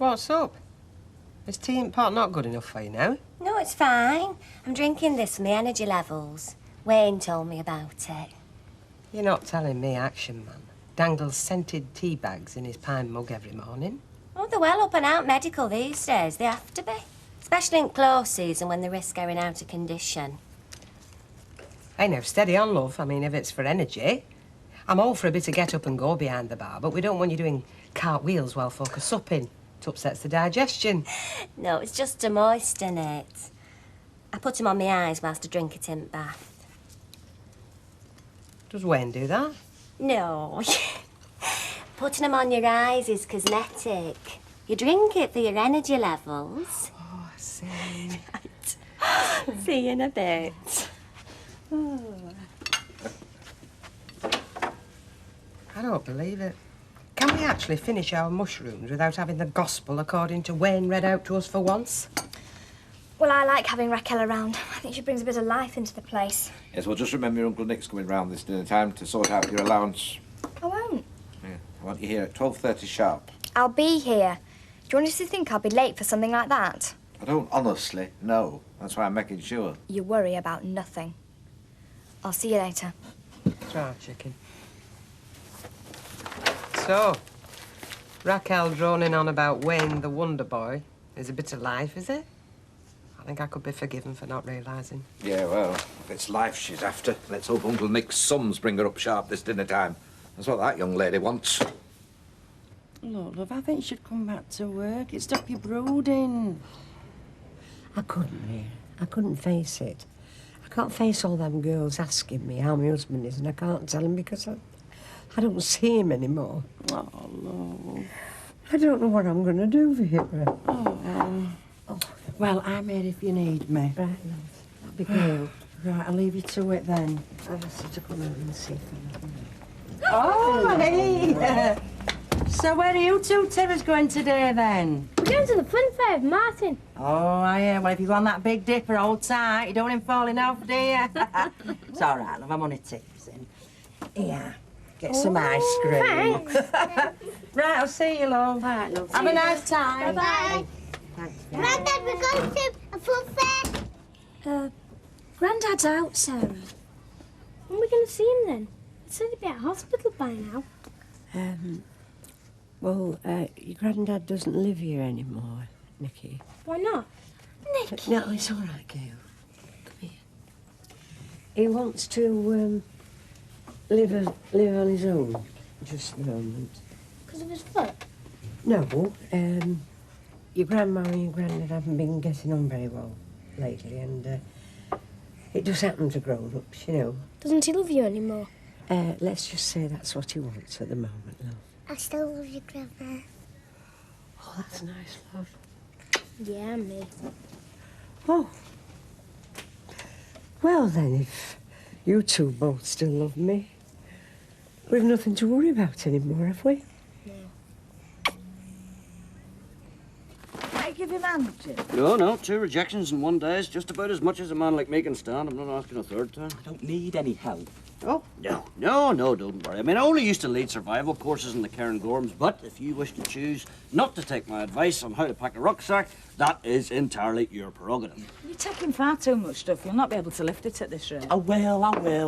what's up? Is tea and pot not good enough for you now? No, it's fine. I'm drinking this for my energy levels. Wayne told me about it. You're not telling me Action Man dangles scented tea bags in his pine mug every morning? Oh, they're well up and out medical these days. They have to be. Especially in close season when they risk going out of condition. Hey, now, steady on, love. I mean, if it's for energy. I'm all for a bit of get up and go behind the bar, but we don't want you doing cartwheels while folk are supping. It upsets the digestion. No, it's just to moisten it. I put 'em on my eyes whilst I drink it in bath. Does Wayne do that? No. Putting 'em on your eyes is cosmetic. You drink it for your energy levels. Oh, I see. Right. See you in a bit. Oh. I don't believe it. Can we actually finish our mushrooms without having the gospel according to Wayne read out to us for once? Well, I like having Raquel around. I think she brings a bit of life into the place. Yes, well, just remember your Uncle Nick's coming round this dinner time to sort out your allowance. I won't. Yeah, I want you here at 12:30 sharp. I'll be here. Do you honestly think I'll be late for something like that? I don't honestly know. That's why I'm making sure. You worry about nothing. I'll see you later. Try chicken. So, Raquel droning on about Wayne the Wonder Boy is a bit of life, is it? I think I could be forgiven for not realising. Yeah, well, if it's life she's after, let's hope Uncle Nick's sons bring her up sharp this dinner time. That's what that young lady wants. Look, love, I think you should come back to work. It'd stop you brooding. I couldn't, Mary. I couldn't face it. I can't face all them girls asking me how my husband is, and I can't tell them because I don't see him anymore. Oh, love. I don't know what I'm going to do for him. Oh. Well, I'm here if you need me. Right, love. That'd be great. Right, I'll leave you to it then. I'll have to come out and see if I'm... Oh, hey! So where are you two Terrors going today, then? We're going to the fun fair with Martin. Oh, yeah. Well, if you go on that big dipper, hold tight. You don't want him falling off, do you? It's all right, love. I'm on a tipsing. Here, get some ice cream. Thanks. Right, I'll see you, love. Right, love. Have a nice time. Bye-bye. Thanks, Granddad, we're going to a fun fair. Granddad's out, Sarah. When are we going to see him then? He said he'd be at hospital by now. Well, your granddad doesn't live here anymore, Nicky. Why not? Nicky. No, it's all right, Gail. Come here. He wants to live on his own, just for the moment. Because of his foot? No, your grandma and your granddad haven't been getting on very well lately, and it does happen to grown-ups, you know. Doesn't he love you anymore? Let's just say that's what he wants at the moment, love. I still love you, Grandma. Oh, that's nice, love. Yeah, me. Oh. Well, then, if you two both still love me, we've nothing to worry about anymore, have we? I give him hand, Jim. No, 2 rejections in 1 day is just about as much as a man like me can stand. I'm not asking a third time. I don't need any help. Oh, no, don't worry. I mean, I only used to lead survival courses in the Cairn Gorms, but if you wish to choose not to take my advice on how to pack a rucksack, that is entirely your prerogative. You're taking far too much stuff. You'll not be able to lift it at this rate. I will.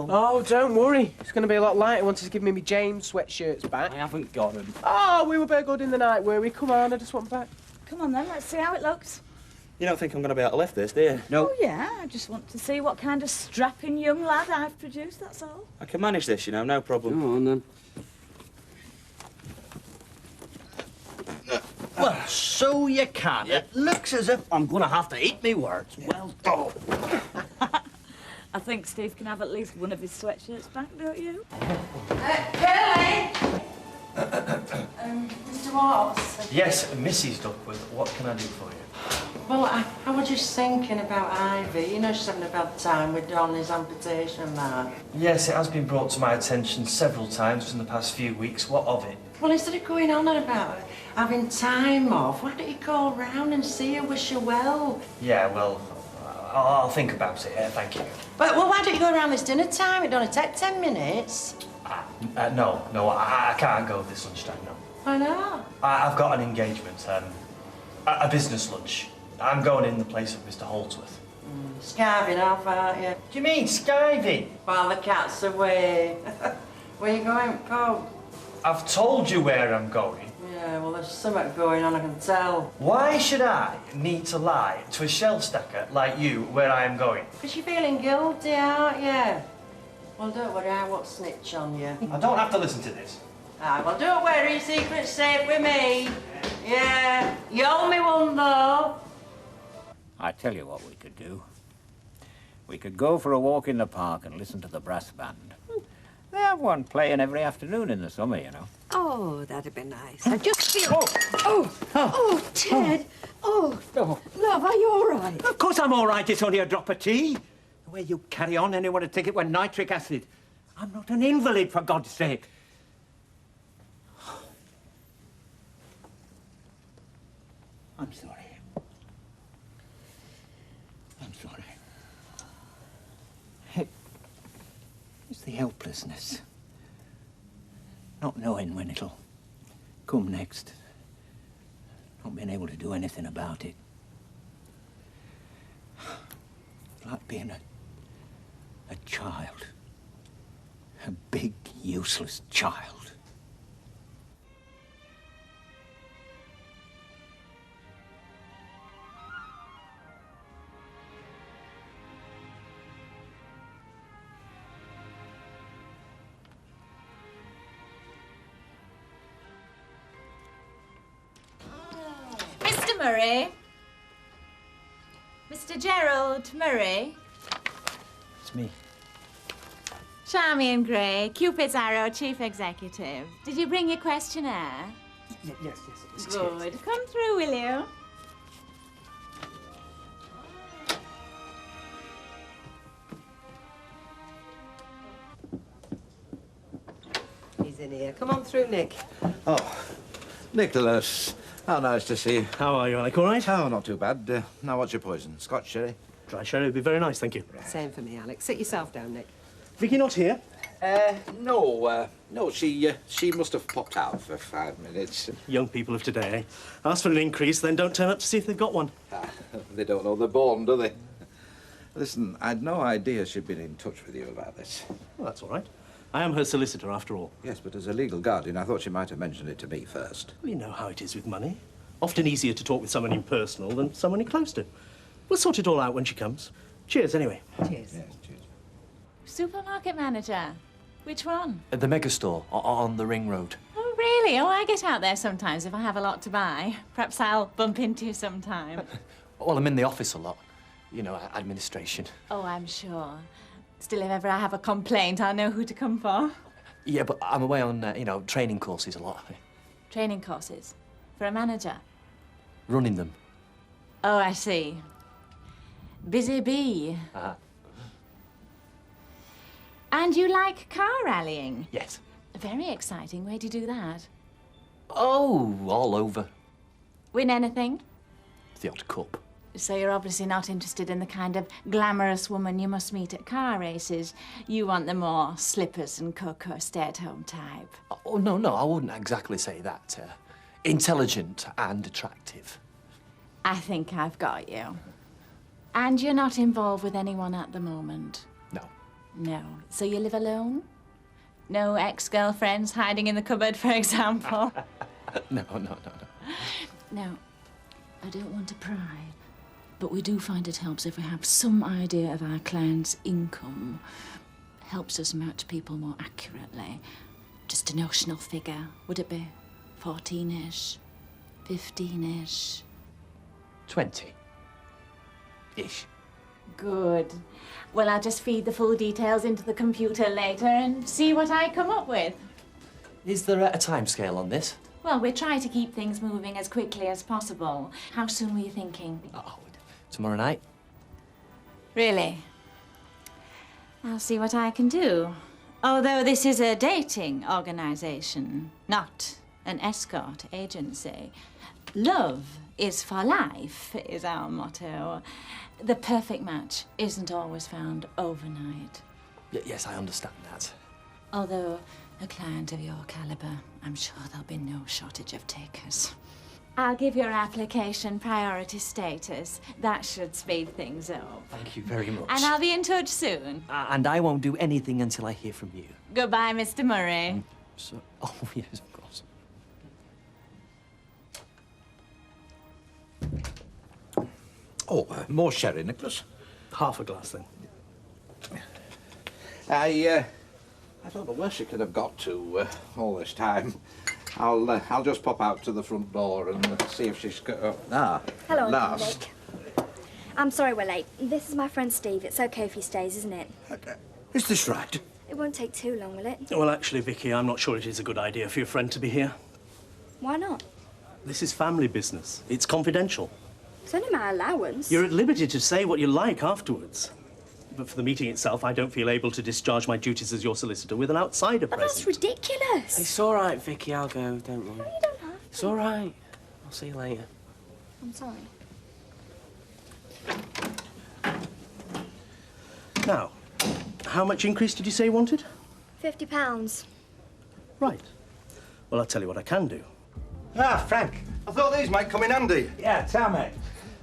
Oh, don't worry. It's going to be a lot lighter once he's given me James sweatshirts back. I haven't got them. Oh, we were very good in the night, were we? Come on, I just want back. Come on then, let's see how it looks. You don't think I'm going to be able to lift this, do you? No. Oh, yeah, I just want to see what kind of strapping young lad I've produced, that's all. I can manage this, you know, no problem. Come on, then. Well, so you can. Yeah. It looks as if I'm going to have to eat me words. Well done. I think Steve can have at least one of his sweatshirts back, don't you? Kelly! Mr. Watts? Yes, Mrs. Duckworth, what can I do for you? Well, I was just thinking about Ivy. You know, she's having a bad time with Donny's amputation and that. Yes, it has been brought to my attention several times in the past few weeks. What of it? Well, instead of going on about her having time off, why don't you call round and see her, wish her well? Yeah, well, I'll think about it. Thank you. Well, why don't you go around this dinner time? It only take 10 minutes. No, I can't go this lunchtime, no. Why not? I've got an engagement. A business lunch. I'm going in the place of Mr. Holdsworth. Skiving off, aren't you? Do you mean skiving? While the cat's away. Where you going, Paul? I've told you where I'm going. Yeah, well, there's something going on, I can tell. Why should I need to lie to a shelf stacker like you where I am going? Because you're feeling guilty, aren't you? Well, don't worry, I won't snitch on you. I don't have to listen to this. Aye, well, don't worry, secret's safe with me. Yeah, you owe me one, though. I tell you what we could do. We could go for a walk in the park and listen to the brass band. They have one playing every afternoon in the summer, you know. Oh, that'd be nice. I just feel... Oh, Ted. Oh, love, are you all right? Of course I'm all right. It's only a drop of tea. The way you carry on, anyone would think it were nitric acid. I'm not an invalid, for God's sake. I'm sorry. I'm sorry. It's the helplessness. Not knowing when it'll come next. Not being able to do anything about it. It's like being a child. A big, useless child. Mr. Murray. Mr. Gerald Murray. It's me. Charmian Gray, Cupid's Arrow Chief Executive. Did you bring your questionnaire? Yes. Good. Come through, will you? He's in here. Come on through, Nick. Oh, Nicholas. How nice to see you. How are you, Alec? All right? Oh, not too bad. Now, what's your poison? Scotch sherry? Dry sherry would be very nice, thank you. Same for me, Alex. Sit yourself down, Nick. Vicky not here? No, she must have popped out for 5 minutes. Young people of today, eh? Ask for an increase, then don't turn up to see if they've got one. They don't know they're born, do they? Listen, I'd no idea she'd been in touch with you about this. Well, that's all right. I am her solicitor, after all. Yes, but as a legal guardian, I thought she might have mentioned it to me first. Well, you know how it is with money. Often easier to talk with someone impersonal than someone you're close to. We'll sort it all out when she comes. Cheers, anyway. Cheers. Yes, cheers. Supermarket manager. Which one? At the megastore on the ring road. Oh, really? Oh, I get out there sometimes if I have a lot to buy. Perhaps I'll bump into you sometime. Well, I'm in the office a lot. You know, administration. Oh, I'm sure. Still, if ever I have a complaint, I'll know who to come for. Yeah, but I'm away on, training courses a lot. Training courses? For a manager? Running them. Oh, I see. Busy bee. Uh-huh. And you like car rallying? Yes. Very exciting. Where do you do that? Oh, all over. Win anything? The odd cup. So you're obviously not interested in the kind of glamorous woman you must meet at car races. You want the more slippers and cocoa stay-at-home type. Oh, no, I wouldn't exactly say that. Intelligent and attractive. I think I've got you. And you're not involved with anyone at the moment? No. No. So you live alone? No ex-girlfriends hiding in the cupboard, for example? No. No. I don't want to pry, but we do find it helps if we have some idea of our client's income. Helps us match people more accurately. Just a notional figure. Would it be 14-ish? 15-ish? 20-ish. Good. Well, I'll just feed the full details into the computer later and see what I come up with. Is there a time scale on this? Well, we try to keep things moving as quickly as possible. How soon were you thinking? Oh, tomorrow night. Really? I'll see what I can do. Although this is a dating organisation, not an escort agency. Love is for life is our motto. The perfect match isn't always found overnight. Yes, I understand that. Although a client of your caliber, I'm sure there'll be no shortage of takers. I'll give your application priority status. That should speed things up. Thank you very much. And I'll be in touch soon. And I won't do anything until I hear from you. Goodbye, Mr. Murray. So, oh, yes, of course. Oh, more sherry, Nicholas. Half a glass, then. I don't know where she could have got to all this time. I'll just pop out to the front door and see if she's got. Hello, last. Nick. I'm sorry we're late. This is my friend Steve. It's okay if he stays, isn't it? Is this right? It won't take too long, will it? Well, actually, Vicky, I'm not sure it is a good idea for your friend to be here. Why not? This is family business. It's confidential. It's only my allowance. You're at liberty to say what you like afterwards. But for the meeting itself, I don't feel able to discharge my duties as your solicitor with an outsider But present. that's ridiculous. It's all right, Vicky. I'll go. Don't worry. No, you don't have to. It's all right. I'll see you later. I'm sorry. Now, how much increase did you say you wanted? £50. Right. Well, I'll tell you what I can do. Ah, Frank. I thought these might come in handy. Yeah, tell me.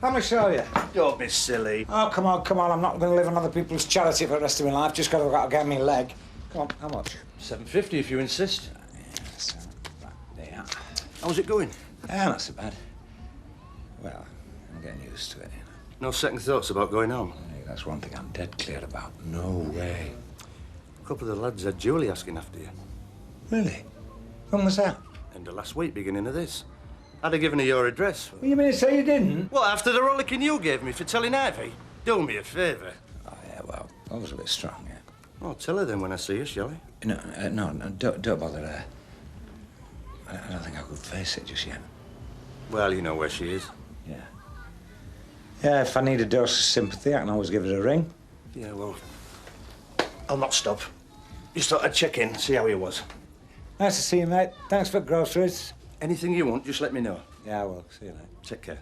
How much are you? Don't be silly. Oh, come on, come on. I'm not going to live on other people's charity for the rest of my life. Just got to get me a leg. Come on, how much? £7.50 if you insist. Yes, there. How's it going? Ah, not so bad. Well, I'm getting used to it. No second thoughts about going home? Hey, that's one thing I'm dead clear about. No way. A couple of the lads had Julie asking after you. Really? When was that? End of last week, beginning of this. I'd have given her your address. What, you mean to say you didn't? What, after the rollicking you gave me for telling Ivy? Do me a favour. Oh, yeah, well, I was a bit strong, yeah. I'll tell her then when I see her, shall I? No, don't bother her. I don't think I could face it just yet. Well, you know where she is. Yeah. Yeah, if I need a dose of sympathy, I can always give it a ring. Yeah, well, I'll not stop. Just thought I'd check in, see how he was. Nice to see you, mate. Thanks for groceries. Anything you want, just let me know. Yeah, I will. See you later. Take care.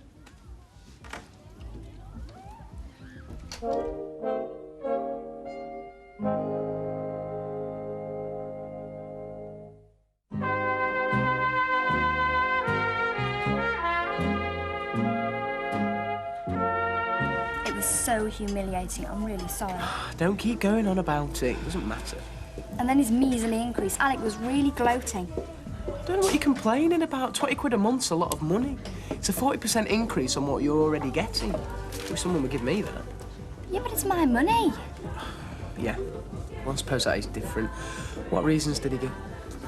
It was so humiliating. I'm really sorry. Don't keep going on about it. It doesn't matter. And then his measly increase. Alec was really gloating. Don't know what you're complaining about. 20 quid a month's a lot of money. It's a 40% increase on what you're already getting. I wish someone would give me that. Yeah, but it's my money. Yeah. Well, I suppose that is different. What reasons did he give?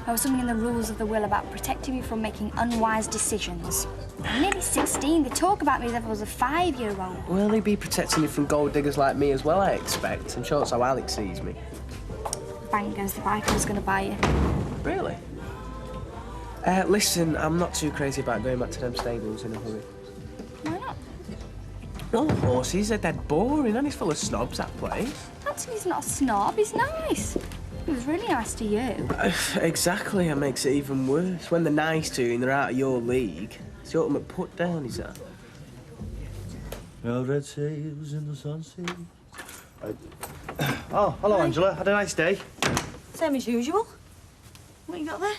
There was something in the rules of the will about protecting me from making unwise decisions. I'm nearly 16. They talk about me as if I was a 5-year-old. Well, he'd be protecting you from gold diggers like me as well, I expect. I'm sure that's how Alex sees me. Bang goes the bike I was going to buy you. Really? Listen, I'm not too crazy about going back to them stables in a hurry. Why not? Well, the horses are dead boring, and he's full of snobs, that place. Anthony's not a snob. He's nice. He was really nice to you. Exactly, that makes it even worse. When they're nice to you and they're out of your league, it's the ultimate put down, is that? No red sails in the sunset. Oh, hello, Angela. Had a nice day. Same as usual. What you got there?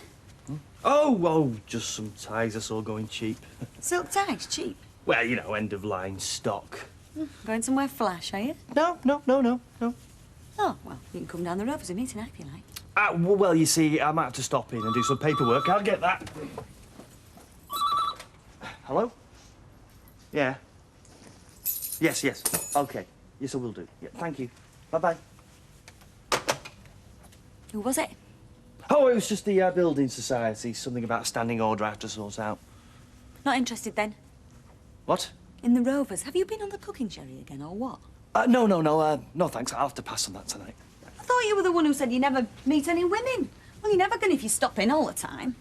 Oh, just some ties I saw going cheap. Silk ties, cheap. Well, you know, end-of-line stock. Going somewhere flash, are you? No. Oh, well, you can come down the road for a meeting if you like. Well, you see, I might have to stop in and do some paperwork. I'll get that. Hello? Yeah. Yes. OK. Yes, I will do. Yeah, thank you. Bye-bye. Who was it? Oh, it was just the building society. Something about a standing order I have to sort out. Not interested then? What? In the Rovers. Have you been on the cooking sherry again, or what? No. No, thanks. I'll have to pass on that tonight. I thought you were the one who said you never meet any women. Well, you're never going if you stop in all the time.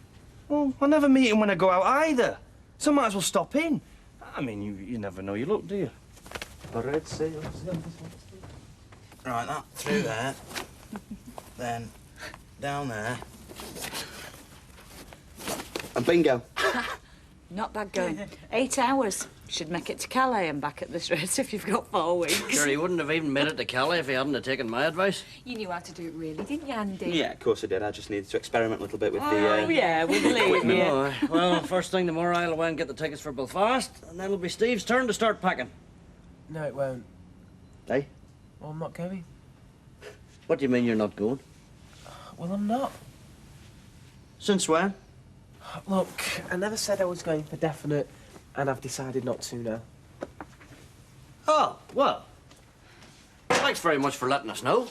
Well, I never meet them when I go out either. So I might as well stop in. I mean, you never know your luck, do you? The red sails. Right, that through there. Then down there. And bingo. Not bad going. 8 hours. Should make it to Calais and back at this rate if you've got 4 weeks. Sure, he wouldn't have even made it to Calais if he hadn't have taken my advice. You knew how to do it really, didn't you, Andy? Yeah, of course I did. I just needed to experiment a little bit with Oh, yeah, we believe you. No, well, first thing tomorrow, I'll away and get the tickets for Belfast, and then it'll be Steve's turn to start packing. No, it won't. Hey? Well, I'm not going. What do you mean you're not going? Well, I'm not. Since when? Look, I never said I was going for definite, and I've decided not to now. Oh, well. Thanks very much for letting us know.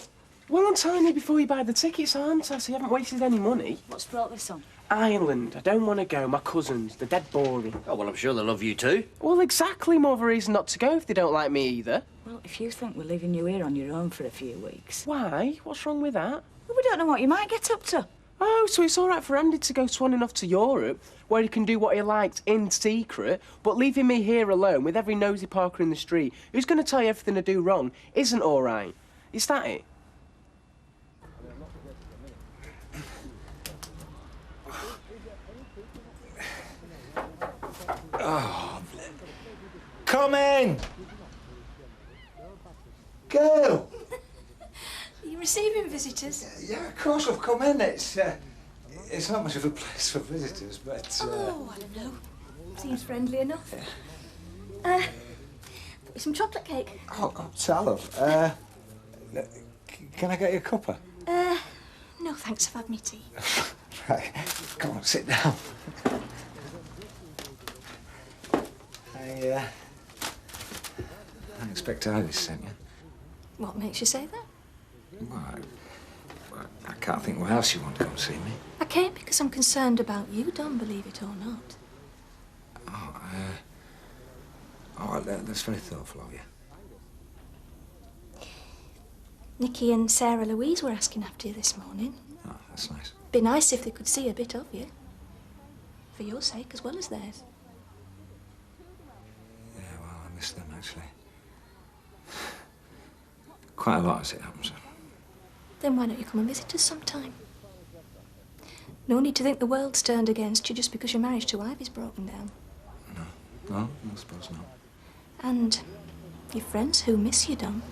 Well, I'm telling you before you buy the tickets, aren't I? So you haven't wasted any money. What's brought this on? Ireland. I don't want to go. My cousins, they're dead boring. Oh, well, I'm sure they love you too. Well, exactly. More of a reason not to go if they don't like me either. Well, if you think we're leaving you here on your own for a few weeks... Why? What's wrong with that? Well, we don't know what you might get up to. Oh, so it's all right for Andy to go swanning off to Europe, where he can do what he likes in secret, but leaving me here alone with every nosy Parker in the street who's going to tell you everything I do wrong isn't all right. Is that it? Oh, come in! Girl! Are you receiving visitors? Yeah, of course I've come in. It's not much of a place for visitors, but... Oh, I don't know. Seems friendly enough. Got me some chocolate cake. Oh, tell love. Can I get you a cuppa? No, thanks, I've had me tea. Right, come on, sit down. I didn't expect Ivy sent you. What makes you say that? Well, I can't think why else you want to come see me. I came because I'm concerned about you, Don, believe it or not. That's very thoughtful of you. Nikki and Sarah Louise were asking after you this morning. Oh, that's nice. Be nice if they could see a bit of you. For your sake as well as theirs. Yeah, well, I miss them, actually. Quite a lot, as it happens. Then why don't you come and visit us sometime? No need to think the world's turned against you just because your marriage to Ivy's broken down. No, I suppose not. And your friends who miss you, Don.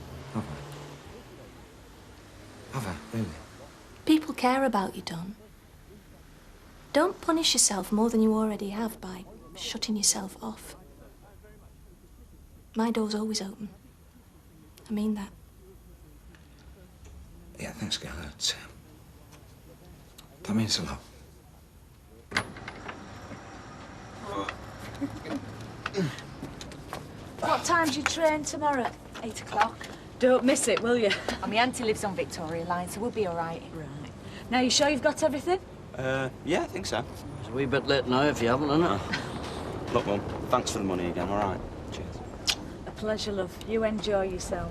Have I, really? People care about you, Don. Don't punish yourself more than you already have by shutting yourself off. My door's always open. I mean that. Yeah, thanks, girl. That means a lot. What time's your train tomorrow? 8 o'clock. Don't miss it, will you? And my auntie lives on Victoria Line, so we'll be all right. Right. Now, you sure you've got everything? Yeah, I think so. It's a wee bit late now if you haven't, isn't it? Look, Mum, thanks for the money again, all right? Cheers. A pleasure, love. You enjoy yourself.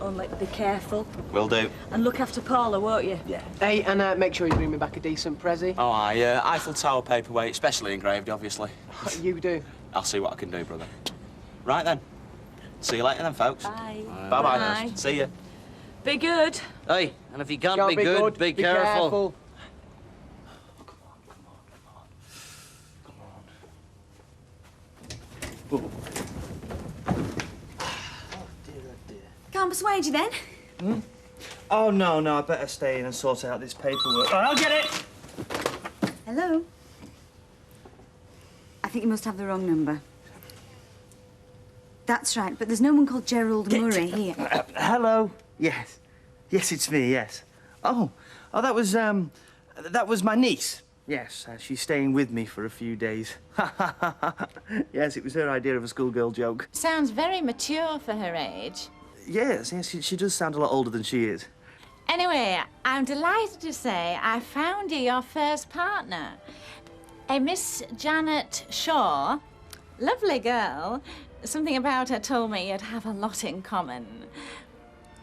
Only be careful. Will do. And look after Paula, won't you? Yeah. Hey, and make sure you bring me back a decent prezi. Oh, aye, Eiffel Tower paperweight, specially engraved, obviously. You do. I'll see what I can do, brother. Right then. See you later then, folks. Bye. Bye-bye. Bye. See you. Be good. Hey, and if you can't be good, be careful. Can't persuade you then? Hmm? Oh, no, I better stay in and sort out this paperwork. I'll get it! Hello? I think you must have the wrong number. That's right, but there's no one called Gerald Murray here. Hello? Yes. Yes, it's me, yes. Oh, that was my niece. Yes, she's staying with me for a few days. Yes, it was her idea of a schoolgirl joke. Sounds very mature for her age. Yes, she does sound a lot older than she is. Anyway, I'm delighted to say I found you your first partner. A Miss Janet Shaw. Lovely girl. Something about her told me you'd have a lot in common.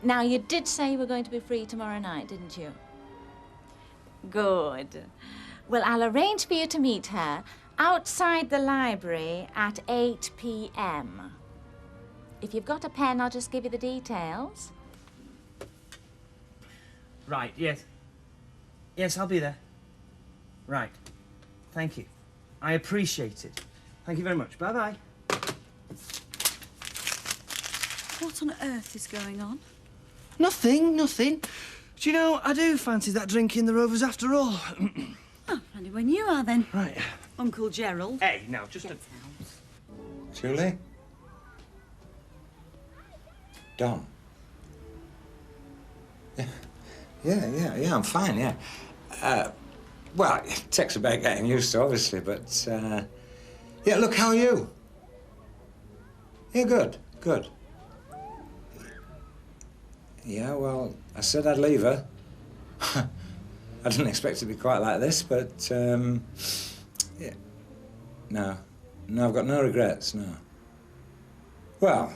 Now, you did say you were going to be free tomorrow night, didn't you? Good. Well, I'll arrange for you to meet her outside the library at 8 p.m. If you've got a pen, I'll just give you the details. Right, yes. Yes, I'll be there. Right. Thank you. I appreciate it. Thank you very much. Bye-bye. What on earth is going on? Nothing, nothing. Do you know, I do fancy that drink in the Rovers after all. Oh, only when you are then. Right. Uncle Gerald. Hey, now, just a... Julie? Don? Yeah, I'm fine, yeah. Well, it takes a bit getting used to, obviously, but, yeah, look, how are you? Yeah, good. Yeah, well, I said I'd leave her. I didn't expect it to be quite like this, but, yeah. No, I've got no regrets, no. Well,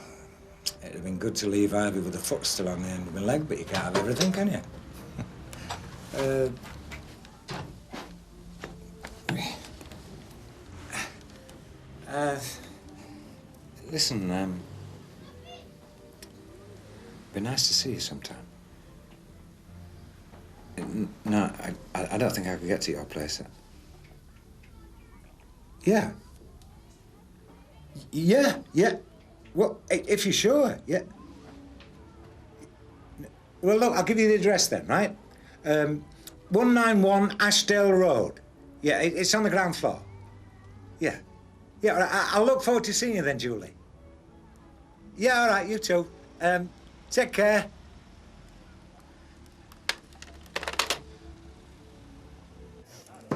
it'd have been good to leave Ivy with a foot still on the end of my leg, but you can't have everything, can you? Listen, be nice to see you sometime. No, I don't think I could get to your place. Yeah. Yeah. Well, if you're sure, yeah. Well, look, I'll give you the address then, right? 191 Ashdale Road. Yeah, it's on the ground floor. Yeah. Yeah, I'll look forward to seeing you then, Julie. Yeah, all right, you too. Take care.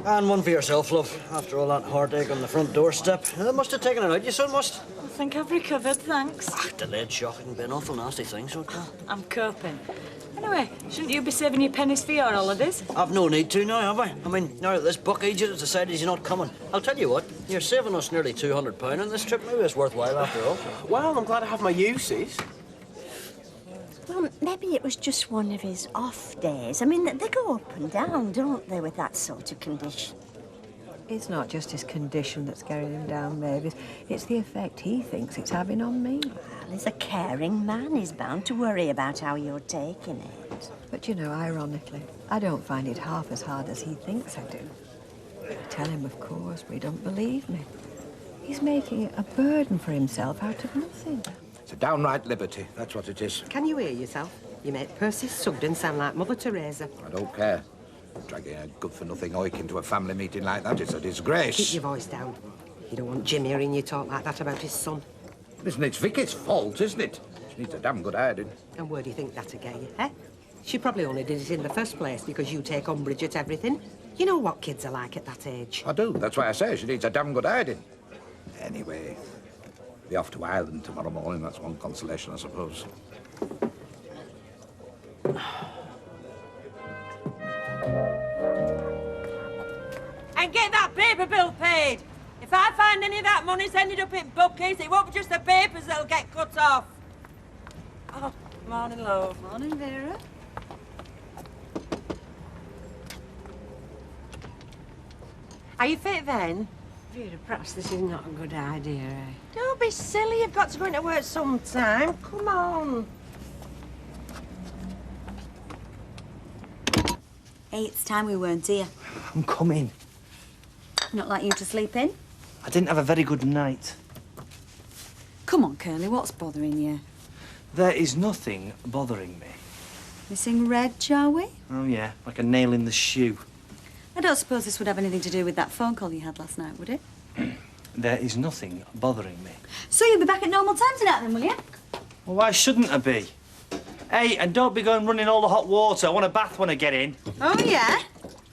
And one for yourself, love. After all that heartache on the front doorstep. It must have taken it out, you son must. I think I've recovered, thanks. Delayed shock can be an awful nasty thing, so it can. I'm coping. Anyway, shouldn't you be saving your pennies for your holidays? I've no need to now, have I? I mean, now that this buck agent has decided he's not coming, I'll tell you what, you're saving us nearly £200 on this trip. Maybe it's worthwhile after all. Well, I'm glad I have my uses. Well, maybe it was just one of his off days. I mean, they go up and down, don't they, with that sort of condition? It's not just his condition that's carrying him down, Mavis. It's the effect he thinks it's having on me. Well, he's a caring man. He's bound to worry about how you're taking it. But, you know, ironically, I don't find it half as hard as he thinks I do. I tell him, of course, but he don't believe me. He's making it a burden for himself out of nothing. It's a downright liberty, that's what it is. Can you hear yourself? You make Percy Sugden sound like Mother Teresa. I don't care. Dragging a good-for-nothing oik into a family meeting like that is a disgrace. Keep your voice down. You don't want Jim hearing you talk like that about his son. Listen, it's Vicky's fault, isn't it? She needs a damn good hiding. And where do you think that'll get you, eh? She probably only did it in the first place because you take umbrage at everything. You know what kids are like at that age. I do. That's why I say she needs a damn good hiding. Anyway, be off to Ireland tomorrow morning. That's one consolation, I suppose. And get that paper bill paid. If I find any of that money's ended up in bookies, it won't be just the papers that'll get cut off. Oh, morning, love. Morning, Vera. Are you fit then? Vera, perhaps this is not a good idea, eh? Don't be silly. You've got to go into work sometime. Come on. Hey, it's time we weren't here. I'm coming. Not like you to sleep in? I didn't have a very good night. Come on, Curly, what's bothering you? There is nothing bothering me. Missing Red, shall we? Oh, yeah, like a nail in the shoe. I don't suppose this would have anything to do with that phone call you had last night, would it? There is nothing bothering me. So you'll be back at normal time tonight then, will you? Well, why shouldn't I be? Hey, and don't be going running all the hot water. I want a bath when I get in. Oh, yeah?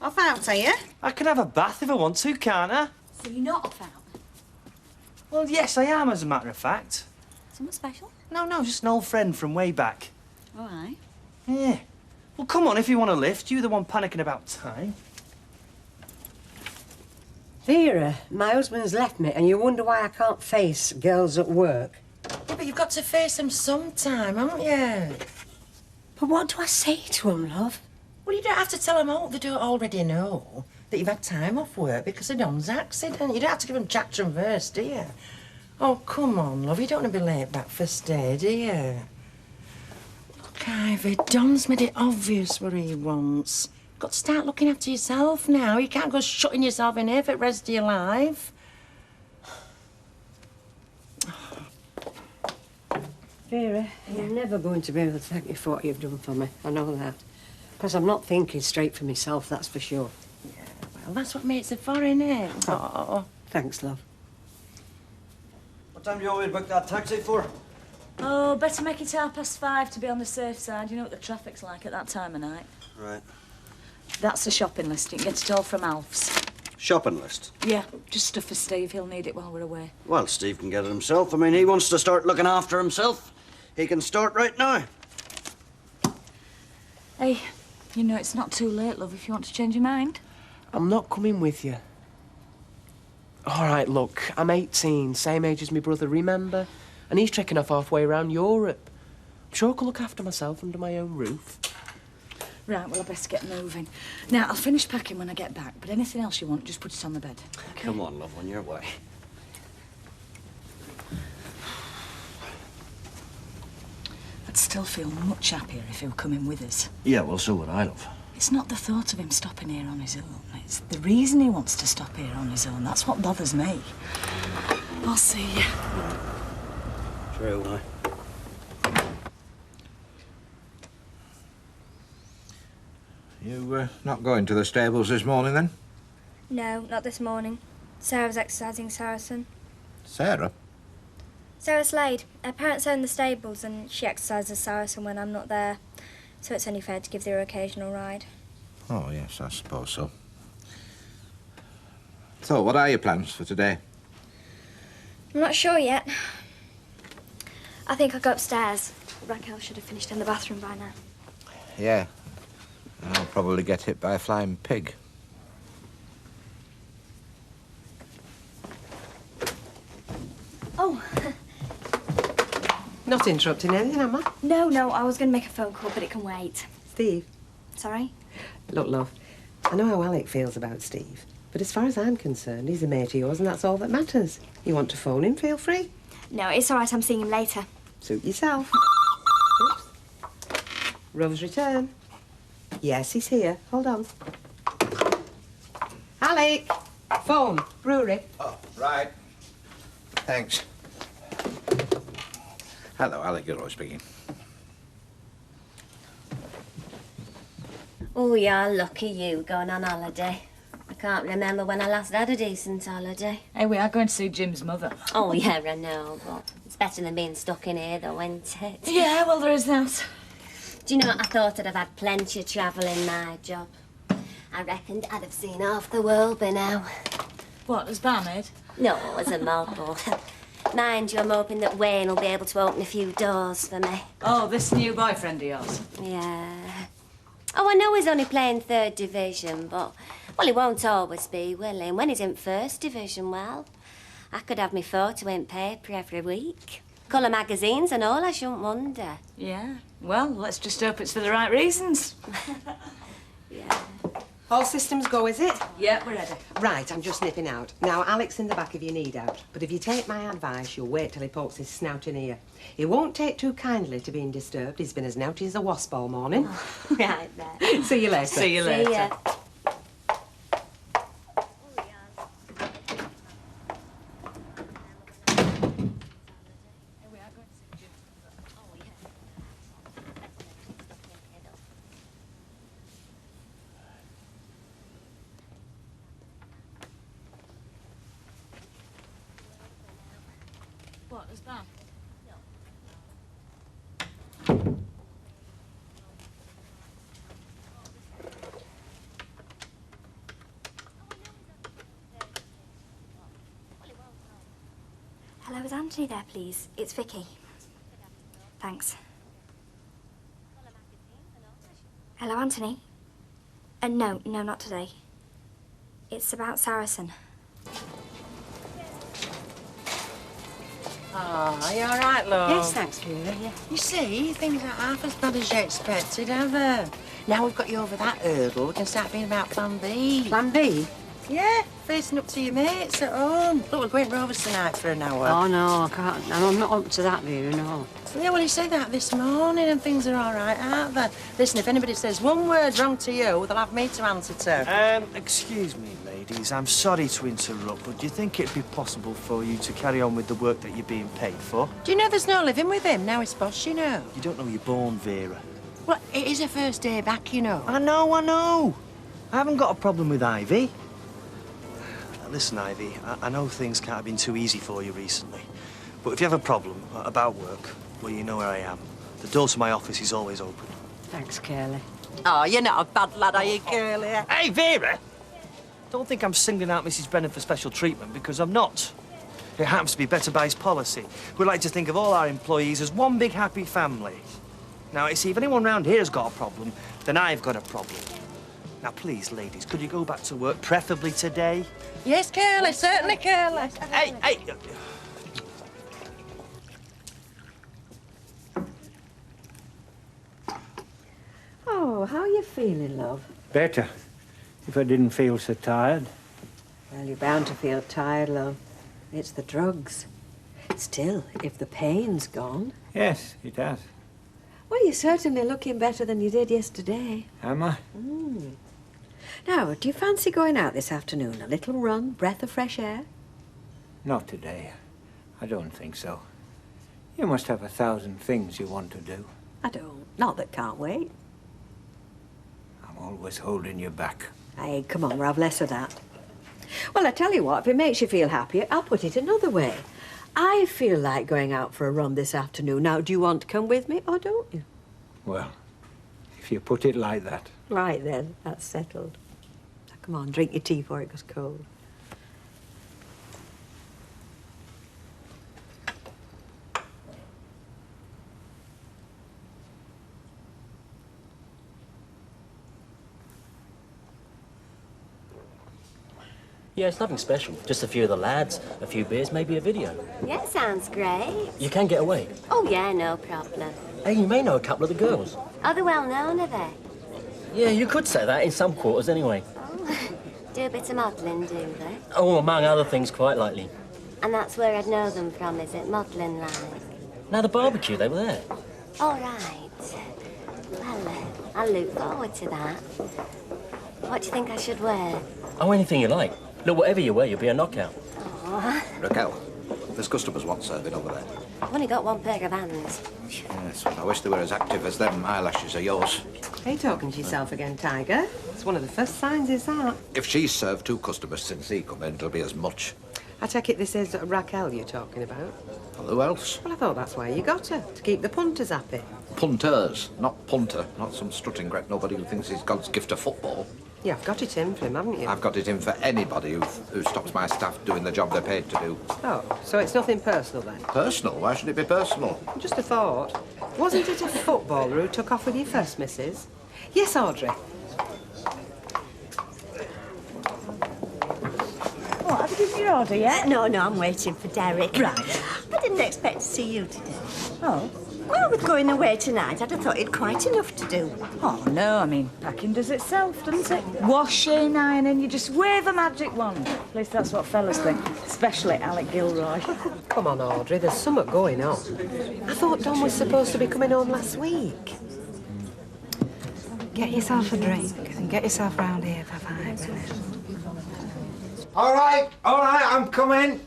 Off out, are you? I can have a bath if I want to, can't I? So you're not off out? Well, yes, I am, as a matter of fact. Something special? No, just an old friend from way back. All right. Yeah. Well, come on, if you want to lift. You're the one panicking about time. Vera, my husband's left me, and you wonder why I can't face girls at work. Yeah, but you've got to face them sometime, haven't you? But what do I say to them, love? Well, you don't have to tell them all. They don't already know that you've had time off work because of Don's accident. You don't have to give them chapter and verse, do you? Oh, come on, love. You don't want to be late back for stay, do you? Look, Ivy, Don's made it obvious what he wants. Got to start looking after yourself now. You can't go shutting yourself in here for the rest of your life. Vera, you're never going to be able to thank me for what you've done for me. I know that. Because I'm not thinking straight for myself, that's for sure. Yeah, well, that's what mates are for, innit? Oh, thanks, love. What time do you want me to book that taxi for? Oh, better make it 5:30 to be on the safe side. You know what the traffic's like at that time of night. Right. That's the shopping list. You can get it all from Alf's. Shopping list? Yeah, just stuff for Steve. He'll need it while we're away. Well, Steve can get it himself. I mean, he wants to start looking after himself. He can start right now. Hey, you know it's not too late, love, if you want to change your mind. I'm not coming with you. All right, look, I'm 18, same age as my brother, remember? And he's trekking off halfway around Europe. I'm sure I can look after myself under my own roof. Right, well, I best get moving. Now, I'll finish packing when I get back, but anything else you want, just put it on the bed. Okay? Come on, love, on your way. I'd still feel much happier if he were coming with us. Yeah, well, so would I, love. It's not the thought of him stopping here on his own. It's the reason he wants to stop here on his own. That's what bothers me. I'll see you. True, now. You not going to the stables this morning, then? No, not this morning. Sarah's exercising Saracen. Sarah? Sarah Slade. Her parents own the stables and she exercises Saracen when I'm not there. So it's only fair to give her an occasional ride. Oh, yes, I suppose so. So, what are your plans for today? I'm not sure yet. I think I'll go upstairs. Raquel should have finished in the bathroom by now. Yeah. And I'll probably get hit by a flying pig. Oh. Not interrupting anything, am I? No, I was going to make a phone call, but it can wait. Steve. Sorry? Look, love, I know how Alec feels about Steve, but as far as I'm concerned, he's a mate of yours and that's all that matters. You want to phone him, feel free. No, it's all right. I'm seeing him later. Suit yourself. Oops. Rose return. Yes, he's here. Hold on. Alec! Phone. Brewery. Oh, right. Thanks. Hello, Alec Gilroy speaking. Oh, you're lucky you going on holiday. I can't remember when I last had a decent holiday. Hey, we are going to see Jim's mother. Oh, yeah, I know, but it's better than being stuck in here, though, isn't it? Yeah, well, there is that. Do you know what? I thought I'd have had plenty of travel in my job. I reckoned I'd have seen half the world by now. What, as barmaid? No, as a model. Mind you, I'm hoping that Wayne will be able to open a few doors for me. Oh, this new boyfriend of yours? Yeah. Oh, I know he's only playing 3rd division, but, well, he won't always be, will he? And when he's in 1st division, well, I could have my photo in paper every week. Colour magazines and all, I shouldn't wonder. Yeah. Well, let's just hope it's for the right reasons. Yeah. All systems go, is it? Yeah, we're ready. Right, I'm just nipping out. Now, Alec's in the back if you need out. But if you take my advice, you'll wait till he pokes his snout in here. He won't take too kindly to being disturbed. He's been as naughty as a wasp all morning. Right then. See you later. See you later. See ya. What, as bad? Hello, is Anthony there, please? It's Vicky. Thanks. Hello, Anthony? No, not today. It's about Saracen. Oh, are you all right, love? Yes, thanks, Vera. Yeah. You see, things aren't half as bad as you expected, have they? Now we've got you over that hurdle, we can start thinking about Plan B. Plan B? Yeah, facing up to your mates at home. Look, we're going Rovers tonight for an hour. Oh, no, I can't. I'm not up to that, Vera, no. Yeah, well, he said that this morning and things are all right, aren't they? Listen, if anybody says one word wrong to you, they'll have me to answer to. Excuse me, lady. ladies, I'm sorry to interrupt, but do you think it'd be possible for you to carry on with the work that you're being paid for? Do you know there's no living with him? Now he's boss, you know. You don't know you're born, Vera. Well, it is her first day back, you know. I know. I haven't got a problem with Ivy. Listen, Ivy, I know things can't have been too easy for you recently, but if you have a problem about work, well, you know where I am. The door to my office is always open. Thanks, Curly. Oh, you're not a bad lad, are you, Curly? Hey, Vera! Don't think I'm singling out Mrs. Brennan for special treatment, because I'm not. It happens to be Better Buy's policy. We like to think of all our employees as one big happy family. Now, you see, if anyone round here has got a problem, then I've got a problem. Now, please, ladies, could you go back to work, preferably today? Yes, Curly, certainly, Curly. Hey! Oh, how are you feeling, love? Better, if I didn't feel so tired. Well, you're bound to feel tired, love. It's the drugs. Still, if the pain's gone... Yes, it has. Well, you're certainly looking better than you did yesterday. Am I? Now, do you fancy going out this afternoon? A little run, breath of fresh air? Not today. I don't think so. You must have 1,000 things you want to do. I don't. Not that can't wait. I'm always holding you back. Hey, come on, we'll have less of that. Well, I tell you what, if it makes you feel happier, I'll put it another way. I feel like going out for a run this afternoon. Now, do you want to come with me, or don't you? Well, if you put it like that. Right then, that's settled. Now, come on, drink your tea before it goes cold. Yeah, it's nothing special. Just a few of the lads, a few beers, maybe a video. Yeah, sounds great. You can get away. Oh, yeah, no problem. Hey, you may know a couple of the girls. Oh, they're well known, are they? Yeah, you could say that in some quarters anyway. Oh, do a bit of modelling, do they? Oh, among other things, quite likely. And that's where I'd know them from, is it? Modelling like? Now, the barbecue, they were there. All right. Well, I'll look forward to that. What do you think I should wear? Oh, anything you like. Look, whatever you wear, you'll be a knockout. Oh, Raquel, there's customers want serving over there. I've only got one pair of hands. Yes, well, I wish they were as active as them eyelashes are yours. Are you talking to yourself again, Tiger? It's one of the first signs, is that? If she's served 2 customers since he come in, it'll be as much. I take it this is Raquel you're talking about? Well, who else? Well, I thought that's why you got her, to keep the punters happy. Punters, not punter. Not some strutting gret nobody who thinks he's God's gift of football. Yeah, I've got it in for him, haven't you? I've got it in for anybody who stops my staff doing the job they're paid to do. Oh, so it's nothing personal then? Personal? Why should it be personal? Just a thought. Wasn't it a footballer who took off with your first missus? Yes, Audrey. What, have you given your order yet? No, I'm waiting for Derek. Right. I didn't expect to see you today. Oh? Well, with going away tonight, I'd have thought you'd quite enough to do. Oh, no, I mean, packing does itself, doesn't it? Washing, ironing, you just wave a magic wand. At least that's what fellas think, especially Alec Gilroy. Come on, Audrey, there's something going on. I thought Don was supposed to be coming home last week. Get yourself a drink and get yourself round here for 5 minutes. All right, I'm coming.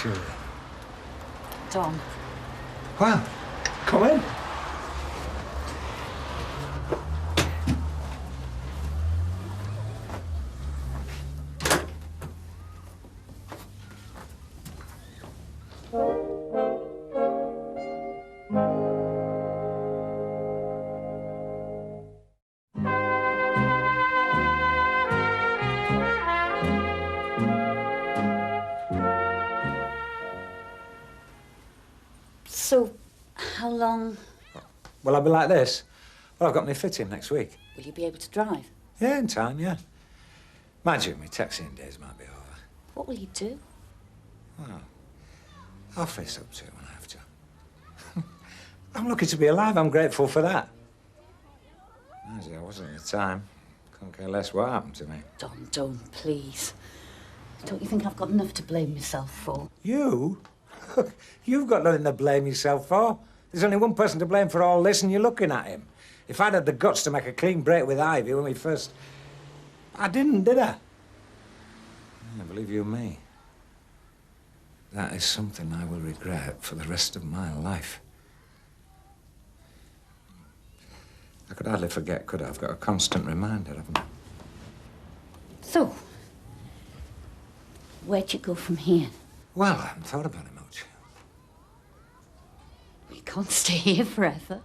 Julie. Tom. Well, come in. So, how long Will I be like this? Well, I've got my fitting next week. will you be able to drive? Yeah, in time, yeah. Mind you, my taxiing days might be over. What will you do? Well, I'll face up to it when I have to. I'm lucky to be alive. I'm grateful for that. As I wasn't at the time. Couldn't care less what happened to me. Don't, please. Don't you think I've got enough to blame myself for? You? You've got nothing to blame yourself for. There's only one person to blame for all this, and you're looking at him. If I'd had the guts to make a clean break with Ivy when we first... I didn't, did I? I believe you me. That is something I will regret for the rest of my life. I could hardly forget, could I? I've got a constant reminder, haven't I? So, where'd you go from here? Well, I haven't thought about it much. We can't stay here forever.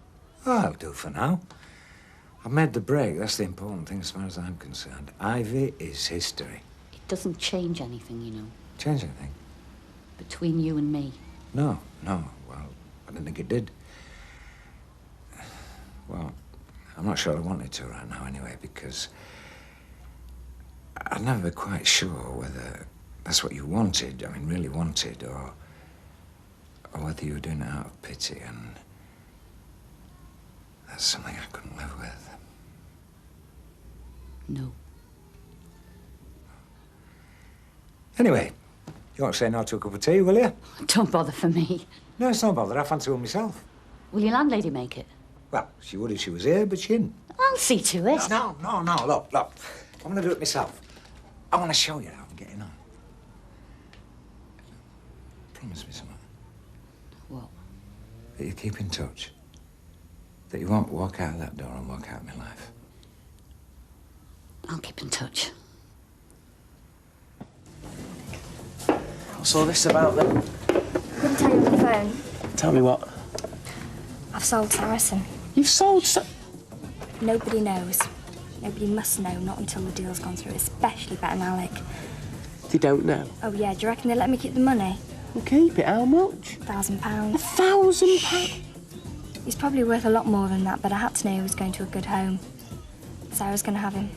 Oh, I'll do for now. I've made the break. That's the important thing as far as I'm concerned. Ivy is history. It doesn't change anything, you know. Change anything? Between you and me. No. Well, I didn't think it did. Well, I'm not sure I wanted to right now anyway, because I'd never be quite sure whether that's what you wanted, I mean, really wanted, or whether you were doing it out of pity, and that's something I couldn't live with. No. Anyway, you won't say no to a cup of tea, will you? Don't bother for me. No, it's no bother. I fancy one myself. Will your landlady make it? Well, she would if she was here, but she didn't. I'll see to it. No. Look. I'm going to do it myself. I want to show you how I'm getting on. Promise me something. What? That you keep in touch. That you won't walk out of that door and walk out of my life. I'll keep in touch. What's all this about then? Couldn't tell you on the phone. Tell me what. I've sold Saracen. You've sold Nobody knows. Nobody must know, not until the deal's gone through, especially Bet and Alec. They don't know. Oh, yeah, do you reckon they'll let me keep the money? Well, keep it. How much? £1,000. £1,000? He's probably worth a lot more than that, but I had to know he was going to a good home. Sarah's going to have him.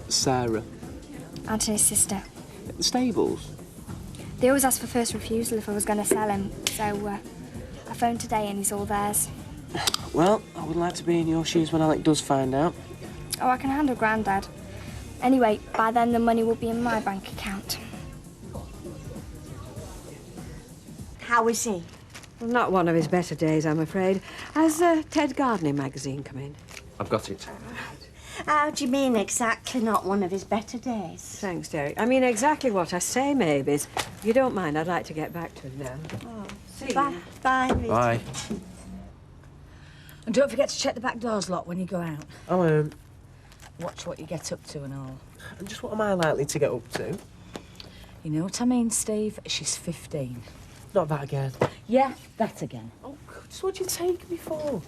Sarah. Anthony's sister. At the stables? They always ask for first refusal if I was going to sell him, so I phoned today and he's all theirs. Well, I would like to be in your shoes when Alec does find out. Oh, I can handle Grandad. Anyway, by then the money will be in my bank account. How is he? Well, not one of his better days, I'm afraid. Has Ted Gardening magazine come in? I've got it. How do you mean exactly not one of his better days? Thanks, Derek. I mean exactly what I say, Mavis. If you don't mind, I'd like to get back to him now. Oh, see bye. you. Bye, Rita. Bye. And don't forget to check the back doors locked when you go out. I won't. Watch what you get up to and all. And just what am I likely to get up to? You know what I mean, Steve? She's 15. Not that again. Yeah, that again. Oh, so what'd you take me for?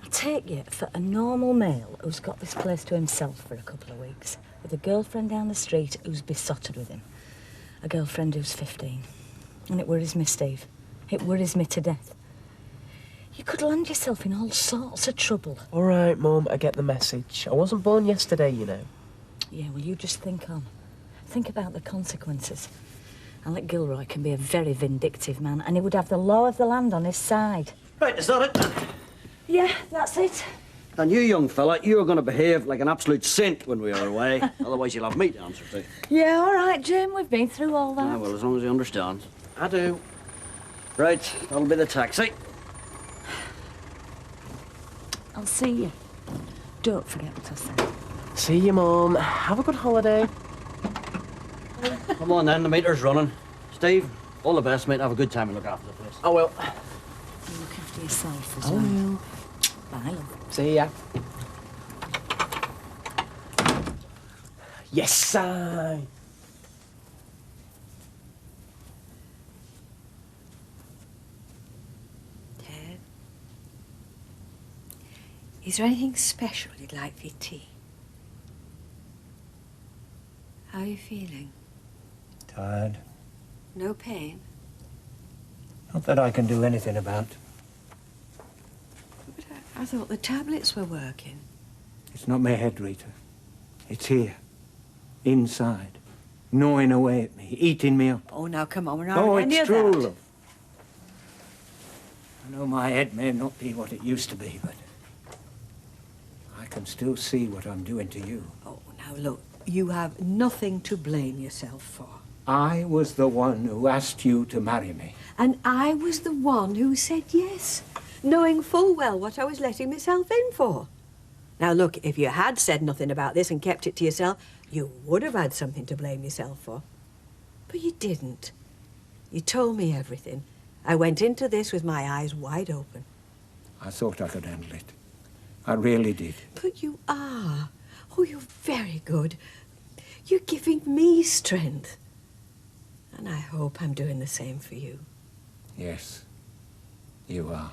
I take you for a normal male who's got this place to himself for a couple of weeks, with a girlfriend down the street who's besotted with him. A girlfriend who's 15. And it worries me, Steve. It worries me to death. You could land yourself in all sorts of trouble. All right, Mum, I get the message. I wasn't born yesterday, you know. Yeah, well, you just think on. Think about the consequences. Alec Gilroy can be a very vindictive man, and he would have the law of the land on his side. Right, is that it? Yeah, that's it. And you, young fella, you're going to behave like an absolute saint when we are away. Otherwise, you'll have me to answer to. Yeah, all right, Jim, we've been through all that. Ah, well, as long as you understand. I do. Right, that'll be the taxi. I'll see you. Don't forget what I said. See you, Mum. Have a good holiday. Come on then, the meter's running. Steve, all the best, mate. Have a good time and look after the place. I will. You look after yourself as I well. will. Bye, love. See ya. Yes, I. Ted? Is there anything special you'd like for your tea? How are you feeling? Tired. No pain? Not that I can do anything about. But I thought the tablets were working. It's not my head, Rita. It's here. Inside. Gnawing away at me, eating me up. Oh, now come on, we're not Oh, any it's of true, that. love. I know my head may not be what it used to be, but I can still see what I'm doing to you. Oh, now look, you have nothing to blame yourself for. I was the one who asked you to marry me. And I was the one who said yes. knowing full well what I was letting myself in for. Now, look, if you had said nothing about this and kept it to yourself, you would have had something to blame yourself for. But you didn't. You told me everything. I went into this with my eyes wide open. I thought I could handle it. I really did. But you are. Oh, you're very good. You're giving me strength. And I hope I'm doing the same for you. Yes, you are.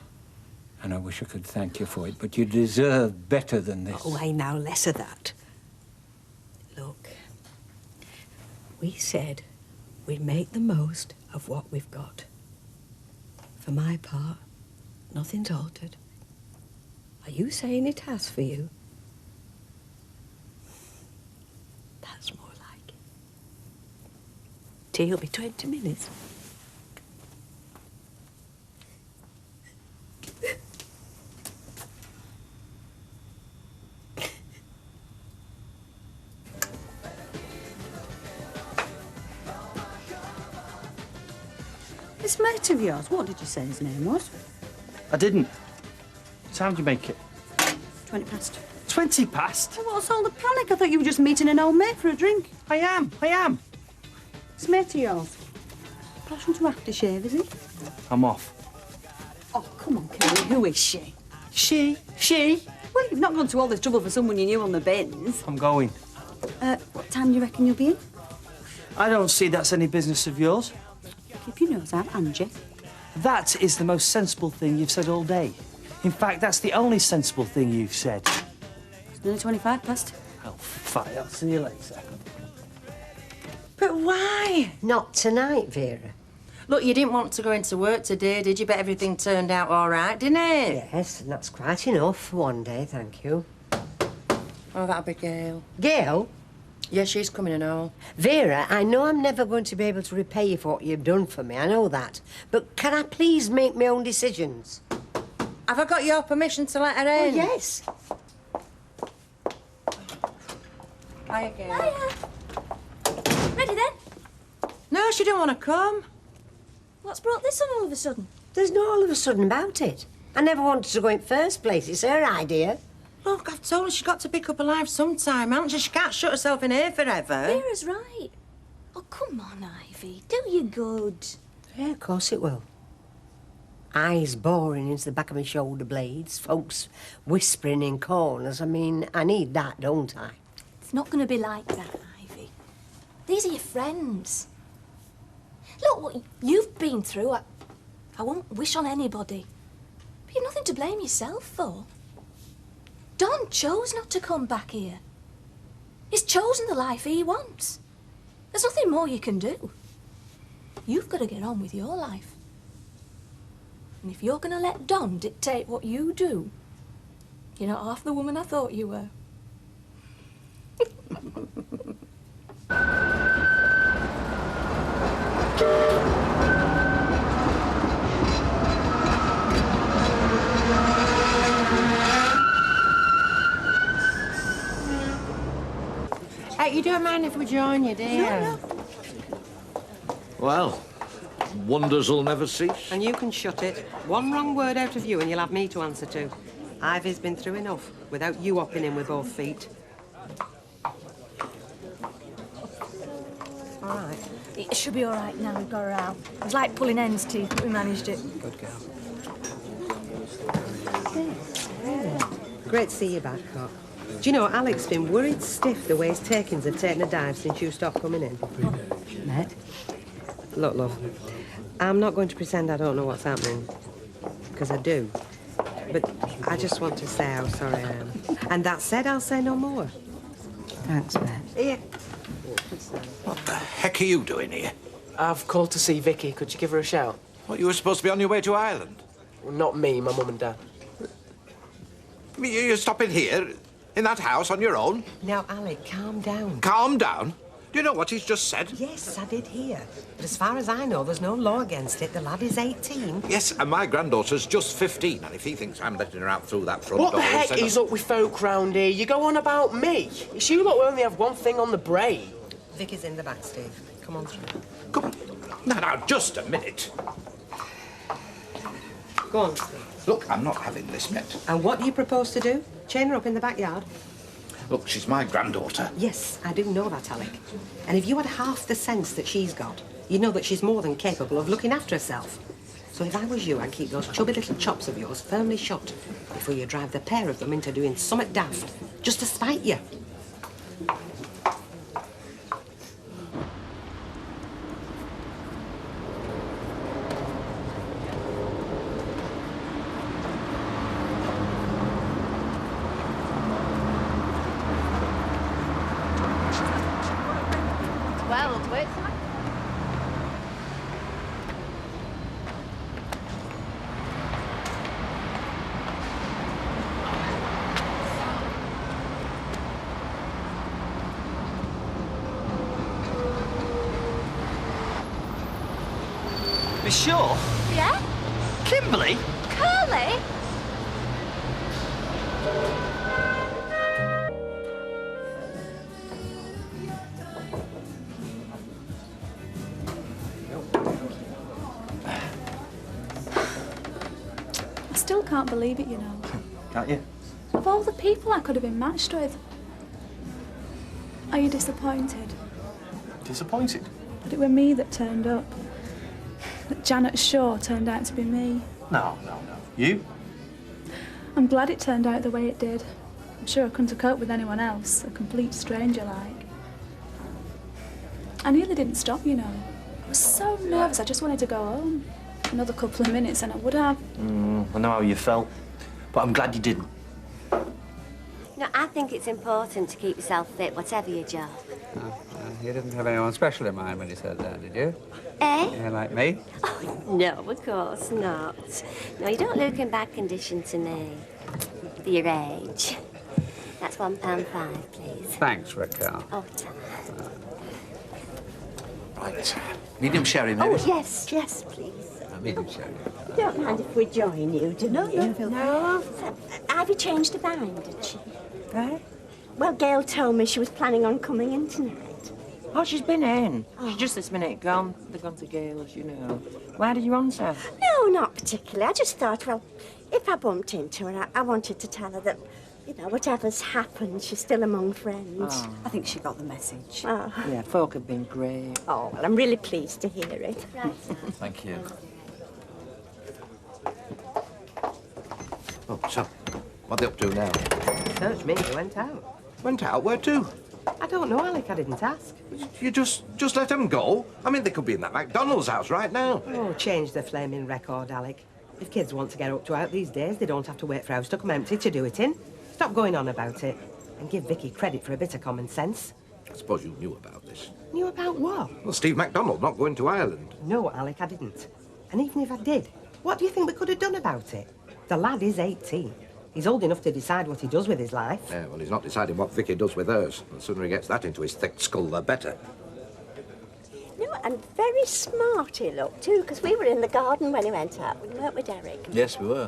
And I wish I could thank you for it, but you deserve better than this. Oh, now, less of that. Look, we said we'd make the most of what we've got. For my part, nothing's altered. Are you saying it has for you? That's more like it. Tea will be 20 minutes. This mate of yours, what did you say his name was? I didn't. What time did you make it? 20 past. 20 past? Well, what's all the panic? I thought you were just meeting an old mate for a drink. I am. This mate of yours. Passion to aftershave, is he? I'm off. Oh, come on, Kerry. Who is she? She? Well, you've not gone to all this trouble for someone you knew on the bins. I'm going. What time do you reckon you'll be in? I don't see that's any business of yours. Keep your nose out, Angie. That is the most sensible thing you've said all day. In fact, that's the only sensible thing you've said. It's nearly 25 past. Oh, fine. I'll see you later. But why? Not tonight, Vera. Look, you didn't want to go into work today, did you? But everything turned out all right, didn't it? Yes, and that's quite enough for one day, thank you. Oh, that'll be Gail. Gail? Yeah, she's coming and all. Vera, I know I'm never going to be able to repay you for what you've done for me, I know that. But can I please make my own decisions? Have I got your permission to let her in? Oh, yes. Hiya, Gail. Hiya. Ready then? No, she didn't want to come. What's brought this on all of a sudden? There's no all of a sudden about it. I never wanted to go in first place. It's her idea. Look, I've told her she's got to pick up her life sometime, hasn't she? She can't shut herself in here forever. Vera's right. Oh, come on, Ivy. Do you good. Yeah, of course it will. Eyes boring into the back of my shoulder blades, folks whispering in corners. I mean, I need that, don't I? It's not going to be like that, Ivy. These are your friends. Look what you've been through. I won't wish on anybody. But you've nothing to blame yourself for. Don chose not to come back here. He's chosen the life he wants. There's nothing more you can do. You've got to get on with your life. And if you're going to let Don dictate what you do, you're not half the woman I thought you were. Hey, you don't mind if we join you, do you? No. Well, wonders will never cease. And you can shut it. One wrong word out of you and you'll have me to answer to. Ivy's been through enough without you hopping in with both feet. All right. It should be all right now we've got her out. It was like pulling hen's teeth, but we managed it. Good girl. Great to see you back, Cock. Do you know, Alec's been worried stiff the way his takings have taken a dive since you stopped coming in. Matt? Look, love, I'm not going to pretend I don't know what's happening, because I do. But I just want to say how sorry I am. And that said, I'll say no more. Thanks, Matt. Here. What the heck are you doing here? I've called to see Vicky. Could you give her a shout? What, you were supposed to be on your way to Ireland? Well, not me, my mum and dad. I mean, you're stopping here, in that house, on your own? Now, Alec, calm down. Calm down? Do you know what he's just said? Yes, I did hear. But as far as I know, there's no law against it. The lad is 18. Yes, and my granddaughter's just 15, and if he thinks I'm letting her out through that front What door... the heck is up with folk round here? You go on about me? It's you lot who only have one thing on the brain. Vicky's in the back, Steve. Come on through. Come on. Now, just a minute. Go on, Steve. Look, I'm not having this met. And what do you propose to do? Chain her up in the backyard? Look, she's my granddaughter. Yes, I do know that, Alec. And if you had half the sense that she's got, you'd know that she's more than capable of looking after herself. So if I was you, I'd keep those chubby little chops of yours firmly shut before you drive the pair of them into doing something daft, just to spite you. Well, wait. Miss Shaw? Yeah? Kimberly? Curly? I still can't believe it, you know. Can't you? Of all the people I could have been matched with. Are you disappointed Disappointed? that it were me that turned up? That Janet Shaw turned out to be me? No. You? I'm glad it turned out the way it did. I'm sure I couldn't have coped with anyone else, a complete stranger like. I nearly didn't stop, you know. I was so nervous, I just wanted to go home. Another couple of minutes and I would have. I know how you felt, but I'm glad you didn't. No, I think it's important to keep yourself fit, whatever your job. You didn't have anyone special in mind when you said that, did you? Eh? Yeah, like me? No, of course not. No, you don't look in bad condition to me. For your age. That's £1.5, please. Thanks, Raquel. Oh, time. Right. Medium sherry, maybe? Oh, yes, please. Medium sherry. You don't mind if we join you, do you? No. Ivy changed her mind, did she? Eh? Well, Gail told me she was planning on coming in tonight. Oh, she's been in. She's just this minute gone. They've gone to Gale's, you know. Why did you answer? No, not particularly. I just thought, well, if I bumped into her, I wanted to tell her that, you know, whatever's happened, she's still among friends. Oh. I think she got the message. Oh. Yeah, folk have been great. Oh, well, I'm really pleased to hear it. Right. Thank you. Oh, so, what are they up to now? Search me, they went out. Went out? Where to? I don't know, Alec, I didn't ask. You just let them go? I mean, they could be in that McDonald's house right now. Oh, change the flaming record, Alec. If kids want to get up to out these days, they don't have to wait for a house to come empty to do it in. Stop going on about it. And give Vicky credit for a bit of common sense. I suppose you knew about this. Knew about what? Well, Steve MacDonald not going to Ireland. No, Alec, I didn't. And even if I did, what do you think we could have done about it? The lad is 18. He's old enough to decide what he does with his life. Yeah, well, he's not deciding what Vicky does with hers. The sooner he gets that into his thick skull, the better. No, and very smart he looked, too, because we were in the garden when he went out, weren't we, Derek? Yes, we were.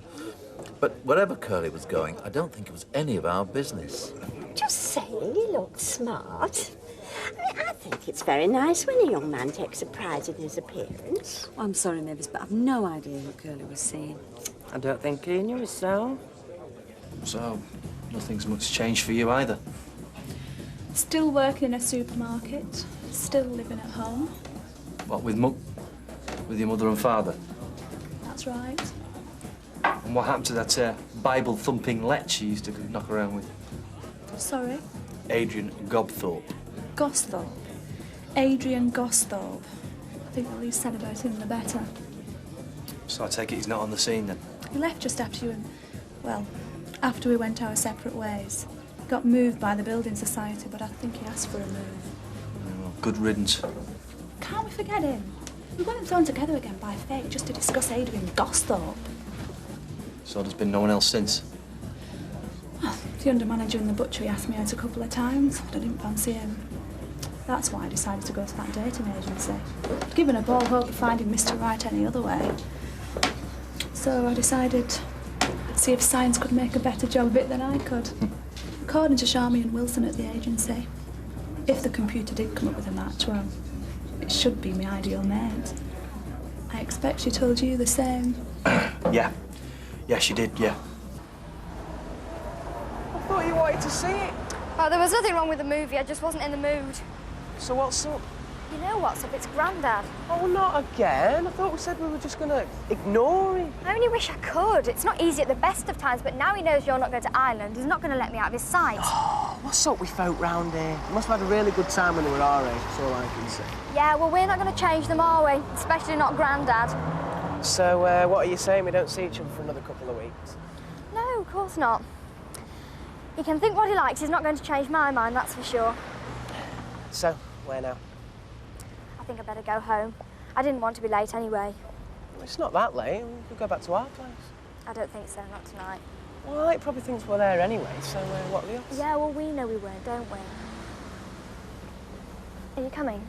But wherever Curly was going, I don't think it was any of our business. Just saying, he looked smart. I think it's very nice when a young man takes a pride in his appearance. I'm sorry, Mavis, but I've no idea what Curly was saying. I don't think he knew so. So, nothing's much changed for you either. Still working in a supermarket, still living at home. What, with your mother and father? That's right. And what happened to that Bible-thumping lech you used to knock around with? Sorry? Adrian Gobthorpe. Gosthorpe. Adrian Gosthorpe. I think the least said about him, the better. So I take it he's not on the scene then? He left just after you and, well, after we went our separate ways. He got moved by the Building Society, but I think he asked for a move. Well, good riddance. Can't we forget him? We weren't thrown together again by fate just to discuss Adrian Gosthorpe. So there's been no one else since? Well, the under manager in the butchery asked me out a couple of times, but I didn't fancy him. That's why I decided to go to that dating agency. I'd given up all hope of finding Mr. Right any other way. So I decided I'd see if science could make a better job of it than I could. According to Sharmy and Wilson at the agency, if the computer did come up with a match, well, it should be my ideal mate. I expect she told you the same. Yeah. Yeah, she did, yeah. I thought you wanted to see it. Oh, there was nothing wrong with the movie. I just wasn't in the mood. So what's up? You know what's up? It's Grandad. Oh, not again. I thought we said we were just going to ignore him. I only wish I could. It's not easy at the best of times, but now he knows you're not going to Ireland, he's not going to let me out of his sight. Oh, what's up with folk round here? You must have had a really good time when they were our age, that's all I can say. Yeah, well, we're not going to change them, are we? Especially not Grandad. So, what are you saying? We don't see each other for another couple of weeks? No, of course not. He can think what he likes. He's not going to change my mind, that's for sure. So, where now? I think I better go home. I didn't want to be late anyway. It's not that late. We could go back to our place. I don't think so, not tonight. Well, Alec probably thinks we're there anyway, so what are the odds? Yeah, well, we know we weren't, don't we? Are you coming?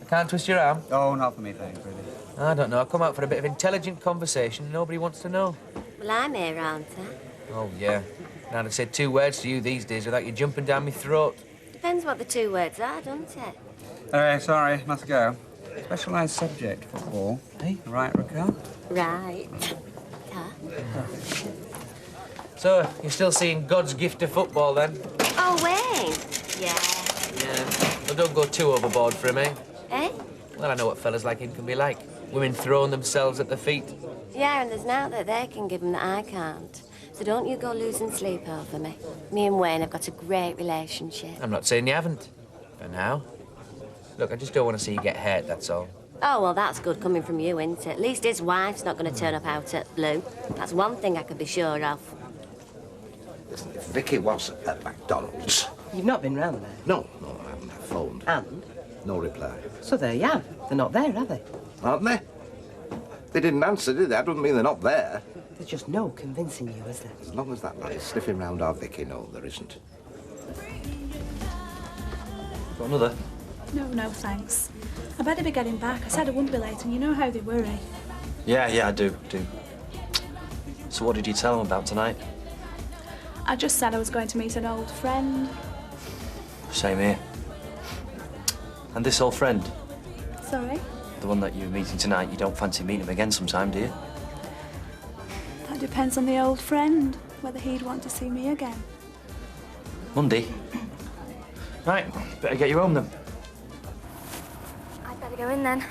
I can't twist your arm. Oh, not for me, thanks, really. I don't know. I've come out for a bit of intelligent conversation and nobody wants to know. Well, I'm here, aren't I? Oh, yeah. Now, I'd say 2 words to you these days without you jumping down my throat. Depends what the 2 words are, doesn't it? Anyway, sorry, must go. Specialised subject, football. Hey, right, Raquel? Right. So, you're still seeing God's gift to football, then? Oh, Wayne? Yeah. Yeah. Well, don't go too overboard for him, eh? Eh? Well, I know what fellas like him can be like. Women throwing themselves at the feet. Yeah, and there's now that they can give him that I can't. So don't you go losing sleep over me. Me and Wayne have got a great relationship. I'm not saying you haven't. For now. Look, I just don't want to see you get hurt, that's all. Oh, well, that's good coming from you, isn't it? At least his wife's not going to turn up out at Blue. That's one thing I can be sure of. Listen, if Vicky was at McDonald's... You've not been round there? No, I haven't. I phoned. And? No reply. So there you are. They're not there, are they? Aren't they? They didn't answer, did they? That doesn't mean they're not there. There's just no convincing you, is there? As long as that lad is sniffing round our Vicky, no, there isn't. Got another? No, thanks. I better be getting back. I said I wouldn't be late, and you know how they worry. Yeah, I do. So what did you tell them about tonight? I just said I was going to meet an old friend. Same here. And this old friend, Sorry? the one that you're meeting tonight, you don't fancy meeting him again sometime, do you? That depends on the old friend, whether he'd want to see me again. Monday? Right, better get you home then. I'd better go in then.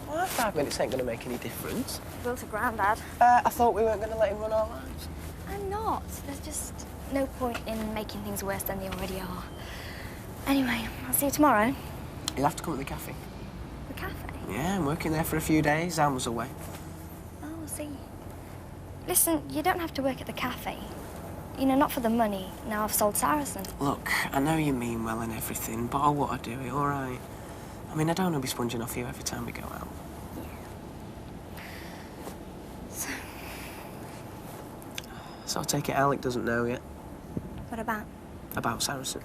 Well, 5 minutes ain't going to make any difference. Will to Grandad. I thought we weren't going to let him run our lives. I'm not. There's just no point in making things worse than they already are. Anyway, I'll see you tomorrow. You'll have to come to the cafe. The cafe? Yeah, I'm working there for a few days. Anne was away. Oh, I see. Listen, you don't have to work at the cafe. You know, not for the money. Now I've sold Saracen. Look, I know you mean well and everything, but I want to do it, all right? I mean, I don't want to be sponging off you every time we go out. So I take it Alec doesn't know yet What about? about Saracen.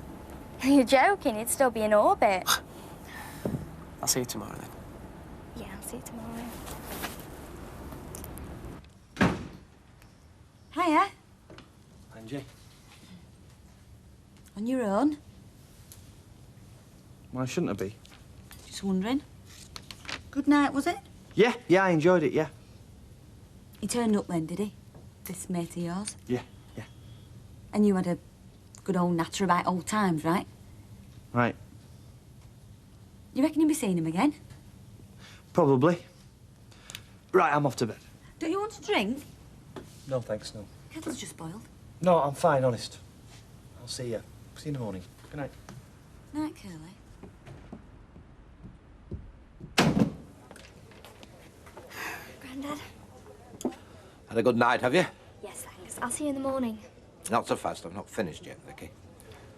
You're joking. It'd still be in orbit. I'll see you tomorrow then. Yeah, I'll see you tomorrow. Hiya. Angie? On your own? Why shouldn't I be? Just wondering. Good night, was it? Yeah, I enjoyed it, yeah. He turned up then, did he? This mate of yours? Yeah. And you had a good old natter about old times, right? Right. You reckon you'll be seeing him again? Probably. Right, I'm off to bed. Don't you want a drink? No, thanks, no. Kettle's just boiled. No, I'm fine, honest. I'll see you. See you in the morning. Good night. Night, Curly. Grandad? Had a good night, have you? Yes, thanks. I'll see you in the morning. Not so fast. I've not finished yet, Vicky.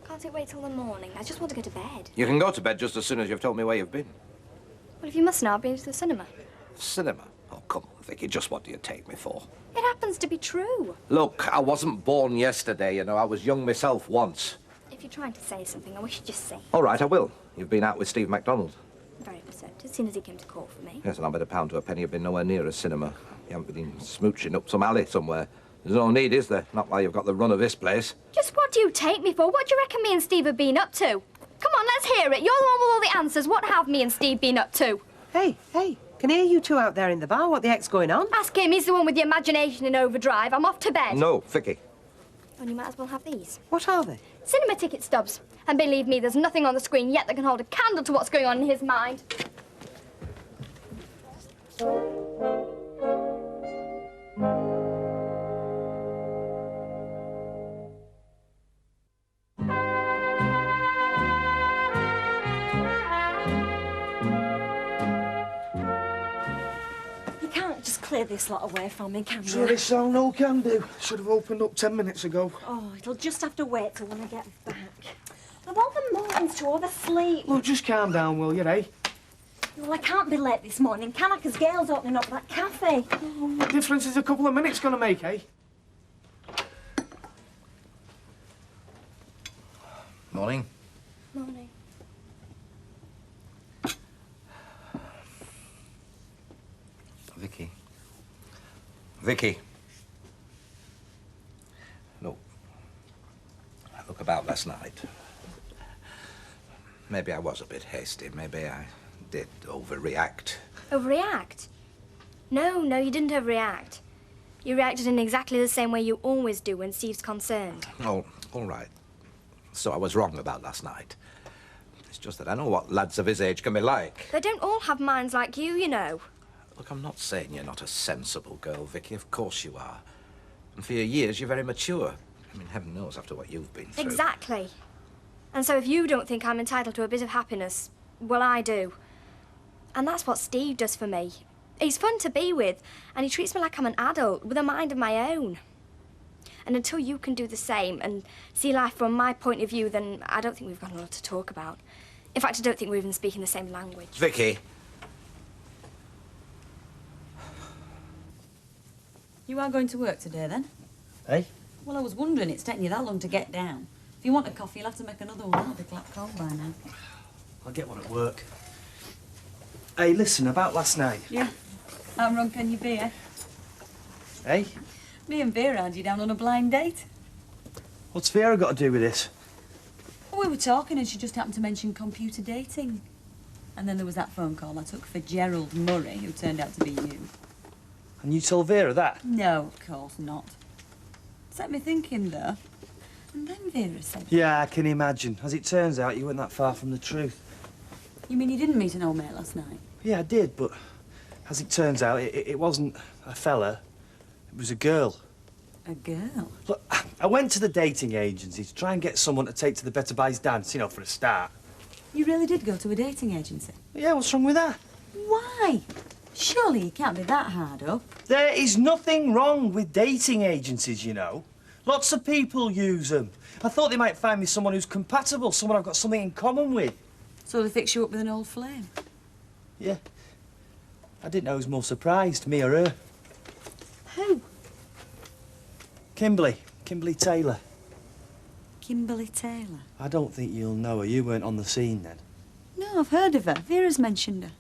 Can't it wait till the morning? I just want to go to bed. You can go to bed just as soon as you've told me where you've been. Well, if you must know, I've been to the cinema. Cinema? Oh, come on, Vicky. Just what do you take me for? It happens to be true. Look, I wasn't born yesterday, you know. I was young myself once. If you're trying to say something, I wish you'd just say. All right, I will. You've been out with Steve MacDonald. Very perceptive, as soon as he came to call for me. Yes, and I bet a pound to a penny you've been nowhere near a cinema. You haven't been smooching up some alley somewhere. There's no need, is there? Not while you've got the run of this place. Just what do you take me for? What do you reckon me and Steve have been up to? Come on, let's hear it. You're the one with all the answers. What have me and Steve been up to? Hey, Can hear you two out there in the bar. What the heck's going on? Ask him, he's the one with the imagination in overdrive. I'm off to bed. No, Vicky. And you might as well have these. What are they? Cinema ticket stubs. And believe me, there's nothing on the screen yet that can hold a candle to what's going on in his mind. You can't just clear this lot away from me, can you? Sure, it's all no can do. Should have opened up 10 minutes ago. Oh, it'll just have to wait till when I get back. I want the mornings to oversleep. Look, just calm down, will you, eh? Well, I can't be late this morning, can I? Because Gail's opening up that cafe. What difference is a couple of minutes going to make, eh? Morning. Morning. Vicky. Vicky. Look, about last night. Maybe I was a bit hasty. Maybe I did overreact. Overreact? No, you didn't overreact. You reacted in exactly the same way you always do when Steve's concerned. Oh, all right. So I was wrong about last night. It's just that I know what lads of his age can be like. They don't all have minds like you know. Look, I'm not saying you're not a sensible girl, Vicky. Of course you are. And for your years, you're very mature. I mean, heaven knows after what you've been through. Exactly. And so if you don't think I'm entitled to a bit of happiness, well, I do. And that's what Steve does for me. He's fun to be with, and he treats me like I'm an adult with a mind of my own. And until you can do the same and see life from my point of view, then I don't think we've got a lot to talk about. In fact, I don't think we're even speaking the same language. Vicky. You are going to work today, then? Eh? Well, I was wondering, it's taking you that long to get down. If you want a coffee, you'll have to make another one. It'll be quite cold by now. I'll get one at work. Hey, listen, about last night. Yeah. How wrong can you be, eh? Hey? Me and Vera had you down on a blind date. What's Vera got to do with this? Well, we were talking and she just happened to mention computer dating. And then there was that phone call I took for Gerald Murray, who turned out to be you. And you told Vera that? No, of course not. Set me thinking, though. And then Vera said... Yeah, I can imagine. As it turns out, you weren't that far from the truth. You mean you didn't meet an old mate last night? Yeah, I did, but as it turns out, it wasn't a fella. It was a girl. A girl? Look, I went to the dating agency to try and get someone to take to the Better Buys dance, you know, for a start. You really did go to a dating agency? Yeah, what's wrong with that? Why? Surely it can't be that hard up. There is nothing wrong with dating agencies, you know. Lots of people use them. I thought they might find me someone who's compatible, someone I've got something in common with. So they fix you up with an old flame? Yeah. I didn't know who was more surprised, me or her. Who? Kimberly Taylor. Kimberly Taylor? I don't think you'll know her. You weren't on the scene then. No, I've heard of her. Vera's mentioned her.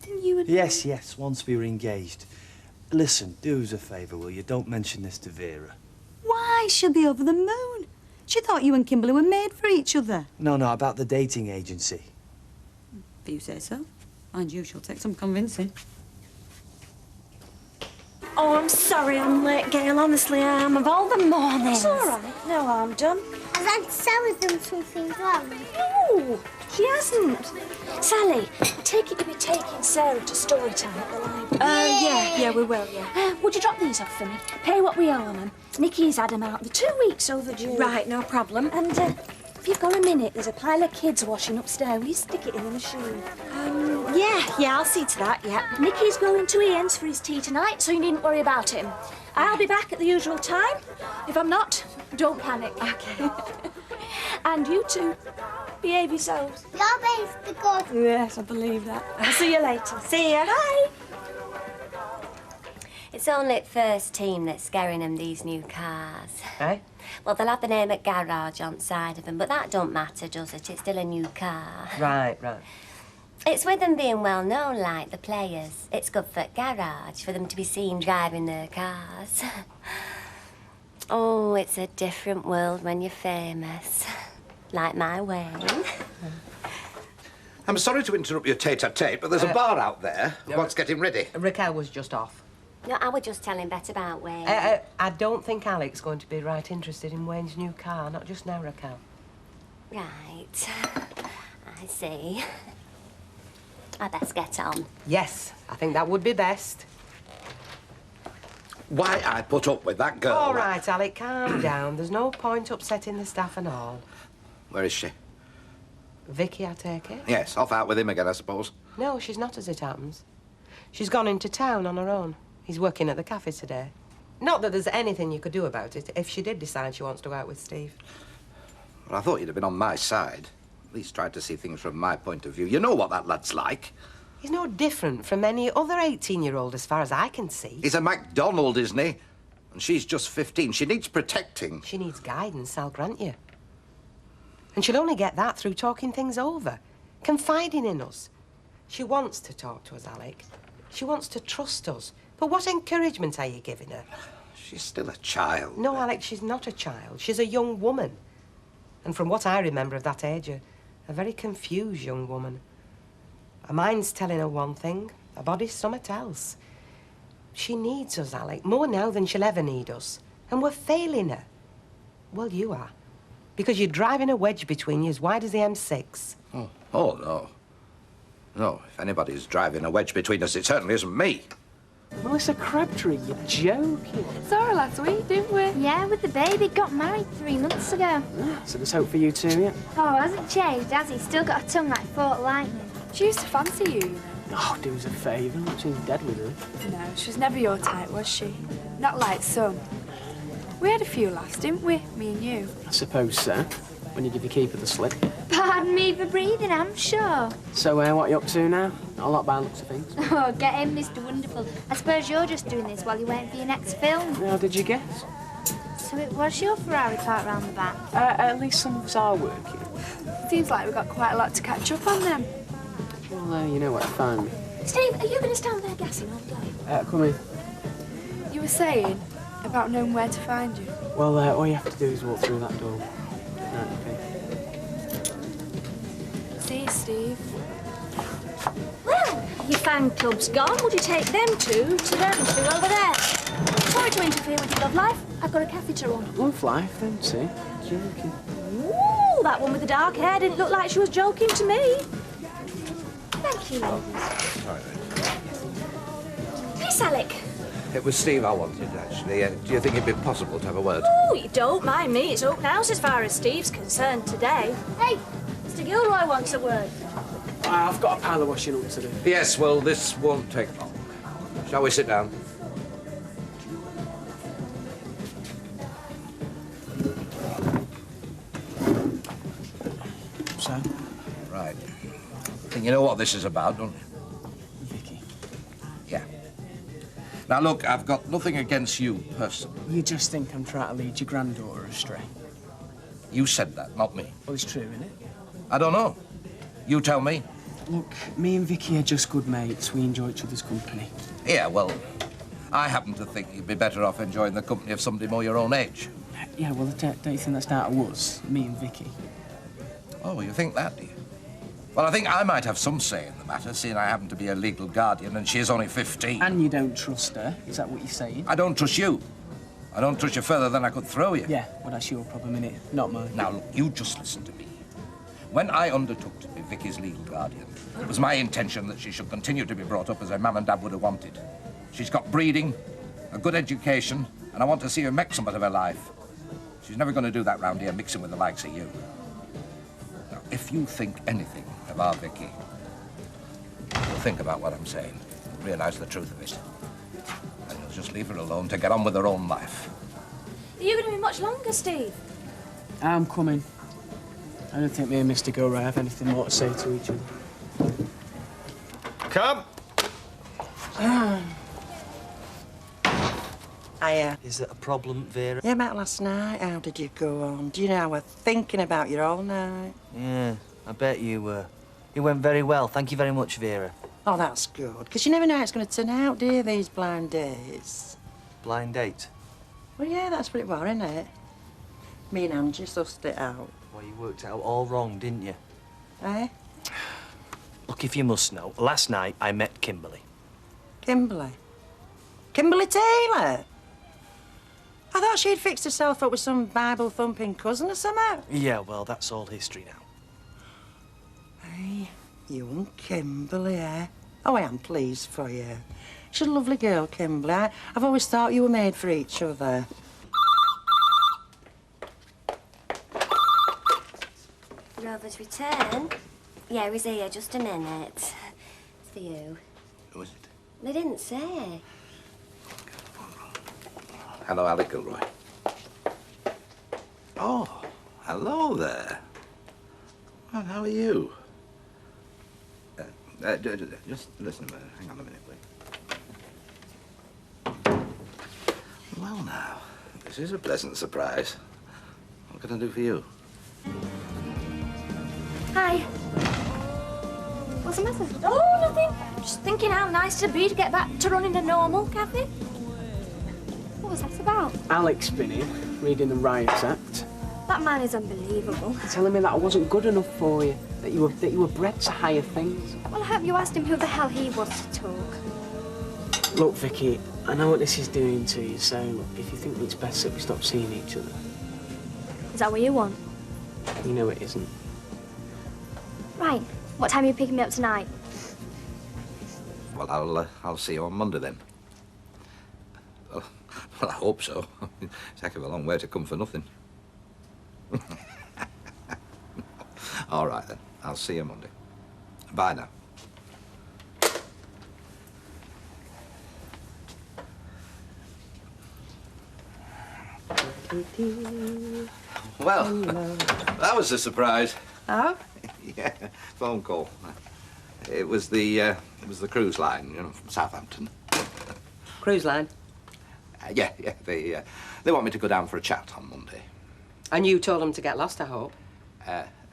Didn't you and... Yes, once we were engaged. Listen, do us a favour, will you? Don't mention this to Vera. Why? She'll be over the moon. She thought you and Kimberly were made for each other. No, about the dating agency. If you say so. Mind you, she'll take some convincing. Oh, I'm sorry I'm late, Gail. Honestly, I am. Of all the mornings. It's all right. No harm done. Has Aunt Sally done something wrong? No, she hasn't. Sally, I take it you'll be taking Sarah to story time at the library. Yeah, we will, yeah. Would you drop these off for me? Pay what we owe on them. Nikki's had them out. They're 2 weeks overdue. Right, no problem. And if you've got a minute, there's a pile of kids washing upstairs. Will you stick it in the machine? Yeah, I'll see to that, yeah. Nikki's going to Ian's for his tea tonight, so you needn't worry about him. I'll be back at the usual time. If I'm not, don't panic. Okay. And you two, behave yourselves. Your base be good. Yes, I believe that. I'll see you later. See ya. Bye. It's only the first team that's scaring them these new cars. Eh? Well, they'll have the name at garage on the side of them, but that don't matter, does it? It's still a new car. Right. It's with them being well known, like the players. It's good for garage, for them to be seen driving their cars. Oh, it's a different world when you're famous. Like my Wayne. I'm sorry to interrupt your tete-a-tete, but there's a bar out there. What's getting ready? Raquel was just off. No, I was just telling Bet about Wayne. I don't think Alec's going to be right interested in Wayne's new car. Not just now, Raquel. Right. I see. I best get on. Yes, I think that would be best. Why I put up with that girl... All right, Alec, calm down. There's no point upsetting the staff and all. Where is she? Vicky, I take it? Yes, off out with him again, I suppose. No, she's not, as it happens. She's gone into town on her own. He's working at the cafe today. Not that there's anything you could do about it if she did decide she wants to go out with Steve. Well, I thought you'd have been on my side. At least tried to see things from my point of view. You know what that lad's like. He's no different from any other 18-year-old as far as I can see. He's a MacDonald, isn't he? And she's just 15. She needs protecting. She needs guidance, I'll grant you. And she'll only get that through talking things over, confiding in us. She wants to talk to us, Alec. She wants to trust us. But what encouragement are you giving her? She's still a child. No, Alex, she's not a child. She's a young woman. And from what I remember of that age, a very confused young woman. Her mind's telling her one thing, her body's something else. She needs us, Alec, more now than she'll ever need us. And we're failing her. Well, you are. Because you're driving a wedge between you as wide as the M6. Oh, no. No, if anybody's driving a wedge between us, it certainly isn't me. Melissa Crabtree, you're joking. Saw her last week, didn't we? Yeah, with the baby. Got married 3 months ago. So there's hope for you too, yeah? Oh, hasn't changed, has he? Still got a tongue like Fort Lightning. She used to fancy you, you know. Oh, do us a favour. She's dead with her. No, she was never your type, was she? Not like some. We had a few laughs, didn't we? Me and you. I suppose so. When you give your keeper the slip. Pardon me for breathing, I'm sure. So, what are you up to now? Not a lot by the looks of things. Oh, get in, Mr. Wonderful. I suppose you're just doing this while you're waiting for your next film. How did you guess? So it was your Ferrari parked round the back? At least some of us are working. Seems like we've got quite a lot to catch up on then. Well, you know where to find me. Steve, are you going to stand there gassing all day? Come in. You were saying about knowing where to find you. Well, all you have to do is walk through that door. Right, okay. See you, Steve. Well, your fan club's gone. Would you take them two to them two over there? Sorry to interfere with your love life. I've got a cafe to run. Love life, don't you? Joking. Ooh, that one with the dark hair didn't look like she was joking to me. Thank you, ladies. Sorry. Miss Alec. It was Steve I wanted, actually. Do you think it'd be possible to have a word? Oh, you don't mind me. It's open house as far as Steve's concerned today. Hey, Mr. Gilroy wants a word. I've got a pile of washing up to do. Yes, well, this won't take long. Shall we sit down? So? Right. I think you know what this is about, don't you? Vicky. Yeah. Now, look, I've got nothing against you personally. You just think I'm trying to lead your granddaughter astray? You said that, not me. Well, it's true, isn't it? I don't know. You tell me. Look, me and Vicky are just good mates. We enjoy each other's company. Yeah, well, I happen to think you'd be better off enjoying the company of somebody more your own age. Yeah, well, don't you think that's down to us, me and Vicky? Oh, you think that, do you? Well, I think I might have some say in the matter, seeing I happen to be a legal guardian and she's only 15. And you don't trust her? Is that what you're saying? I don't trust you. I don't trust you further than I could throw you. Yeah, well, that's your problem, innit? Not mine. Now, look, you just listen to me. When I undertook to be Vicky's legal guardian, it was my intention that she should continue to be brought up as her mum and dad would have wanted. She's got breeding, a good education, and I want to see her make something of her life. She's never going to do that round here, mixing with the likes of you. Now, if you think anything of our Vicky, think about what I'm saying, and realise the truth of it. And you'll just leave her alone to get on with her own life. Are you going to be much longer, Steve? I'm coming. I don't think me and Mr. Gilroy have anything more to say to each other. Come. Hiya. Is it a problem, Vera? Yeah, about last night. How did you go on? Do you know I was thinking about you all night? Yeah, I bet you were. It went very well. Thank you very much, Vera. Oh, that's good. Because you never know how it's going to turn out, do you, these blind dates? Blind date? Well, yeah, that's what it was, isn't it? Me and Angie sussed it out. Well, you worked it out all wrong, didn't you? Eh? Look, if you must know, last night I met Kimberly. Kimberly? Kimberly Taylor? I thought she'd fixed herself up with some Bible-thumping cousin or something. Yeah, well, that's all history now. Hey, you and Kimberly, eh? Oh, I am pleased for you. She's a lovely girl, Kimberly. I've always thought you were made for each other. Rover's return? Yeah, he's here, just a minute. It's for you. Who is it? They didn't say. Hello, Alec Gilroy. Oh, hello there. Well, how are you? Just listen a minute. Hang on a minute, please. Well, now, this is a pleasant surprise. What can I do for you? Hi. What's the matter? Oh, nothing. Just thinking how nice it'd be to get back to running a normal cafe. What was that about? Alex been in, reading the Riots Act. That man is unbelievable. Telling me that I wasn't good enough for you, that you were bred to higher things. Well, I hope you asked him who the hell he was to talk. Look, Vicky, I know what this is doing to you, so if you think it's best that we stop seeing each other. Is that what you want? You know it isn't. Right. What time are you picking me up tonight? Well, I'll see you on Monday then. Well, I hope so. It's a heck of a long way to come for nothing. All right then. I'll see you Monday. Bye now. Well, that was a surprise. Oh? Yeah, phone call. It was the cruise line, you know, from Southampton. Cruise line? Yeah, they want me to go down for a chat on Monday. And you told them to get lost, I hope?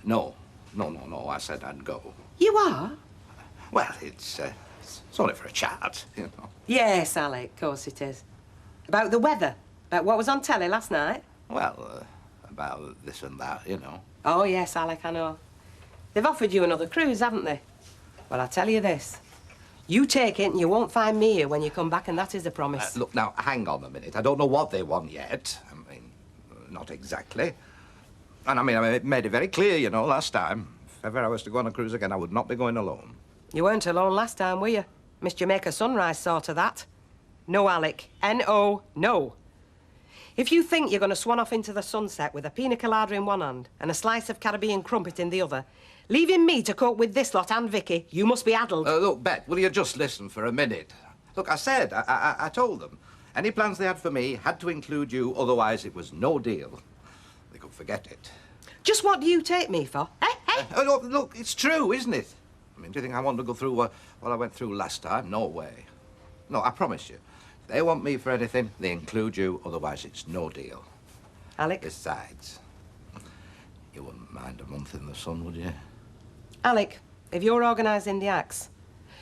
No. I said I'd go. You are? Well, it's only for a chat, you know. Yes, Alec, of course it is. About the weather? About what was on telly last night? Well, about this and that, you know. Oh, yes, Alec, I know. They've offered you another cruise, haven't they? Well, I'll tell you this. You take it and you won't find me here when you come back, and that is a promise. Look, now, hang on a minute. I don't know what they want yet. I mean, not exactly. And I mean, I made it very clear, you know, last time. If ever I was to go on a cruise again, I would not be going alone. You weren't alone last time, were you? Miss Jamaica Sunrise saw to that. No, Alec. N-O, no. If you think you're going to swan off into the sunset with a pina colada in one hand and a slice of Caribbean crumpet in the other, leaving me to cope with this lot and Vicky, you must be addled. Look, Bet, will you just listen for a minute? Look, I told them. Any plans they had for me had to include you, otherwise it was no deal. They could forget it. Just what do you take me for? Hey? Look, it's true, isn't it? I mean, do you think I want to go through what I went through last time? No way. No, I promise you. If they want me for anything, they include you, otherwise it's no deal. Alec? Besides, you wouldn't mind a month in the sun, would you? Alec, if you're organising the acts,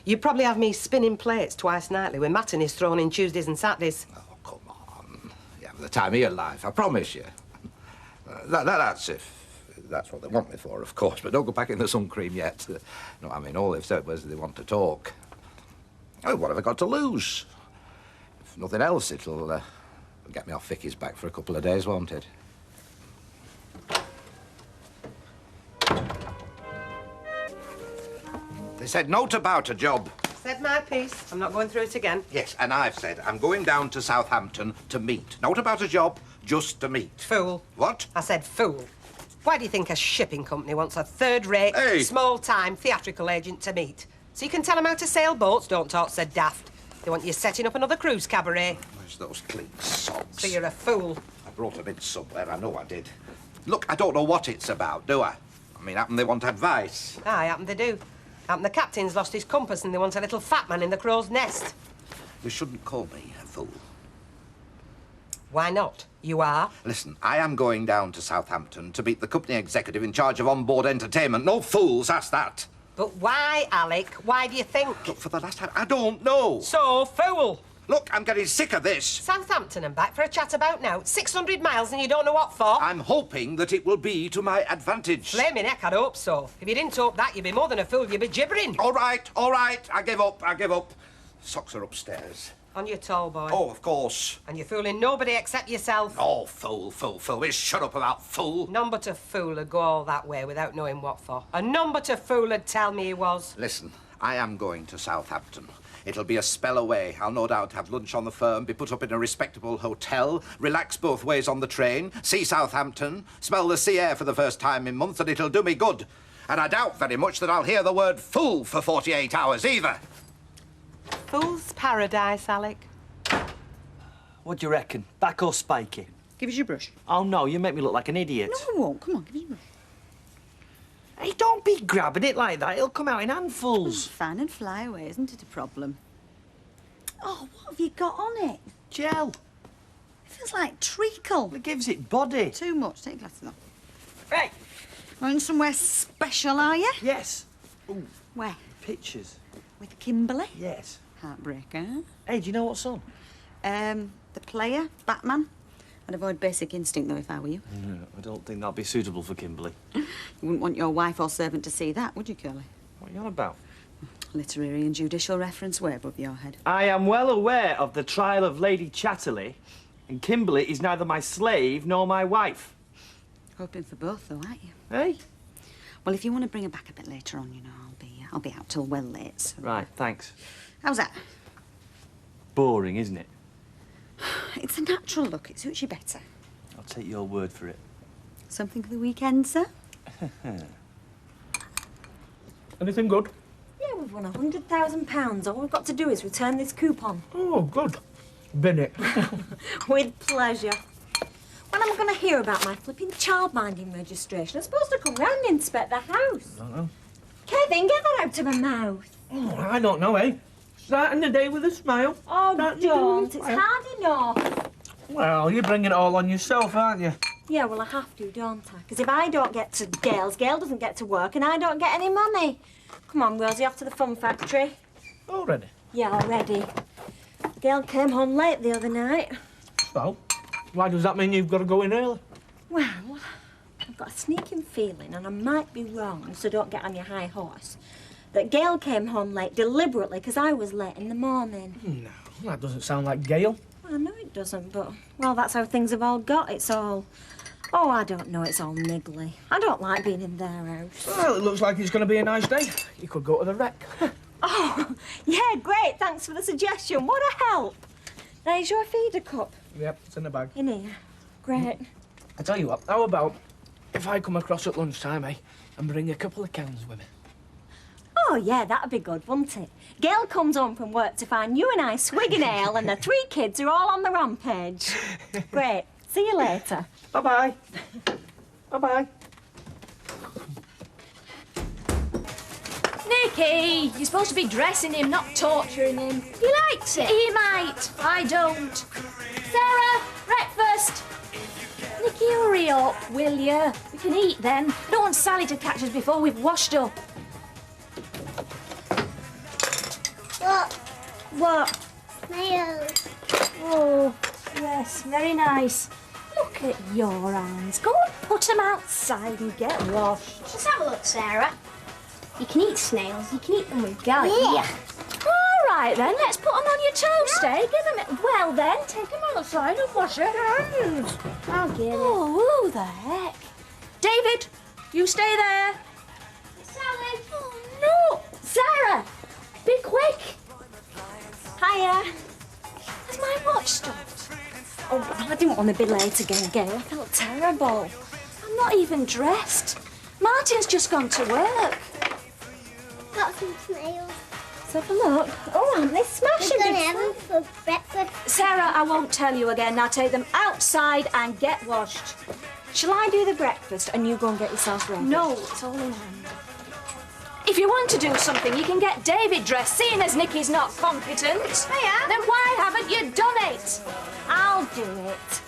you'd probably have me spinning plates twice nightly with matinees thrown in Tuesdays and Saturdays. Oh, come on. You have the time of your life, I promise you. That's if that's what they want me for, of course, but don't go back in the sun cream yet. No, I mean, all they've said was they want to talk. Oh, what have I got to lose? If nothing else, it'll get me off Vicky's back for a couple of days, won't it? They said note about a job. Said my piece. I'm not going through it again. Yes, and I've said I'm going down to Southampton to meet. Not about a job, just to meet. Fool. What? I said fool. Why do you think a shipping company wants a third-rate, small-time theatrical agent to meet? So you can tell them how to sail boats, don't talk so daft. They want you setting up another cruise cabaret. Where's those clean socks? So you're a fool. I brought them in somewhere, I know I did. Look, I don't know what it's about, do I? I mean, happen they want advice. I happen they do. Happen the captain's lost his compass and they want a little fat man in the crow's nest. You shouldn't call me a fool. Why not? You are. Listen, I am going down to Southampton to meet the company executive in charge of onboard entertainment. No fools ask that. But why, Alec? Why do you think? Look, for the last time, I don't know. So, fool. Look, I'm getting sick of this. Southampton and back for a chat about now. 600 miles and you don't know what for? I'm hoping that it will be to my advantage. Flaming heck, I'd hope so. If you didn't hope that, you'd be more than a fool, you'd be gibbering. All right, I give up. Socks are upstairs. On your tall boy. Oh, of course. And you're fooling nobody except yourself. Oh, fool. Will you shut up about fool? None but a fool would go all that way without knowing what for. And none but a fool would tell me he was. Listen, I am going to Southampton. It'll be a spell away. I'll no doubt have lunch on the firm, be put up in a respectable hotel, relax both ways on the train, see Southampton, smell the sea air for the first time in months, and it'll do me good. And I doubt very much that I'll hear the word fool for 48 hours either. Fool's paradise, Alec. What do you reckon? Back or spiky? Give us your brush. Oh, no, you make me look like an idiot. No, I won't. Come on, give us your brush. Hey, don't be grabbing it like that. It'll come out in handfuls. Fine and fly away, isn't it a problem? Oh, what have you got on it? Gel. It feels like treacle. It gives it body. Too much. Take your glasses off. Right. Going somewhere special, are you? Yes. Ooh. Where? Pictures. With Kimberly? Yes. Heartbreaker. Hey, do you know what's on? The Player, Batman. I'd avoid Basic Instinct, though, if I were you. No, I don't think that'd be suitable for Kimberly. You wouldn't want your wife or servant to see that, would you, Curly? What are you on about? Literary and judicial reference way above your head. I am well aware of the trial of Lady Chatterley, and Kimberly is neither my slave nor my wife. Hoping for both, though, aren't you? Hey? Well, if you want to bring her back a bit later on, you know, I'll be out till well late, so... Right, thanks. How's that? Boring, isn't it? It's a natural look. It suits you better. I'll take your word for it. Something for the weekend, sir? Anything good? Yeah, we've won £100,000. All we've got to do is return this coupon. Oh, good. Bin it. With pleasure. When am I going to hear about my flipping childminding registration? I'm supposed to come round and inspect the house. I don't know. Kevin, get that out of my mouth. Oh, I don't know, eh? Starting the day with a smile. Oh, don't. It's hard enough. Well, you're bringing it all on yourself, aren't you? Yeah, well, I have to, don't I? Because if I don't get to Gail doesn't get to work, and I don't get any money. Come on, Rosie, off to the fun factory. Already? Yeah, already. Gail came home late the other night. So, why does that mean you've got to go in early? Well, I've got a sneaking feeling, and I might be wrong, so don't get on your high horse, that Gail came home late deliberately because I was late in the morning. No, that doesn't sound like Gail. I know it doesn't, but, well, that's how things have all got. It's all... Oh, I don't know, it's all niggly. I don't like being in their house. Well, it looks like it's going to be a nice day. You could go to the wreck. Oh, yeah, great. Thanks for the suggestion. What a help. Now, is your feeder cup Yep, it's in the bag. in here? Great. I tell you what, how about if I come across at lunchtime, eh, and bring a couple of cans with me? Oh, yeah, that'd be good, wouldn't it? Gail comes home from work to find you and I swigging ale and the 3 kids are all on the rampage. Great. See you later. Bye-bye. Bye-bye. Nicky, you're supposed to be dressing him, not torturing him. He likes it. He might. I don't. Sarah, breakfast. Nicky, hurry up, will you? We can eat then. I don't want Sally to catch us before we've washed up. What? What? Snails. Oh, yes, very nice. Look at your hands. Go and put them outside and get washed. Let's have a look, Sarah. You can eat snails. You can eat them with garlic. Yeah. All right, then. Let's put them on your toast, eh? Give them... Well, then, take them outside and wash your hands. I'll get it. Oh, who the heck? David, you stay there. Sally. Oh, no. Sarah, be quick. Hiya. Has my watch stopped? Oh, well, I didn't want to be late again, Gail. I felt terrible. I'm not even dressed. Martin's just gone to work. Got some snails. Let's have a look. Oh, aren't they smashing? We're gonna have them for breakfast. Sarah, I won't tell you again. Now take them outside and get washed. Shall I do the breakfast and you go and get yourself ready? No, it's all in hand. If you want to do something, you can get David dressed, seeing as Nicky's not competent. Hiya. Then why haven't you done it? I'll do it.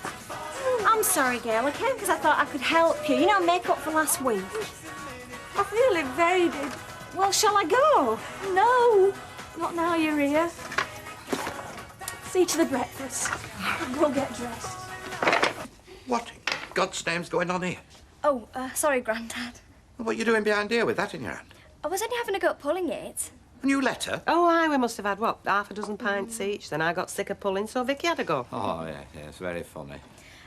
I'm sorry, Gail. I came because I thought I could help you. You know, make up for last week. I feel invaded. Well, shall I go? No, not now you're here. See to the breakfast. I'll go get dressed. What in God's name's going on here? Oh, sorry, Grandad. What are you doing behind here with that in your hand? I was only having a go at pulling it. A new letter? Oh, aye, we must have had, what, half a dozen pints each. Then I got sick of pulling, so Vicky had to go. Oh, yes, very funny.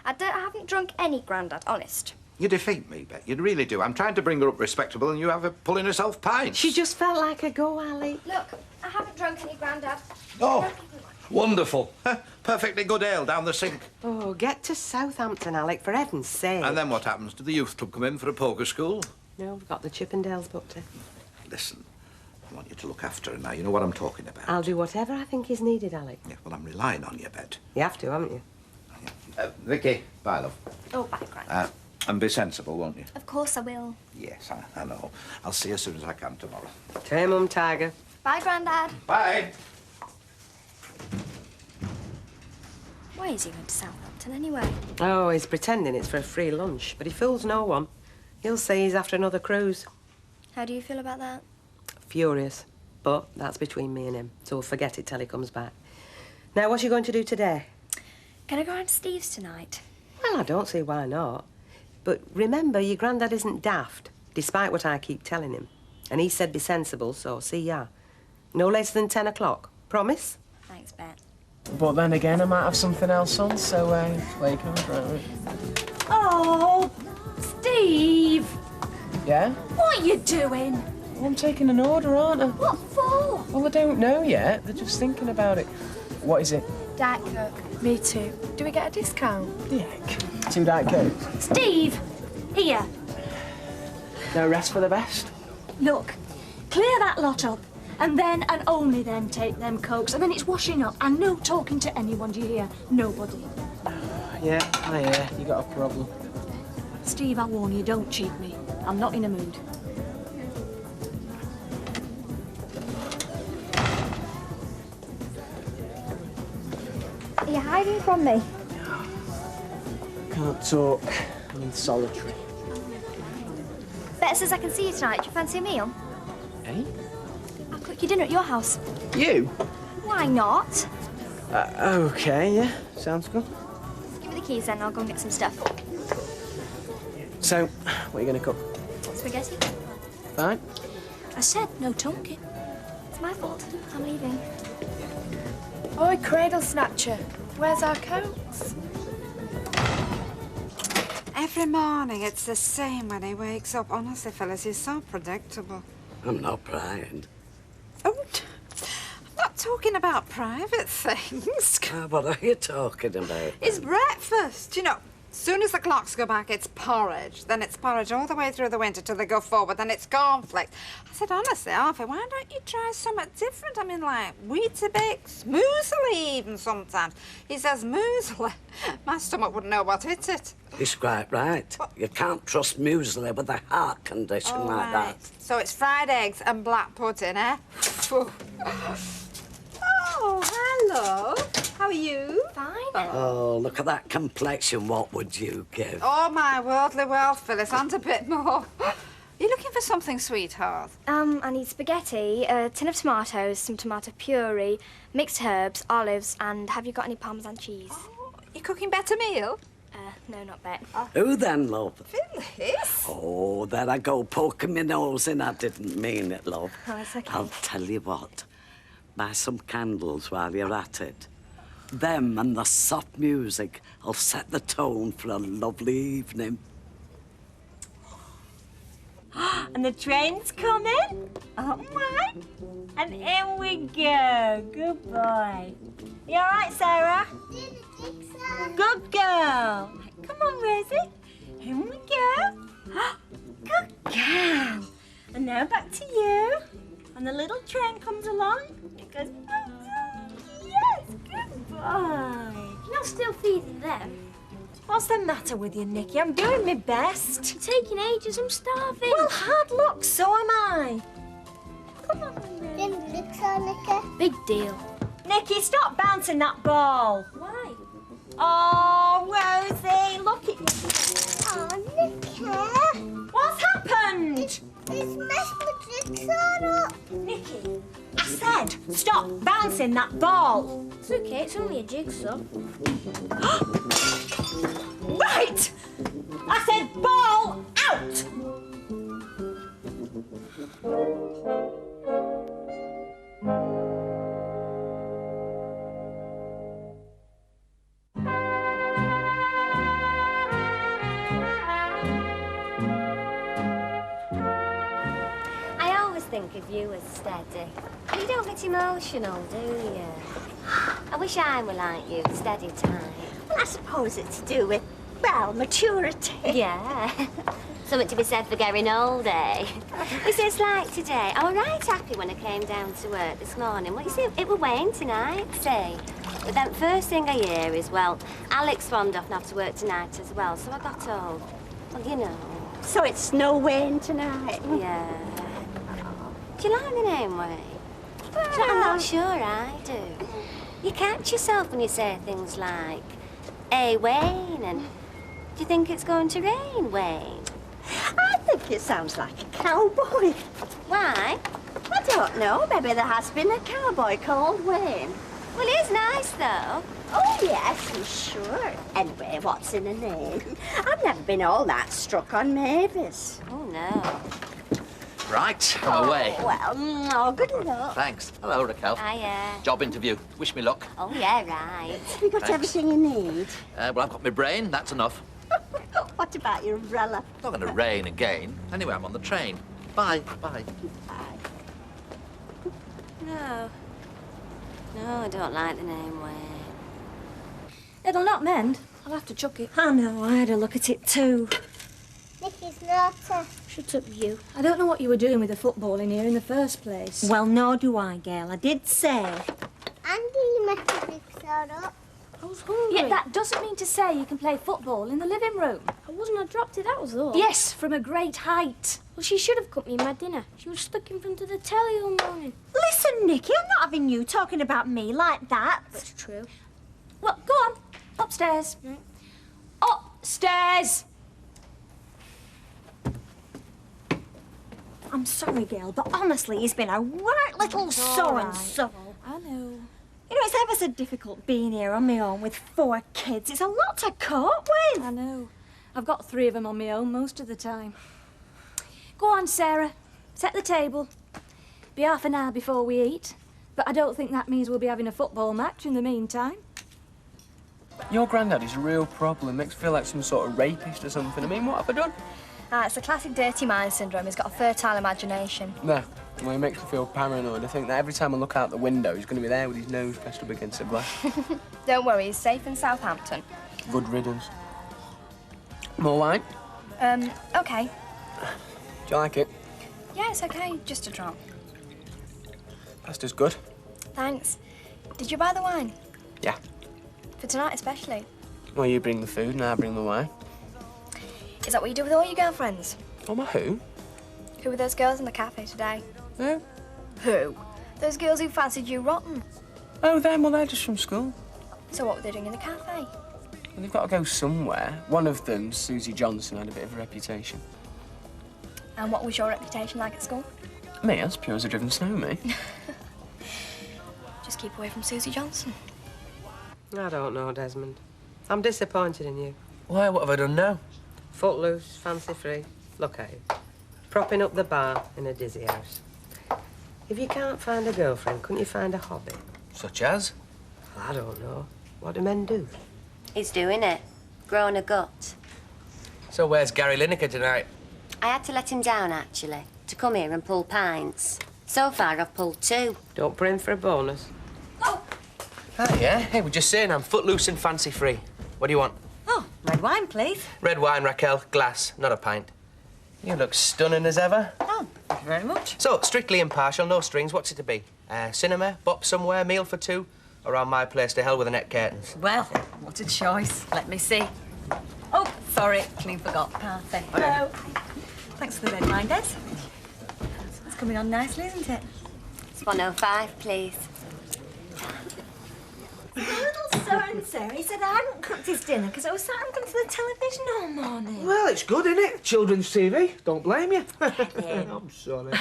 I haven't drunk any, Grandad, honest. You defeat me, Bet. You really do. I'm trying to bring her up respectable and you have her pulling herself pints. She just felt like a go, Ali. Look, I haven't drunk any, Grandad. Oh, wonderful. Perfectly good ale down the sink. Oh, get to Southampton, Alec, for heaven's sake. And then what happens? Do the youth club come in for a poker school? No, we've got the Chippendales booked in. Listen, I want you to look after her now. You know what I'm talking about. I'll do whatever I think is needed, Alec. Yeah, well, I'm relying on you, Bet. You have to, haven't you? Vicky, bye, love. Oh, bye, Grandad. And be sensible, won't you? Of course I will. Yes, I know. I'll see you as soon as I can tomorrow. Hey, Mum, Tiger. Bye, Grandad. Bye. Why is he going to Southampton anyway? Oh, he's pretending it's for a free lunch, but he fools no one. He'll say he's after another cruise. How do you feel about that? Furious. But that's between me and him, so we'll forget it till he comes back. Now, what's you going to do today? Can I go round to Steve's tonight? Well, I don't see why not. But remember, your granddad isn't daft, despite what I keep telling him. And he said be sensible, so see ya. No later than 10 o'clock. Promise? Thanks, Bet. But then again, I might have something else on, so play card, right? Oh, Steve! Yeah? What are you doing? Well, I'm taking an order, aren't I? What for? Well, I don't know yet. They're just thinking about it. What is it? Diet Coke. Me too. Do we get a discount? Yeah. 2 Diet Cokes. Steve! Here. No rest for the best? Look, clear that lot up. And then, and only then, take them cokes. And then it's washing up. And no talking to anyone, do you hear? Nobody. Yeah, I hear. You got a problem. Steve, I warn you, don't cheat me. I'm not in a mood. Are you hiding from me? Can't talk. I'm in solitary. Bet says I can see you tonight. Do you fancy a meal? Eh? I'll cook you dinner at your house. You? Why not? Okay, yeah. Sounds good. Give me the keys then, I'll go and get some stuff. So, what are you going to cook? Spaghetti? Fine. I said no talking. It's my fault. I'm leaving. Oi, cradle snatcher. Where's our coats? Every morning it's the same when he wakes up. Honestly, Phyllis, he's so predictable. I'm not prying. Oh, I'm not talking about private things. What are you talking about? It's breakfast. You know, as soon as the clocks go back, it's porridge. Then it's porridge all the way through the winter till they go forward. Then it's cornflakes. I said, honestly, Arthur, why don't you try something different? I mean, like Weetabix, muesli even sometimes. He says muesli. My stomach wouldn't know what hit it. He's quite right. You can't trust muesli with a heart condition like that. So it's fried eggs and black pudding, eh? Oh, hello. How are you? Fine. Oh, look at that complexion. What would you give? Oh, my worldly wealth, Phyllis, and a bit more. You looking for something, sweetheart? I need spaghetti, a tin of tomatoes, some tomato puree, mixed herbs, olives, and have you got any Parmesan cheese? Oh, you cooking better meal? No, not Bet. Who then, love? Phyllis? Oh, there I go, poking my nose in. I didn't mean it, love. Oh, it's okay. I'll tell you what. Buy some candles while you're at it. Them and the soft music will set the tone for a lovely evening. And the train's coming. All right. And in we go. Good boy. You all right, Sarah? Good girl. Come on, Rosie. Here we go. Good girl. And now back to you. And the little train comes along. It goes, yes, good boy. You're not still feeding them? What's the matter with you, Nicky? I'm doing my best. It's taking ages. I'm starving. Well, hard luck, so am I. Come on, Rosie. Big deal. Nicky, stop bouncing that ball. Why? Oh, Rosie, look at you. Oh, Nicky. What's happened? It's messed my jigsaw up. Nicky, I said, stop bouncing that ball. It's okay, it's only a jigsaw. Right! I said ball out! I always think of you as steady. But you don't get emotional, do you? I wish I were like you, steady type. Well, I suppose it's to do with, well, maturity. Yeah. Something to be said for getting old, eh? You see, it's like today. I was right happy when I came down to work this morning. Well, you see, it was Wayne tonight, see? But then first thing I hear is, well, Alex phoned off and have to work tonight as well, so I got told. Well, you know. So it's no Wayne tonight? Yeah. Do you like the name Wayne? I'm not sure I do. You catch yourself when you say things like, hey, Wayne, and do you think it's going to rain, Wayne? I think it sounds like a cowboy. Why? I don't know. Maybe there has been a cowboy called Wayne. Well, he is nice, though. Oh, yes, I'm sure. Anyway, what's in a name? I've never been all that struck on Mavis. Oh, no. Right, I'm away. Well, good luck. Thanks. Hello, Raquel. Hiya. Job interview. Wish me luck. Oh, yeah, right. Have you got Thanks. everything you need? Well, I've got my brain. That's enough. What about your umbrella? It's not going to rain again. Anyway, I'm on the train. Bye. Bye. No. No, I don't like the name Wayne. It'll not mend. I'll have to chuck it. I know, I had a look at it too. Nicky's naughty. Shut up, you. I don't know what you were doing with the football in here in the first place. Well, nor do I, girl. I did say. Andy, you messed the jigsaw up. I was hungry. Yeah, that doesn't mean to say you can play football in the living room. I wasn't, I dropped it, that was all. Yes, from a great height. Well, she should have cooked me my dinner. She was stuck in front of the telly all morning. Listen, Nicky, I'm not having you talking about me like that. That's true. Well, go on. Upstairs. Upstairs! I'm sorry, girl, but honestly, he's been a right little so-and-so. I know. You know, it's ever so difficult being here on my own with 4 kids. It's a lot to cope with. I know. I've got 3 of them on my own most of the time. Go on, Sarah. Set the table. Be half an hour before we eat. But I don't think that means we'll be having a football match in the meantime. Your granddad is a real problem. Makes me feel like some sort of rapist or something. I mean, what have I done? It's the classic dirty mind syndrome. He's got a fertile imagination. No. Well, it makes me feel paranoid. I think that every time I look out the window, he's going to be there with his nose pressed up against the glass. Don't worry, he's safe in Southampton. Good riddance. More wine? Okay. Do you like it? Yeah, it's okay. Just a drop. Pasta's good. Thanks. Did you buy the wine? Yeah. For tonight especially? Well, you bring the food and I bring the wine. Is that what you do with all your girlfriends? Oh, my who? Who were those girls in the cafe today? Who? Who? Those girls who fancied you rotten. Oh, them. Well, they're just from school. So what were they doing in the cafe? Well, they've got to go somewhere. One of them, Susie Johnson, had a bit of a reputation. And what was your reputation like at school? Me, as pure as a driven snow, me. Just keep away from Susie Johnson. I don't know, Desmond. I'm disappointed in you. Why? What have I done now? Footloose, fancy-free. Look at you. Propping up the bar in a dizzy house. If you can't find a girlfriend, couldn't you find a hobby? Such as? I don't know. What do men do? He's doing it. Growing a gut. So where's Gary Lineker tonight? I had to let him down, actually, to come here and pull pints. So far, I've pulled 2. Don't put in for a bonus. Oh, yeah? Hey, we're just saying I'm footloose and fancy-free. What do you want? Oh, red wine, please. Red wine, Raquel. Glass, not a pint. You look stunning as ever. Oh, thank you very much. So, strictly impartial, no strings. What's it to be? Cinema, bop somewhere, meal for 2, or around my place to hell with the net curtains? Well, what a choice. Let me see. Oh, sorry, clean forgot. Party. Hello. Thanks for the red wine, Des. It's coming on nicely, isn't it? It's 105, please. The little so-and-so, he said I hadn't cooked his dinner because I was sat in front of the television all morning. Well, it's good, isn't it? Children's TV. Don't blame you. I'm sorry.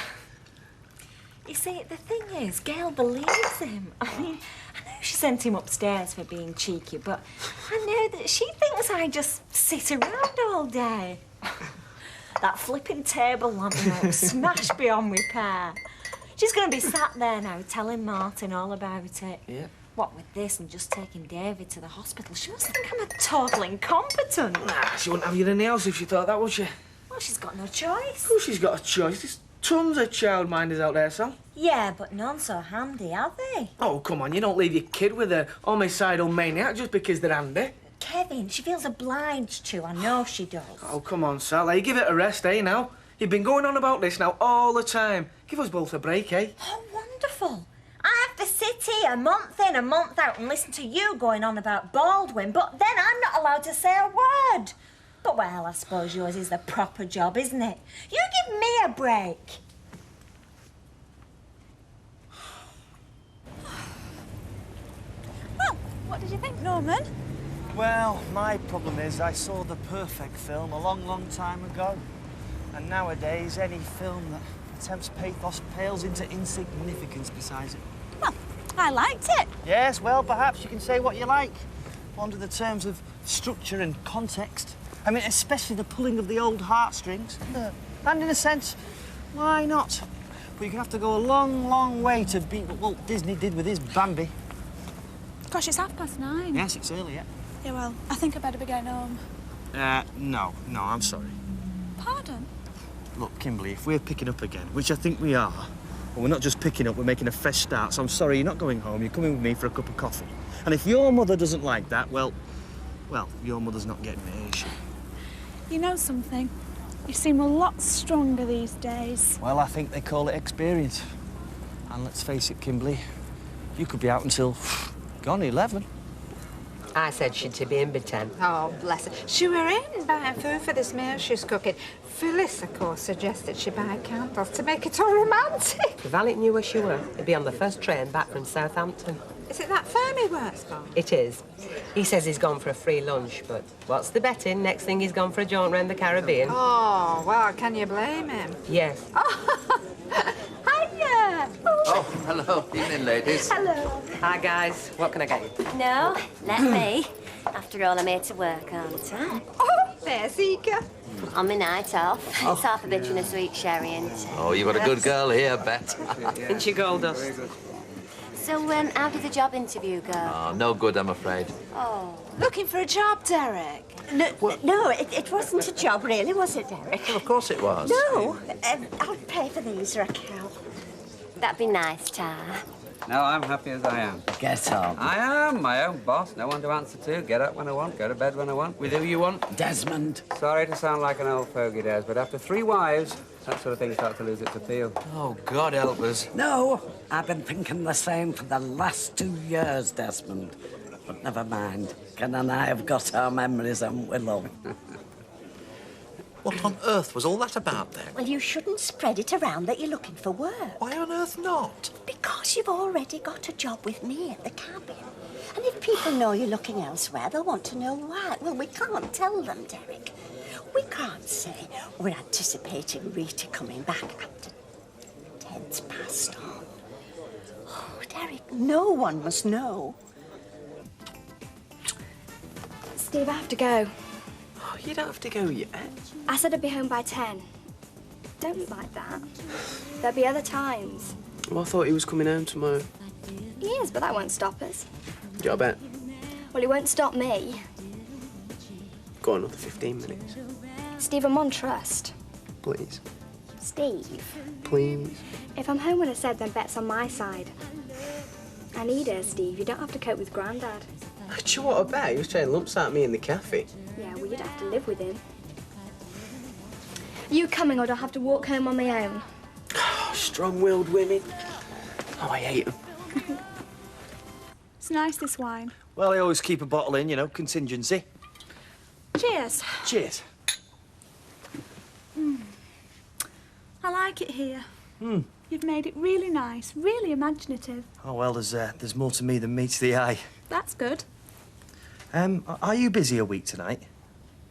You see, the thing is, Gail believes him. I mean, I know she sent him upstairs for being cheeky, but I know that she thinks I just sit around all day. That flipping table lamp now, smashed beyond repair. She's going to be sat there now telling Martin all about it. Yeah. What with this and just taking David to the hospital, she must think I'm a total incompetent. Nah, she wouldn't have you in the house if she thought that, would she? Well, she's got no choice. Of course she's got a choice. There's tons of childminders out there, Sal. Yeah, but none so handy, are they? Oh, come on, you don't leave your kid with a homicidal maniac just because they're handy. Kevin, she feels obliged to. I know she does. Oh, come on, Sal. Hey, give it a rest, eh, now? You've been going on about this now all the time. Give us both a break, eh? Oh, wonderful. I have to sit here a month in, a month out and listen to you going on about Baldwin, but then I'm not allowed to say a word. But, well, I suppose yours is the proper job, isn't it? You give me a break. Well, what did you think, Norman? Well, my problem is I saw the perfect film a long, long time ago. And nowadays, any film that attempts pathos pales into insignificance beside it. Well, I liked it. Yes, well, perhaps you can say what you like. Under the terms of structure and context. I mean, especially the pulling of the old heartstrings. And in a sense, why not? But you're going to have to go a long, long way to beat what Walt Disney did with his Bambi. Gosh, it's 9:30. Yes, it's early, yeah. Yeah, well, I think I better be going home. No, I'm sorry. Pardon? Look, Kimberly, if we're picking up again, which I think we are, well, we're not just picking up, we're making a fresh start, so I'm sorry, you're not going home, you're coming with me for a cup of coffee. And if your mother doesn't like that, well, your mother's not getting it, is she? You know something? You seem a lot stronger these days. Well, I think they call it experience. And let's face it, Kimberly, you could be out until, gone 11. I said she'd be in by 10. Oh, bless her. She were in buying food for this meal she's cooking. Phyllis, of course, suggested she buy candles to make it all romantic. If Alec knew where she were, he'd be on the first train back from Southampton. Is it that firm he works for? It is. He says he's gone for a free lunch, but what's the betting? Next thing he's gone for a jaunt round the Caribbean. Oh, well, can you blame him? Yes. Hiya! Oh, hello. Evening, ladies. Hello. Hi, guys. What can I get you? No, let me. After all, I'm here to work, aren't I? Oh, fair seeker. On my night off. It's half a bitch and a sweet sherry, isn't it? Oh, you've got a good girl here, Bet. Ain't she gold dust? So, how did the job interview go? Oh, no good, I'm afraid. Oh. Looking for a job, Derek? No, it wasn't a job, really, was it, Derek? Well, of course it was. No, I'll pay for these, Raquel. That'd be nice, Tara. No, I'm happy as I am. Get on. I am my own boss. No one to answer to. Get up when I want, go to bed when I want, with who you want. Desmond. Sorry to sound like an old fogey, Des, but after 3 wives, that sort of thing starts to lose its appeal. Oh, God help us. No, I've been thinking the same for the last 2 years, Desmond. But never mind. Ken and I have got our memories, and we love. What on earth was all that about, then? Well, you shouldn't spread it around that you're looking for work. Why on earth not? Because you've already got a job with me at the cabin. And if people know you're looking elsewhere, they'll want to know why. Well, we can't tell them, Derek. We can't say we're anticipating Rita coming back after Ted's passed on. Oh, Derek, no one must know. Steve, I have to go. Oh, you don't have to go yet. I said I'd be home by 10. Don't be like that. There'll be other times. Well, I thought he was coming home tomorrow. He is, but that won't stop us. Yeah, I bet. Well, it won't stop me. Go on, another 15 minutes. Steve, I'm on trust. Please. Steve, Please. if I'm home when I said, then bet's on my side. I need her, Steve. You don't have to cope with Grandad. Do you know what I bet? He was trying lumps at me in the cafe. Yeah, well, you'd have to live with him. Are you coming, or do I have to walk home on my own? Oh, strong-willed women. Oh, I hate them. It's nice, this wine. Well, I always keep a bottle in, you know, contingency. Cheers. Cheers. I like it here. Hmm. You've made it really nice, really imaginative. Oh, well, there's more to me than meets the eye. That's good. Are you busy a week tonight?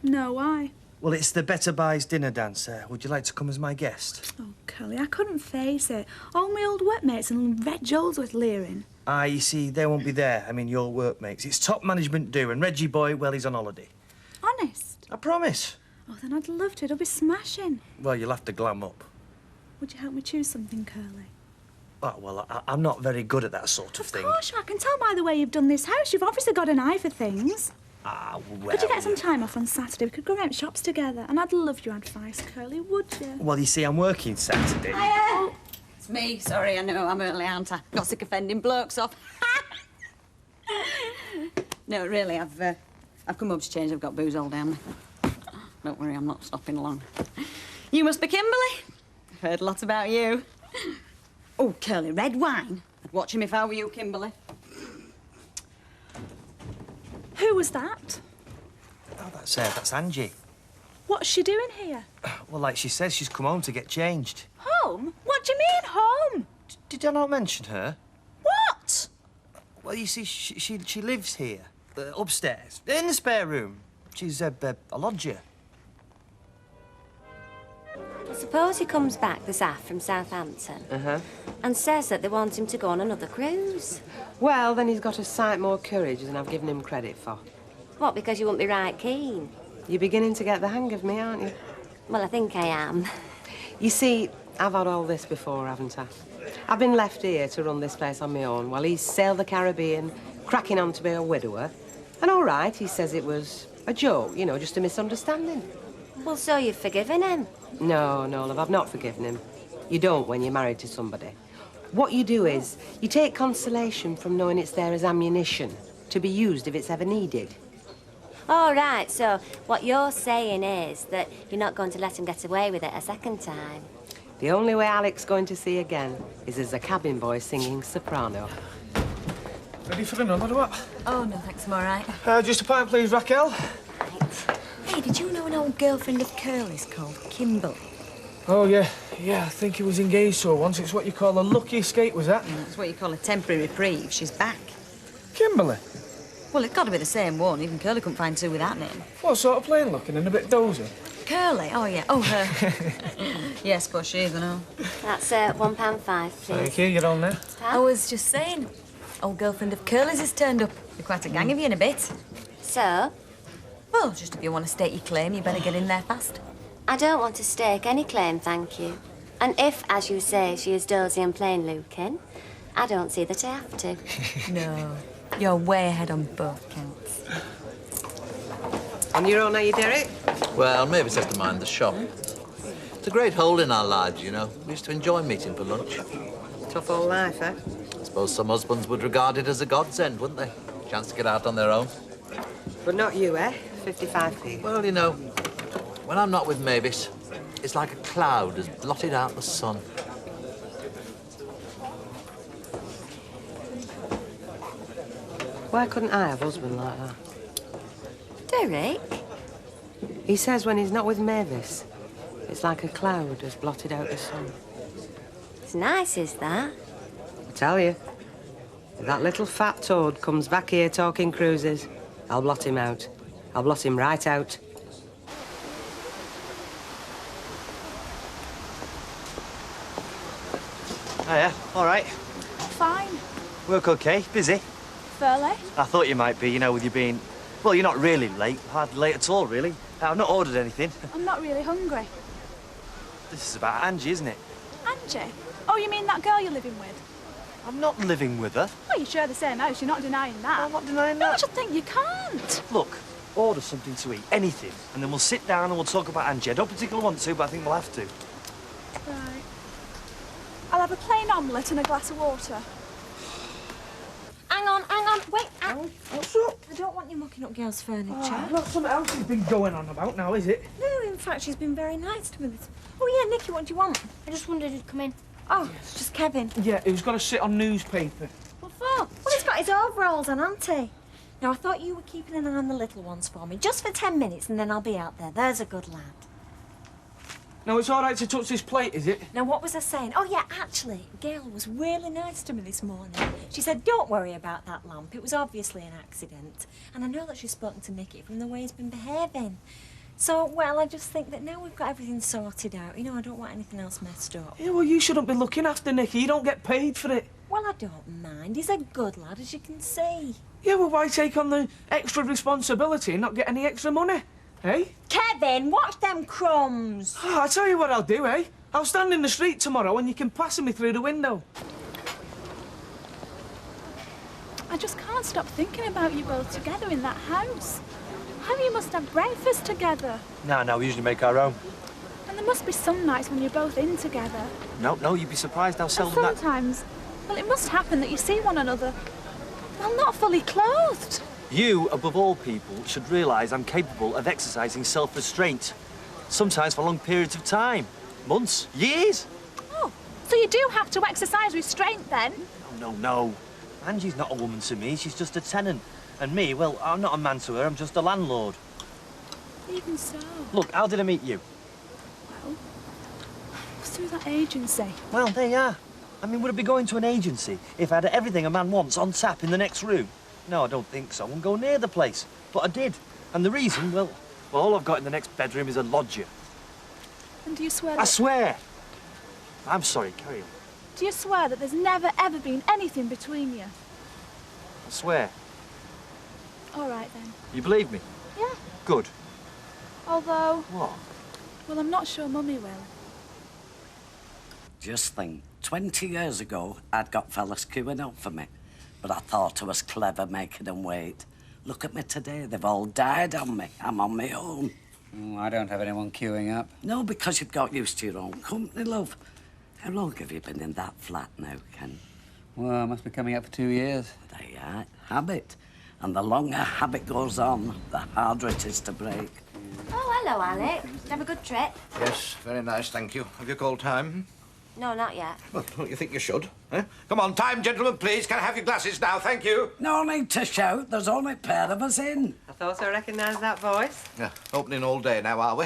No, why? Well, it's the Better Buys dinner dance. Would you like to come as my guest? Oh, Curly, I couldn't face it. All my old workmates and Reg Jolesworth leering. Ah, you see, they won't be there. I mean, your workmates. It's top management do, and Reggie boy, well, he's on holiday. Honest? I promise. Oh, then I'd love to. It'll be smashing. Well, you'll have to glam up. Would you help me choose something, Curly? Oh, well, I'm not very good at that sort of thing. Of course, I can tell by the way you've done this house. You've obviously got an eye for things. Ah, well... Could you get some time off on Saturday? We could go round shops together. And I'd love your advice, Curly, would you? Well, you see, I'm working Saturday. Hiya! It's me. Sorry, I know I'm early, aren't I? Got sick of fending blokes off. No, really, I've come up to change. I've got booze all down me. Don't worry, I'm not stopping long. You must be Kimberly. I've heard lots about you. Oh, Curly, red wine. I'd watch him if I were you, Kimberly. Who was that? Oh, that's Angie. What's she doing here? Well, like she says, she's come home to get changed. Home? What do you mean, home? Did I not mention her? What? Well, you see, she lives here, upstairs, in the spare room. She's a lodger. I suppose he comes back this aft from Southampton and says that they want him to go on another cruise. Well, then he's got a sight more courage than I've given him credit for. What, because you wouldn't be right keen? You're beginning to get the hang of me, aren't you? Well, I think I am. You see, I've had all this before, haven't I? I've been left here to run this place on my own while he's sailed the Caribbean, cracking on to be a widower. And all right, he says it was a joke, you know, just a misunderstanding. Well, so you've forgiven him? No, love, I've not forgiven him. You don't when you're married to somebody. What you do is, you take consolation from knowing it's there as ammunition to be used if it's ever needed. All right, so what you're saying is that you're not going to let him get away with it a second time. The only way Alec's going to see again is as a cabin boy singing soprano. Ready for another, what? Oh, no, thanks, I'm all right. Just a pint, please, Raquel. Hey, did you know an old girlfriend of Curly's called Kimberly? Oh, yeah, I think he was engaged to her once. It's what you call a lucky escape, was that? It's what you call a temporary reprieve. She's back. Kimberly? Well, it's got to be the same one. Even Curly couldn't find two with that name. What, sort of plain looking and a bit dozy? Curly? Oh, yeah. Oh, her. Yes, but she is, I know. That's £1.5, please. Thank you, you're on there. I was just saying, old girlfriend of Curly's has turned up. Be quite a gang of you in a bit. So? Well, just if you want to stake your claim, you better get in there fast. I don't want to stake any claim, thank you. And if, as you say, she is dozy and plain looking, I don't see that I have to. No, you're way ahead on both counts. On your own, are you, Derek? Well, Mavis has to mind the shop. It's a great hole in our lives, you know. We used to enjoy meeting for lunch. Tough old life, eh? I suppose some husbands would regard it as a godsend, wouldn't they? Chance to get out on their own. But not you, eh? 55p. Well, you know, when I'm not with Mavis, it's like a cloud has blotted out the sun. Why couldn't I have a husband like that? Derek? He says when he's not with Mavis, it's like a cloud has blotted out the sun. It's nice, is that? I tell you, if that little fat toad comes back here talking cruises, I'll blot him out. I'll blot him right out. Hiya, all right. Fine. Work okay? Busy? Fairly. I thought you might be, you know, with you being... Well, you're not really late. Hardly late at all, really. I've not ordered anything. I'm not really hungry. This is about Angie, isn't it? Angie? Oh, you mean that girl you're living with? I'm not living with her. Well, you share the same house. You're not denying that. I'm not denying No, that. I just think you can't. Look, order something to eat, anything, and then we'll sit down and we'll talk about Angie. I don't particularly want to, but I think we'll have to. Right. I'll have a plain omelette and a glass of water. Hang on, wait. What's up? I don't want you mucking up girls' furniture. Oh, not something else has been going on about now, is it? No, in fact, she's been very nice to me. Oh, yeah, Nicky, what do you want? I just wondered who'd come in. Oh, it's just Kevin. Yeah, he was going to sit on newspaper. What for? Well, he's got his overalls on, hasn't he? Now, I thought you were keeping an eye on the little ones for me, just for 10 minutes, and then I'll be out there. There's a good lad. No, it's all right to touch this plate, is it? Now, what was I saying? Oh, yeah, actually, Gail was really nice to me this morning. She said, don't worry about that lamp. It was obviously an accident. And I know that she's spoken to Nicky from the way he's been behaving. So, well, I just think that now we've got everything sorted out, you know, I don't want anything else messed up. Yeah, well, you shouldn't be looking after Nicky. You don't get paid for it. Well, I don't mind. He's a good lad, as you can see. Yeah, well, why take on the extra responsibility and not get any extra money, eh? Kevin, watch them crumbs. Oh, I tell you what I'll do, eh? I'll stand in the street tomorrow and you can pass me through the window. I just can't stop thinking about you both together in that house. How you must have breakfast together. No, we usually make our own. And there must be some nights when you're both in together. No, you'd be surprised how And seldom that... sometimes, well, it must happen that you see one another, well, not fully clothed. You, above all people, should realise I'm capable of exercising self-restraint. Sometimes for long periods of time. Months, years. Oh, so you do have to exercise restraint then? No. Angie's not a woman to me, she's just a tenant. And me, well, I'm not a man to her, I'm just a landlord. Even so. Look, how did I meet you? Well, through that agency. Well, there you are. I mean, would I be going to an agency if I had everything a man wants on tap in the next room? No, I don't think so. I wouldn't go near the place. But I did. And the reason, well, all I've got in the next bedroom is a lodger. And do you swear I swear! I'm sorry, carry on. Do you swear that there's never, ever been anything between you? I swear. All right, then. You believe me? Yeah. Good. Although... What? Well, I'm not sure Mummy will. Just think, 20 years ago, I'd got fellas queuing up for me. But I thought I was clever making them wait. Look at me today, they've all died on me. I'm on my own. Oh, I don't have anyone queuing up. No, because you've got used to your own company, love. How long have you been in that flat now, Ken? Well, I must be coming up for 2 years. There you are, habit. And the longer habit goes on, the harder it is to break. Oh, hello, Alec. Did you have a good trip? Yes, very nice, thank you. Have you called time? No, not yet. Well, don't you think you should? Eh? Come on, time, gentlemen, please. Can I have your glasses now? Thank you. No need to shout. There's only a pair of us in. I thought I recognised that voice. Yeah, opening all day now, are we?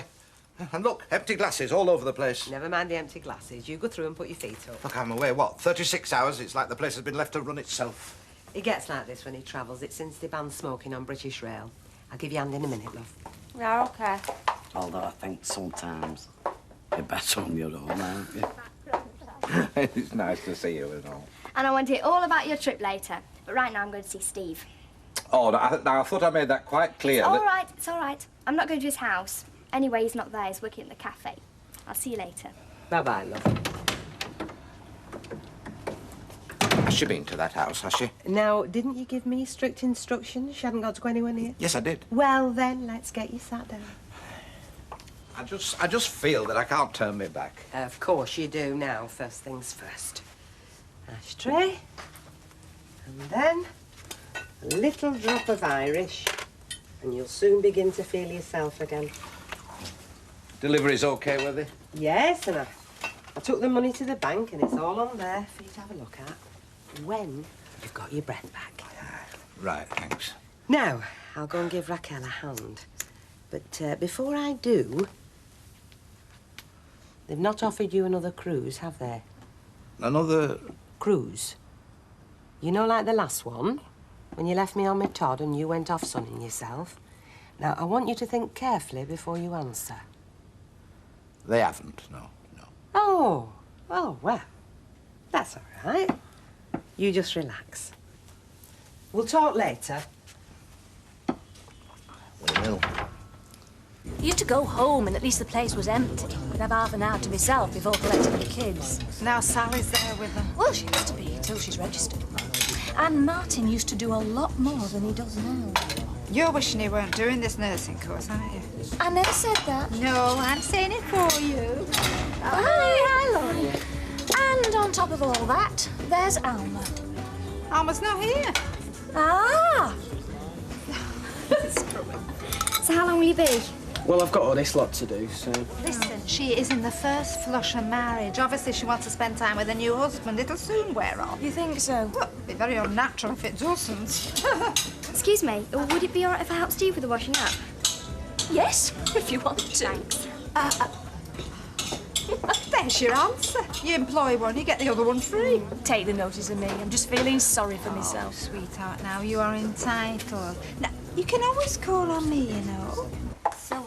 And look, empty glasses all over the place. Never mind the empty glasses. You go through and put your feet up. Look, I'm away, what, 36 hours? It's like the place has been left to run itself. He gets like this when he travels. It's since they banned smoking on British Rail. I'll give you a hand in a minute, love. Yeah, OK. Although I think sometimes you're better on your own, aren't you? It's nice to see you and all. And I want to hear all about your trip later. But right now I'm going to see Steve. Oh, now I thought I made that quite clear. All right, it's all right. I'm not going to his house. Anyway, he's not there. He's working at the cafe. I'll see you later. Bye-bye, love. Has she been to that house, has she? Now, didn't you give me strict instructions? She hadn't got to go anywhere near? Yes, I did. Well, then, let's get you sat down. I just feel that I can't turn me back. Of course you do now. First things first. Ashtray. And then a little drop of Irish. And you'll soon begin to feel yourself again. Delivery's OK, were they? Yes, and I took the money to the bank and it's all on there for you to have a look at when you've got your breath back. Right, thanks. Now, I'll go and give Raquel a hand. But before I do, they've not offered you another cruise, have they? Another... Cruise. You know, like the last one, when you left me on my Todd and you went off sunning yourself. Now, I want you to think carefully before you answer. They haven't, no. Oh, well, that's all right. You just relax. We'll talk later. We will. You had to go home and at least the place was empty. I'd have half an hour to myself before collecting the kids. Now Sally's there with them. Well, she has to be till she's registered. And Martin used to do a lot more than he does now. You're wishing you weren't doing this nursing course, aren't you? I never said that. No, I'm saying it for you. Hi, Laurie. And on top of all that, there's Alma. Alma's not here. Ah! So how long will you be? Well, I've got all this lot to do, so... Listen, she is in the first flush of marriage. Obviously, she wants to spend time with her new husband. It'll soon wear off. You think so? Well, it'd be very unnatural if it doesn't. Excuse me, would it be all right if I help Steve with the washing up? Yes, if you want to. Thanks. There's your answer. You employ one, you get the other one free. Take the notice of me. I'm just feeling sorry for myself. Sweetheart, now you are entitled. Now, you can always call on me, you know. So,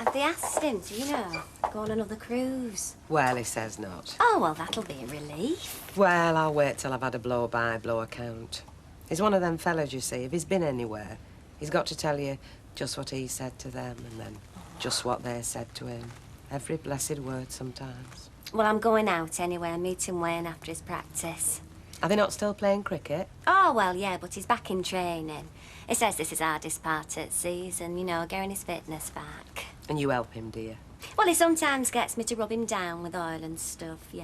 Have they asked him, do you know? Go on another cruise? Well, he says not. Oh, well, that'll be a relief. Well, I'll wait till I've had a blow-by-blow account. He's one of them fellas, you see. If he's been anywhere, he's got to tell you just what he said to them and then just what they said to him. Every blessed word sometimes. Well, I'm going out anyway. I'm meeting Wayne after his practice. Are they not still playing cricket? Oh, well, yeah, but he's back in training. He says this is hardest part of the season, you know, getting his fitness back. And you help him, do you? Well, he sometimes gets me to rub him down with oil and stuff, yeah.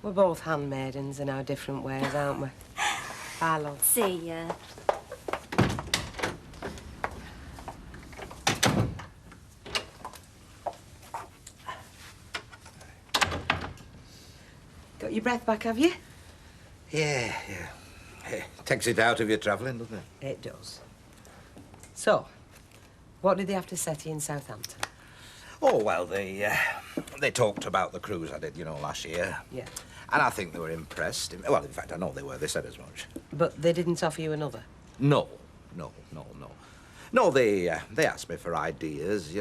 We're both handmaidens in our different ways, aren't we? Bye, love. See ya. Got your breath back, have you? Yeah. It takes it out of you travelling, doesn't it? It does. So, what did they have to say to you in Southampton? Oh, well, they talked about the cruise I did, last year. Yeah. And I think they were impressed. Well, in fact, I know they were. They said as much. But they didn't offer you another? No. No, they asked me for ideas,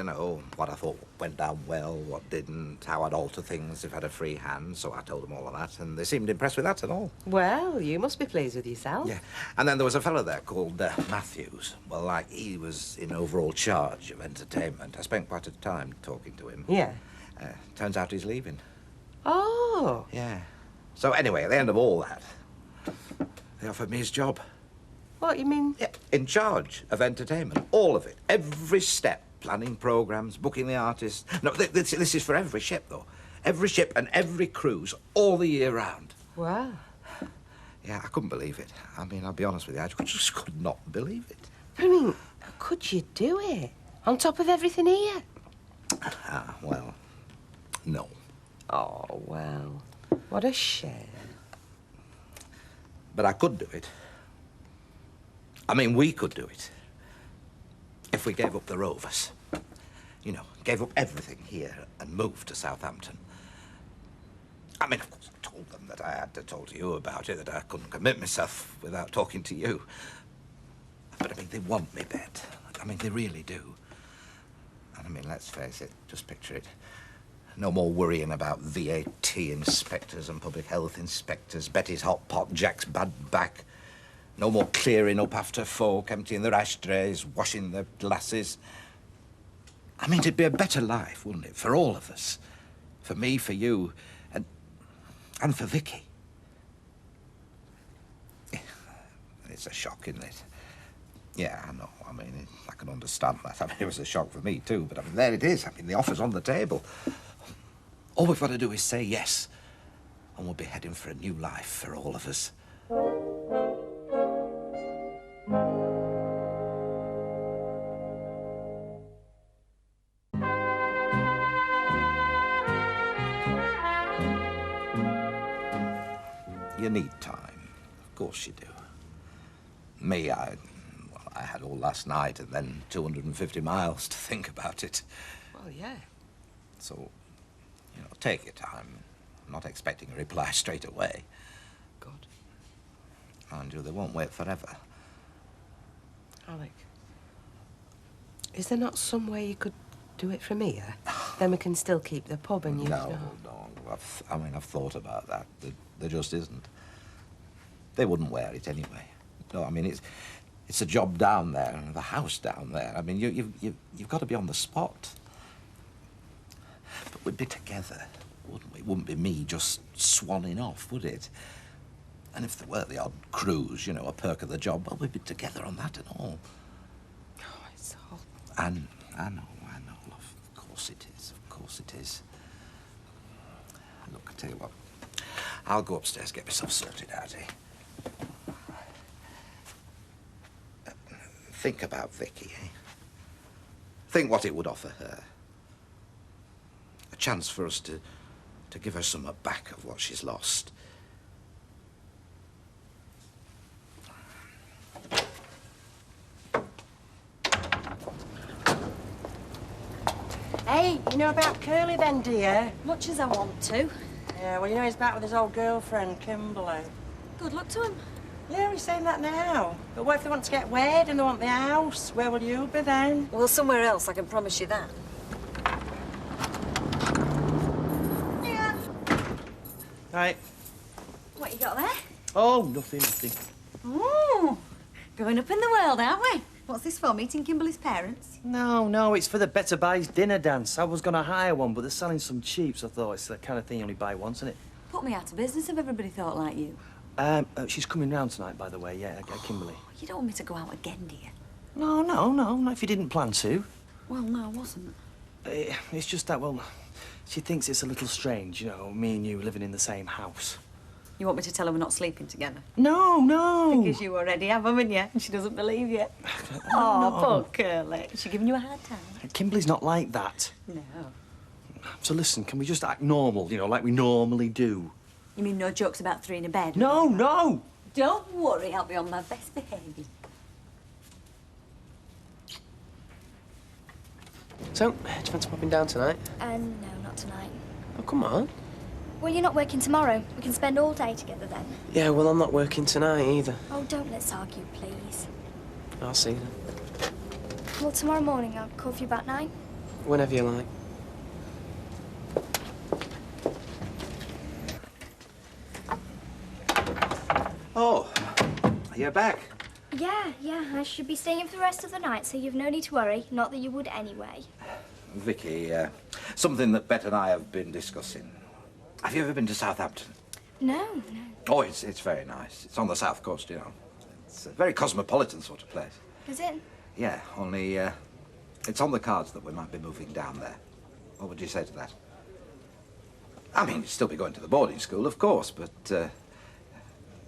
what I thought went down well, what didn't, how I'd alter things if I had a free hand, so I told them all of that, and they seemed impressed with that and all. Well, you must be pleased with yourself. Yeah, and then there was a fellow there called Matthews. Well, he was in overall charge of entertainment. I spent quite a time talking to him. Yeah. Turns out he's leaving. Oh. Yeah. So anyway, at the end of all that, they offered me his job. What, you mean? Yeah, in charge of entertainment. All of it. Every step. Planning programmes, booking the artists. No, this is for every ship, though. Every ship and every cruise, all the year round. Wow. Yeah, I couldn't believe it. I mean, I'll be honest with you, I just could not believe it. I mean, how could you do it? On top of everything here? Well, no. Oh, well. What a shame. But I could do it. I mean, we could do it. If we gave up the Rovers. Gave up everything here and moved to Southampton. I mean, of course, I told them that I had to talk to you about it, that I couldn't commit myself without talking to you. But, I mean, they want me, Bet. I mean, they really do. And, I mean, let's face it, just picture it. No more worrying about VAT inspectors and public health inspectors, Betty's hot pot, Jack's bad back. No more clearing up after folk, emptying their ashtrays, washing their glasses. I mean, it'd be a better life, wouldn't it, for all of us? For me, for you, and for Vicky. It's a shock, isn't it? Yeah, I know. I mean, I can understand that. I mean, it was a shock for me, too. But, I mean, there it is. I mean, the offer's on the table. All we've got to do is say yes, and we'll be heading for a new life for all of us. You need time. Of course you do. Me, I had all last night and then 250 miles to think about it. Well, yeah. So, take your time. I'm not expecting a reply straight away. Good. Mind you, they won't wait forever. Alec, is there not some way you could do it from here? Then we can still keep the pub and you... No. I've thought about that. There just isn't. They wouldn't wear it anyway. No, I mean, it's a job down there and the house down there. I mean, you've got to be on the spot. But we'd be together, wouldn't we? It wouldn't be me just swanning off, would it? And if there were the odd cruise, a perk of the job, well, we'd be together on that and all. Oh, it's all... I know, love. Of course it is. Look, I tell you what. I'll go upstairs, get myself sorted out, eh? Think about Vicky, eh? Think what it would offer her. A chance for us to give her some back of what she's lost. Hey, you know about Curly then, dear? Much as I want to. Yeah, well, he's back with his old girlfriend, Kimberly. Good luck to him. Yeah, he's saying that now. But what if they want to get wed and they want the house? Where will you be then? Well, somewhere else, I can promise you that. Right. What you got there? Oh, nothing. Oh, going up in the world, aren't we? What's this for, meeting Kimberly's parents? No, it's for the Better Buys dinner dance. I was going to hire one, but they're selling some cheap, so I thought it's the kind of thing you only buy once, isn't it? Put me out of business if everybody thought like you. She's coming round tonight, by the way, yeah, Kimberly. You don't want me to go out again, do you? No, not if you didn't plan to. Well, no, I wasn't. It's just that, well, she thinks it's a little strange, you know, me and you living in the same house. You want me to tell her we're not sleeping together? No. Because you already have, haven't you? And she doesn't believe you. Oh, poor Curly. Is she giving you a hard time? Kimberly's not like that. No. So listen, can we just act normal, you know, like we normally do? You mean no jokes about three in a bed? No! Don't worry, I'll be on my best behaviour. So, do you fancy popping down tonight? No, not tonight. Oh, come on. Well, you're not working tomorrow. We can spend all day together then. Yeah, well, I'm not working tonight either. Oh, don't let's argue, please. I'll see you then. Well, tomorrow morning I'll call for you about 9. Whenever you like. Oh, you're back. Yeah, I should be staying in for the rest of the night, so you've no need to worry. Not that you would anyway. Vicky, something that Bet and I have been discussing. Have you ever been to Southampton? No. Oh, it's very nice. It's on the south coast, you know. It's a very cosmopolitan sort of place. Is it? Yeah, only it's on the cards that we might be moving down there. What would you say to that? I mean, you'd still be going to the boarding school, of course, but it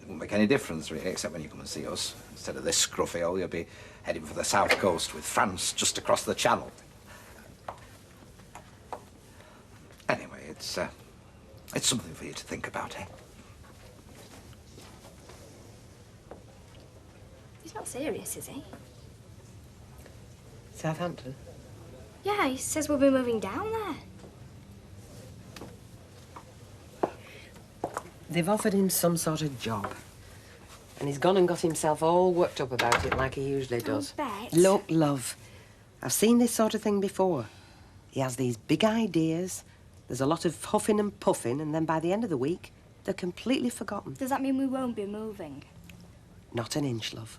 won't make any difference, really, except when you come and see us. Instead of this scruffy hole, you'll be heading for the south coast with France just across the channel. Anyway, it's something for you to think about, eh? He's not serious, is he? Southampton? Yeah, he says we'll be moving down there. They've offered him some sort of job. And he's gone and got himself all worked up about it like he usually does. Bet. Look, love, I've seen this sort of thing before. He has these big ideas, there's a lot of huffing and puffing, and then by the end of the week, they're completely forgotten. Does that mean we won't be moving? Not an inch, love.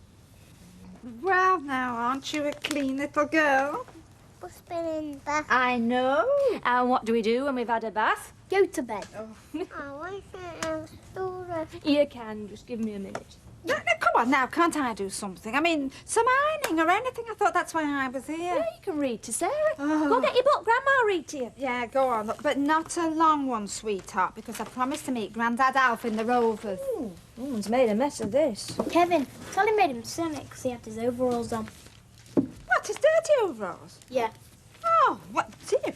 Well, now, aren't you a clean little girl? What's been in the bath? I know. And what do we do when we've had a bath? Go to bed. Oh, why can't I have a story? You can. Just give me a minute. No, come on now, can't I do something? I mean, some ironing or anything. I thought that's why I was here. Yeah, you can read to Sarah. Oh. Go get your book. Grandma will read to you. Yeah, go on. Look, but not a long one, sweetheart, because I promised to meet Grandad Alf in the Rovers. Someone's made a mess of this. Kevin, Sally made him sing it because he had his overalls on. What, his dirty overalls? Yeah. Oh, what, dear.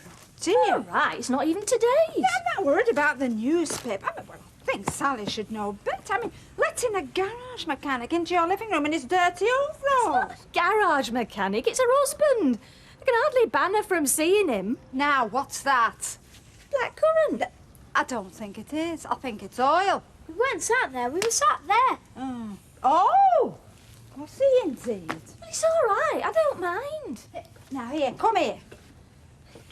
All right, it's not even today's. Yeah, I'm not worried about the newspaper. I mean, well, I think Sally should know better. I mean, letting a garage mechanic into your living room in his dirty overalls. Garage mechanic. It's her husband. I can hardly ban her from seeing him. Now, what's that? Black currant. I don't think it is. I think it's oil. We weren't sat there, we were sat there. Oh! Was he indeed? Well, it's all right. I don't mind. Now, here, come here.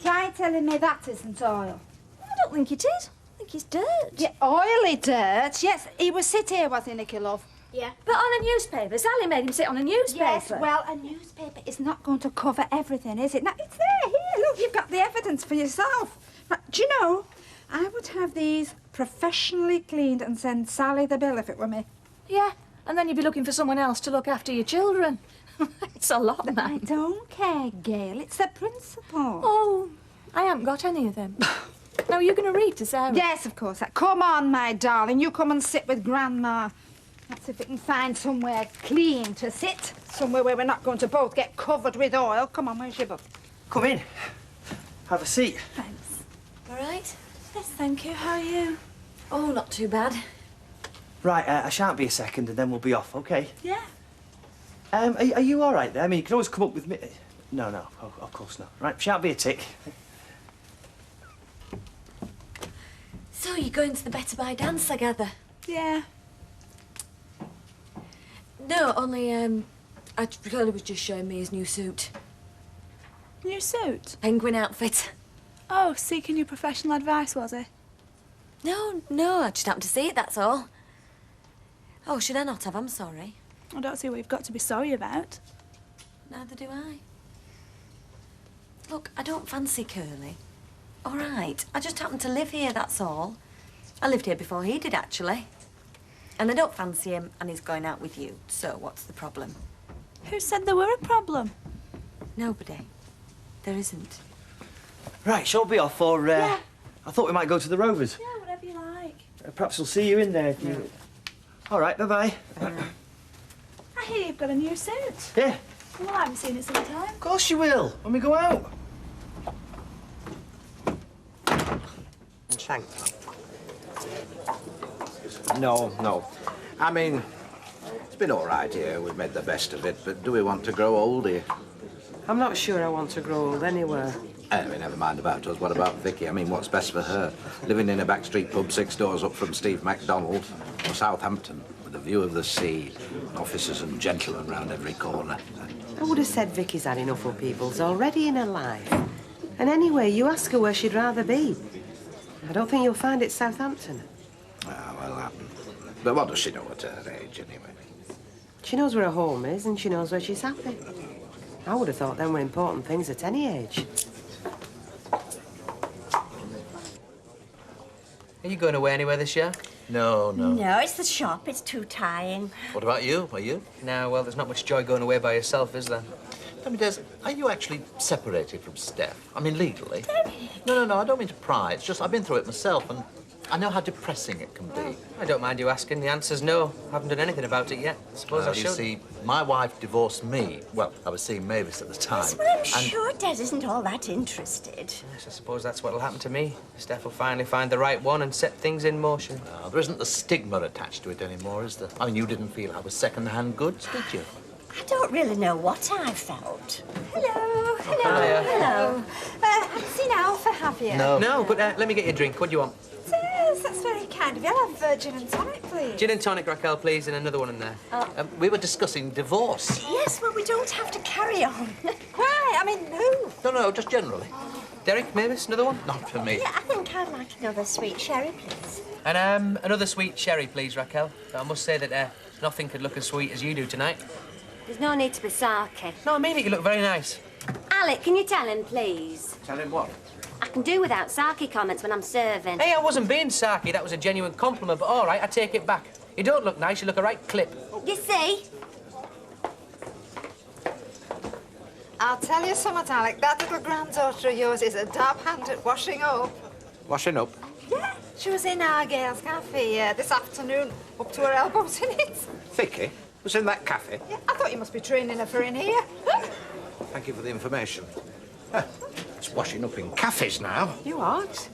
Try telling me that isn't oil. I don't think it is. I think it's dirt. Yeah, oily dirt. Yes, he was sit here, was he, Nicky, love? Yeah. But on a newspaper. Sally made him sit on a newspaper. Yes, well, a newspaper is not going to cover everything, is it? Now, it's there. Here, look, you've got the evidence for yourself. Right, do you know, I would have these professionally cleaned and send Sally the bill if it were me. Yeah, and then you'd be looking for someone else to look after your children. It's a lot, I man. don't care, Gail. It's the principle. Oh, I haven't got any of them. Now, are you going to read to Sarah? Yes, of course. Come on, my darling. You come and sit with Grandma. Let's see if we can find somewhere clean to sit. Somewhere where we're not going to both get covered with oil. Come on, where's your book? Come in. Have a seat. Thanks. All right? Yes, thank you. How are you? Oh, not too bad. Right, I shan't be a second and then we'll be off, OK? Yeah. Are you all right there? I mean, you can always come up with me. No, of course not. Right, shan't be a tick. So you're going to the Better Buy dance, I gather? Yeah. No, only, Curly was just showing me his new suit. New suit? Penguin outfit. Oh, seeking your professional advice, was he? No, I just happened to see it, that's all. Oh, should I not have? I'm sorry. I don't see what you've got to be sorry about. Neither do I. Look, I don't fancy Curly. All right, I just happen to live here, that's all. I lived here before he did, actually. And I don't fancy him, and he's going out with you. So what's the problem? Who said there were a problem? Nobody. There isn't. Right, shall we be off, or... I thought we might go to the Rovers. Yeah, whatever you like. Perhaps we'll see you in there if you... All right, bye-bye. I hear you've got a new suit. Yeah. Well, I haven't seen it some time. Of course you will, when we go out. Thanks. No. I mean, it's been all right here. We've made the best of it, but do we want to grow old here? I'm not sure I want to grow old anywhere. Anyway, never mind about us. What about Vicky? I mean, what's best for her? Living in a backstreet pub 6 doors up from Steve MacDonald, or Southampton, with a view of the sea, officers and gentlemen round every corner. I would have said Vicky's had enough of people's already in her life. And anyway, you ask her where she'd rather be. I don't think you'll find it Southampton. Ah, well, but what does she know at her age, anyway? She knows where her home is and she knows where she's happy. I would have thought them were important things at any age. Are you going away anywhere this year? No. No, it's the shop. It's too tiring. What about you? Are you? No, well, there's not much joy going away by yourself, is there? Tell me, Des, are you actually separated from Steph? I mean, legally? No, I don't mean to pry. It's just I've been through it myself, and I know how depressing it can be. I don't mind you asking. The answer's no. I haven't done anything about it yet. I suppose I You should. see, my wife divorced me. Well, I was seeing Mavis at the time. Yes, well, I'm sure Des isn't all that interested. Yes, I suppose that's what'll happen to me. Steph will finally find the right one and set things in motion. There isn't the stigma attached to it anymore, is there? I mean, you didn't feel I was second-hand goods, did you? I don't really know what I felt. Hello. Hiya. Hello. Haven't seen Alpha, have you? No, but let me get you a drink. What do you want? Yes, that's very kind of you. I'll have gin and tonic, please. Gin and tonic, Raquel, please, and another one in there. We were discussing divorce. Yes, well, we don't have to carry on. Why? I mean, no. No, just generally. Derek, Mavis, another one? Not for me. Yeah, I think I'd like another sweet sherry, please. And another sweet sherry, please, Raquel. I must say that nothing could look as sweet as you do tonight. There's no need to be sarky. No, I mean it. You look very nice. Alec, can you tell him, please? Tell him what? I can do without sarky comments when I'm serving. Hey, I wasn't being sarky. That was a genuine compliment, but all right, I take it back. You don't look nice. You look a right clip. You see? I'll tell you something, Alec. That little granddaughter of yours is a dab hand at washing up. Washing up? Yeah, she was in our girls' cafe this afternoon, up to her elbows in it. Vicky was in that cafe. Yeah, I thought you must be training her for in here. Thank you for the information. It's washing up in cafes now. You what?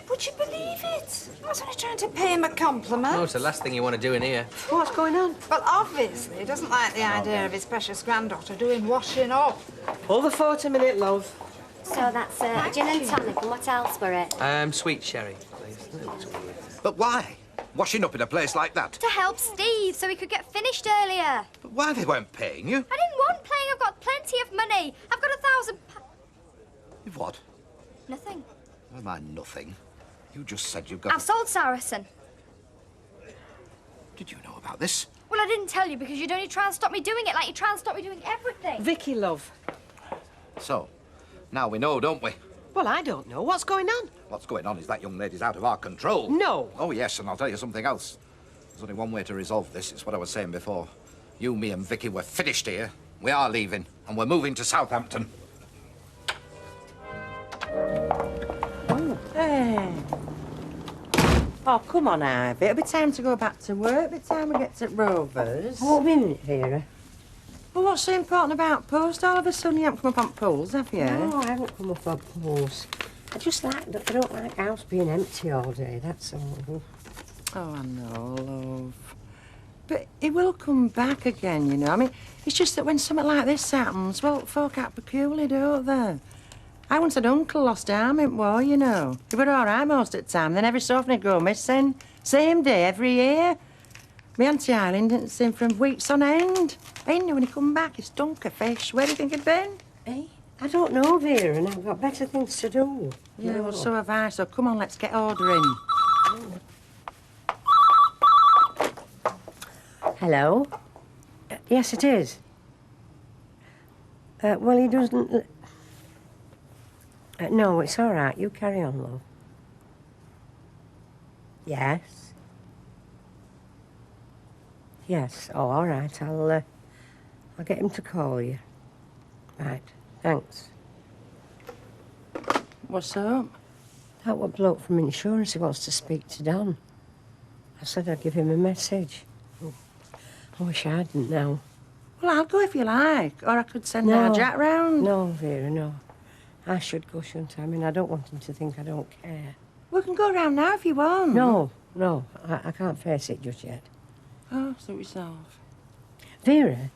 Would you believe it? I was only trying to pay him a compliment. Oh, it's the last thing you want to do in here. What's going on? Well, obviously, he doesn't like the idea of his precious granddaughter doing washing up. Over 40 minutes, love. So that's a gin and tonic, and what else for it? Sweet sherry, please. But why? Washing up in a place like that? To help Steve so he could get finished earlier. But why they weren't paying you? I didn't want playing. I've got plenty of money. I've got £1,000. You've what? Nothing. Never mind nothing. You just said you've got... I've sold Saracen. Did you know about this? Well, I didn't tell you because you'd only try and stop me doing it like you try and stop me doing everything. Vicky, love. So, now we know, don't we? Well, I don't know. What's going on? What's going on is that young lady's out of our control. No. Oh, yes, and I'll tell you something else. There's only one way to resolve this. It's what I was saying before. You, me and Vicky, we're finished here. We are leaving, and we're moving to Southampton. Hey. Oh, come on, Ivy. It'll be time to go back to work by the time we get to Rovers. I won't be a minute, Vera. Well, what's so important about post? All of a sudden you haven't come up on pools, have you? No, I haven't come off on pools. I don't like the house being empty all day, that's all. Oh, I know, love. But it will come back again, you know. I mean, it's just that when something like this happens, well, folk act peculiarly, don't they? I once had uncle lost arm in war, you know. He were all right most of the time, then every so often he'd go missing. Same day, every year. My Auntie Eileen didn't see him for weeks on end. I knew when he come back, he stunk of fish. Where do you think he'd been? Eh? I don't know, Vera, and I've got better things to do. Yeah, No. well, so have I, so come on, let's get ordering. Hello? Yes, it is. Well, he doesn't... no, it's all right. You carry on, love. Yes? Yes. Oh, all right. I'll get him to call you. Right. Thanks. What's up? That what bloke from insurance, he wants to speak to Don. I said I'd give him a message. Oh, I wish I hadn't now. Well, I'll go if you like, or I could send our Jack round. No, Vera, no. I should go, shouldn't I? I mean, I don't want him to think I don't care. We can go round now if you want. No, I can't face it just yet. Oh, suit yourself. Vera,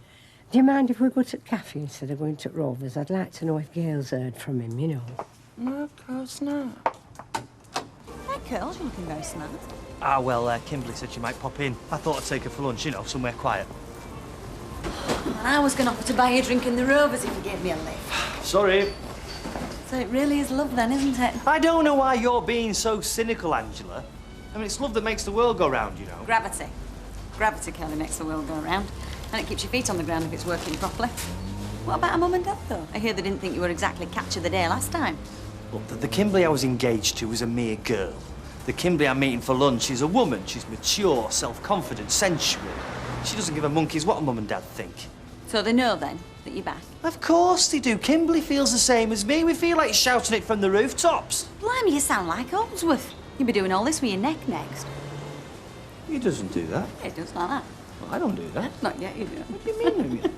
do you mind if we go to the cafe instead of going to Rover's? I'd like to know if Gail's heard from him, you know. No, of course not. Hi, Curls, you're looking very smart. Ah, well, Kimberly said she might pop in. I thought I'd take her for lunch, you know, somewhere quiet. I was going to offer to buy you a drink in the Rovers if you gave me a lift. Sorry. So it really is love then, isn't it? I don't know why you're being so cynical, Angela. I mean, it's love that makes the world go round, you know. Gravity. Gravity, Kelly, makes the world go round. And it keeps your feet on the ground if it's working properly. What about a mum and dad, though? I hear they didn't think you were exactly catch of the day last time. Look, the Kimberly I was engaged to was a mere girl. The Kimberly I'm meeting for lunch is a woman. She's mature, self-confident, sensual. She doesn't give a monkeys what a mum and dad think. So they know, then, that you're back? Of course they do. Kimberly feels the same as me. We feel like shouting it from the rooftops. Blimey, you sound like Holmesworth. You'll be doing all this with your neck next. He doesn't do that. It does like that. Well, I don't do that. Not yet, you do. What do you mean?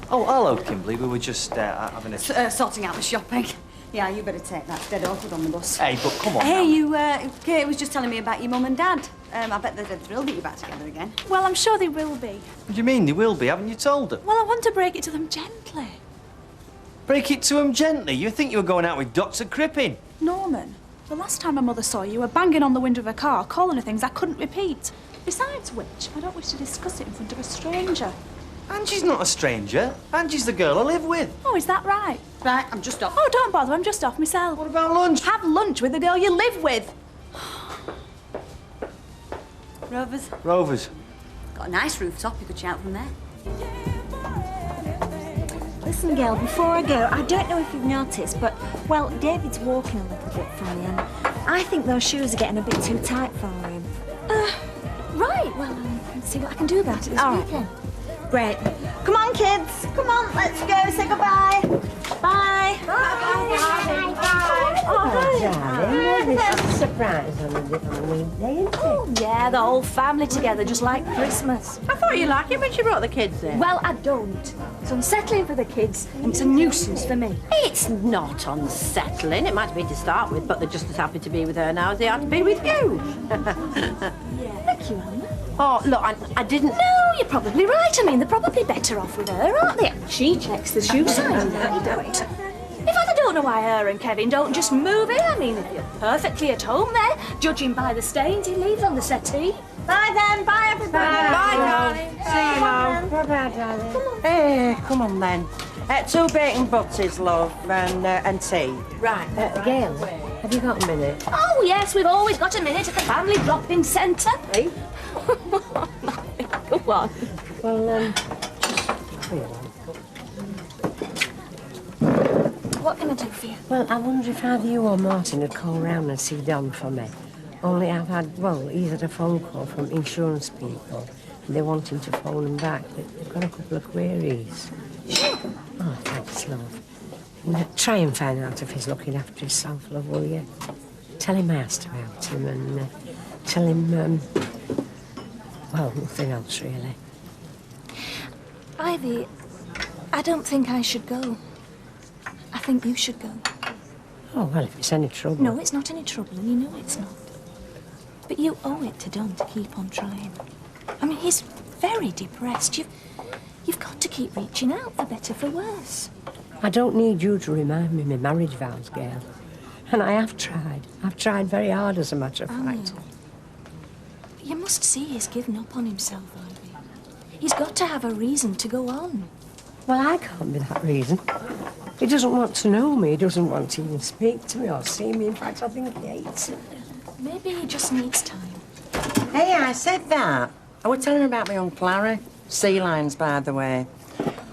Oh, hello, Kimberly. We were just having a... Sorting out the shopping. Yeah, you better take that. It's dead awkward on the bus. Hey, but come on Hey, now. Kate was just telling me about your mum and dad. I bet they're thrilled that you're back together again. Well, I'm sure they will be. What do you mean they will be? Haven't you told them? Well, I want to break it to them gently. Break it to them gently. You think you were going out with Dr. Crippen? Norman, the last time my mother saw you, you were banging on the window of a car, calling her things I couldn't repeat. Besides which, I don't wish to discuss it in front of a stranger. Angie's not a stranger. Angie's the girl I live with. Oh, is that right? Right, I'm just off. Oh, don't bother, I'm just off myself. What about lunch? Have lunch with the girl you live with. Rovers? Rovers. Got a nice rooftop, you could shout from there. Listen, girl, before I go, I don't know if you've noticed, but, well, David's walking a little bit funny, and I think those shoes are getting a bit too tight for him. Right, well, let's see what I can do about it this weekend. Great. Come on, kids. Come on, let's go. Say goodbye. Bye. Bye. Oh, darling, this is a surprise on a weekday, isn't it? Oh, yeah, the whole family together, just like Christmas. I thought you liked it when she brought the kids in. Well, I don't. It's unsettling for the kids, and it's a nuisance for me. It's not unsettling. It might be to start with, but they're just as happy to be with her now as they are to be with you. Thank you, Anna. Oh, look, I didn't... No, you're probably right. I mean, they're probably better off with her, aren't they? She checks the shoe size, they don't. In fact, I don't know why her and Kevin don't just move in. I mean, they're perfectly at home there, judging by the stains he leaves on the settee. Bye then. Bye, everybody. Bye, darling. See you, Mum. Bye-bye, darling. Come on. Hey, come on, then. 2 bacon butties, love, and tea. Right. Gail, have you got a minute? Oh, yes, we've always got a minute at the family drop-in centre. Hey? Go on. Well, What can I do for you? Well, I wonder if either you or Martin would call round and see Don for me. Only I've had, well, he's had a phone call from insurance people. And they want him to phone them back, but they've got a couple of queries. Sure. Oh, thanks, love. And try and find out if he's looking after himself, love, will you? Tell him I asked about him and tell him, well, nothing else, really. Ivy, I don't think I should go. I think you should go. Oh, well, if it's any trouble. No, it's not any trouble, and you know it's not. But you owe it to Don to keep on trying. I mean, he's very depressed. You've got to keep reaching out, for better, for worse. I don't need you to remind me my marriage vows, Gail. And I have tried. I've tried very hard, as a matter of fact. You must see he's given up on himself, Ivy. He's got to have a reason to go on. Well, I can't be that reason. He doesn't want to know me. He doesn't want to even speak to me or see me. In fact, I think he hates it. Maybe he just needs time. Hey, I said that. I was telling her about my Uncle Larry. Sea lions, by the way.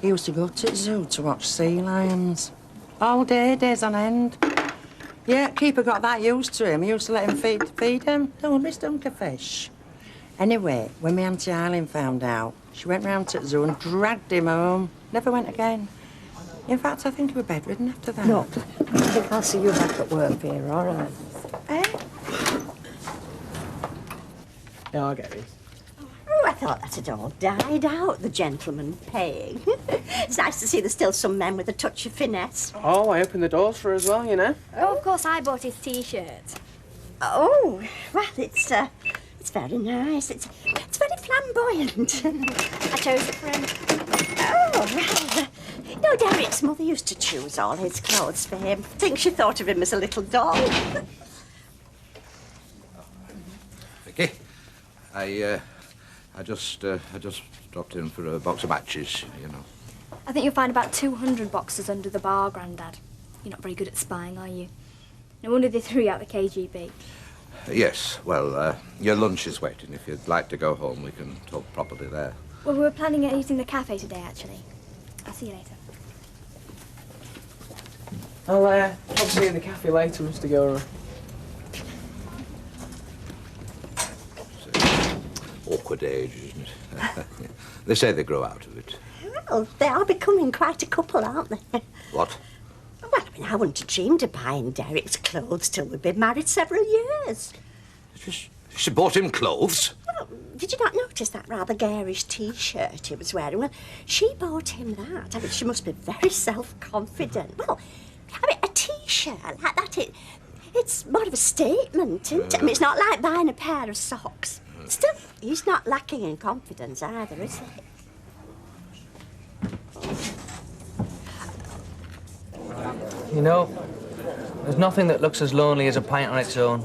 He used to go to the zoo to watch sea lions. All day, days on end. Yeah, keeper got that used to him. He used to let him feed him. Don't miss Dunkerfish. Anyway, when my Auntie Eileen found out, she went round to the zoo and dragged him home. Never went again. In fact, I think he was bedridden after that. No, I think I'll see you back at work, Vera, all right? Eh? Yeah, I'll get it. Oh, I thought that had all died out, the gentleman paying. It's nice to see there's still some men with a touch of finesse. Oh, I opened the doors for her as well, you know. Oh, of course I bought his T-shirt. Oh, well, it's very nice. It's very flamboyant. I chose it for him. Oh, well, no, Derek's mother used to choose all his clothes for him. I think she thought of him as a little doll. Vicky, I just dropped in for a box of matches, you know. I think you'll find about 200 boxes under the bar, Grandad. You're not very good at spying, are you? No wonder they threw you out the KGB. Yes, well, your lunch is waiting. If you'd like to go home, we can talk properly there. Well, we were planning on eating the cafe today, actually. I'll see you later. I'll see you in the cafe later, Mr. Gilroy. Awkward age, isn't it? They say they grow out of it. Well, they are becoming quite a couple, aren't they? What? Well, I mean, I wouldn't have dreamed of buying Derek's clothes till we'd been married several years. She bought him clothes? Well, did you not notice that rather garish T-shirt he was wearing? Well, she bought him that. I mean, she must be very self-confident. Well, I mean, a T-shirt like that, it's more of a statement, isn't it? I mean, it's not like buying a pair of socks. Still, he's not lacking in confidence either, is he? You know, there's nothing that looks as lonely as a pint on its own.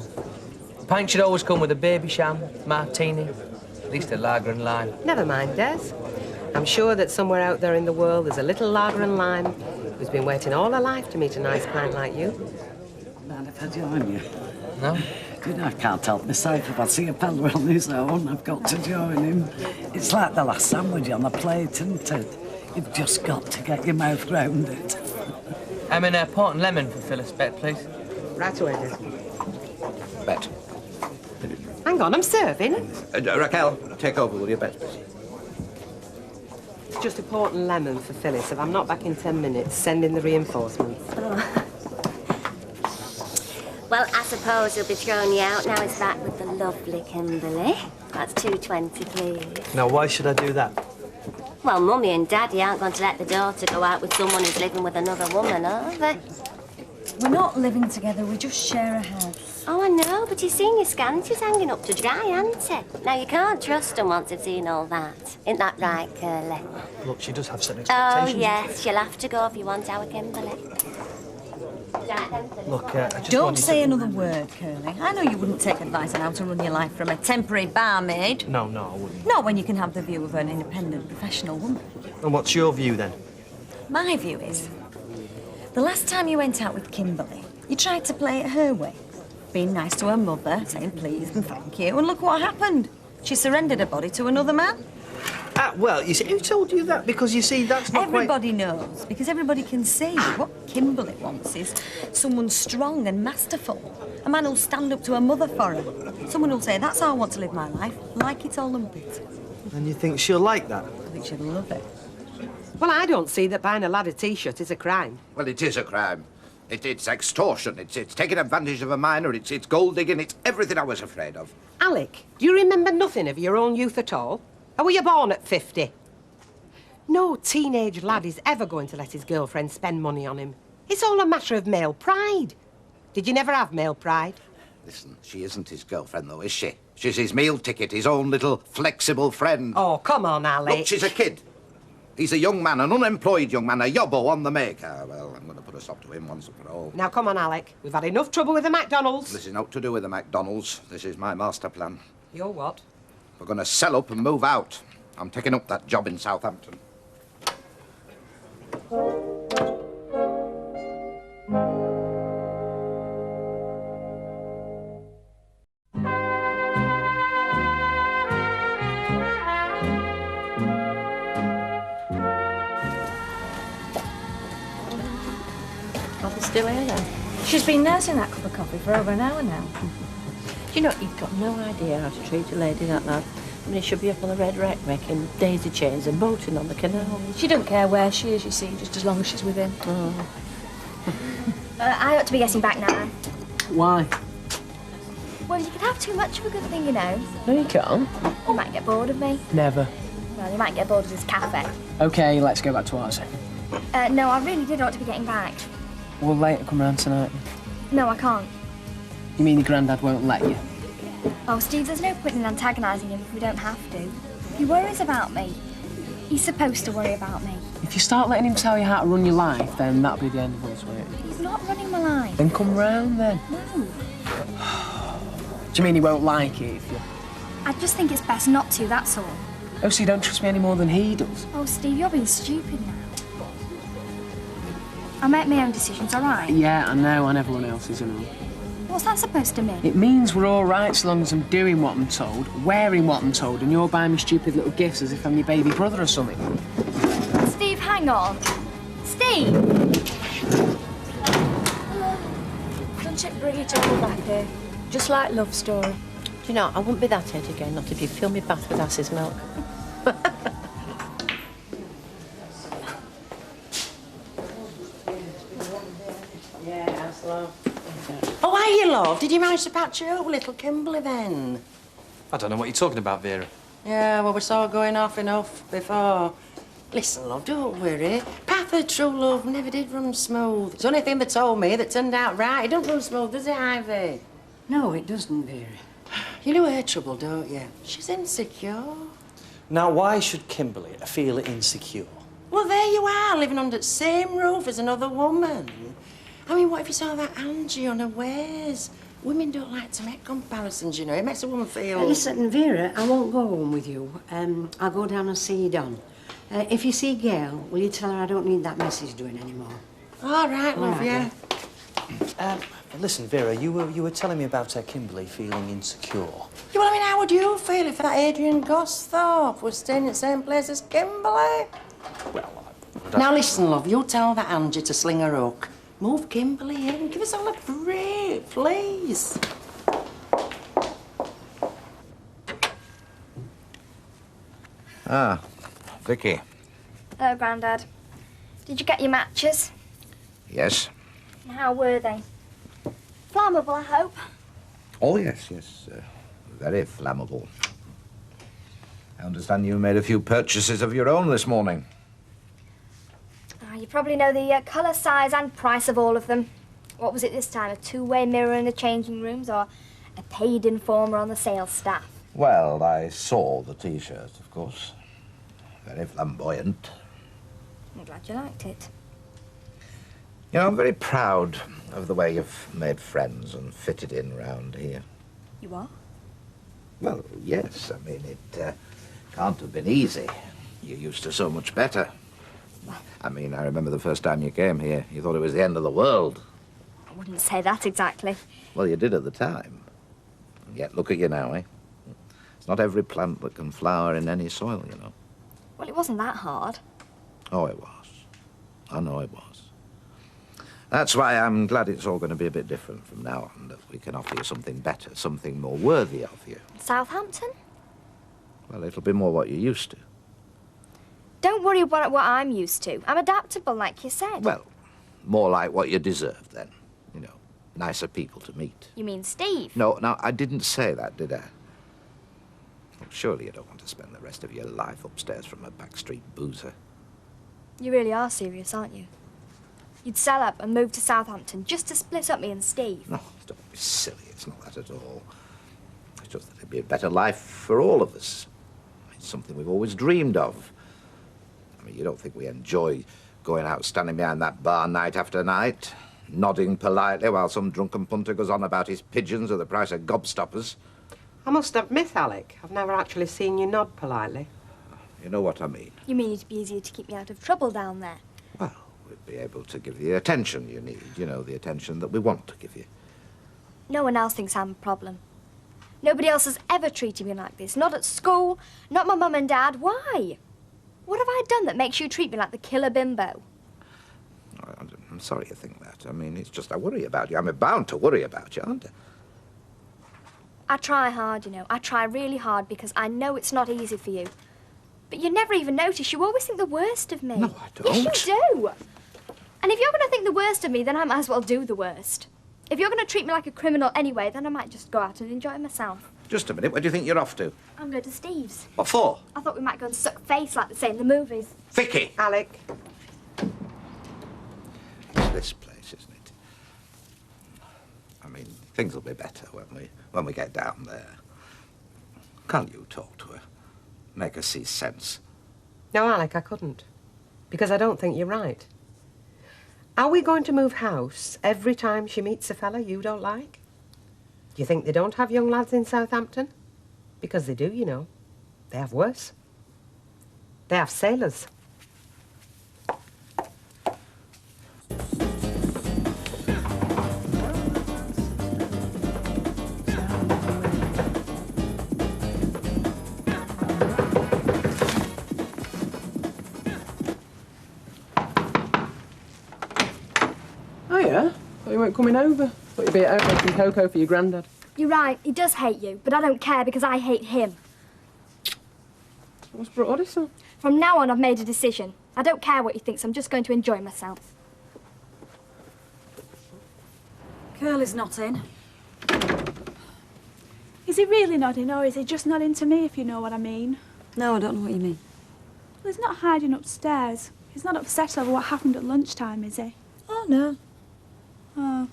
A pint should always come with a baby sham, martini, at least a lager and lime. Never mind, Des. I'm sure that somewhere out there in the world there's a little lager and lime who's been waiting all her life to meet a nice pint like you. Mind if I join you? No? You know, I can't help myself. If I see a fella on his own, I've got to join him. It's like the last sandwich on the plate, isn't it? You've just got to get your mouth round it. I'm in a port and lemon for Phyllis, Bet, please. Right away, Des. Bet. Hang on, I'm serving. Raquel, take over, will you, Bet, please? It's just a port and lemon for Phyllis. If I'm not back in 10 minutes, send in the reinforcements. Oh. Well, I suppose he'll be throwing you out now he's back with the lovely Kimberly. That's $2.20, please. Now, why should I do that? Well, Mummy and Daddy aren't going to let the daughter go out with someone who's living with another woman, are they? We're not living together, we just share a house. Oh, I know, but he's seen your scanties hanging up to dry, hasn't he? Now, you can't trust him once they've seen all that. Ain't that right, Curly? Look, she does have certain Oh, expectations. yes, she'll have to go if you want our Kimberly. Look, I just Don't want you say to... another word, Curly. I know you wouldn't take advice on how to run your life from a temporary barmaid. No, I wouldn't. Not when you can have the view of an independent professional woman. And what's your view, then? My view is, the last time you went out with Kimberly, you tried to play it her way. Being nice to her mother, saying please and thank you, and look what happened. She surrendered her body to another man. Well, you see, who told you that? Because, you see, that's not Everybody knows, because everybody can see. What Kimberly wants is someone strong and masterful. A man who'll stand up to her mother for her. Someone who'll say, that's how I want to live my life, like it or lump it. And you think she'll like that? I think she'll love it. Well, I don't see that buying a lad a T-shirt is a crime. Well, it is a crime. It's extortion. It's taking advantage of a minor. It's gold digging. It's everything I was afraid of. Alec, do you remember nothing of your own youth at all? Or were you born at 50? No teenage lad is ever going to let his girlfriend spend money on him. It's all a matter of male pride. Did you never have male pride? Listen, she isn't his girlfriend, though, is she? She's his meal ticket, his own little flexible friend. Oh, come on, Alec. Look, she's a kid. He's a young man, an unemployed young man, a yobbo on the make. Well, I'm going to put a stop to him once and for all. Now, come on, Alec. We've had enough trouble with the McDonald's. This is not to do with the McDonald's. This is my master plan. Your what? We're going to sell up and move out. I'm taking up that job in Southampton. She's still here then? She's been nursing that cup of coffee for over an hour now. Do you know, you've got no idea how to treat a lady like that. I mean, she'll be up on the red wreck making daisy chains and boating on the canal. She don't care where she is, you see, just as long as she's with him. Oh. I ought to be getting back now. Why? Well, you can have too much of a good thing, you know. No, you can't. You might get bored of me. Never. Well, you might get bored of this cafe. Okay, let's go back to ours. No, I really did ought to be getting back. We'll later come round tonight. No, I can't. You mean your granddad won't let you? Oh, Steve, there's no point in antagonising him if we don't have to. He worries about me. He's supposed to worry about me. If you start letting him tell you how to run your life, then that'll be the end of us, won't it? He's not running my life. Then come round, then. No. Do you mean he won't like it if you... I just think it's best not to, that's all. Oh, so you don't trust me any more than he does? Oh, Steve, you're being stupid now. I make my own decisions, all right? Yeah, I know, and everyone else is, and all. What's that supposed to mean? It means we're all right so long as I'm doing what I'm told, wearing what I'm told, and you're buying me stupid little gifts as if I'm your baby brother or something. Steve, hang on. Steve! Don't it bring it all back here? Just like Love Story. Do you know, I wouldn't be that age again, not if you fill me bath with ass's milk. Oh, are you, love? Did you manage to patch it up with little Kimberly then? I don't know what you're talking about, Vera. Yeah, well, we saw going off enough before. Listen, love, don't worry. Path of true love never did run smooth. It's the only thing they told me that turned out right. It don't run smooth, does it, Ivy? No, it doesn't, Vera. You know her trouble, don't you? She's insecure. Now, why should Kimberly feel insecure? Well, there you are, living under the same roof as another woman. I mean, what if you saw that Angie unawares? Women don't like to make comparisons, you know. It makes a woman feel... Listen, Vera, I won't go home with you. I'll go down and see Don. If you see Gail, will you tell her I don't need that message doing anymore? All right, love, yeah. Listen, Vera, you were telling me about Kimberly feeling insecure. Yeah, well, I mean, how would you feel if that Adrian Gosthorpe was staying in the same place as Kimberly? Well, Now, listen, love, you tell that Angie to sling her hook. Move Kimberly in. Give us all a break, please. Ah, Vicky. Hello, Grandad. Did you get your matches? Yes. And how were they? Flammable, I hope. Oh, yes, yes. Very flammable. I understand you made a few purchases of your own this morning. You probably know the colour, size and price of all of them. What was it this time? A two-way mirror in the changing rooms or a paid informer on the sales staff? Well, I saw the T-shirt, of course. Very flamboyant. I'm glad you liked it. You know, I'm very proud of the way you've made friends and fitted in round here. You are? Well, yes. I mean, it can't have been easy. You're used to so much better. I mean, I remember the first time you came here, you thought it was the end of the world. I wouldn't say that exactly. Well, you did at the time. And yet, look at you now, eh? It's not every plant that can flower in any soil, you know. Well, it wasn't that hard. Oh, it was. I know it was. That's why I'm glad it's all going to be a bit different from now on, that we can offer you something better, something more worthy of you. Southampton? Well, it'll be more what you're used to. Don't worry about what I'm used to. I'm adaptable, like you said. Well, more like what you deserve, then. You know, nicer people to meet. You mean Steve? No, I didn't say that, did I? Well, surely you don't want to spend the rest of your life upstairs from a backstreet boozer. You really are serious, aren't you? You'd sell up and move to Southampton just to split up me and Steve. No, don't be silly. It's not that at all. It's just that it'd be a better life for all of us. It's something we've always dreamed of. I mean, you don't think we enjoy going out standing behind that bar night after night, nodding politely while some drunken punter goes on about his pigeons or the price of gobstoppers? I must admit, Alec, I've never actually seen you nod politely. You know what I mean. You mean it'd be easier to keep me out of trouble down there? Well, we'd be able to give you the attention you need, you know, the attention that we want to give you. No one else thinks I'm a problem. Nobody else has ever treated me like this. Not at school, not my mum and dad. Why? What have I done that makes you treat me like the killer bimbo? I'm sorry you think that. I mean, it's just I worry about you. I'm bound to worry about you, aren't I? I try hard, you know. I try really hard because I know it's not easy for you. But you never even notice. You always think the worst of me. No, I don't. Yes, you do. And if you're going to think the worst of me, then I might as well do the worst. If you're going to treat me like a criminal anyway, then I might just go out and enjoy myself. Just a minute. Where do you think you're off to? I'm going to Steve's. What for? I thought we might go and suck face like they say in the movies. Vicky! Alec. It's this place, isn't it? I mean, things will be better when we get down there. Can't you talk to her? Make her see sense. No, Alec, I couldn't. Because I don't think you're right. Are we going to move house every time she meets a fella you don't like? Do you think they don't have young lads in Southampton? Because they do, you know. They have worse. They have sailors. Oh, yeah? Thought you weren't coming over. Thought you'd be at home making cocoa for your granddad. You're right, he does hate you, but I don't care because I hate him. What's brought all this on? From now on, I've made a decision. I don't care what he thinks, I'm just going to enjoy myself. Curly's not in. Is he really nodding, or is he just nodding to me, if you know what I mean? No, I don't know what you mean. Well, he's not hiding upstairs. He's not upset over what happened at lunchtime, is he? Oh, no. Oh.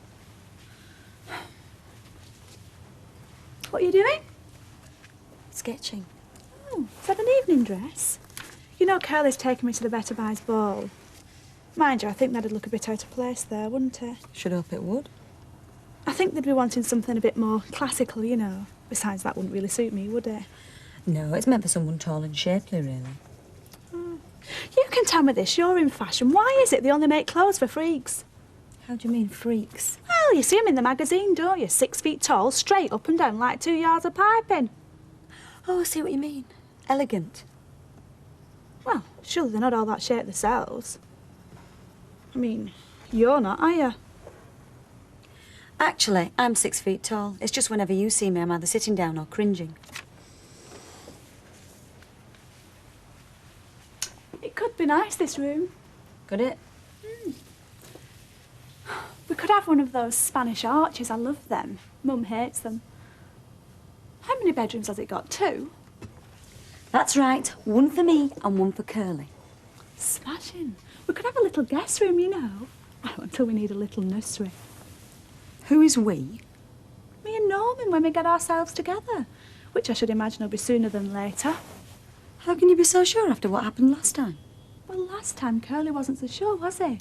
What are you doing? Sketching. Oh, is that an evening dress? You know Curly's taking me to the Better Buys ball. Mind you, I think that'd look a bit out of place there, wouldn't it? Should hope it would. I think they'd be wanting something a bit more classical, you know. Besides, that wouldn't really suit me, would it? No, it's meant for someone tall and shapely, really. You can tell me this, you're in fashion. Why is it they only make clothes for freaks? How do you mean, freaks? Well, you see them in the magazine, don't you? 6 feet tall, straight up and down like 2 yards of piping. Oh, I see what you mean. Elegant. Well, surely they're not all that shape themselves. I mean, you're not, are you? Actually, I'm 6 feet tall. It's just whenever you see me, I'm either sitting down or cringing. It could be nice, this room. Could it? We could have one of those Spanish arches. I love them. Mum hates them. How many bedrooms has it got? 2? That's right. One for me and one for Curly. Smashing. We could have a little guest room, you know. Well, until we need a little nursery. Who is we? Me and Norman when we get ourselves together. Which I should imagine will be sooner than later. How can you be so sure after what happened last time? Well, last time Curly wasn't so sure, was he?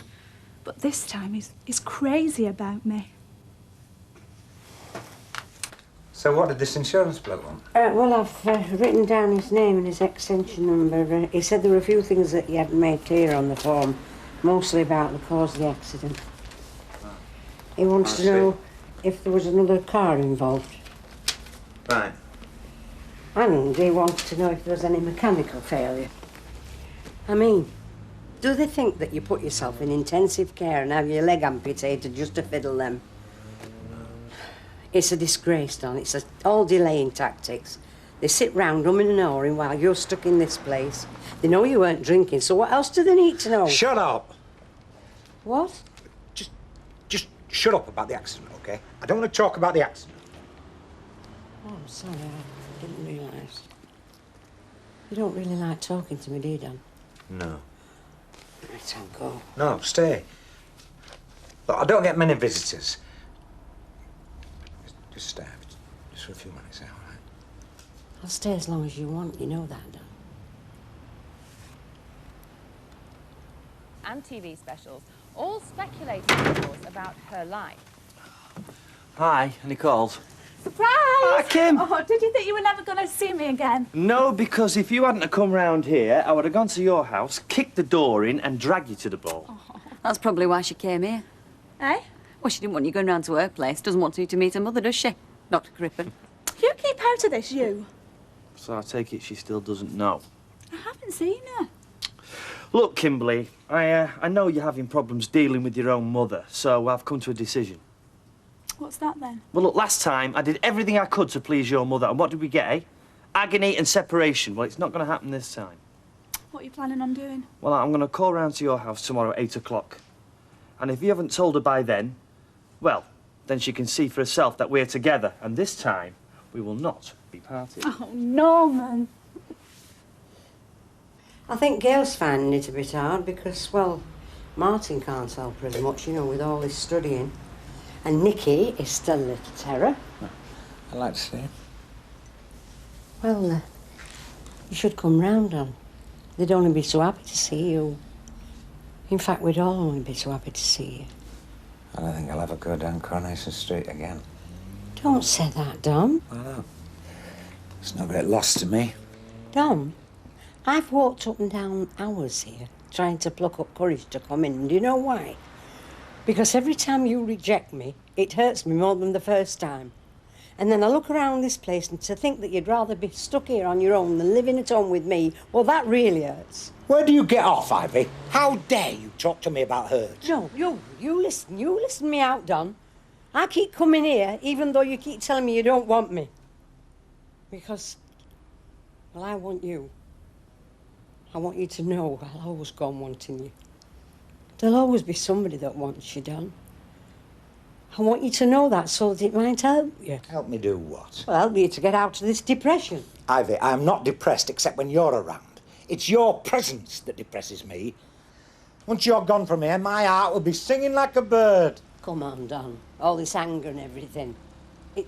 But this time he's crazy about me. So what did this insurance bloke want? Well, I've written down his name and his extension number. He said there were a few things that he hadn't made clear on the form, mostly about the cause of the accident. He wants to know if there was another car involved. Right. And he wants to know if there was any mechanical failure. I mean, do they think that you put yourself in intensive care and have your leg amputated just to fiddle them? It's a disgrace, Don. It's all delaying tactics. They sit round umming and ahhing while you're stuck in this place. They know you weren't drinking, so what else do they need to know? Shut up! What? Just shut up about the accident, OK? I don't want to talk about the accident. Oh, I'm sorry, I didn't realise. You don't really like talking to me, do you, Dan? No. Right, I'll go. No, stay. Look, I don't get many visitors. Just stay. Just for a few minutes, all right? I'll stay as long as you want, you know that, Dan. And TV specials, all speculating, of course, about her life. Hi, any calls? Surprise! Hi, Kim! Oh, did you think you were never going to see me again? No, because if you hadn't have come round here, I would have gone to your house, kicked the door in and dragged you to the ball. Oh. That's probably why she came here. Eh? Well, she didn't want you going round to her place. Doesn't want you to meet her mother, does she? Dr. Crippen. You keep out of this, you. So I take it she still doesn't know. I haven't seen her. Look, Kimberly, I know you're having problems dealing with your own mother, so I've come to a decision. What's that then? Well, look, last time I did everything I could to please your mother, and what did we get, eh? Agony and separation. Well, it's not going to happen this time. What are you planning on doing? Well, I'm going to call round to your house tomorrow at 8 o'clock. And if you haven't told her by then, well, then she can see for herself that we're together. And this time, we will not be parted. Oh, Norman. I think Gail's finding it a bit hard because, well, Martin can't help her as much, you know, with all his studying. And Nicky is still a little terror. I'd like to see it. Well, you should come round, Don. They'd only be so happy to see you. In fact, we'd all only be so happy to see you. I don't think I'll ever go down Coronation Street again. Don't say that, Dom. I know. It's no great loss to me. Dom, I've walked up and down hours here trying to pluck up courage to come in. And do you know why? Because every time you reject me, it hurts me more than the first time. And then I look around this place and to think that you'd rather be stuck here on your own than living at home with me, well, that really hurts. Where do you get off, Ivy? How dare you talk to me about hers? No, you listen me out, Don. I keep coming here even though you keep telling me you don't want me. Because, well, I want you. I want you to know I'll always go on wanting you. There'll always be somebody that wants you, Don. I want you to know that so that it might help you. Help me do what? Well, help you to get out of this depression. Ivy, I'm not depressed except when you're around. It's your presence that depresses me. Once you're gone from here, my heart will be singing like a bird. Come on, Don. All this anger and everything.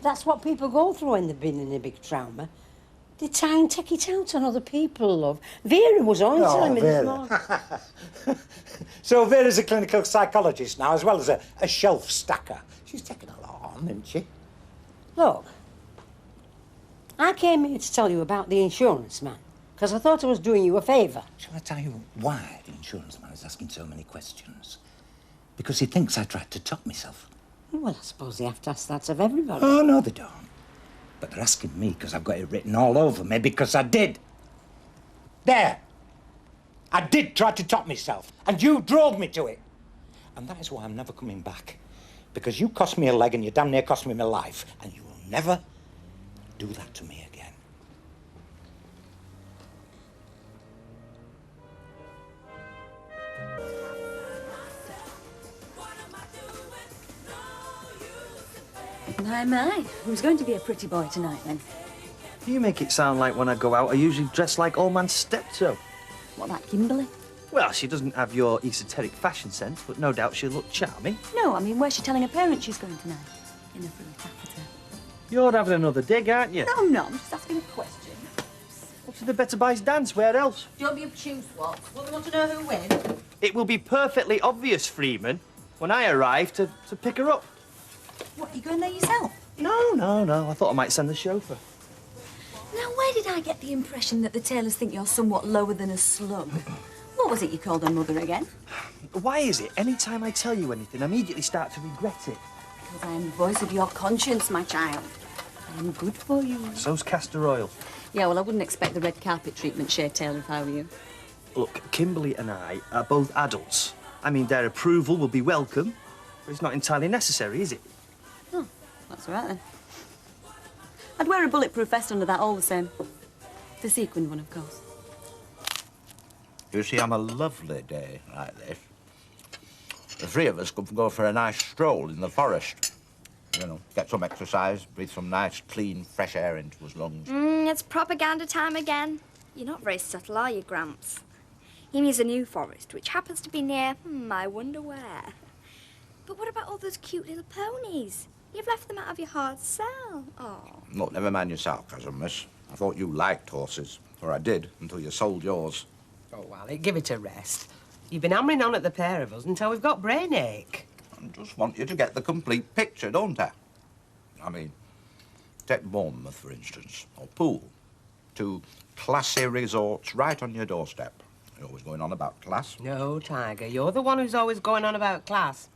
That's what people go through when they've been in a big trauma. They try and take it out on other people, love. Vera was only telling me this morning. So Vera's a clinical psychologist now, as well as a shelf stacker. She's taken a lot on, isn't she? Look, I came here to tell you about the insurance man, because I thought I was doing you a favour. Shall I tell you why the insurance man is asking so many questions? Because he thinks I tried to top myself. Well, I suppose they have to ask that of everybody. Oh, no, they don't. But they're asking me because I've got it written all over me, because I did. There. I did try to top myself, and you drove me to it. And that is why I'm never coming back. Because you cost me a leg and you damn near cost me my life, and you will never do that to me again. My. Who's going to be a pretty boy tonight, then? You make it sound like when I go out, I usually dress like old man steptoe. What about Kimberly? Well, she doesn't have your esoteric fashion sense, but no doubt she'll look charming. No, I mean, where's she telling her parents she's going tonight? In a fruit taffeta. You're having another dig, aren't you? No, I'm not. I'm just asking a question. Well, to the Better Buys dance, where else? Don't be obtuse, what? Well, we want to know who wins. It will be perfectly obvious, Freeman, when I arrive to pick her up. What, you going there yourself? No. I thought I might send the chauffeur. Now, where did I get the impression that the Taylors think you're somewhat lower than a slug? What was it you called her mother again? Why is it any time I tell you anything, I immediately start to regret it? Because I am the voice of your conscience, my child. I am good for you. So's castor oil. Yeah, well, I wouldn't expect the red carpet treatment, Shay Taylor, if I were you. Look, Kimberly and I are both adults. I mean, their approval will be welcome, but it's not entirely necessary, is it? Oh, that's all right, then. I'd wear a bulletproof vest under that all the same. The sequined one, of course. You see, on a lovely day like this, the three of us could go for a nice stroll in the forest. You know, get some exercise, breathe some nice, clean, fresh air into his lungs. It's propaganda time again. You're not very subtle, are you, Gramps? He means a new forest, which happens to be near, I wonder where. But what about all those cute little ponies? You've left them out of your hard sell. Oh. Look, never mind yourself, cousin miss. I thought you liked horses, or I did, until you sold yours. Oh, Alec, give it a rest. You've been hammering on at the pair of us until we've got brain ache. I just want you to get the complete picture, don't I? I mean, take Bournemouth, for instance, or Poole. Two classy resorts right on your doorstep. You're always going on about class. No, Tiger, you're the one who's always going on about class.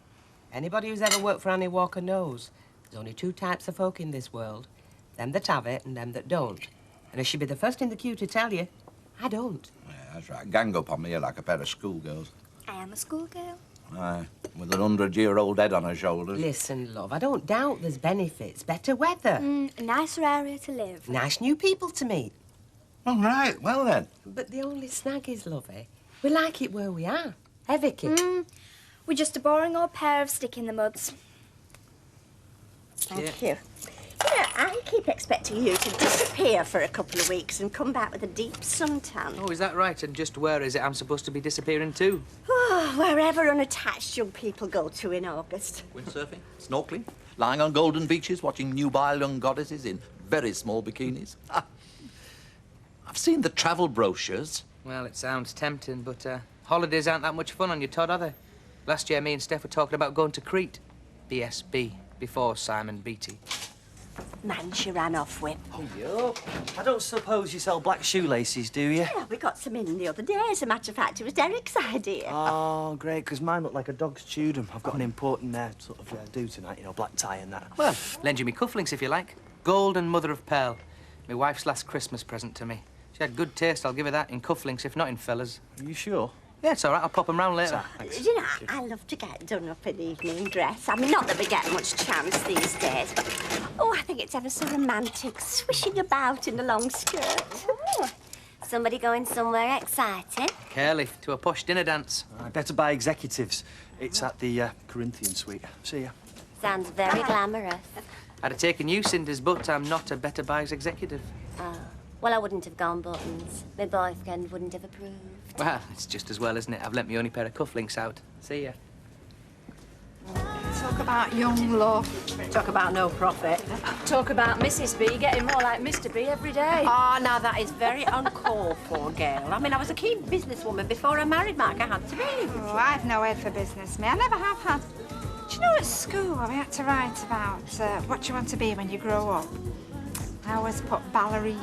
Anybody who's ever worked for Annie Walker knows there's only two types of folk in this world. Them that have it and them that don't. And I should be the first in the queue to tell you, I don't. Yeah, that's right. Gang up on me like a pair of schoolgirls. I am a schoolgirl. Aye, with an 100-year-old head on her shoulders. Listen, love, I don't doubt there's benefits. Better weather. A nicer area to live. Nice new people to meet. All right, well then. But the only snag is, lovey, we like it where we are. Eh, Vicky? We're just a boring old pair of stick-in-the-muds. Thank you. You know, I keep expecting you to disappear for a couple of weeks and come back with a deep suntan. Oh, is that right? And just where is it I'm supposed to be disappearing to? Oh, wherever unattached young people go to in August. Windsurfing, snorkeling, lying on golden beaches, watching nubile young goddesses in very small bikinis. I've seen the travel brochures. Well, it sounds tempting, but holidays aren't that much fun on you, Todd, are they? Last year, me and Steph were talking about going to Crete. BSB, before Simon Beatty. Man she ran off with. Oh, yo. I don't suppose you sell black shoelaces, do you? Yeah, we got some in the other day. As a matter of fact, it was Derek's idea. Oh, great, because mine look like a dog's chewed 'em. I've got an important sort of do tonight, you know, black tie and that. Well, lend you me cufflinks if you like. Gold and mother of pearl. My wife's last Christmas present to me. She had good taste, I'll give her that, in cufflinks, if not in fellas. Are you sure? Yeah, it's all right. I'll pop them round later. You know, I love to get done up in evening dress. I mean, not that we get much chance these days, but oh, I think it's ever so romantic, swishing about in a long skirt. Somebody going somewhere exciting? Curly, to a posh dinner dance. I'd better buy executives. It's at the Corinthian suite. See ya. Sounds very glamorous. I'd have taken you, Cinders, but I'm not a Better Buys executive. Oh, well, I wouldn't have gone buttons. My boyfriend wouldn't have approved. Well, it's just as well, isn't it? I've lent me only pair of cufflinks out. See ya. Talk about young love. Talk about no profit. Talk about Mrs. B getting more like Mr. B every day. Oh, now that is very uncalled for, girl. I mean, I was a keen businesswoman before I married Mark. I had to be. Oh, I've no head for business, me. I never have had. Do you know at school we had to write about what you want to be when you grow up? I always put ballerina.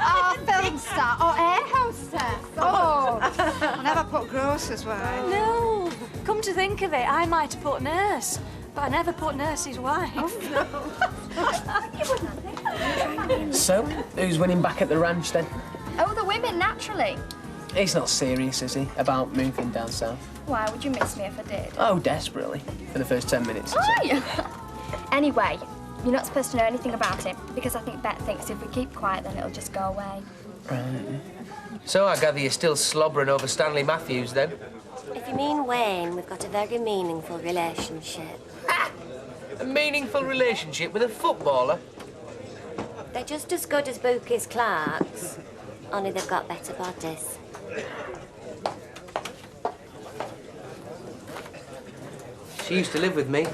Oh, film star. Oh, air hostess. Oh, I never put grocer's work. No. Come to think of it, I might have put nurse, but I never put nurse's wife. So, who's winning back at the ranch then? Oh, the women, naturally. He's not serious, is he, about moving down south? Why, would you miss me if I did? Oh, desperately. For the first 10 minutes. Are you? Anyway, you're not supposed to know anything about it, because I think Bet thinks if we keep quiet, then it'll just go away. Right. So I gather you're still slobbering over Stanley Matthews, then? If you mean Wayne, we've got a very meaningful relationship. A meaningful relationship with a footballer? They're just as good as Bookies Clark's, only they've got better bodies. She used to live with me.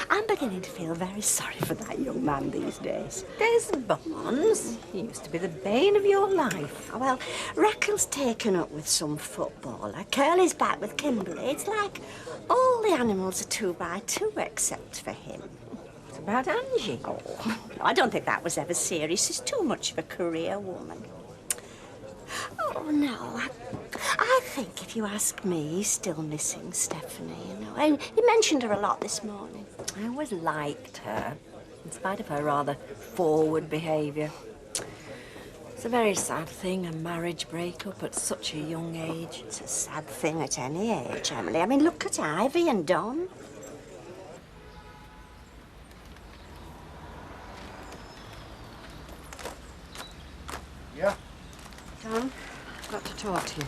I'm beginning to feel very sorry for that young man these days. Des Barnes. He used to be the bane of your life. Oh, well, Raquel's taken up with some footballer. Curly's back with Kimberly. It's like all the animals are 2x2 except for him. It's about Angie. Oh, I don't think that was ever serious. She's too much of a career woman. Oh, no. I think if you ask me, he's still missing Stephanie, you know. And he mentioned her a lot this morning. I always liked her, in spite of her rather forward behaviour. It's a very sad thing, a marriage breakup at such a young age. It's a sad thing at any age, Emily. I mean, look at Ivy and Don. Yeah? Tom, I've got to talk to you.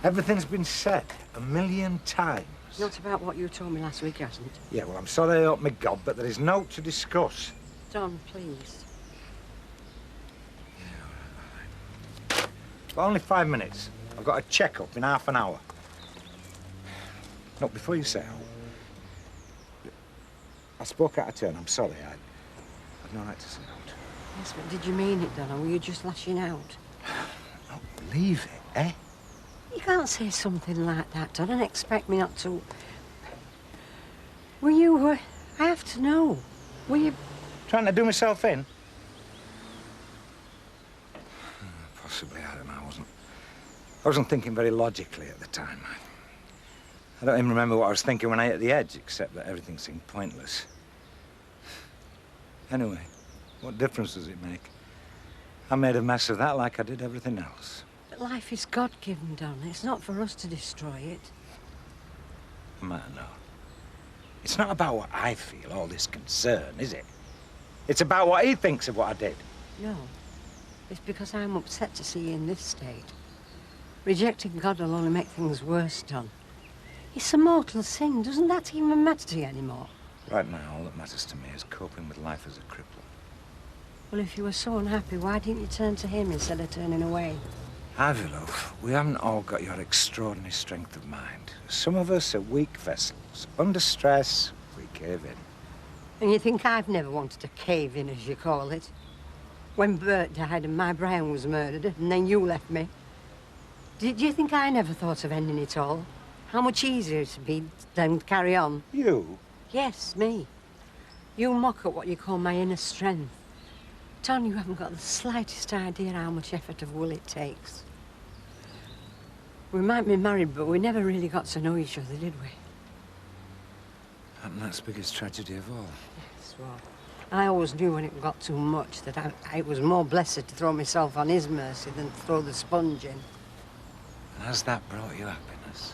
Everything's been said 1,000,000 times. Not about what you told me last week, hasn't it? Yeah, well, I'm sorry I opened my gob, but there is naught to discuss. Tom, please. But only 5 minutes. I've got a check-up in half an hour. Look, before you say I spoke out of turn. I'm sorry. I've no right to say out. Yes, but did you mean it, then, or were you just lashing out? Believe it, eh? You can't say something like that, Don, and expect me not to. Were you, I have to know. Were you... Trying to do myself in? Possibly, I don't know. I wasn't thinking very logically at the time. I don't even remember what I was thinking when I hit the edge, except that everything seemed pointless. Anyway, what difference does it make? I made a mess of that like I did everything else. But life is God-given, Don. It's not for us to destroy it. Man, no. It's not about what I feel, all this concern, is it? It's about what he thinks of what I did. No. It's because I'm upset to see you in this state. Rejecting God will only make things worse, Don. It's a mortal sin. Doesn't that even matter to you anymore? Right now, all that matters to me is coping with life as a cripple. Well, if you were so unhappy, why didn't you turn to him instead of turning away? Ivy, love, we haven't all got your extraordinary strength of mind. Some of us are weak vessels. Under stress, we cave in. And you think I've never wanted to cave in, as you call it? When Bert died and my Brian was murdered, and then you left me. Did you think I never thought of ending it all? How much easier it'd be than carry on? You? Yes, me. You mock at what you call my inner strength. Ton, you haven't got the slightest idea how much effort of will it takes. We might be married, but we never really got to know each other, did we? And that's the biggest tragedy of all. Yes, well, I always knew when it got too much that I was more blessed to throw myself on his mercy than to throw the sponge in. And has that brought you happiness?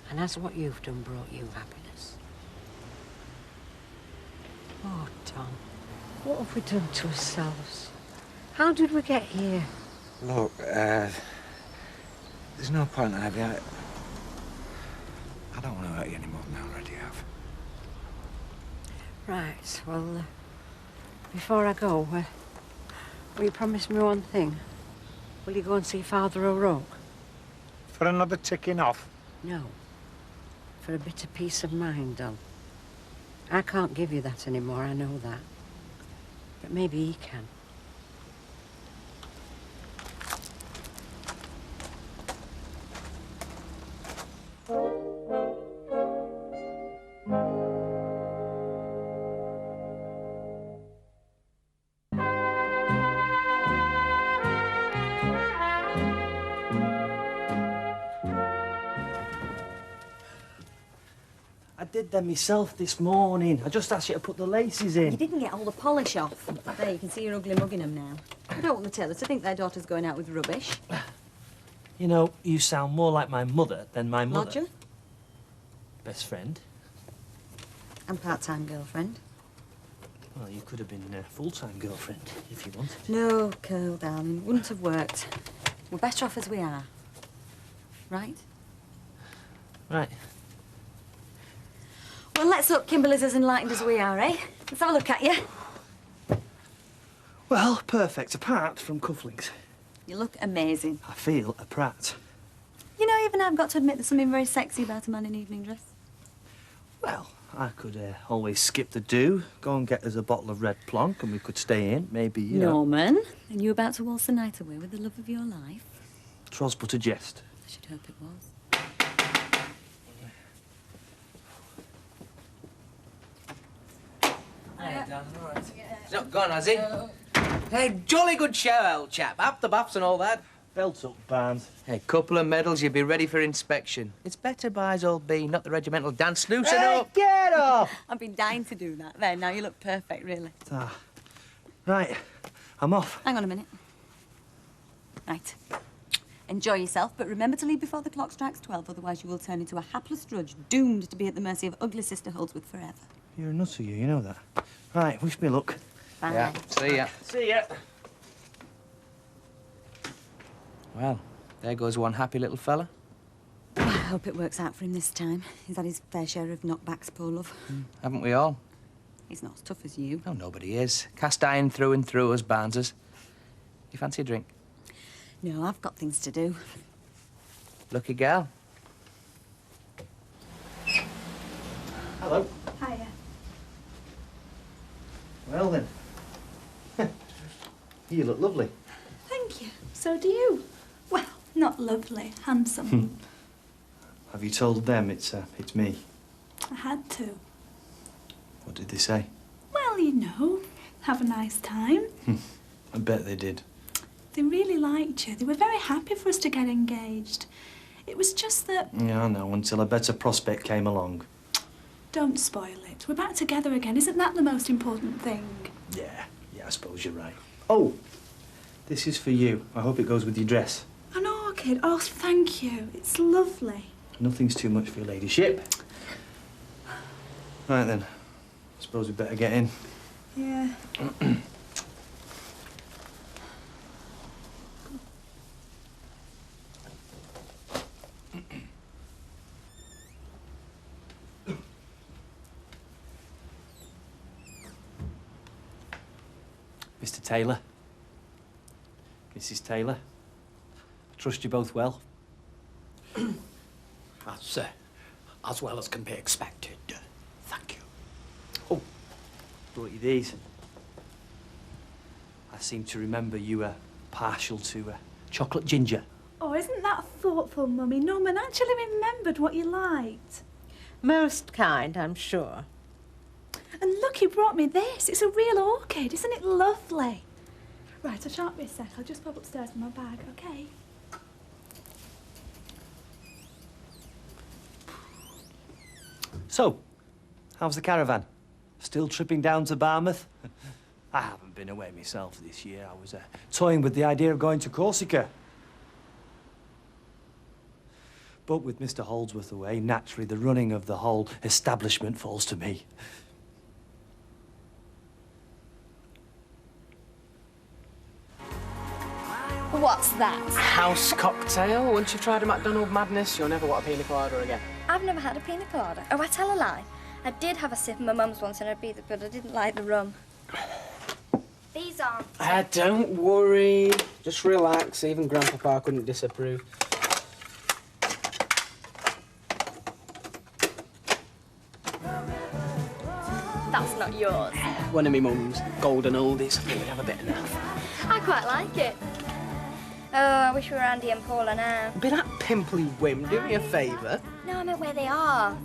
And has what you've done brought you happiness? Oh, Tom, what have we done to ourselves? How did we get here? Look, there's no point, Ivy. I don't want to hurt you anymore than I already have. Right, well, before I go, will you promise me one thing? Will you go and see Father O'Rourke? For another ticking off? No. For a bit of peace of mind, Don. I can't give you that anymore, I know that. But maybe he can. I did them myself this morning. I just asked you to put the laces in. You didn't get all the polish off. There, you can see your ugly mug in them now. I don't want the tailor to think their daughter's going out with rubbish. You know, you sound more like my mother than my mother. Lodger? Best friend. And part-time girlfriend. Well, you could have been a full-time girlfriend if you wanted. No, Curl, darling. Wouldn't have worked. We're better off as we are. Right? Right. Well, let's hope Kimberly's as enlightened as we are, eh? Let's have a look at you. Well, perfect, apart from cufflinks. You look amazing. I feel a prat. You know, even I've got to admit there's something very sexy about a man in evening dress. Well, I could always skip the do, go and get us a bottle of red plonk, and we could stay in, maybe, you know. Norman, and you about to waltz the night away with the love of your life? 'Twas but a jest. I should hope it was. Hey, Dan, all right. He's not gone, has he? Hey, jolly good show, old chap. Up the buffs and all that. Belt up, Barnes. Hey, couple of medals, you'll be ready for inspection. It's better buys old B, not the regimental dance. Loosen up. Get off! I've been dying to do that. There, now you look perfect, really. Right, I'm off. Hang on a minute. Right. Enjoy yourself, but remember to leave before the clock strikes 12, otherwise you will turn into a hapless drudge, doomed to be at the mercy of ugly sister Holdsworth forever. You're a nutter, you know that. Right, wish me luck. Bye. Yeah, see ya. See ya. Well, there goes one happy little fella. I hope it works out for him this time. He's had his fair share of knockbacks, poor love. Haven't we all? He's not as tough as you. Oh, nobody is. Cast iron through and through, us Barneses. You fancy a drink? No, I've got things to do. Lucky girl. Hello. Hiya. Well then. You look lovely. Thank you. So do you. Well, not lovely, handsome. Have you told them it's me? I had to. What did they say? Well, you know, have a nice time. I bet they did. They really liked you. They were very happy for us to get engaged. It was just that... Yeah, I know, until a better prospect came along. Don't spoil it. We're back together again. Isn't that the most important thing? Yeah, I suppose you're right. Oh, this is for you. I hope it goes with your dress. An orchid? Oh, thank you. It's lovely. Nothing's too much for your ladyship. Right then, I suppose we'd better get in. Yeah. Mr. Taylor. Mrs. Taylor. I trust you both well. That's as well as can be expected. Thank you. Oh, brought you these. I seem to remember you were partial to chocolate ginger. Oh, isn't that thoughtful, Mummy? Norman actually remembered what you liked. Most kind, I'm sure. And look, he brought me this. It's a real orchid. Isn't it lovely? Right, I shan't be a sec. I'll just pop upstairs with my bag, OK? So, how's the caravan? Still tripping down to Barmouth? I haven't been away myself this year. I was toying with the idea of going to Corsica. But with Mr. Holdsworth away, naturally the running of the whole establishment falls to me. What's that? House cocktail. Once you've tried a McDonald madness, you'll never want a pina colada again. I've never had a pina colada. Oh, I tell a lie. I did have a sip of my mum's once in Ibiza, but I didn't like the rum. These aren't. Don't worry. Just relax. Even Grandpapa couldn't disapprove. That's not yours. One of me mum's golden oldies. I think we'd have a bit enough. I quite like it. Oh, I wish we were Andy and Paula now. Be that pimply whim. Do me a favour. No, I meant where they are.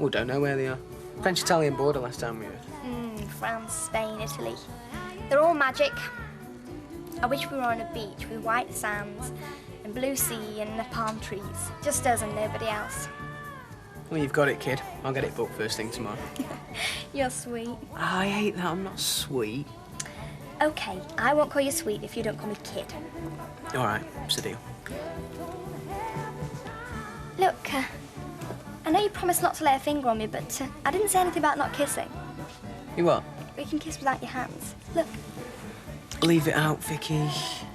Oh, don't know where they are. French-Italian border last time we were. France, Spain, Italy. They're all magic. I wish we were on a beach with white sands and blue sea and palm trees. Just us and nobody else. Well, you've got it, kid. I'll get it booked first thing tomorrow. You're sweet. I hate that. I'm not sweet. OK, I won't call you sweet if you don't call me kid. All right, it's a deal. Look, I know you promised not to lay a finger on me, but I didn't say anything about not kissing. You what? We can kiss without your hands. Look. Leave it out, Vicky.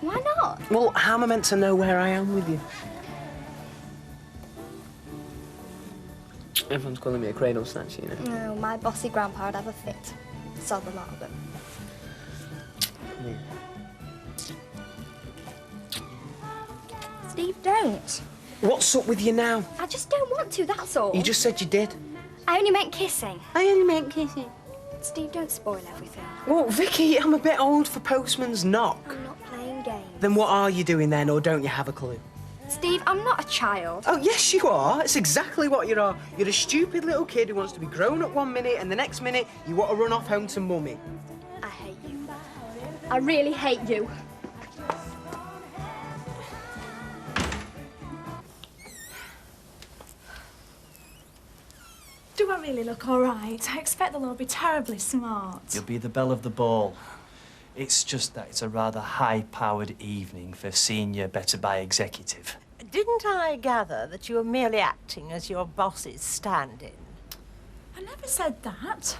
Why not? Well, how am I meant to know where I am with you? Everyone's calling me a cradle snatcher, you know. No, my bossy grandpa would have a fit. Sod the lot of them. Steve, don't. What's up with you now? I just don't want to, that's all. You just said you did. I only meant kissing. I only meant kissing. Steve, don't spoil everything. Well, Vicky, I'm a bit old for postman's knock. I'm not playing games. Then what are you doing then, or don't you have a clue? Steve, I'm not a child. Oh, yes, you are. It's exactly what you are. You're a stupid little kid who wants to be grown up one minute, and the next minute you want to run off home to mummy. I hate you. I really hate you. Do I really look all right? I expect they'll all be terribly smart. You'll be the belle of the ball. It's just that it's a rather high-powered evening for senior better-buy executive. Didn't I gather that you were merely acting as your boss's stand-in? I never said that.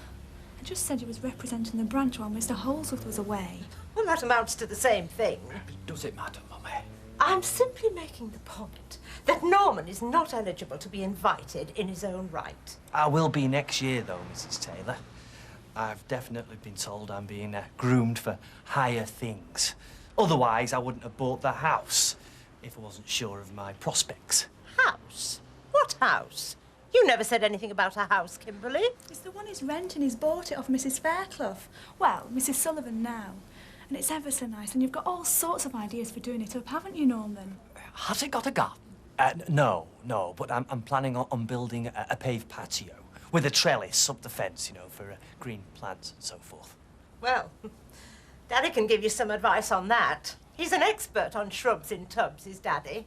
I just said you was representing the branch while Mr. Holdsworth was away. Well, that amounts to the same thing. Does it matter, Mummy? I'm simply making the point that Norman is not eligible to be invited in his own right. I will be next year, though, Mrs. Taylor. I've definitely been told I'm being groomed for higher things. Otherwise, I wouldn't have bought the house if I wasn't sure of my prospects. House? What house? You never said anything about a house, Kimberly. It's the one he's renting. He's bought it off Mrs. Fairclough. Well, Mrs. Sullivan now. And it's ever so nice, and you've got all sorts of ideas for doing it up, haven't you, Norman? Has it got a garden? No, but I'm planning on building a paved patio with a trellis up the fence, you know, for green plants and so forth. Well, Daddy can give you some advice on that. He's an expert on shrubs in tubs, is Daddy.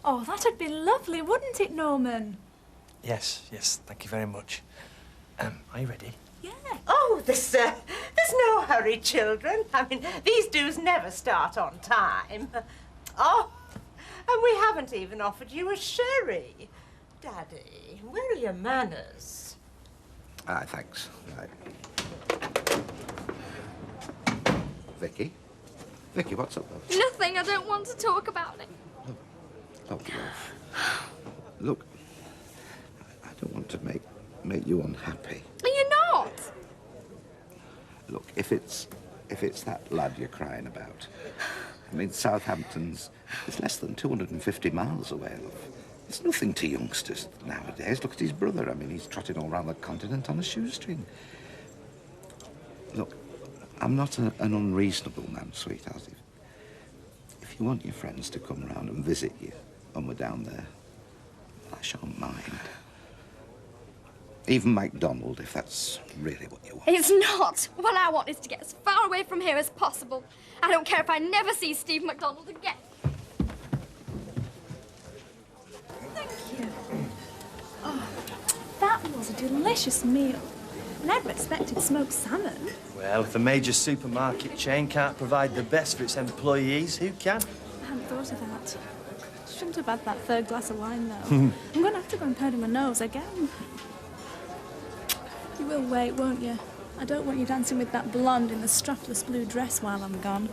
Oh, that'd be lovely, wouldn't it, Norman? Yes, thank you very much. Are you ready? Yeah. Oh, there's no hurry, children. I mean, these dues never start on time. Oh, and we haven't even offered you a sherry. Daddy, where are your manners? Aye, thanks. Right. Vicky? Vicky, what's up, love? Nothing. I don't want to talk about it. Oh, love. Look, I don't want to make you unhappy. You're not. Look, if it's that lad you're crying about, I mean, Southampton's it's less than 250 miles away, love. It's nothing to youngsters nowadays. Look at his brother. I mean, he's trotting all around the continent on a shoestring. Look, I'm not an unreasonable man, sweetheart. If you want your friends to come round and visit you when we're down there, I shan't mind. Even MacDonald, if that's really what you want. It's not. What I want is to get as far away from here as possible. I don't care if I never see Steve MacDonald again. Thank you. Oh, that was a delicious meal. Never expected smoked salmon. Well, if a major supermarket chain can't provide the best for its employees, who can? I hadn't thought of that. Shouldn't have had that third glass of wine, though. I'm going to have to go and powder my nose again. You will wait, won't you? I don't want you dancing with that blonde in the strapless blue dress while I'm gone.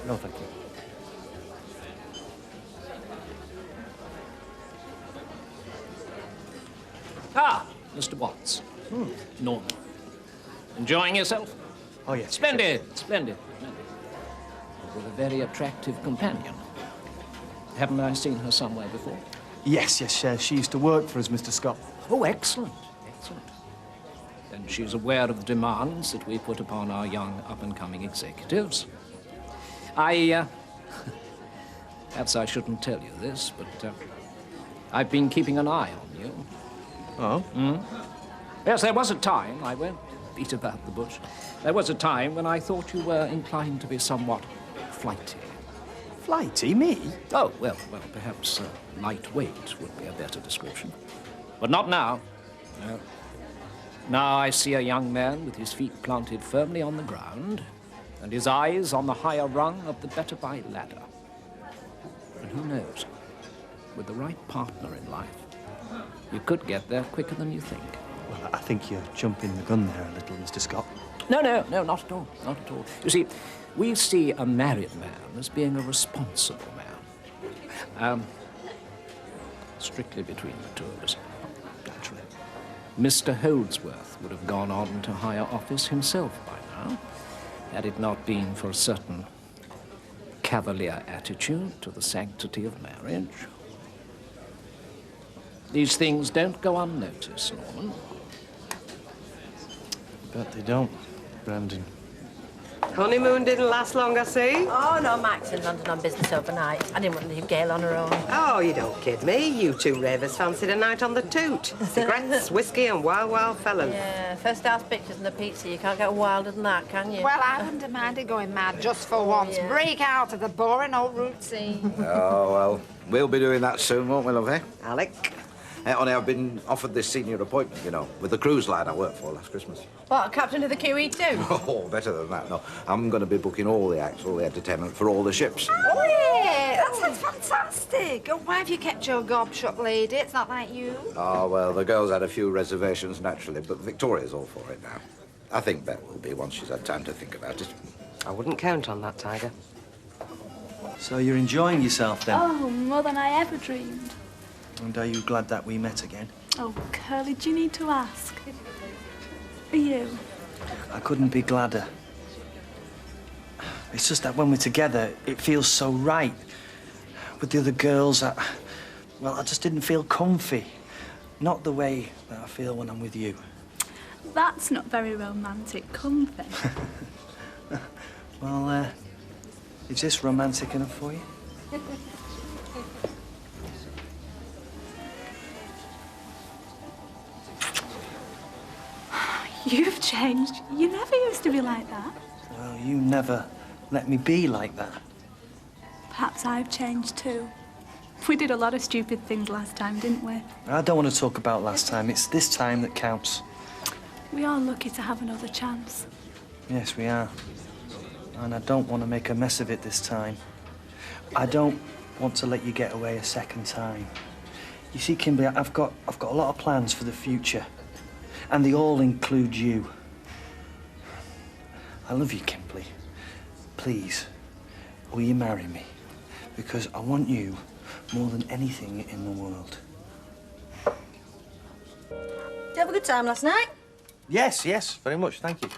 No, thank you. Ah, Mr. Watts. Norman. Enjoying yourself? Oh, yes. Splendid, splendid. With a very attractive companion. Haven't I seen her somewhere before? Yes, she used to work for us, Mr. Scott. Oh, excellent, excellent. Then she's aware of the demands that we put upon our young up-and-coming executives. Perhaps I shouldn't tell you this, but I've been keeping an eye on you. Oh? Yes, there was a time, I won't beat about the bush, there was a time when I thought you were inclined to be somewhat flighty. Flighty? Me? Oh, well, perhaps lightweight would be a better description. But not now. No. Now I see a young man with his feet planted firmly on the ground and his eyes on the higher rung of the better by ladder. And who knows, with the right partner in life, you could get there quicker than you think. Well, I think you're jumping the gun there a little, Mr. Scott. No, not at all, not at all. You see, we see a married man as being a responsible man. Strictly between the two of us, naturally. Mr. Holdsworth would have gone on to higher office himself by now, had it not been for a certain cavalier attitude to the sanctity of marriage. These things don't go unnoticed, Norman. Bet they don't, Brandon. Honeymoon didn't last long, I see. Oh, no, Mac's in London on business overnight. I didn't want to leave Gail on her own. Oh, you don't kid me. You two ravers fancied a night on the toot. Cigarettes, whiskey and wild fellas. Yeah, first house pictures and a pizza. You can't get wilder than that, can you? Well, I wouldn't have minded going mad just for once. Yeah. Break out of the boring old routine. Oh, well, we'll be doing that soon, won't we, love, eh? Alec? Only I've been offered this senior appointment, you know, with the cruise line I worked for last Christmas. What, captain of the QE too? Oh, better than that, no. I'm going to be booking all the acts, all the entertainment for all the ships. Oh, yeah, that sounds fantastic. Oh, why have you kept your gob shut, lady? It's not like you. Oh, well, the girls had a few reservations, naturally, but Victoria's all for it now. I think Bet will be once she's had time to think about it. I wouldn't count on that, Tiger. So you're enjoying yourself, then? Oh, more than I ever dreamed. And are you glad that we met again? Oh, Curly, do you need to ask? Are you? I couldn't be gladder. It's just that when we're together, it feels so right. With the other girls, I just didn't feel comfy. Not the way that I feel when I'm with you. That's not very romantic, comfy. Well, is this romantic enough for you? You've changed. You never used to be like that. Well, you never let me be like that. Perhaps I've changed too. We did a lot of stupid things last time, didn't we? I don't want to talk about last time. It's this time that counts. We are lucky to have another chance. Yes, we are. And I don't want to make a mess of it this time. I don't want to let you get away a second time. You see, Kimberly, I've got a lot of plans for the future. And they all include you. I love you, Kimberly. Please, will you marry me? Because I want you more than anything in the world. Did you have a good time last night? Yes, very much, thank you.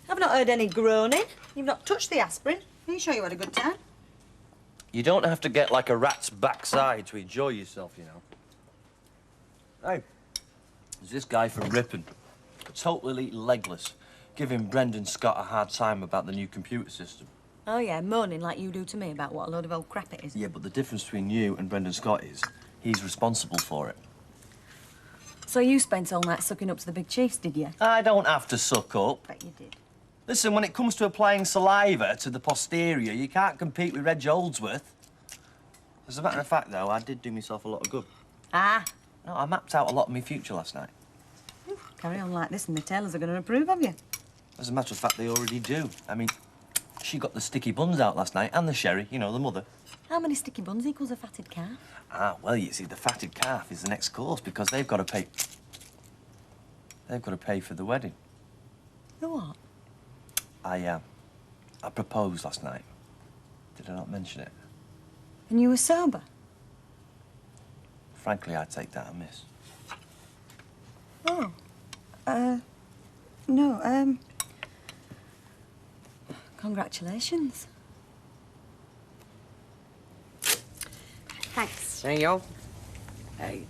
I've not heard any groaning. You've not touched the aspirin. Are you sure you had a good time? You don't have to get like a rat's backside to enjoy yourself, you know. Hey, there's this guy from Ripon, totally legless, giving Brendan Scott a hard time about the new computer system. Oh, yeah, moaning like you do to me about what a load of old crap it is. Yeah, but the difference between you and Brendan Scott is he's responsible for it. So you spent all night sucking up to the big chiefs, did you? I don't have to suck up. Bet you did. Listen, when it comes to applying saliva to the posterior, you can't compete with Reg Holdsworth. As a matter of fact, though, I did do myself a lot of good. Ah. No, I mapped out a lot of my future last night. Carry on like this and the tailors are going to approve of you. As a matter of fact, they already do. I mean, she got the sticky buns out last night and the sherry, you know, the mother. How many sticky buns equals a fatted calf? Ah, well, you see, the fatted calf is the next course because they've got to pay... They've got to pay for the wedding. The what? I proposed last night. Did I not mention it? And you were sober? Frankly, I take that amiss. Oh. No, Congratulations. Thanks. There you go. Hey,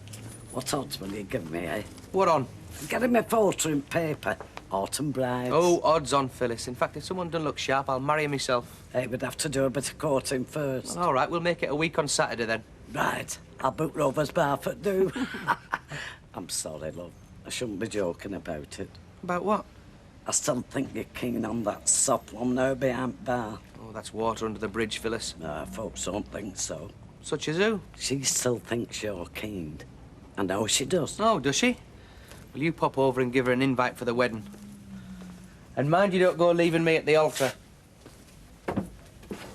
what odds will you give me, eh? What on? Get him a photo in paper. Autumn brides. Oh, odds on, Phyllis. In fact, if someone doesn't look sharp, I'll marry him myself. Hey, we'd have to do a bit of courting first. Well, all right, we'll make it a week on Saturday, then. Right. I'll book Rover's Barfoot, do. I'm sorry, love. I shouldn't be joking about it. About what? I still think you're keen on that soft one now behind bar. Oh, that's water under the bridge, Phyllis. Folks don't think so. Such as who? She still thinks you're keen. I know she does. Oh, does she? Will you pop over and give her an invite for the wedding? And mind you don't go leaving me at the altar.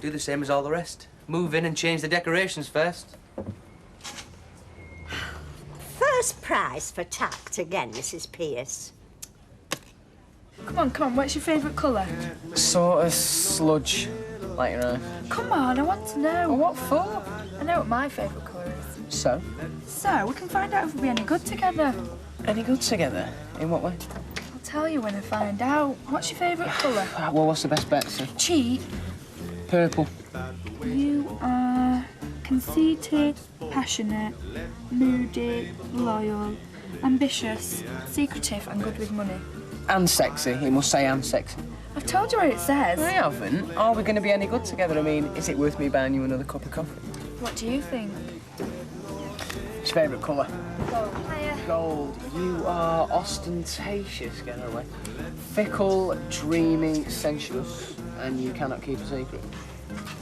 Do the same as all the rest. Move in and change the decorations first. First prize for tact again, Mrs. Pierce. Come on, what's your favourite colour? Sort of sludge, like your eye. Come on, I want to know. What for? I know what my favourite colour is. So? So, we can find out if we'll be any good together. Any good together? In what way? I'll tell you when I find out. What's your favourite colour? Well, what's the best bet, sir? Cheat. Purple. You are conceited, passionate, moody, loyal, ambitious, secretive and good with money. And sexy. It must say and sexy. I've told you what it says. I haven't. Are we going to be any good together? I mean, is it worth me buying you another cup of coffee? What do you think? What's your favourite colour? Gold. You are ostentatious, get away. Fickle, dreaming, sensuous, and you cannot keep a secret.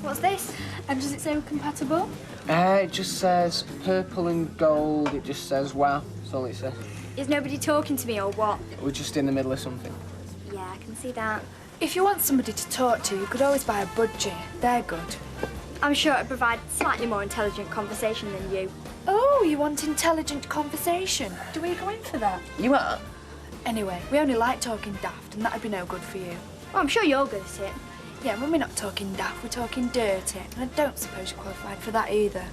What's this? And does it say we're compatible? It just says purple and gold. It just says wow. That's all it says. Is nobody talking to me or what? We're just in the middle of something. Yeah, I can see that. If you want somebody to talk to, you could always buy a budgie. They're good. I'm sure it'd provide slightly more intelligent conversation than you. Oh, you want intelligent conversation? Do we go in for that? You are? Anyway, we only like talking daft, and that'd be no good for you. Well, I'm sure you're good at it. Yeah, when we're not talking daft, we're talking dirty, and I don't suppose you're qualified for that either.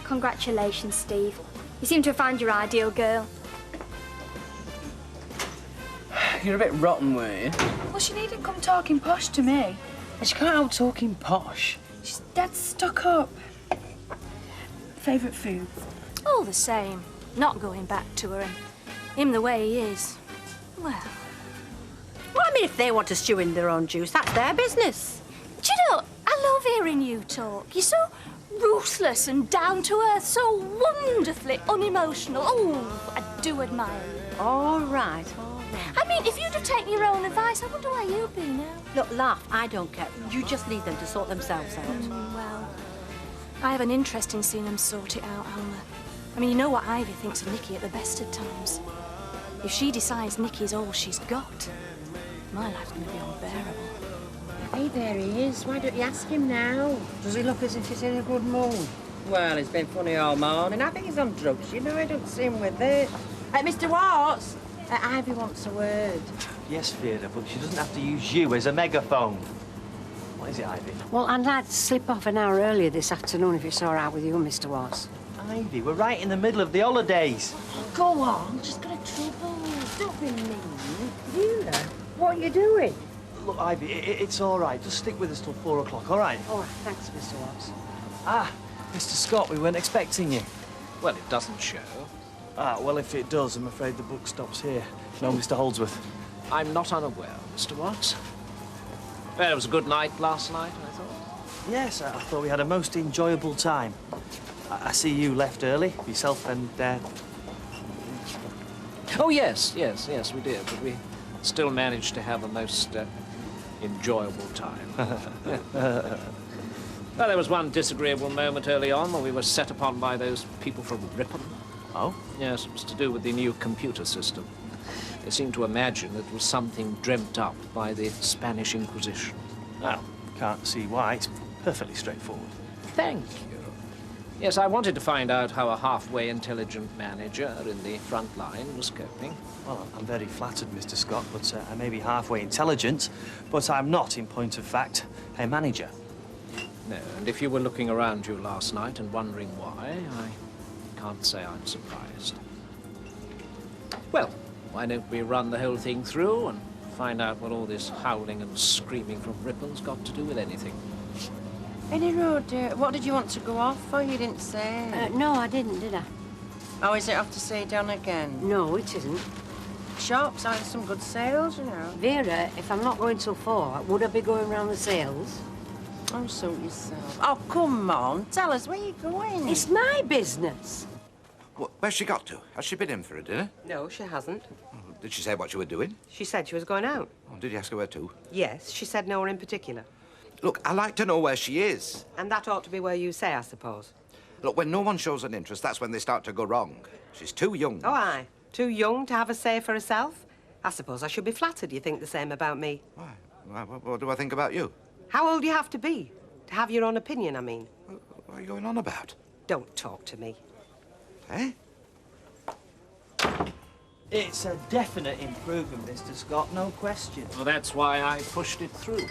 Congratulations, Steve. You seem to have found your ideal girl. You're a bit rotten, weren't you? Well, she needn't come talking posh to me. She can't help talking posh. She's dead stuck up. Favourite food? All the same. Not going back to her and him the way he is. Well, I mean, if they want to stew in their own juice, that's their business. do you know, I love hearing you talk. You're so ruthless and down to earth, so wonderfully unemotional. Oh, I do admire you. All right. I mean, if you'd have taken your own advice, I wonder where you'd be now. Look, laugh, I don't care. You just leave them to sort themselves out. Well, I have an interest in seeing them sort it out, Alma. I mean, you know what Ivy thinks of Nikki at the best of times. If she decides Nikki's all she's got, my life's going to be unbearable. Hey, there he is. Why don't you ask him now? Does he look as if he's in a good mood? Well, he's been funny all morning. I think he's on drugs. You know, I don't see him with it. Mr. Watts, Ivy wants a word. Yes, Vera, but she doesn't have to use you as a megaphone. What is it, Ivy? Well, I'd like to slip off an hour earlier this afternoon if it's all right with you, Mr. Watts. Ivy, we're right in the middle of the holidays. Go on, just got a trouble. Don't be mean. Vera, what are you doing? Look, Ivy, it's all right. Just stick with us till 4 o'clock, all right? All right, thanks, Mr. Watts. Ah, Mr. Scott, we weren't expecting you. Well, it doesn't show. Ah, well, if it does, I'm afraid the book stops here. No, Mr. Holdsworth. I'm not unaware, Mr. Watts. Well, it was a good night last night, I thought. Yes, I thought we had a most enjoyable time. I see you left early, yourself and Oh, yes, we did, but we still managed to have a most enjoyable time. Well, there was one disagreeable moment early on when we were set upon by those people from Ripon. Oh? Yes, it was to do with the new computer system. They seemed to imagine it was something dreamt up by the Spanish Inquisition. Well, can't see why. It's perfectly straightforward. Thank you. Yes, I wanted to find out how a halfway intelligent manager in the front line was coping. Well, I'm very flattered, Mr. Scott, but I may be halfway intelligent, but I'm not, in point of fact, a manager. No, and if you were looking around you last night and wondering why, I can't say I'm surprised. Well, why don't we run the whole thing through and find out what all this howling and screaming from Ripon's got to do with anything? Any road, what did you want to go off for? You didn't say. No, I didn't, did I? Oh, is it off to see John again? No, it isn't. Shops, I had some good sales, you know. Vera, if I'm not going till 4, would I be going round the sales? Oh, suit yourself. Oh, come on, tell us where you're going. It's my business. Where's she got to? Has she been in for a dinner? No, she hasn't. Did she say what you were doing? She said she was going out. Oh, did you ask her where to? Yes, she said nowhere in particular. Look, I like to know where she is. And that ought to be where you say, I suppose. Look, when no one shows an interest, that's when they start to go wrong. She's too young. Oh, aye. Too young to have a say for herself? I suppose I should be flattered you think the same about me. Why? What do I think about you? How old do you have to be? To have your own opinion, I mean. What are you going on about? Don't talk to me. Eh? It's a definite improvement, Mr. Scott, no question. Well, that's why I pushed it through.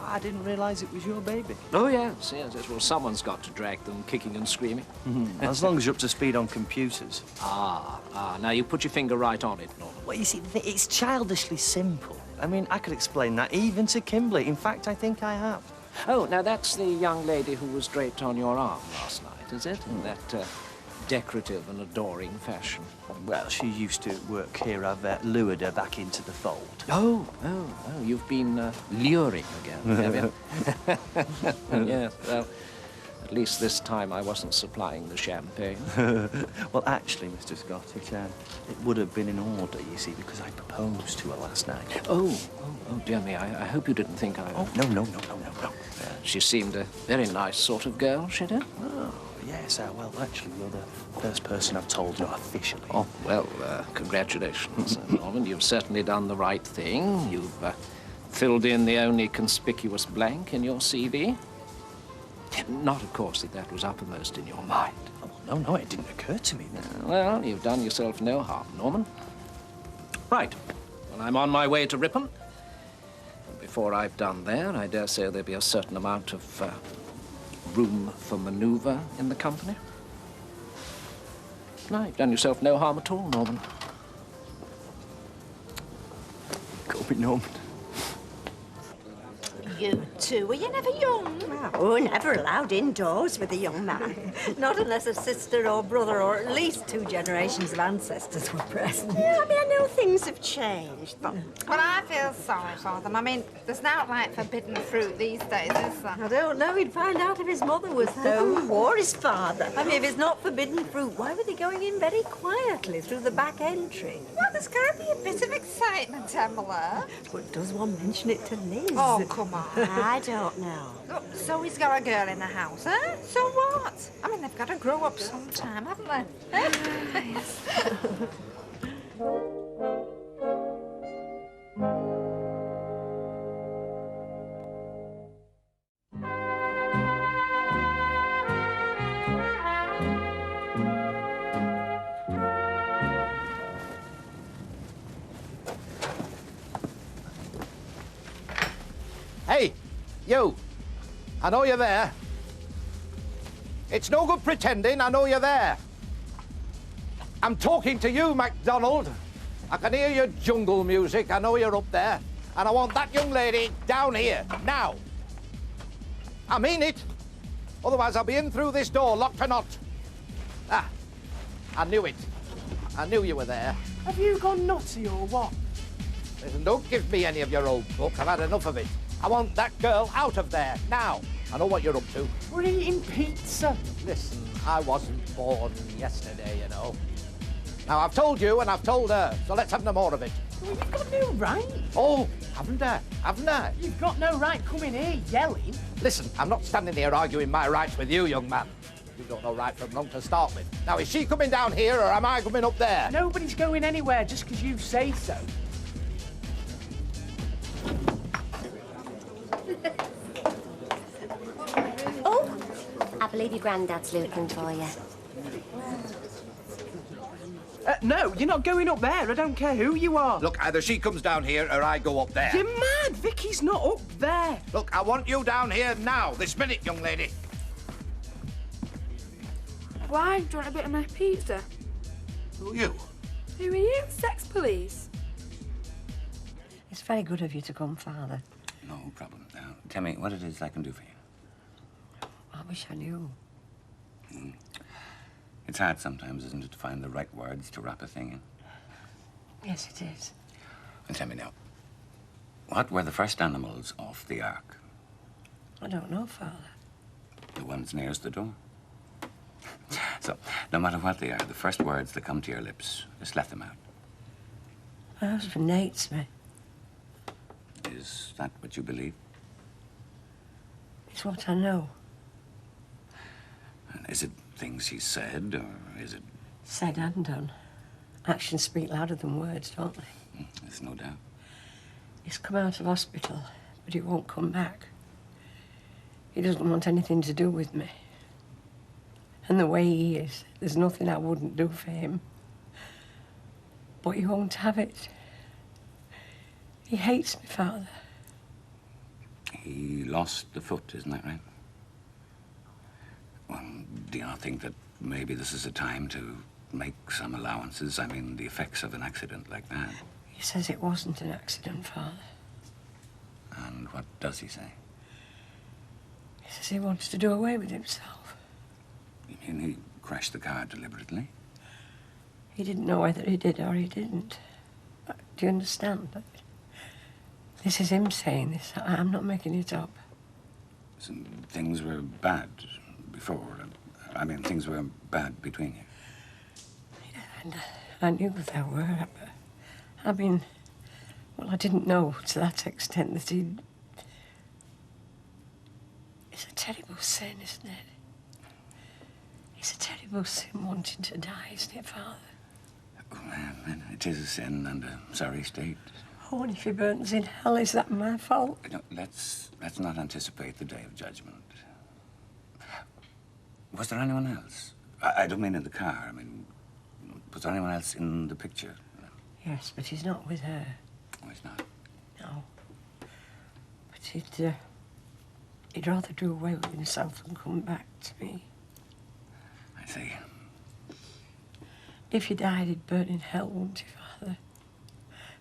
I didn't realise it was your baby. Oh, yes. Well, someone's got to drag them kicking and screaming. As long as you're up to speed on computers. Now you put your finger right on it, Norman. Well, you see, it's childishly simple. I mean, I could explain that even to Kimberly. In fact, I think I have. Oh, now that's the young lady who was draped on your arm last night, is it? In that decorative and adoring fashion. Well, she used to work here. I've lured her back into the fold. Oh, you've been luring again, have you? Yes, well, at least this time I wasn't supplying the champagne. Well, actually, Mr. Scott, it would have been in order, you see, because I proposed to her last night. Oh, dear me, I hope you didn't think I... Oh, no. She seemed a very nice sort of girl, she did. Oh, yes, well, actually, you're the first person I've told you officially. Oh, well, congratulations, Norman. You've certainly done the right thing. You've filled in the only conspicuous blank in your CV. Not, of course, that was uppermost in your mind. Oh, no, it didn't occur to me. Well, you've done yourself no harm, Norman. Right. Well, I'm on my way to Ripon. Before I've done there, I dare say there'll be a certain amount of room for manoeuvre in the company. No, you've done yourself no harm at all, Norman. Call me Norman. You two, were you never young? Oh, never allowed indoors with a young man. Not unless a sister or brother or at least 2 generations of ancestors were present. Yeah, I mean, I know things have changed, but... Well, I feel sorry for them. I mean, there's not like forbidden fruit these days, is there? I don't know. He'd find out if his mother was home. Or his father. I mean, if it's not forbidden fruit, why were they going in very quietly through the back entry? Well, there's got to be a bit of excitement, Emma. But does one mention it to Liz? Oh, come on. I don't know. Look, so he's got a girl in the house, eh? So what? I mean, they've got to grow up sometime, haven't they? Yes. Hey, you. I know you're there. It's no good pretending I know you're there. I'm talking to you, MacDonald. I can hear your jungle music. I know you're up there. And I want that young lady down here, now. I mean it. Otherwise, I'll be in through this door, locked or not. Ah, I knew it. I knew you were there. Have you gone nutty or what? Listen, don't give me any of your old book. I've had enough of it. I want that girl out of there, now. I know what you're up to. We're eating pizza. Listen, I wasn't born yesterday, you know. Now, I've told you and I've told her, so let's have no more of it. Well, you've got no right. Oh, haven't I? Haven't I? You've got no right coming here yelling. Listen, I'm not standing here arguing my rights with you, young man. You don't know right from wrong to start with. Now, is she coming down here or am I coming up there? Nobody's going anywhere just because you say so. Oh, I believe your granddad's looking for you. No, you're not going up there. I don't care who you are. Look, either she comes down here or I go up there. You're mad. Vicky's not up there. Look, I want you down here now, this minute, young lady. Why? Do you want a bit of my pizza? Who are you? Who are you? Sex police? It's very good of you to come, Father. No problem. Now, tell me what it is I can do for you. I wish I knew. It's hard sometimes, isn't it, to find the right words to wrap a thing in? Yes, it is. And tell me now, what were the first animals off the ark? I don't know, Father. The ones nearest the door. So, no matter what they are, the first words that come to your lips, just let them out. My husband hates me. Is that what you believe? It's what I know. And is it things he said, or is it... Said and done. Actions speak louder than words, don't they? There's no doubt. He's come out of hospital, but he won't come back. He doesn't want anything to do with me. And the way he is, there's nothing I wouldn't do for him. But he won't have it. He hates me, Father. He lost the foot, isn't that right? Well, do you not think that maybe this is a time to make some allowances? I mean, the effects of an accident like that. He says it wasn't an accident, Father. And what does he say? He says he wants to do away with himself. You mean he crashed the car deliberately? He didn't know whether he did or he didn't. Do you understand? This is him saying this. I'm not making it up. Some things were bad before. I mean, things were bad between you. Yeah, and I knew they were. I mean, well, I didn't know to that extent that he'd... It's a terrible sin, isn't it? It's a terrible sin wanting to die, isn't it, Father? Well, it is a sin and a sorry state. Oh, and if he burns in hell, is that my fault? No, let's not anticipate the day of judgment. Was there anyone else? I don't mean in the car. I mean, was there anyone else in the picture? Yes, but he's not with her. Oh, he's not? No. But he'd rather do away with himself than come back to me. I see. If he died, he'd burn in hell, wouldn't he, Father?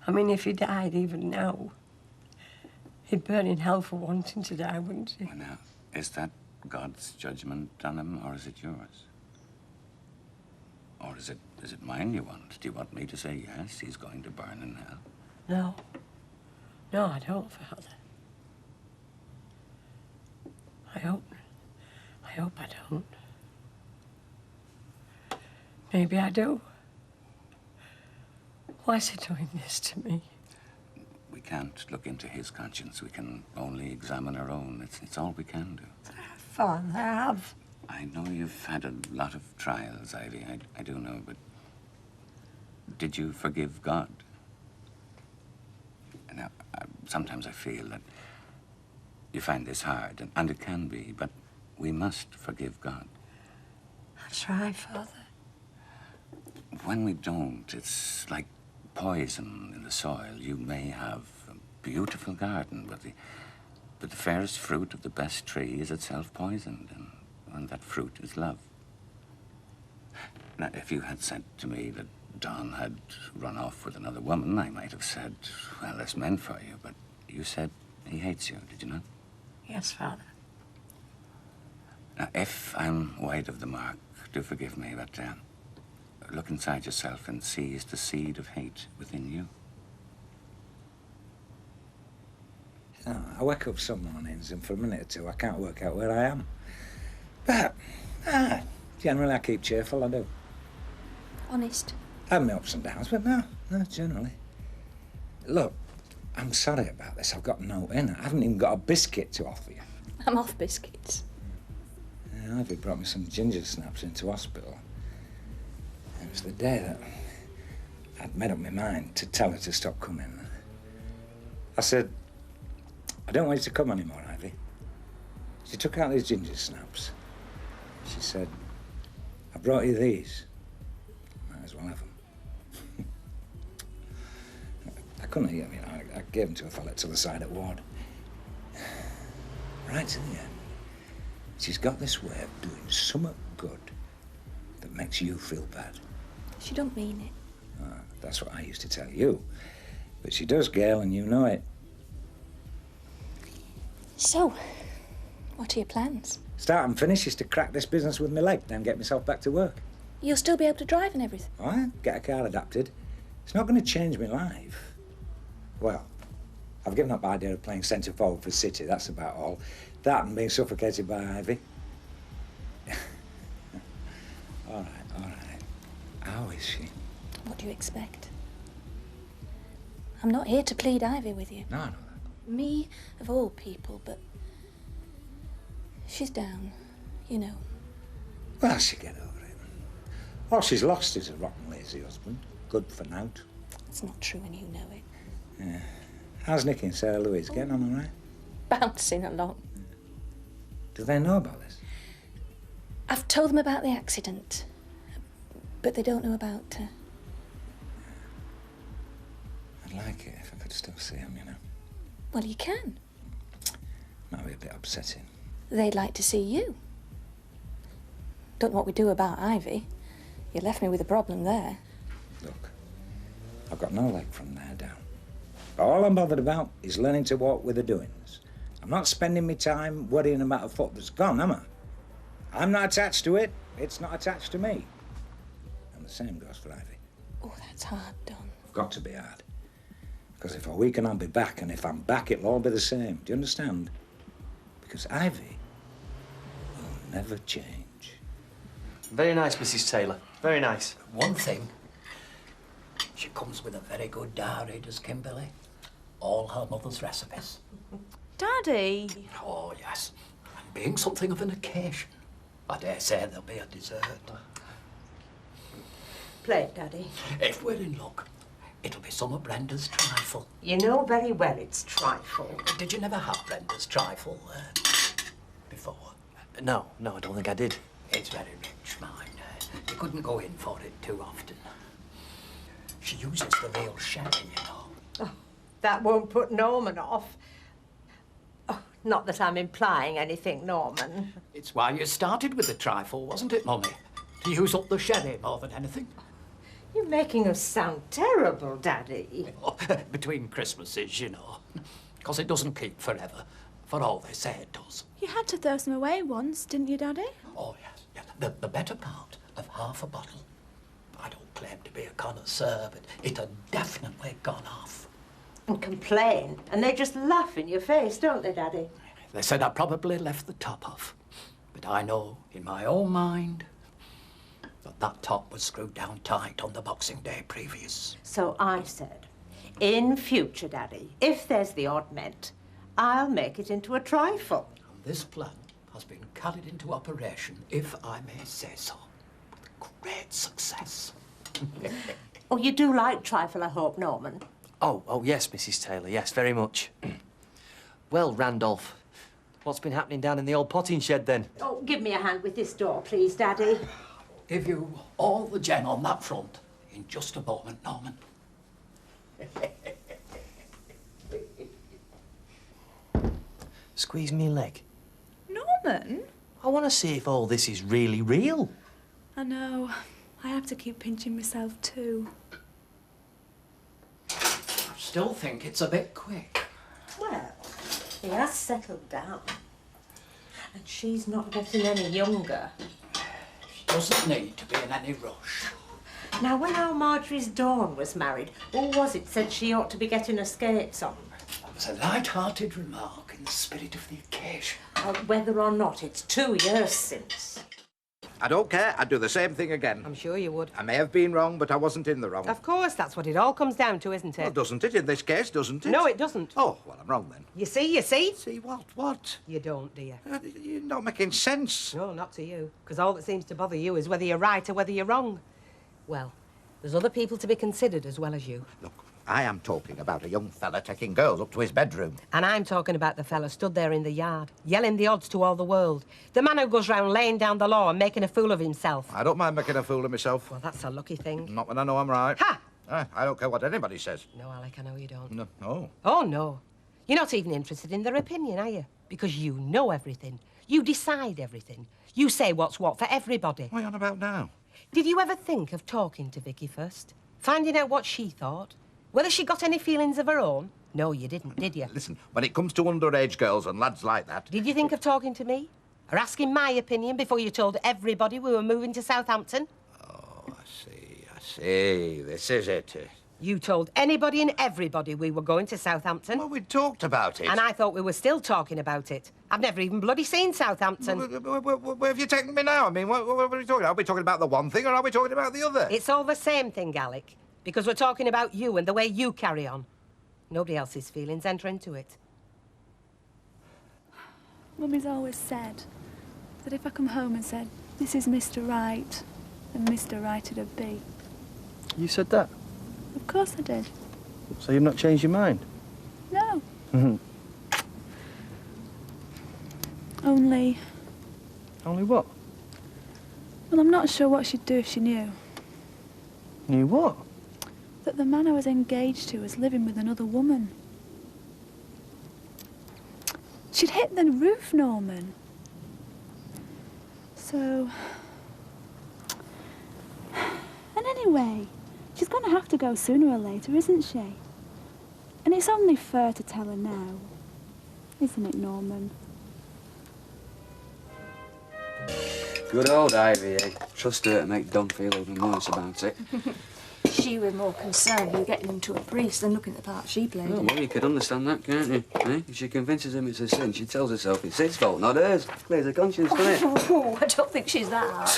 I mean, if he died even now, he'd burn in hell for wanting to die, wouldn't he? Well, now, is that God's judgment on him, or is it yours? Or is it mine you want? Do you want me to say yes, he's going to burn in hell? No. No, I don't, Father. I hope I don't. Maybe I do. Why is he doing this to me? We can't look into his conscience. We can only examine our own. It's all we can do. Father, I've... I know you've had a lot of trials, Ivy. I do know, but did you forgive God? Now, sometimes I feel that you find this hard, and it can be, but we must forgive God. I try, Father. When we don't, it's like poison in the soil. You may have a beautiful garden, but the fairest fruit of the best tree is itself poisoned, and that fruit is love. Now, if you had said to me that Don had run off with another woman, I might have said, well, that's meant for you, but you said he hates you, did you not? Yes, Father. Now, if I'm wide of the mark, do forgive me, but look inside yourself and seize the seed of hate within you. I wake up some mornings and for a minute or two I can't work out where I am. But, generally I keep cheerful, I do. Honest. I have my ups and downs, but no, generally. Look, I'm sorry about this. I've got no in. I haven't even got a biscuit to offer you. I'm off biscuits. Ivy brought me some ginger snaps into hospital. It was the day that I'd made up my mind to tell her to stop coming. I said, I don't want you to come anymore, Ivy. She took out these ginger snaps. She said, I brought you these. Might as well have them. I couldn't eat them, you know. I gave them to a fella to the side at ward. Right to the end. She's got this way of doing something good that makes you feel bad. She don't mean it. That's what I used to tell you. But she does, Gail, and you know it. So, what are your plans? Start and finish is to crack this business with my leg, then get myself back to work. You'll still be able to drive and everything? All right, get a car adapted. It's not going to change my life. Well, I've given up the idea of playing centre forward for City, that's about all. That and being suffocated by Ivy. All right. How is she? What do you expect? I'm not here to plead Ivy with you. No. Me, of all people, but she's down, you know. Well, she'll get over it. All she's lost is a rotten, lazy husband. Good for naught. It's not true and you know it. Yeah. How's Nicky and Sarah Louise? Getting on all right? Bouncing along. Do they know about this? I've told them about the accident, but they don't know about... I'd like it if I could still see them, you know. Well, you can. Might be a bit upsetting. They'd like to see you. Don't know what we do about Ivy. You left me with a problem there. Look, I've got no leg from there down. All I'm bothered about is learning to walk with the doings. I'm not spending my time worrying about a foot that's gone, am I? I'm not attached to it. It's not attached to me. And the same goes for Ivy. Oh, that's hard, Don. Got to be hard. Because if I weaken, I'll be back. And if I'm back, it'll all be the same. Do you understand? Because Ivy will never change. Very nice, Mrs. Taylor. Very nice. One thing, she comes with a very good diary, does Kimberly? All her mother's recipes. Daddy? Oh, yes. And being something of an occasion, I dare say there'll be a dessert. Play it, Daddy. If we're in luck, it'll be some of Brenda's trifle. You know very well it's trifle. Did you never have Brenda's trifle before? No, I don't think I did. It's very rich, mine. You couldn't go in for it too often. She uses the real sherry, you know. Oh, that won't put Norman off. Oh, not that I'm implying anything, Norman. It's why you started with the trifle, wasn't it, Mummy? To use up the sherry more than anything. You're making us sound terrible, Daddy. Between Christmases, you know. Because it doesn't keep forever, for all they say it does. You had to throw some away once, didn't you, Daddy? Oh, yes. The better part of half a bottle. I don't claim to be a connoisseur, but it had definitely gone off. And complain, and they just laugh in your face, don't they, Daddy? They said I probably left the top off. But I know, in my own mind, that top was screwed down tight on the Boxing Day previous. So I said, In future, Daddy, if there's the odd mint, I'll make it into a trifle. This plan has been carried into operation, if I may say so, with great success. Oh, you do like trifle, I hope, Norman? Oh, yes, Mrs. Taylor, yes, very much. Well, Randolph, what's been happening down in the old potting shed, then? Oh, give me a hand with this door, please, Daddy. Give you all the gen on that front in just a moment, Norman. Squeeze me leg. Norman? I want to see if all this is really real. I know. I have to keep pinching myself too. I still think it's a bit quick. Well, he has settled down. And she's not getting any younger. She doesn't need to be in any rush. Now, when our Marjorie's Dawn was married, who was it said she ought to be getting her skates on? It was a light-hearted remark in the spirit of the occasion. Whether or not it's 2 years since. I don't care. I'd do the same thing again. I'm sure you would. I may have been wrong, but I wasn't in the wrong. Of course, that's what it all comes down to, isn't it? Well, doesn't it? In this case, doesn't it? No, it doesn't. Oh, well, I'm wrong then. You see? See what? What? You don't, do you? You're not making sense. No, not to you. Because all that seems to bother you is whether you're right or whether you're wrong. Well, there's other people to be considered as well as you. Look, I am talking about a young fella taking girls up to his bedroom. And I'm talking about the fella stood there in the yard, yelling the odds to all the world. The man who goes round laying down the law and making a fool of himself. I don't mind making a fool of myself. Well, that's a lucky thing. Not when I know I'm right. Ha! I don't care what anybody says. No, Alec, I know you don't. No. Oh. Oh, no. You're not even interested in their opinion, are you? Because you know everything. You decide everything. You say what's what for everybody. What are you on about now? Did you ever think of talking to Vicky first? Finding out what she thought? Whether she got any feelings of her own? No, you didn't, did you? Listen, when it comes to underage girls and lads like that... Did you think of talking to me? Or asking my opinion before you told everybody we were moving to Southampton? Oh, I see. This is it. You told anybody and everybody we were going to Southampton. Well, we talked about it. And I thought we were still talking about it. I've never even bloody seen Southampton. Where have you taken me now? I mean, what are we talking about? Are we talking about the one thing or are we talking about the other? It's all the same thing, Alec. Because we're talking about you and the way you carry on. Nobody else's feelings enter into it. Mummy's always said that if I come home and said, this is Mr. Right, then Mr. Right it'd be. You said that? Of course I did. So you've not changed your mind? No. Mm-hmm. Only... Only what? Well, I'm not sure what she'd do if she knew. Knew what? That the man I was engaged to was living with another woman. She'd hit the roof, Norman. So... And anyway, she's going to have to go sooner or later, isn't she? And it's only fair to tell her now. Isn't it, Norman? Good old Ivy, eh? Trust her to make Don feel even worse about it. She were more concerned with getting him to a priest than looking at the part she played. Oh, well, you could understand that, can't you? Eh? If she convinces him it's a sin, she tells herself it's his fault, not hers. Clears her conscience, doesn't it? Oh, I don't think she's that hard.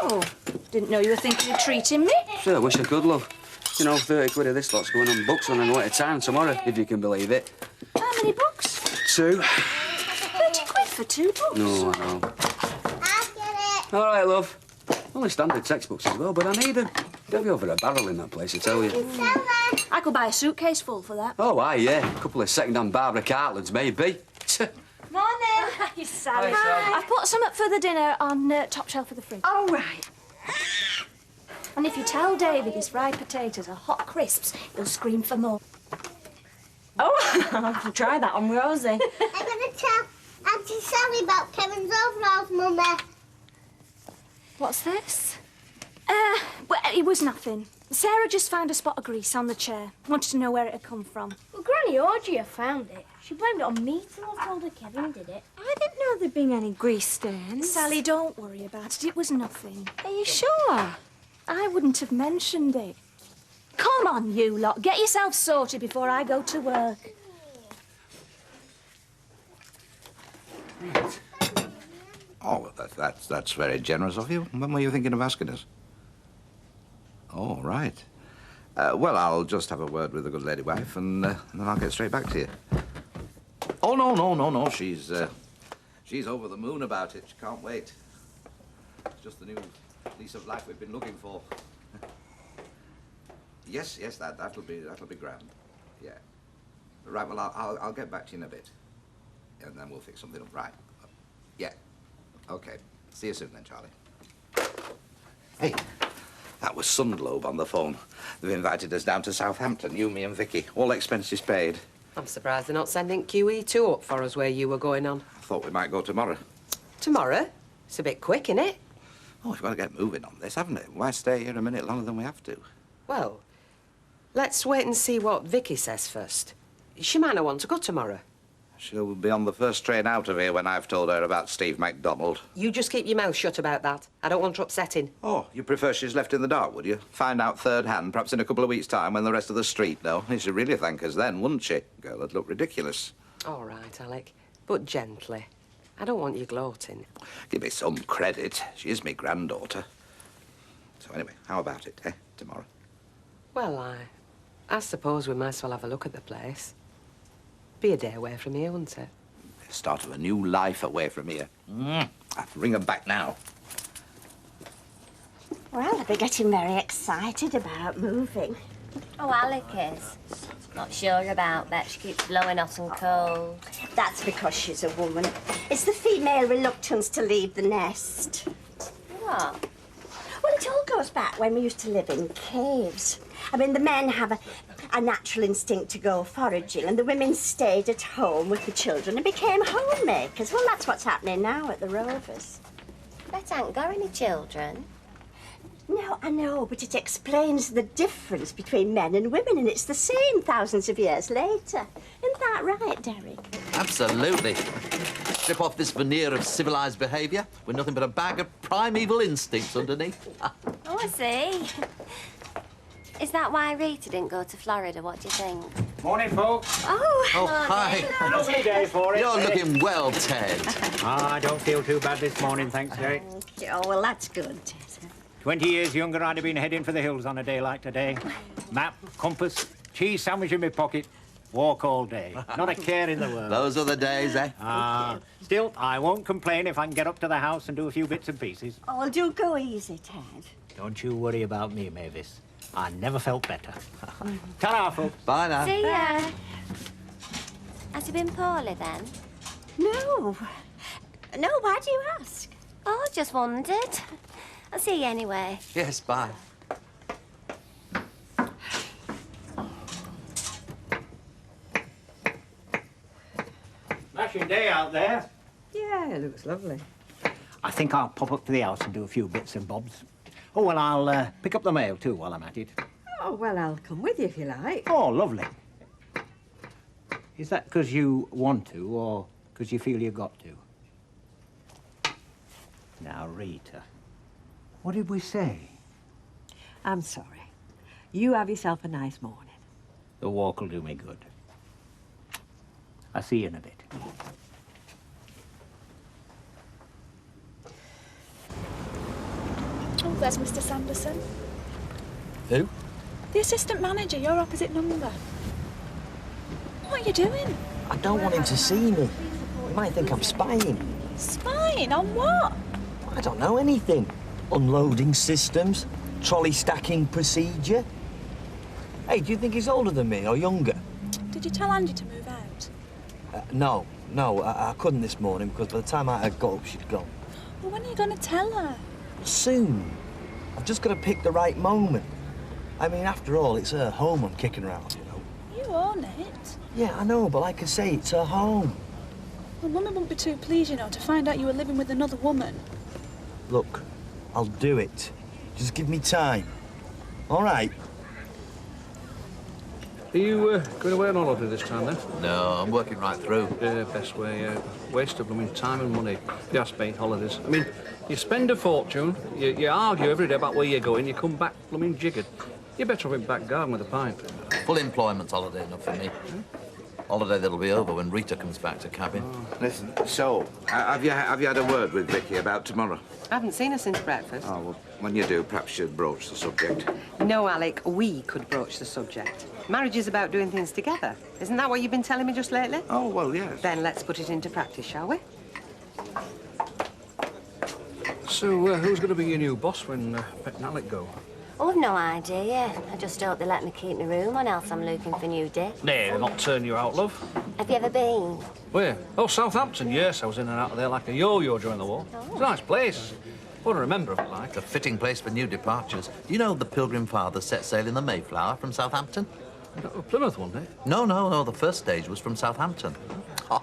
Oh, didn't know you were thinking of treating me. Sure, I wish I could, love. You know, 30 quid of this lot's going on books on a at a time tomorrow, if you can believe it. How many books? 2. 30 quid for 2 books. No, I know. All right, love. Only standard textbooks as well, but I need them. They'll be over a barrel in that place, I tell you. I could buy a suitcase full for that. Oh, aye, yeah. A couple of second-hand Barbara Cartlands, maybe. Morning. Hi, Sally. Hi, Sally. I've put some up for the dinner on top shelf of the fridge. All right. And if you tell David his fried potatoes are hot crisps, he'll scream for more. Oh, I'll have to try that on Rosie. I'm going to tell Auntie Sally about Kevin's overalls, Mummy. What's this? Well, it was nothing. Sarah just found a spot of grease on the chair. Wanted to know where it had come from. Well, Granny Audrey found it. She blamed it on me till I told her Kevin did it. I didn't know there'd been any grease stains. Sally, don't worry about it. It was nothing. Are you sure? I wouldn't have mentioned it. Come on, you lot. Get yourselves sorted before I go to work. Oh, that's very generous of you. When were you thinking of asking us? Oh, right. Well, I'll just have a word with the good lady wife and then I'll get straight back to you. Oh, no. She's over the moon about it. She can't wait. It's just the new lease of life we've been looking for. Yes, that'll be grand. Yeah. Right, well, I'll get back to you in a bit. And then we'll fix something up. Right. Yeah. Okay. See you soon then, Charlie. Hey, that was Sunglobe on the phone. They've invited us down to Southampton, you, me and Vicky. All expenses paid. I'm surprised they're not sending QE2 up for us where you were going on. I thought we might go tomorrow. Tomorrow? It's a bit quick, innit? Oh, we've got to get moving on this, haven't it? Why stay here a minute longer than we have to? Well, let's wait and see what Vicky says first. She might not want to go tomorrow. She'll be on the first train out of here when I've told her about Steve MacDonald. You just keep your mouth shut about that. I don't want her upsetting. Oh, you prefer she's left in the dark, would you? Find out third hand, perhaps in a couple of weeks' time when the rest of the street know. She'd really thank us then, wouldn't she? Girl, that'd look ridiculous. All right, Alec, but gently. I don't want you gloating. Give me some credit. She is me granddaughter. So anyway, how about it, eh, tomorrow? Well, I suppose we might as well have a look at the place. Be a day away from here, wouldn't it? Start of a new life away from here. I have to ring them back now. Well, they'll be getting very excited about moving. Oh, Alec is. Not sure about that. She keeps blowing hot and cold. That's because she's a woman. It's the female reluctance to leave the nest. What? Well, it all goes back when we used to live in caves. I mean, the men have a natural instinct to go foraging, and the women stayed at home with the children and became homemakers. Well, that's what's happening now at the Rovers. Bet ain't got any children. No, I know, but it explains the difference between men and women, and it's the same thousands of years later. Isn't that right, Derek? Absolutely. Strip off this veneer of civilised behaviour with nothing but a bag of primeval instincts underneath. Oh, I see. Is that why Rita didn't go to Florida? What do you think? Morning, folks. Oh, Oh, hi. Lovely day for it. You're looking well, Ted. I don't feel too bad this morning, thanks, Derek. Oh, well, that's good. 20 years younger, I'd have been heading for the hills on a day like today. Map, compass, cheese sandwich in my pocket, walk all day. Not a care in the world. Those are the days, eh? Still, I won't complain if I can get up to the house and do a few bits and pieces. Oh, well, do go easy, Ted. Don't you worry about me, Mavis. I never felt better. Ta-ra, folks. Bye now. See ya. Has he been poorly then? No. No, why do you ask? Oh, just wondered. I'll see you anyway. Yes, bye. Smashing day out there. Yeah, it looks lovely. I think I'll pop up to the house and do a few bits and bobs. Oh, and I'll pick up the mail, too, while I'm at it. Oh, well, I'll come with you if you like. Oh, lovely. Is that because you want to, or because you feel you've got to? Now, Rita, what did we say? I'm sorry. You have yourself a nice morning. The walk will do me good. I'll see you in a bit. Oh, there's Mr. Sanderson. Who? The assistant manager, your opposite number. What are you doing? I don't want him to see me. He might think I'm spying. Spying on what? I don't know anything. Unloading systems, trolley stacking procedure. Hey, do you think he's older than me or younger? Did you tell Angie to move out? No, I couldn't this morning because by the time I had got up, she'd gone. Well, when are you going to tell her? Soon. I've just got to pick the right moment. I mean, after all, it's her home I'm kicking around, you know. You own it. Yeah, I know, but like I say, it's her home. Well, Mummy wouldn't be too pleased, you know, to find out you were living with another woman. Look, I'll do it. Just give me time. All right? Are you going away on holiday this time, then? No, I'm working right through. Yeah, best way. Waste of blooming time and money. You ask me, holidays. I mean, you spend a fortune, you argue every day about where you're going, you come back blooming jiggered. You're better off in back garden with a pint. Full employment holiday enough for me. Holiday that'll be over when Rita comes back to cabin. Listen, so, have you had a word with Vicky about tomorrow? I haven't seen her since breakfast. Oh, well, when you do, perhaps you'd broach the subject. No, Alec, we could broach the subject. Marriage is about doing things together. Isn't that what you've been telling me just lately? Oh, well, yes. Then let's put it into practice, shall we? So, who's going to be your new boss when Pet and Alec go? Oh, I've no idea. I just hope they let me keep my room on, else I'm looking for new dips. Nay, they'll not turn you out, love. Have you ever been? Where? Oh, Southampton, yes. I was in and out of there like a yo-yo during the war. It's a nice place. What I remember of it like. It's a fitting place for new departures. Do you know the Pilgrim Fathers set sail in the Mayflower from Southampton? Plymouth one day? No. The first stage was from Southampton. Oh,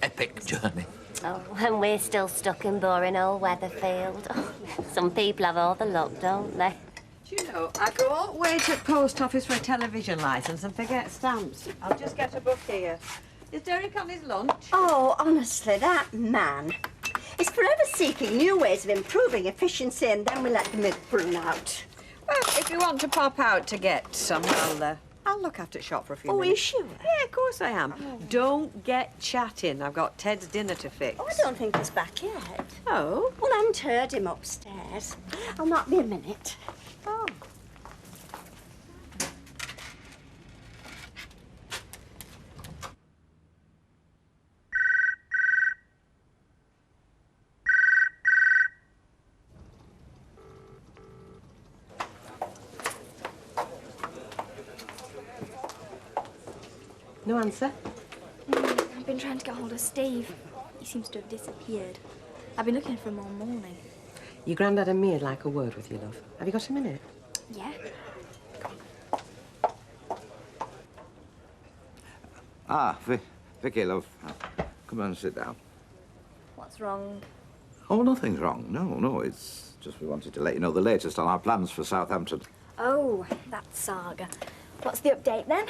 epic journey. Oh, and we're still stuck in boring old Weatherfield. Oh, some people have all the luck, don't they? Do you know, I go all the way to the post office for a television licence and forget stamps. I'll just get a book here. Is Derek on his lunch? Oh, honestly, that man is forever seeking new ways of improving efficiency, and then we let the milk run out. Well, if you want to pop out to get some, I'll look after the shop for a few Oh, are you minutes. sure? Yeah, of course I am. Don't get chatting. I've got Ted's dinner to fix. Oh, I don't think he's back yet. Oh? Well, I haven't heard him upstairs. I'll not be a minute. Oh. No answer? I've been trying to get hold of Steve. He seems to have disappeared. I've been looking for him all morning. Your granddad and me'd like a word with you, love. Have you got a minute? Yeah? Ah, Vicky, love. Come on, sit down. What's wrong? Oh, nothing's wrong. No, it's just we wanted to let you know the latest on our plans for Southampton. Oh, that saga. What's the update then?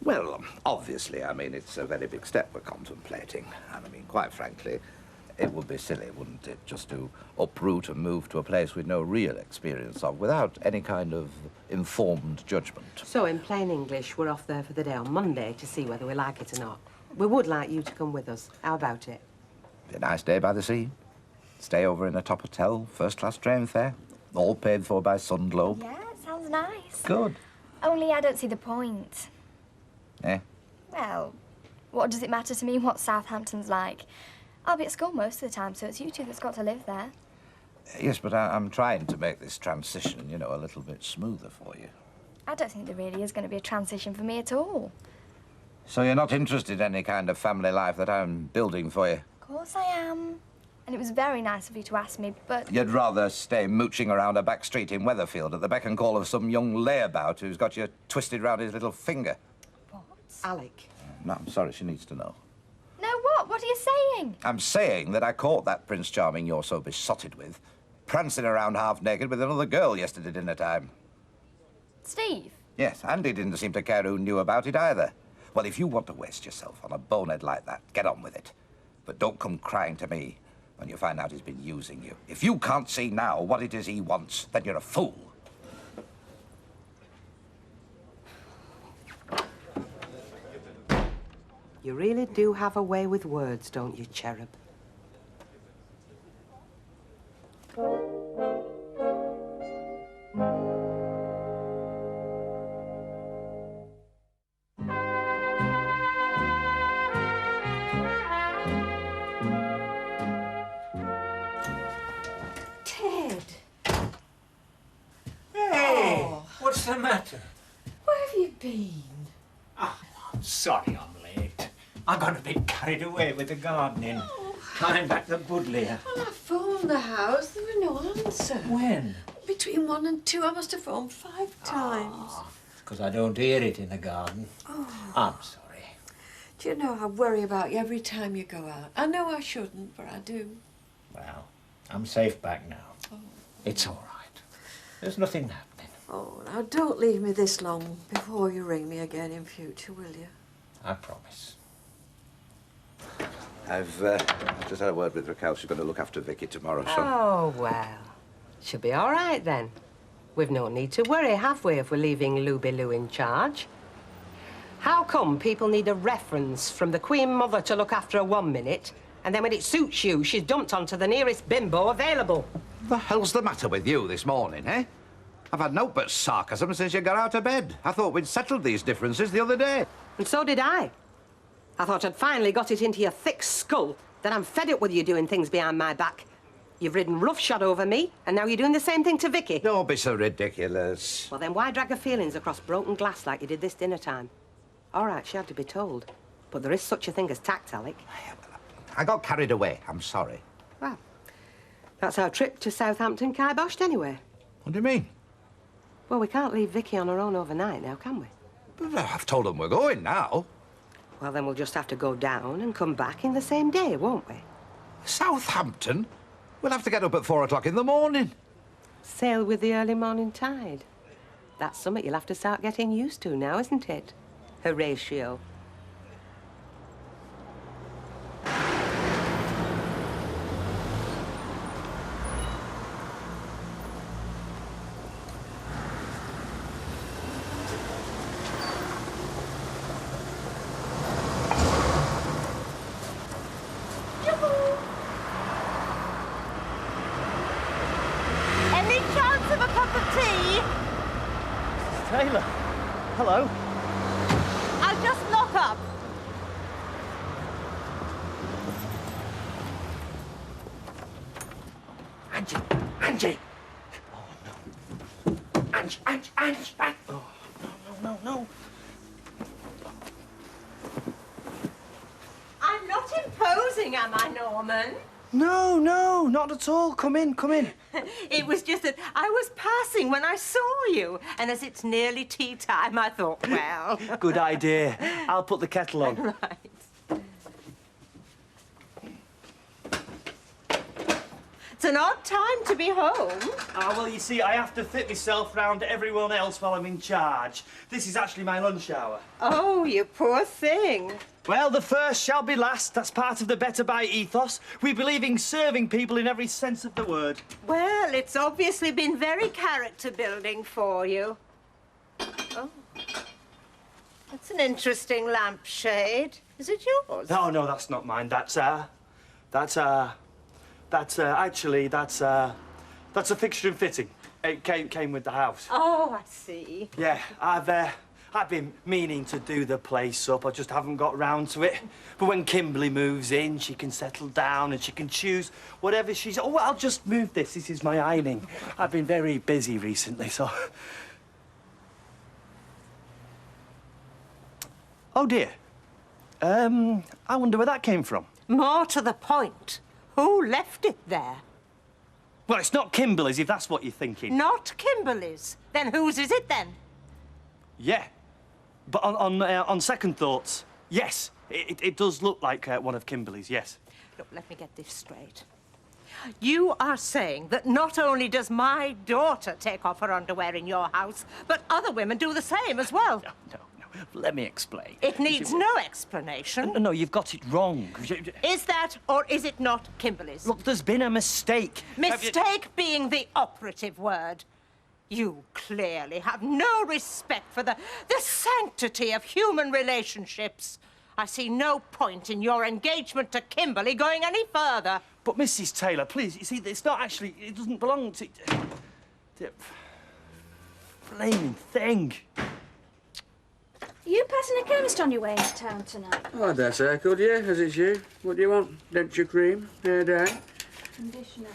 Well, obviously, I mean, it's a very big step we're contemplating. And I mean, quite frankly, it would be silly, wouldn't it, just to uproot and move to a place with no real experience of, without any kind of informed judgment. So, in plain English, we're off there for the day on Monday to see whether we like it or not. We would like you to come with us. How about it? Be a nice day by the sea. Stay over in a top hotel, first-class train fare, all paid for by Sunglobe. Yeah, it sounds nice. Good. Only I don't see the point. Eh? Well, what does it matter to me what Southampton's like? I'll be at school most of the time, so it's you two that's got to live there. Yes, but I'm trying to make this transition, you know, a little bit smoother for you. I don't think there really is going to be a transition for me at all. So you're not interested in any kind of family life that I'm building for you? Of course I am. And it was very nice of you to ask me, but... You'd rather stay mooching around a back street in Weatherfield at the beck and call of some young layabout who's got you twisted round his little finger. Alec. No, I'm sorry, she needs to know. No, what? What are you saying? I'm saying that I caught that Prince Charming you're so besotted with prancing around half naked with another girl yesterday dinner time. Steve? Yes, and he didn't seem to care who knew about it either. Well, if you want to waste yourself on a bonehead like that, get on with it. But don't come crying to me when you find out he's been using you. If you can't see now what it is he wants, then you're a fool. You really do have a way with words, don't you, cherub? Ted! Hey! What's the matter? Where have you been? I'm sorry I'm late. I got a bit carried away with the gardening. Climbed back the buddleia. Well, I phoned the house. There was no answer. When? Between 1 and 2, I must have phoned 5 times. Because I don't hear it in the garden. Oh. I'm sorry. Do you know, I worry about you every time you go out. I know I shouldn't, but I do. Well, I'm safe back now. Oh. It's all right. There's nothing happening. Oh, now don't leave me this long before you ring me again in future, will you? I promise. I've just had a word with Raquel. She's going to look after Vicky tomorrow, so... Oh, well. She'll be all right, then. We've no need to worry, have we, if we're leaving Luby Lou in charge? How come people need a reference from the Queen Mother to look after her 1 minute, and then when it suits you, she's dumped onto the nearest bimbo available? The hell's the matter with you this morning, eh? I've had no but sarcasm since you got out of bed. I thought we'd settled these differences the other day. And so did I. I thought I'd finally got it into your thick skull that I'm fed up with you doing things behind my back. You've ridden roughshod over me, and now you're doing the same thing to Vicky. Don't be so ridiculous. Well, then why drag her feelings across broken glass like you did this dinner time? All right, she had to be told. But there is such a thing as tact, Alec. I got carried away. I'm sorry. Well, that's our trip to Southampton kiboshed anyway. What do you mean? Well, we can't leave Vicky on her own overnight now, can we? But I've told them we're going now. Well, then we'll just have to go down and come back in the same day, won't we? Southampton? We'll have to get up at 4 o'clock in the morning. Sail with the early morning tide. That's something you'll have to start getting used to now, isn't it? Horatio. Any chance of a cup of tea? Taylor, hello. I'll just lock up. Angie! Angie! Oh, no. Angie! Oh, no. I'm not imposing, am I, Norman? No, not at all. Come in. It was just that I was passing when I saw you, and as it's nearly tea time, I thought, well... Good idea. I'll put the kettle on. Right. It's an odd time to be home. Well, you see, I have to fit myself round everyone else while I'm in charge. This is actually my lunch hour. Oh, you poor thing. Well, the first shall be last. That's part of the Better By ethos. We believe in serving people in every sense of the word. Well, it's obviously been very character-building for you. Oh. That's an interesting lampshade. Is it yours? No, that's not mine. That's a fixture and fitting. It came with the house. Oh, I see. Yeah, I've been meaning to do the place up. I just haven't got round to it. But when Kimberly moves in, she can settle down and she can choose whatever she's... Oh, I'll just move this. This is my ironing. I've been very busy recently, so... Oh, dear. I wonder where that came from. More to the point, who left it there? Well, it's not Kimberly's, if that's what you're thinking. Not Kimberly's. Then whose is it, then? Yeah. But on second thoughts, yes. It does look like one of Kimberly's, yes. Look, let me get this straight. You are saying that not only does my daughter take off her underwear in your house, but other women do the same as well? No. Let me explain. It needs no explanation. No, you've got it wrong. Is that or is it not Kimberly's? Look, there's been a mistake. Mistake being the operative word. You clearly have no respect for the sanctity of human relationships. I see no point in your engagement to Kimberly going any further. But, Mrs. Taylor, please, you see, it's not actually... It doesn't belong to... Flaming thing. Are you passing a chemist on your way into town tonight? Oh, I dare say I could, yeah, as it's you. What do you want? Denture cream? Hair dye? Conditioner.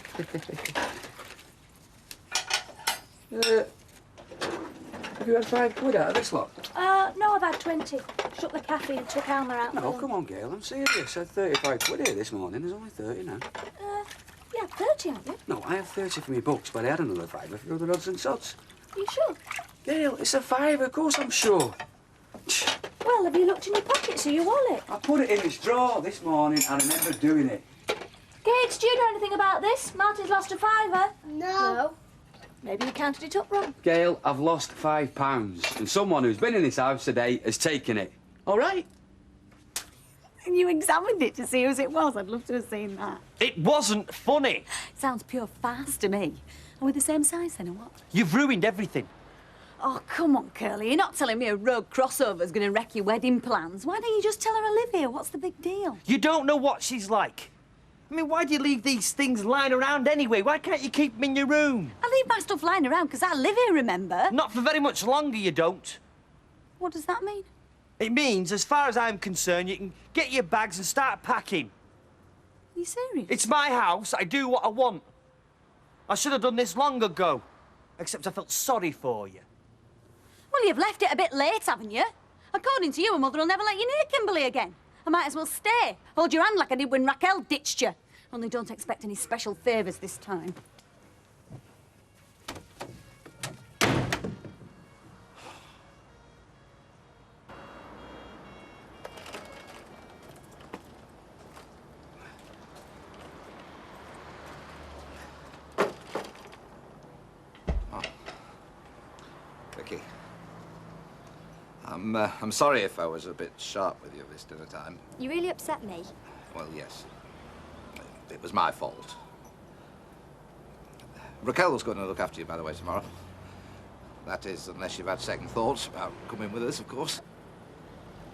Have you had £5 out of this lot? No, I've had 20. Shut the cafe and took Alma out. No, come on, Gail, I'm serious. I had £35 here this morning. There's only 30 now. Yeah, 30, haven't you? No, I have 30 for my books, but I had another £5 for other odds and sods. Are you sure? Gail, it's a £5, of course I'm sure. Well, have you looked in your pockets or your wallet? I put it in this drawer this morning and I remember doing it. Gates, do you know anything about this? Martin's lost a £5. No. Maybe you counted it up wrong. Gail, I've lost £5 and someone who's been in this house today has taken it. All right? And you examined it to see whose it was. I'd love to have seen that. It wasn't funny. Sounds pure farce to me. Are we the same size then, or what? You've ruined everything. Oh, come on, Curly. You're not telling me a road crossover's going to wreck your wedding plans. Why don't you just tell her I live here? What's the big deal? You don't know what she's like. I mean, why do you leave these things lying around anyway? Why can't you keep them in your room? I leave my stuff lying around because I live here, remember? Not for very much longer, you don't. What does that mean? It means, as far as I'm concerned, you can get your bags and start packing. Are you serious? It's my house. I do what I want. I should have done this long ago. Except I felt sorry for you. Well, you've left it a bit late, haven't you? According to you, a mother will never let you near Kimberly again. I might as well stay. Hold your hand like I did when Raquel ditched you. Only don't expect any special favours this time. Vicky. I'm sorry if I was a bit sharp with you this dinner time. You really upset me. Well, yes. It was my fault. Raquel was going to look after you, by the way, tomorrow. That is, unless you've had second thoughts about coming with us, of course.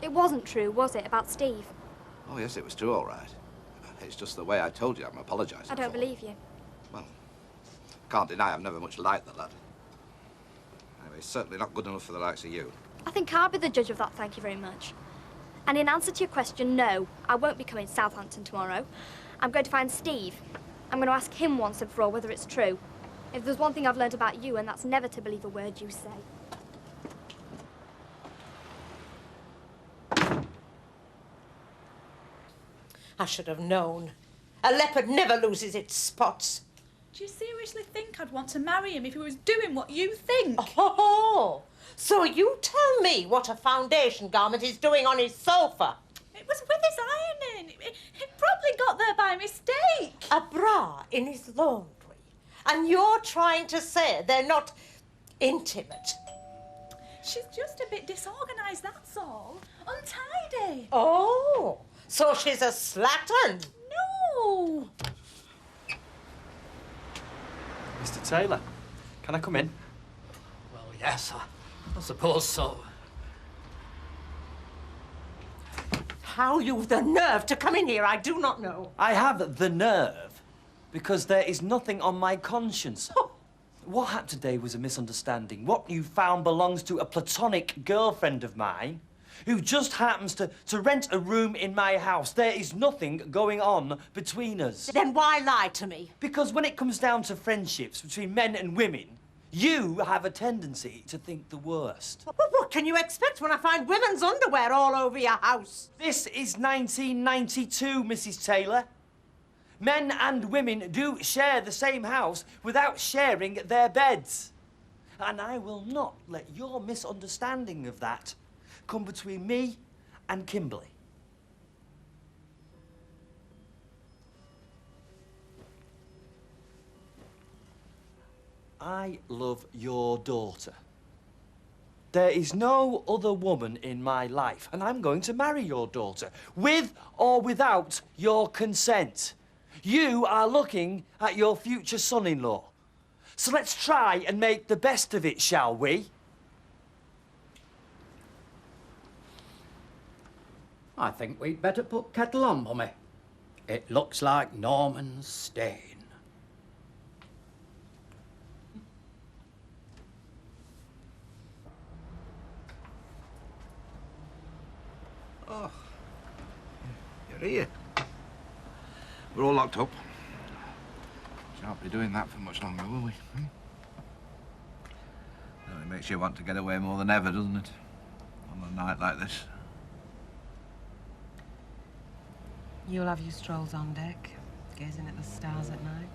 It wasn't true, was it, about Steve? Oh, yes, it was true, all right. It's just the way I told you. I'm apologising. I don't believe you. Well, can't deny I've never much liked the lad. Anyway, he's certainly not good enough for the likes of you. I think I'll be the judge of that, thank you very much. And in answer to your question, no, I won't be coming to Southampton tomorrow. I'm going to find Steve. I'm going to ask him once and for all whether it's true. If there's one thing I've learned about you, and that's never to believe a word you say. I should have known. A leopard never loses its spots. Do you seriously think I'd want to marry him if he was doing what you think? Oh, so you tell me what a foundation garment is doing on his sofa. It was with his ironing. He probably got there by mistake. A bra in his laundry. And you're trying to say they're not intimate. She's just a bit disorganised, that's all. Untidy. Oh, so she's a slattern. No. Mr. Taylor, can I come in? Well, yes, I suppose so. How you've the nerve to come in here, I do not know. I have the nerve because there is nothing on my conscience. What happened today was a misunderstanding. What you found belongs to a platonic girlfriend of mine who just happens to rent a room in my house. There is nothing going on between us. Then why lie to me? Because when it comes down to friendships between men and women, you have a tendency to think the worst. But what can you expect when I find women's underwear all over your house? This is 1992, Mrs. Taylor. Men and women do share the same house without sharing their beds. And I will not let your misunderstanding of that come between me and Kimberly. I love your daughter. There is no other woman in my life, and I'm going to marry your daughter, with or without your consent. You are looking at your future son-in-law. So let's try and make the best of it, shall we? I think we'd better put kettle on, Mummy. It looks like Norman's stain. Oh, you're here. We're all locked up. Shan't be doing that for much longer, will we? Well, it makes you want to get away more than ever, doesn't it? On a night like this. You'll have your strolls on deck, gazing at the stars at night.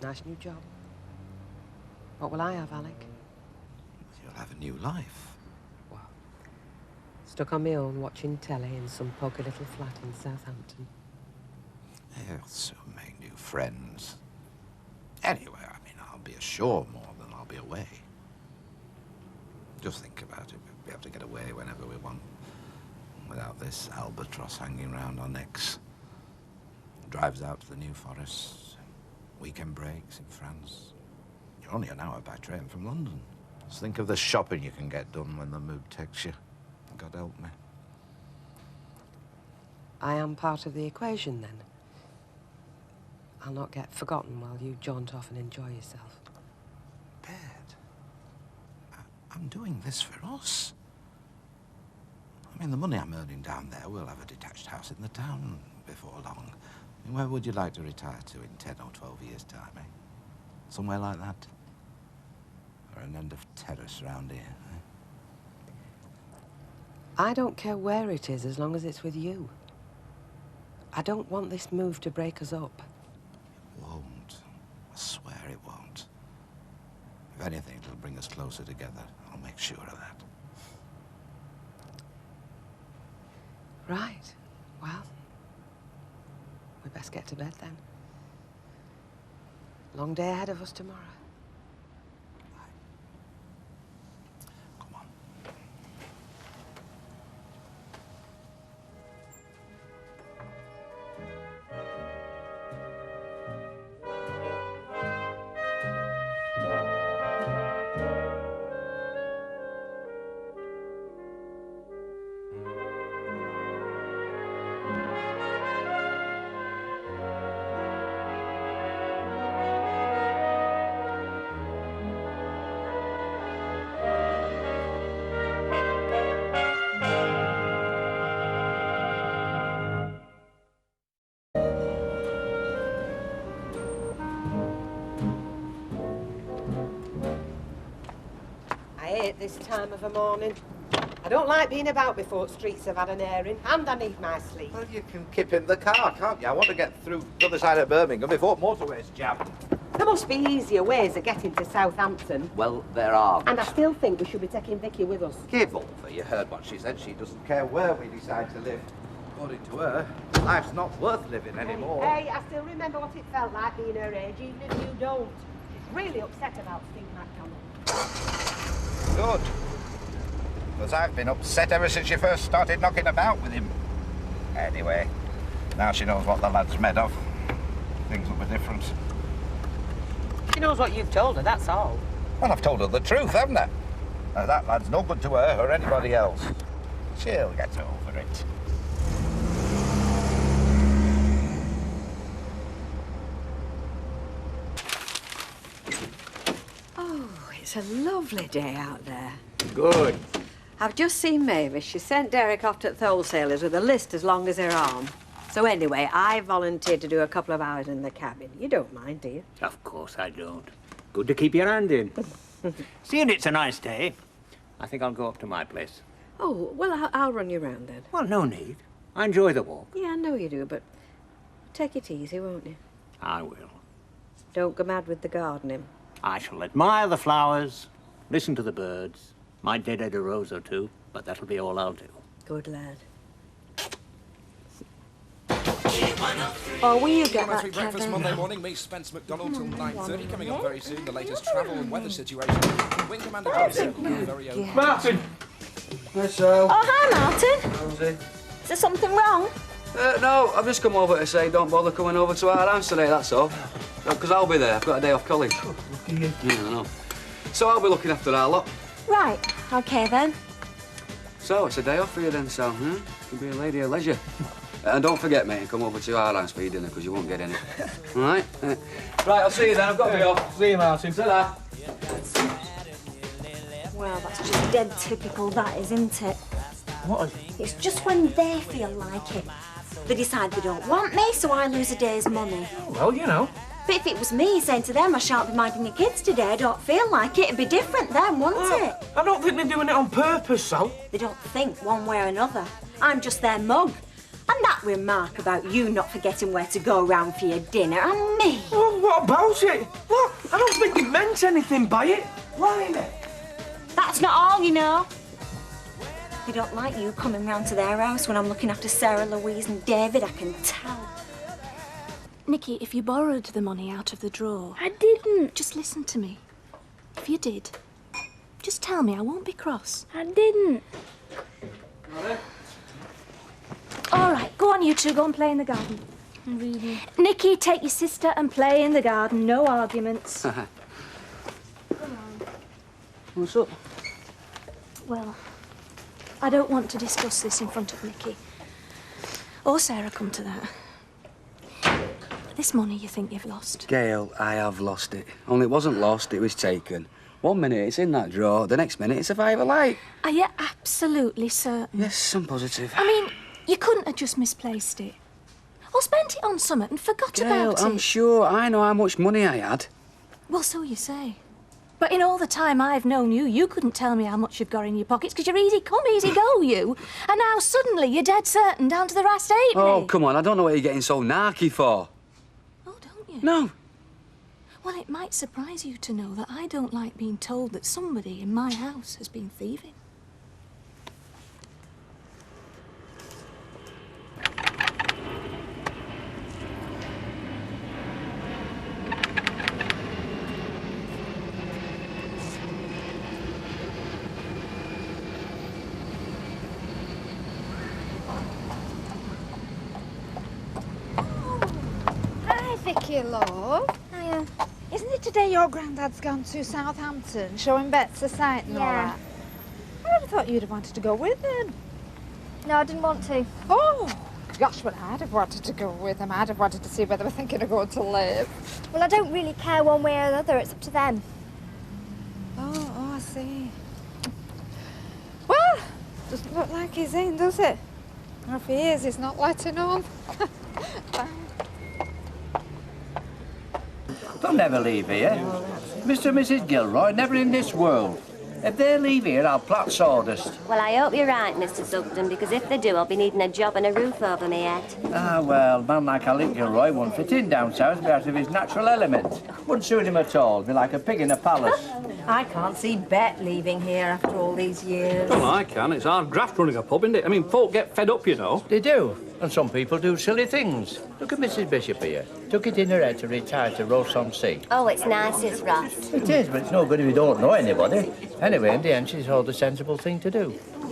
Nice new job. What will I have, Alec? You'll have a new life. Stuck on my own, watching telly in some poky little flat in Southampton. You'll soon make new friends. Anyway, I mean, I'll be ashore more than I'll be away. Just think about it. We have to get away whenever we want. Without this albatross hanging round our necks. Drives out to the New Forest. Weekend breaks in France. You're only an hour by train from London. Just think of the shopping you can get done when the mood takes you. God help me. I am part of the equation, then. I'll not get forgotten while you jaunt off and enjoy yourself. I'm doing this for us. I mean, the money I'm earning down there, we'll have a detached house in the town before long. I mean, where would you like to retire to in 10 or 12 years' time, eh? Somewhere like that? Or an end of terrace round here, eh? I don't care where it is as long as it's with you. I don't want this move to break us up. It won't. I swear it won't. If anything, it'll bring us closer together. I'll make sure of that. Right. Well, we best get to bed then. Long day ahead of us tomorrow. I hate this time of a morning. I don't like being about before the streets have had an airing, and I need my sleep. Well, you can keep in the car, can't you? I want to get through the other side of Birmingham before motorway's jammed. There must be easier ways of getting to Southampton. Well, there are. And I still think we should be taking Vicky with us. Give over. You heard what she said. She doesn't care where we decide to live. According to her, life's not worth living anymore. Hey, I still remember what it felt like being her age, even if you don't. She's really upset about Steve McDonald. Good. Because I've been upset ever since she first started knocking about with him. Anyway, now she knows what the lad's made of. Things will be different. She knows what you've told her, that's all. Well, I've told her the truth, haven't I? That lad's no good to her or anybody else. She'll get over it. Oh, it's a lovely day out there. Good. I've just seen Mavis. She sent Derek off to the wholesalers with a list as long as her arm. So anyway, I volunteered to do a couple of hours in the cabin. You don't mind, do you? Of course I don't. Good to keep your hand in. Seeing it's a nice day, I think I'll go up to my place. Oh, well, I'll run you round then. Well, no need. I enjoy the walk. Yeah, I know you do, but take it easy, won't you? I will. Don't go mad with the gardening. I shall admire the flowers, listen to the birds. Might dead a rose or two, but that'll be all I'll do. Good lad. Oh, will you get Coming that, breakfast Kevin? Monday morning, me, Spence McDonald, till 9:30. Coming up very soon, the latest travel and weather situation. Wing Commander Johnson, very open. Martin! Yes, so. Oh, hi, Martin. How's it? Is there something wrong? No, I've just come over to say don't bother coming over to our house today, that's all. Because I'll be there. I've got a day off college. Yeah, I know. So I'll be looking after our lot. Right, okay then. So it's a day off for you then, Sal, huh? You'll be a lady of leisure. And don't forget, mate, and come over to our house for your dinner, because you won't get any. All right? Right, I'll see you then. I've got to be off. See you, Martin. Ta-da. Well, that's just dead typical, that is, isn't it? What? It's just when they feel like it. They decide they don't want me, so I lose a day's money. Well, you know. But if it was me saying to them, I shan't be minding your kids today, I don't feel like it, it'd be different then, wouldn't it? I don't think they're doing it on purpose, Sal. They don't think one way or another. I'm just their mug. And that remark about you not forgetting where to go round for your dinner, and me. Well, what about it? Look, I don't think they meant anything by it. Blimey. That's not all, you know. They don't like you coming round to their house when I'm looking after Sarah, Louise and David, I can tell. Nikki, if you borrowed the money out of the drawer... I didn't. Just listen to me. If you did, just tell me, I won't be cross. I didn't. All right, go on, you two, go and play in the garden. Really? Nikki, take your sister and play in the garden, no arguments. What's up? Well, I don't want to discuss this in front of Nicky. Or Sarah, come to that. This money you think you've lost. Gail, I have lost it. Only it wasn't lost, it was taken. 1 minute it's in that drawer, the next minute it's a fiver light. Are you absolutely certain? Yes, I'm positive. I mean, you couldn't have just misplaced it. Or spent it on something and forgot Gail, about it. I'm sure I know how much money I had. Well, so you say. But in all the time I've known you, you couldn't tell me how much you've got in your pockets because you're easy come, easy go, you. And now suddenly you're dead certain down to the last eight. Oh, come on, I don't know what you're getting so narky for. Oh, don't you? No. Well, it might surprise you to know that I don't like being told that somebody in my house has been thieving. Hi, Vicky, love. Hiya. Isn't it today your granddad's gone to Southampton, showing Bet's the site and all Yeah. that? I would have thought you'd have wanted to go with him. No, I didn't want to. Oh, gosh, but I'd have wanted to go with him. I'd have wanted to see where they were thinking of going to live. Well, I don't really care one way or the other. It's up to them. Oh, I see. Well, doesn't look like he's in, does it? Or if he is, he's not letting on. They'll never leave here. Mr. and Mrs. Gilroy, never in this world. If they leave here, I'll plot sawdust. Well, I hope you're right, Mr. Sugden, because if they do, I'll be needing a job and a roof over my head. Ah, well, a man like Alec Gilroy won't fit in down south, be out of his natural element. Wouldn't suit him at all. Be like a pig in a palace. I can't see Bet leaving here after all these years. Well, I can. It's hard graft running a pub, isn't it? I mean, folk get fed up, you know. They do. And some people do silly things. Look at Mrs. Bishop here. Took it in her head to retire to Ross-on-Sea. Oh, it's nice, is Ross. It is, but it's no good if you don't know anybody. Anyway, in the end, she's all the sensible thing to do.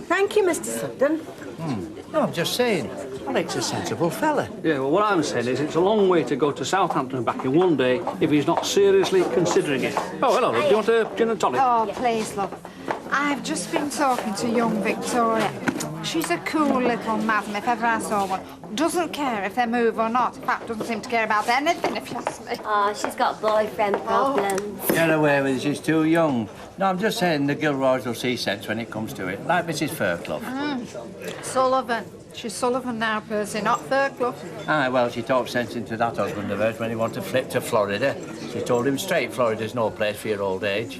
Thank you, Mr. Sugden. No, I'm just saying. Alec's a sensible fella. Yeah, well, what I'm saying is it's a long way to go to Southampton and back in one day if he's not seriously considering it. Oh, hello. Do you want a gin and tonic? Oh, please, love. I've just been talking to young Victoria. She's a cool little madam, if ever I saw one. Doesn't care if they move or not. In fact, doesn't seem to care about anything, if you ask me. Oh, she's got boyfriend problems. Get away with it, she's too young. No, I'm just saying the Gilroys will see sense when it comes to it, like Mrs. Fairclough. Sullivan. She's Sullivan now, Percy, not Fairclough. Ah, well, she talked sense into that husband of hers when he wanted to flip to Florida. She told him straight, Florida's no place for your old age.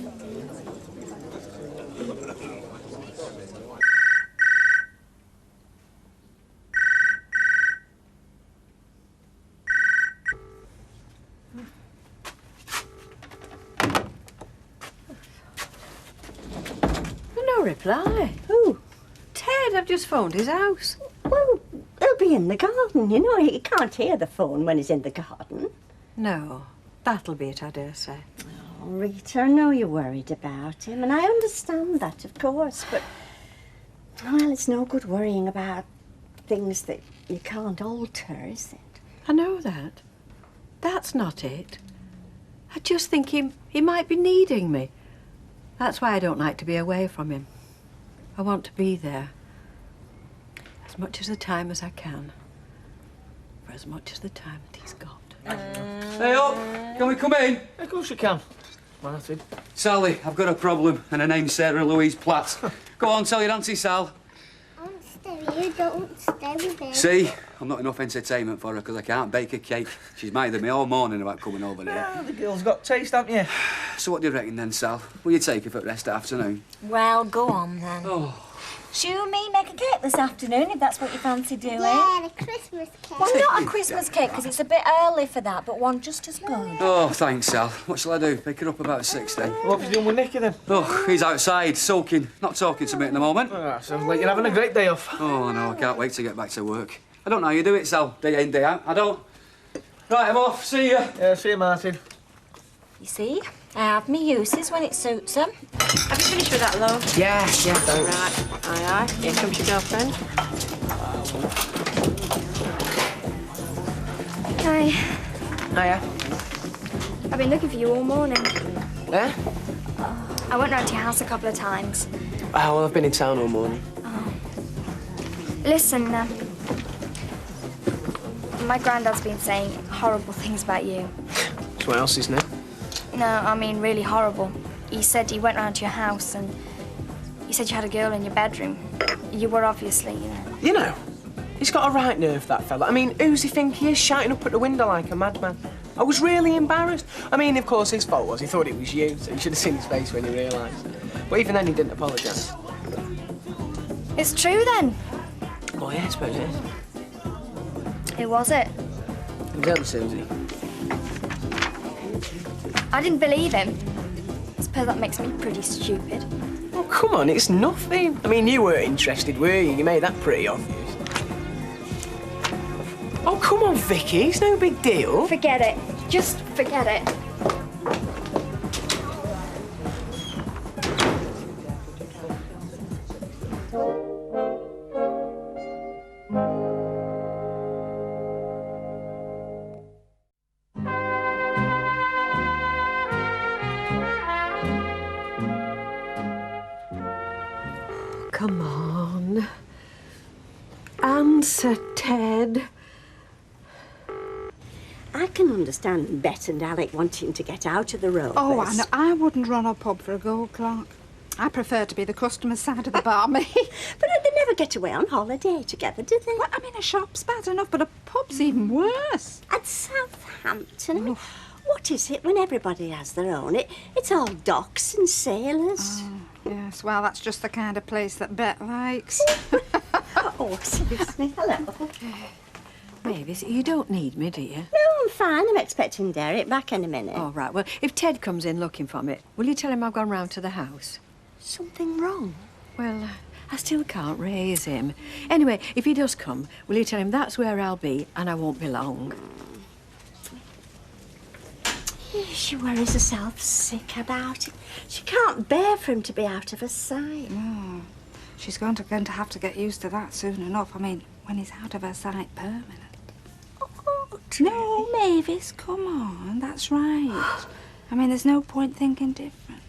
No reply. Who? Ted, I've just phoned his house. Well, he'll be in the garden, you know. He can't hear the phone when he's in the garden. No, that'll be it, I dare say. Oh, Rita, I know you're worried about him, and I understand that, of course, but... Well, it's no good worrying about things that you can't alter, is it? I know that. That's not it. I just think he might be needing me. That's why I don't like to be away from him. I want to be there. As much of the time as I can. For as much of the time that he's got. Hey up! Can we come in? Of course you can. Martin. Sally, I've got a problem, and her name's Sarah Louise Platt. Go on, tell your auntie, Sal. You don't stay with him. See, I'm not enough entertainment for her because I can't bake a cake. She's minded me all morning about coming over here. Ah, the girl's got taste, haven't you? So what do you reckon then, Sal? Will you take her for the rest of the afternoon? Well, go on then. Oh. Shall me make a cake this afternoon if that's what you fancy doing? Yeah, the Christmas cake. Well, not a Christmas cake because it's a bit early for that, but one just as good. Oh, thanks, Sal. What shall I do? Pick her up about 6 then? What have you done with Nicky then? Oh, he's outside, soaking. Not talking to me at the moment. Oh, sounds like you're having a great day off. Oh, I know. I can't wait to get back to work. I don't know how you do it, Sal. Day in, day out. I don't. Right, I'm off. See ya. Yeah, see you, Martin. You see, I have me uses when it suits them. Have you finished with that, love? Yeah. Right. Aye. Here comes your girlfriend. Hi. Hiya. I've been looking for you all morning. Eh? I went round to your house a couple of times. Oh, well, I've been in town all morning. Oh. Listen, my granddad's been saying horrible things about you. So what else is new? No, I mean really horrible. He said he went round to your house and he said you had a girl in your bedroom. You were obviously, You know, he's got a right nerve, that fella. I mean, who's he think he is, shouting up at the window like a madman? I was really embarrassed. I mean, of course, his fault was he thought it was you, so you should have seen his face when he realised. But even then, he didn't apologise. It's true then. Well, yeah, I suppose it is. Who was it? It was Susie. I didn't believe him. I suppose that makes me pretty stupid. Oh, come on, it's nothing. I mean, you weren't interested, were you? You made that pretty obvious. Oh, come on, Vicky, it's no big deal. Forget it. Just forget it. Come on. Answer, Ted. I can understand Bet and Alec wanting to get out of the road. Oh, I know. I wouldn't run a pub for a gold clock. I prefer to be the customer's side of the bar, me. But they never get away on holiday together, do they? Well, I mean, a shop's bad enough, but a pub's even worse. At Southampton, I mean, what is it when everybody has their own? It's all docks and sailors. Oh, yes, well, that's just the kind of place that Bet likes. Oh, excuse me. Hello. Mavis, you don't need me, do you? No, I'm fine. I'm expecting Derek back any minute. All right, well, if Ted comes in looking for me, will you tell him I've gone round to the house? Something wrong? Well, I still can't raise him. Anyway, if he does come, will you tell him that's where I'll be and I won't be long? She worries herself sick about it. She can't bear for him to be out of her sight. No. She's going to have to get used to that soon enough. I mean, when he's out of her sight permanent. No, Mavis, come on. That's right. I mean, there's no point thinking different.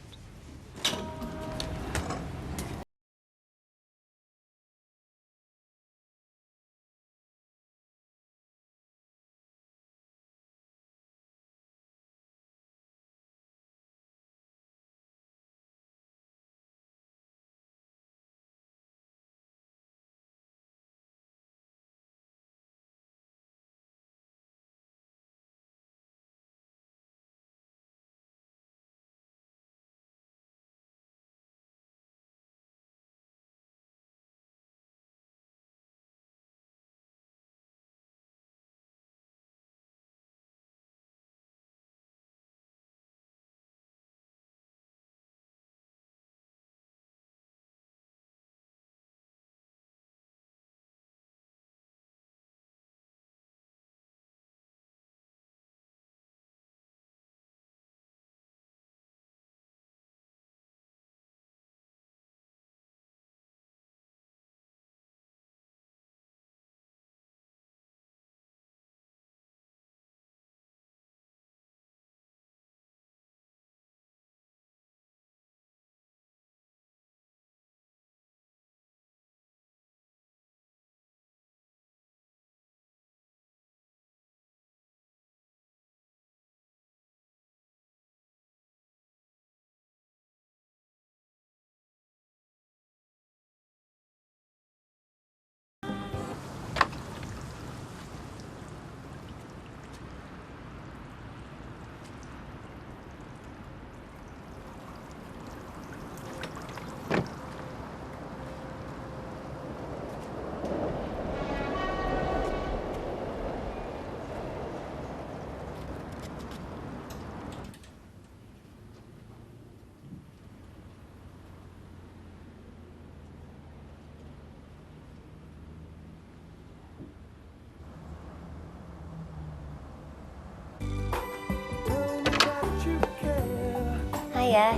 Hiya.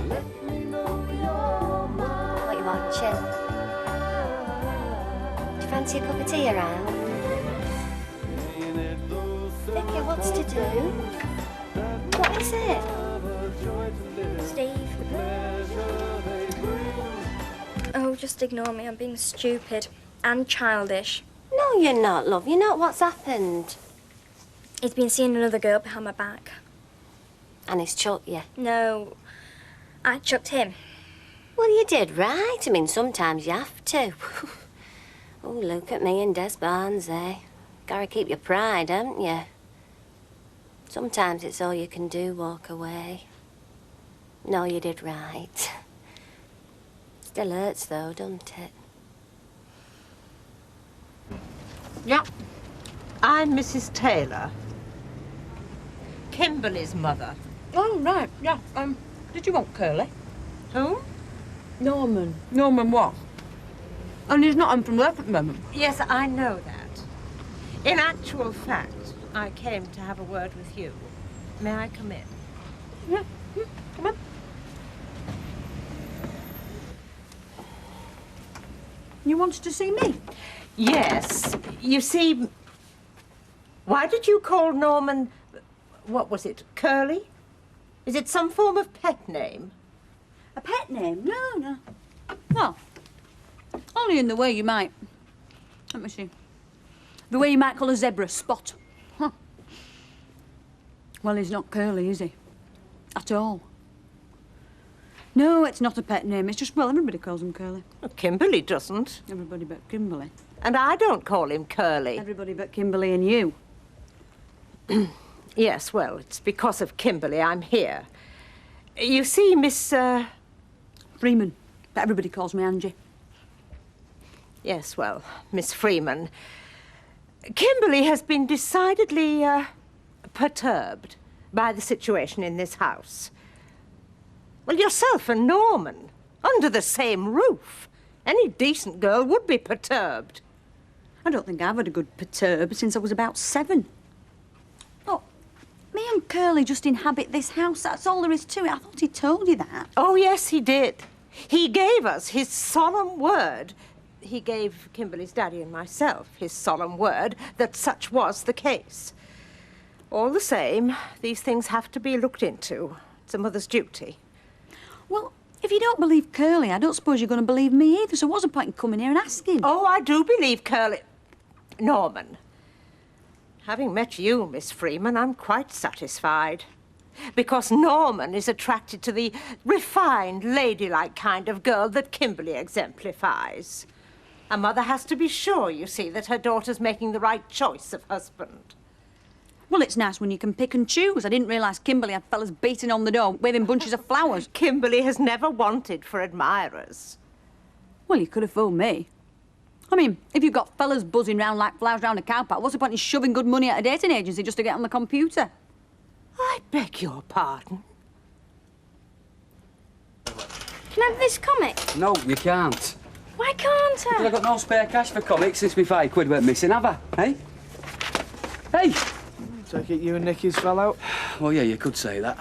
What you watching? Do you fancy a cup of tea around? Vicky, what's to do? What is it? Steve. Oh, just ignore me. I'm being stupid and childish. No, you're not, love. You're not. What's happened? He's been seeing another girl behind my back. And he's chucked you? No, I chucked him. Well, you did right. I mean, sometimes you have to. Oh, look at me and Des Barnes, eh? Gotta keep your pride, haven't you? Sometimes it's all you can do, walk away. No, you did right. Still hurts, though, doesn't it? Yeah. I'm Mrs. Taylor. Kimberly's mother. Oh, right, yeah. Did you want Curly? Who? Norman. Norman what? And he's not home from work at the moment. Yes, I know that. In actual fact, I came to have a word with you. May I come in? Yeah, come on. You wanted to see me? Yes. You see, why did you call Norman, what was it, Curly? Is it some form of pet name? A pet name? No. Well, only in the way you might... Let me see. The way you might call a zebra Spot. Huh. Well, he's not Curly, is he? At all. No, it's not a pet name. It's just, well, everybody calls him Curly. Well, Kimberly doesn't. Everybody but Kimberly. And I don't call him Curly. Everybody but Kimberly and you. Yes, well, it's because of Kimberly I'm here. You see, Miss, Freeman. But everybody calls me Angie. Yes, well, Miss Freeman. Kimberly has been decidedly, perturbed by the situation in this house. Well, yourself and Norman, under the same roof. Any decent girl would be perturbed. I don't think I've had a good perturb since I was about 7. Oh, me and Curly just inhabit this house. That's all there is to it. I thought he told you that. Oh, yes, he did. He gave us his solemn word. He gave Kimberly's daddy and myself his solemn word that such was the case. All the same, these things have to be looked into. It's a mother's duty. Well, if you don't believe Curly, I don't suppose you're going to believe me either, so what's the point in coming here and asking? Oh, I do believe Curly. Norman. Having met you, Miss Freeman, I'm quite satisfied. Because Norman is attracted to the refined, ladylike kind of girl that Kimberly exemplifies. A mother has to be sure, you see, that her daughter's making the right choice of husband. Well, it's nice when you can pick and choose. I didn't realise Kimberly had fellas beating on the door, waving bunches of flowers. Kimberly has never wanted for admirers. Well, you could have fooled me. I mean, if you've got fellas buzzing round like flowers round a cow path, what's the point in shoving good money at a dating agency just to get on the computer? I beg your pardon. Can I have this comic? No, you can't. Why can't I? Because I've got no spare cash for comics since my £5 went missing, have I? Hey? Hey! Take it you and Nicky's fell out? Well, yeah, you could say that.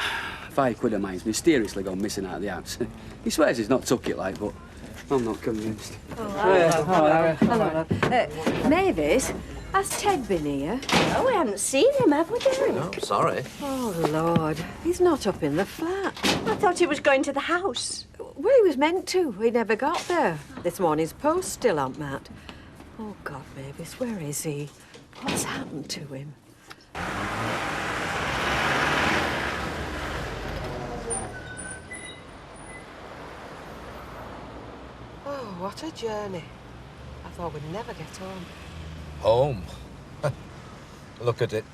£5 of mine's mysteriously gone missing out of the house. He swears he's not took it, like, but I'm not convinced. Hello. Mavis, has Ted been here? Oh, we haven't seen him, have we, Derek? No, sorry. Oh, Lord. He's not up in the flat. I thought he was going to the house. Well, he was meant to. He never got there. This morning's post still on Matt. Oh, God, Mavis, where is he? What's happened to him? Oh, what a journey. I thought we'd never get home. Home? Look at it.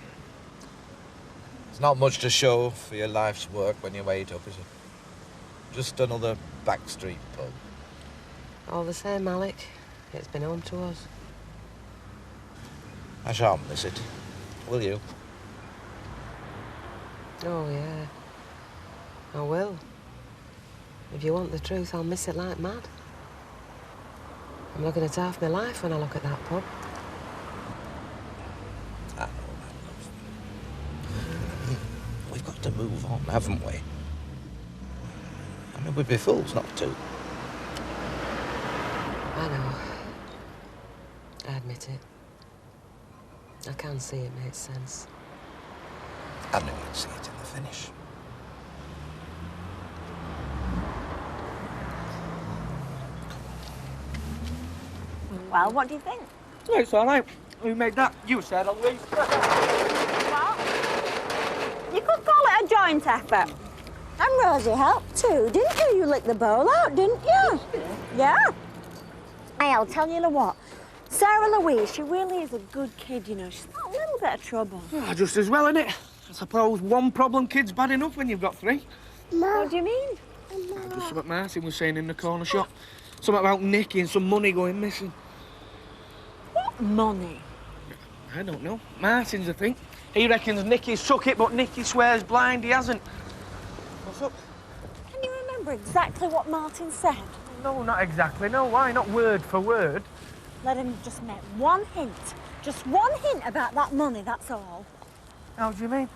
It's not much to show for your life's work when you weigh it up, is it? Just another backstreet pub. All the same, Alec, it's been home to us. I shan't miss it. Will you? Oh, yeah. I will. If you want the truth, I'll miss it like mad. I'm looking at half my life when I look at that pub. I know, my love. We've got to move on, haven't we? I mean, we'd be fools not to. I know. I admit it. I can see it makes sense. I knew you'd see it in the finish. Well, what do you think? Yeah, it's all right. Who made that? You said, Louise. What? You could call it a joint effort. And Rosie helped too, didn't you? You licked the bowl out, didn't you? Yeah. Hey, I'll tell you what. Sarah Louise, she really is a good kid, you know. She's not a little bit of trouble. Oh, just as well, innit? I suppose one problem kid's bad enough when you've got three. What do you mean? Just something Martin was saying in the corner shop. Something about Nicky and some money going missing. What money? I don't know. Martin's, I think. He reckons Nicky's took it, but Nicky swears blind he hasn't. What's up? Can you remember exactly what Martin said? No, not exactly. No, why? Not word for word. Let him just make one hint. Just one hint about that money, that's all. How do you mean?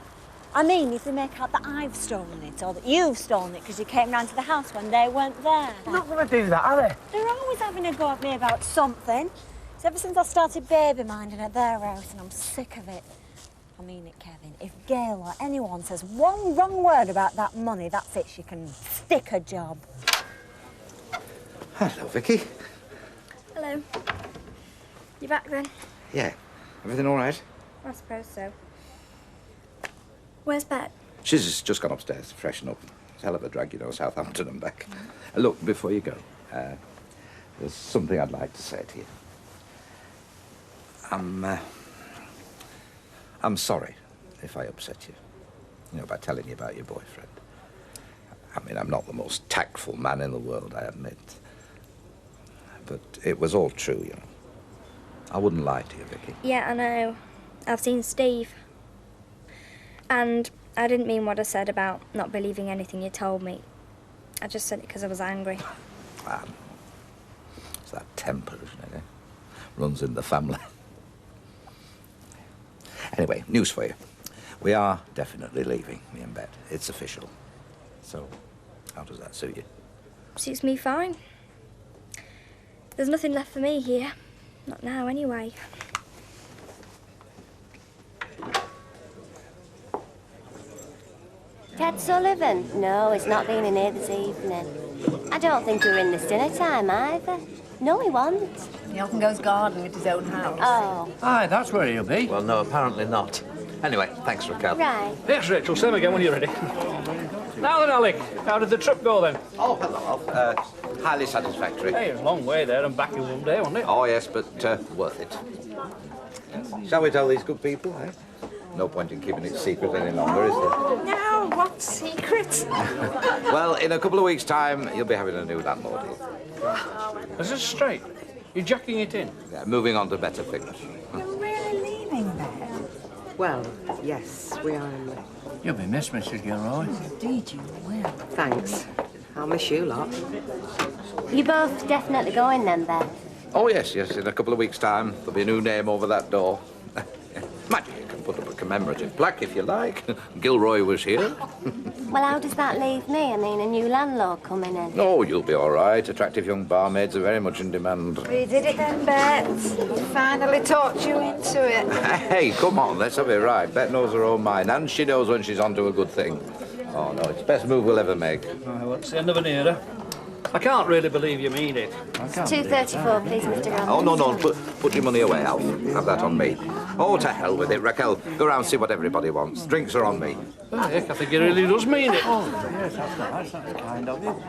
I mean, if they make out that I've stolen it or that you've stolen it because you came round to the house when they weren't there. They're not going to do that, are they? They're always having a go at me about something. It's ever since I started baby minding at their house, and I'm sick of it. I mean it, Kevin. If Gail or anyone says one wrong word about that money, that's it. She can stick a job. Hello, Vicky. Hello. You back then? Yeah. Everything all right? I suppose so. Where's Bet? She's just gone upstairs to freshen up. It's a hell of a drag, you know, Southampton and back. Look, before you go, there's something I'd like to say to you. I'm sorry if I upset you, you know, by telling you about your boyfriend. I mean, I'm not the most tactful man in the world, I admit. But it was all true, you know. I wouldn't lie to you, Vicky. Yeah, I know. I've seen Steve. And I didn't mean what I said about not believing anything you told me. I just said it because I was angry. It's that temper, isn't it? Runs in the family. Anyway, news for you. We are definitely leaving, me and Bet. It's official. So, how does that suit you? Suits me fine. There's nothing left for me here. Not now, anyway. Ted Sullivan? No, he's not been in here this evening. I don't think we were in this dinner time either. No, he wasn't. He often goes garden with his own house. Oh. Aye, that's where he'll be. Well, no, apparently not. Anyway, thanks, Raquel. Right. Yes, Rachel, same again when you're ready. Now then, Alec, how did the trip go then? Oh, hello, Alf. Highly satisfactory. Hey, it was a long way there and back in one day, wasn't it? Oh, yes, but worth it. Yes. Shall we tell these good people, eh? No point in keeping it secret any longer, is there? No, what secret? Well, in a couple of weeks' time, you'll be having a new landlord here. Is this straight? You're jacking it in? Yeah, moving on to better things. You're really leaving there? Well, yes, we are in there. You'll be missed, Mrs. Gilroy. Indeed you will. Thanks. I'll miss you lot. You both definitely going then, Beth? Oh, yes, yes. In a couple of weeks' time, there'll be a new name over that door. Imagine you can put up a commemorative plaque if you like. Gilroy was here. Well, how does that leave me? I mean, a new landlord coming in. Oh, you'll be all right. Attractive young barmaids are very much in demand. We did it then, Bet. We finally talked you into it. Hey, come on, let's have it right. Bet knows her own mind, and she knows when she's onto a good thing. Oh, no, it's the best move we'll ever make. Well, it's the end of an era. I can't really believe you mean it. It's 2.34, please, Mr. Grant. Oh, no, put your money away, Alf. Have that on me. Oh, to hell with it, Raquel. Go around and see what everybody wants. Drinks are on me. Oh, heck, I think he really does mean it. Oh, yes, that's kind of you.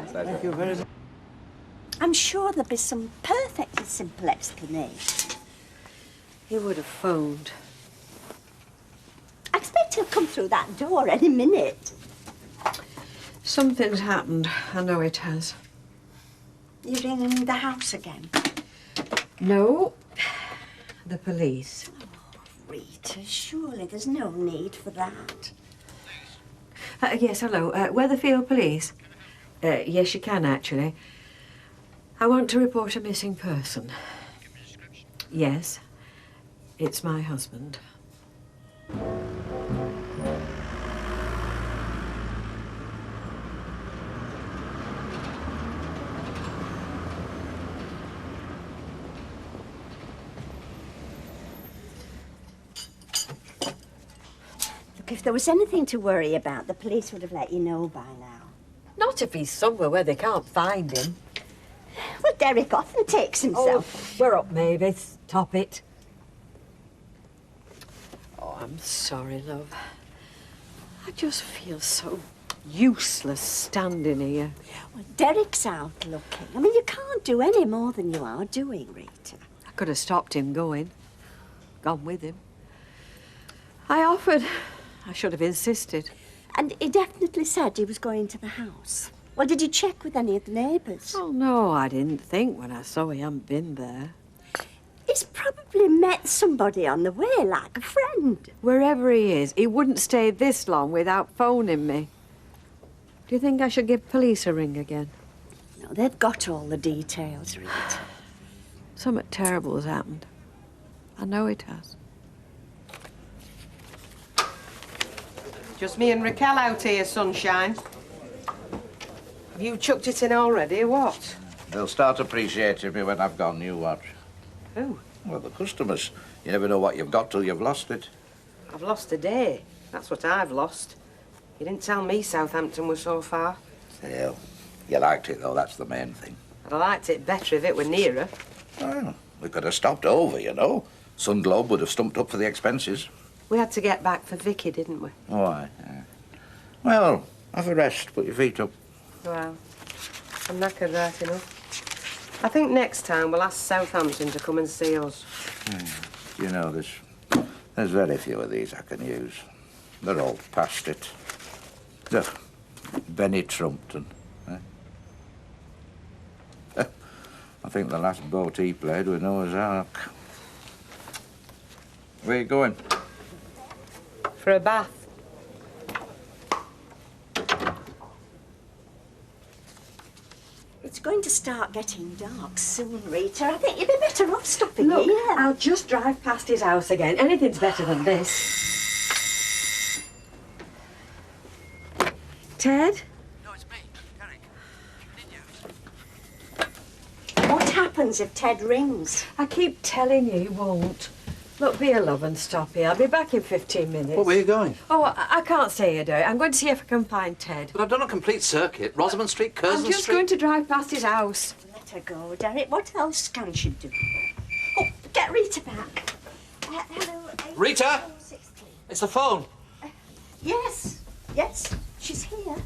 Thank you very much. I'm sure there'll be some perfectly simple explanation. He would have phoned. I expect he'll come through that door any minute. Something's happened. I know it has. You're ringing the house again? No. The police. Oh, Rita, surely there's no need for that. Yes, hello. Weatherfield Police. Yes, you can, actually. I want to report a missing person. Yes. It's my husband. Look, if there was anything to worry about, the police would have let you know by now. Not if he's somewhere where they can't find him. Well, Derek off and takes himself. Oh, we're up, Mavis. Top it. Oh, I'm sorry, love. I just feel so useless standing here. Well, Derek's out looking. I mean, you can't do any more than you are doing, Rita. I could have stopped him going. Gone with him. I offered. I should have insisted. And he definitely said he was going to the house. Well, did you check with any of the neighbours? Oh, no, I didn't think when I saw he hadn't been there. He's probably met somebody on the way, like a friend. Wherever he is, he wouldn't stay this long without phoning me. Do you think I should give police a ring again? No, they've got all the details, Rita. Something terrible has happened. I know it has. Just me and Raquel out here, sunshine. Have you chucked it in already, or what? They'll start appreciating me when I've gone, you watch. Who? Well, the customers. You never know what you've got till you've lost it. I've lost a day. That's what I've lost. You didn't tell me Southampton was so far. Still, you liked it, though. That's the main thing. I'd have liked it better if it were nearer. Well, we could have stopped over, you know. Sun Globe would have stumped up for the expenses. We had to get back for Vicky, didn't we? Oh, aye. Yeah. Well, have a rest. Put your feet up. Well, I'm knackered right enough. I think next time we'll ask Southampton to come and see us. You know, there's very few of these I can use. They're all past it. Benny Trumpton. I think the last boat he played was Noah's Ark. Where are you going? For a bath. It's going to start getting dark soon, Rita. I think you'd be better off stopping Look, here. I'll just drive past his house again. Anything's better than this. Ted? What happens if Ted rings? I keep telling you he won't. Look, be a love and stop here. I'll be back in 15 minutes. What, where are you going? Oh, I can't say here, Derek. I'm going to see if I can find Ted. But I've done a complete circuit. Rosamond Street, Curzon I'm just Street. going to drive past his house. Let her go, Derek. What else can she do? Oh, get Rita back. Hello, Rita! It's the phone. Yes, yes, she's here.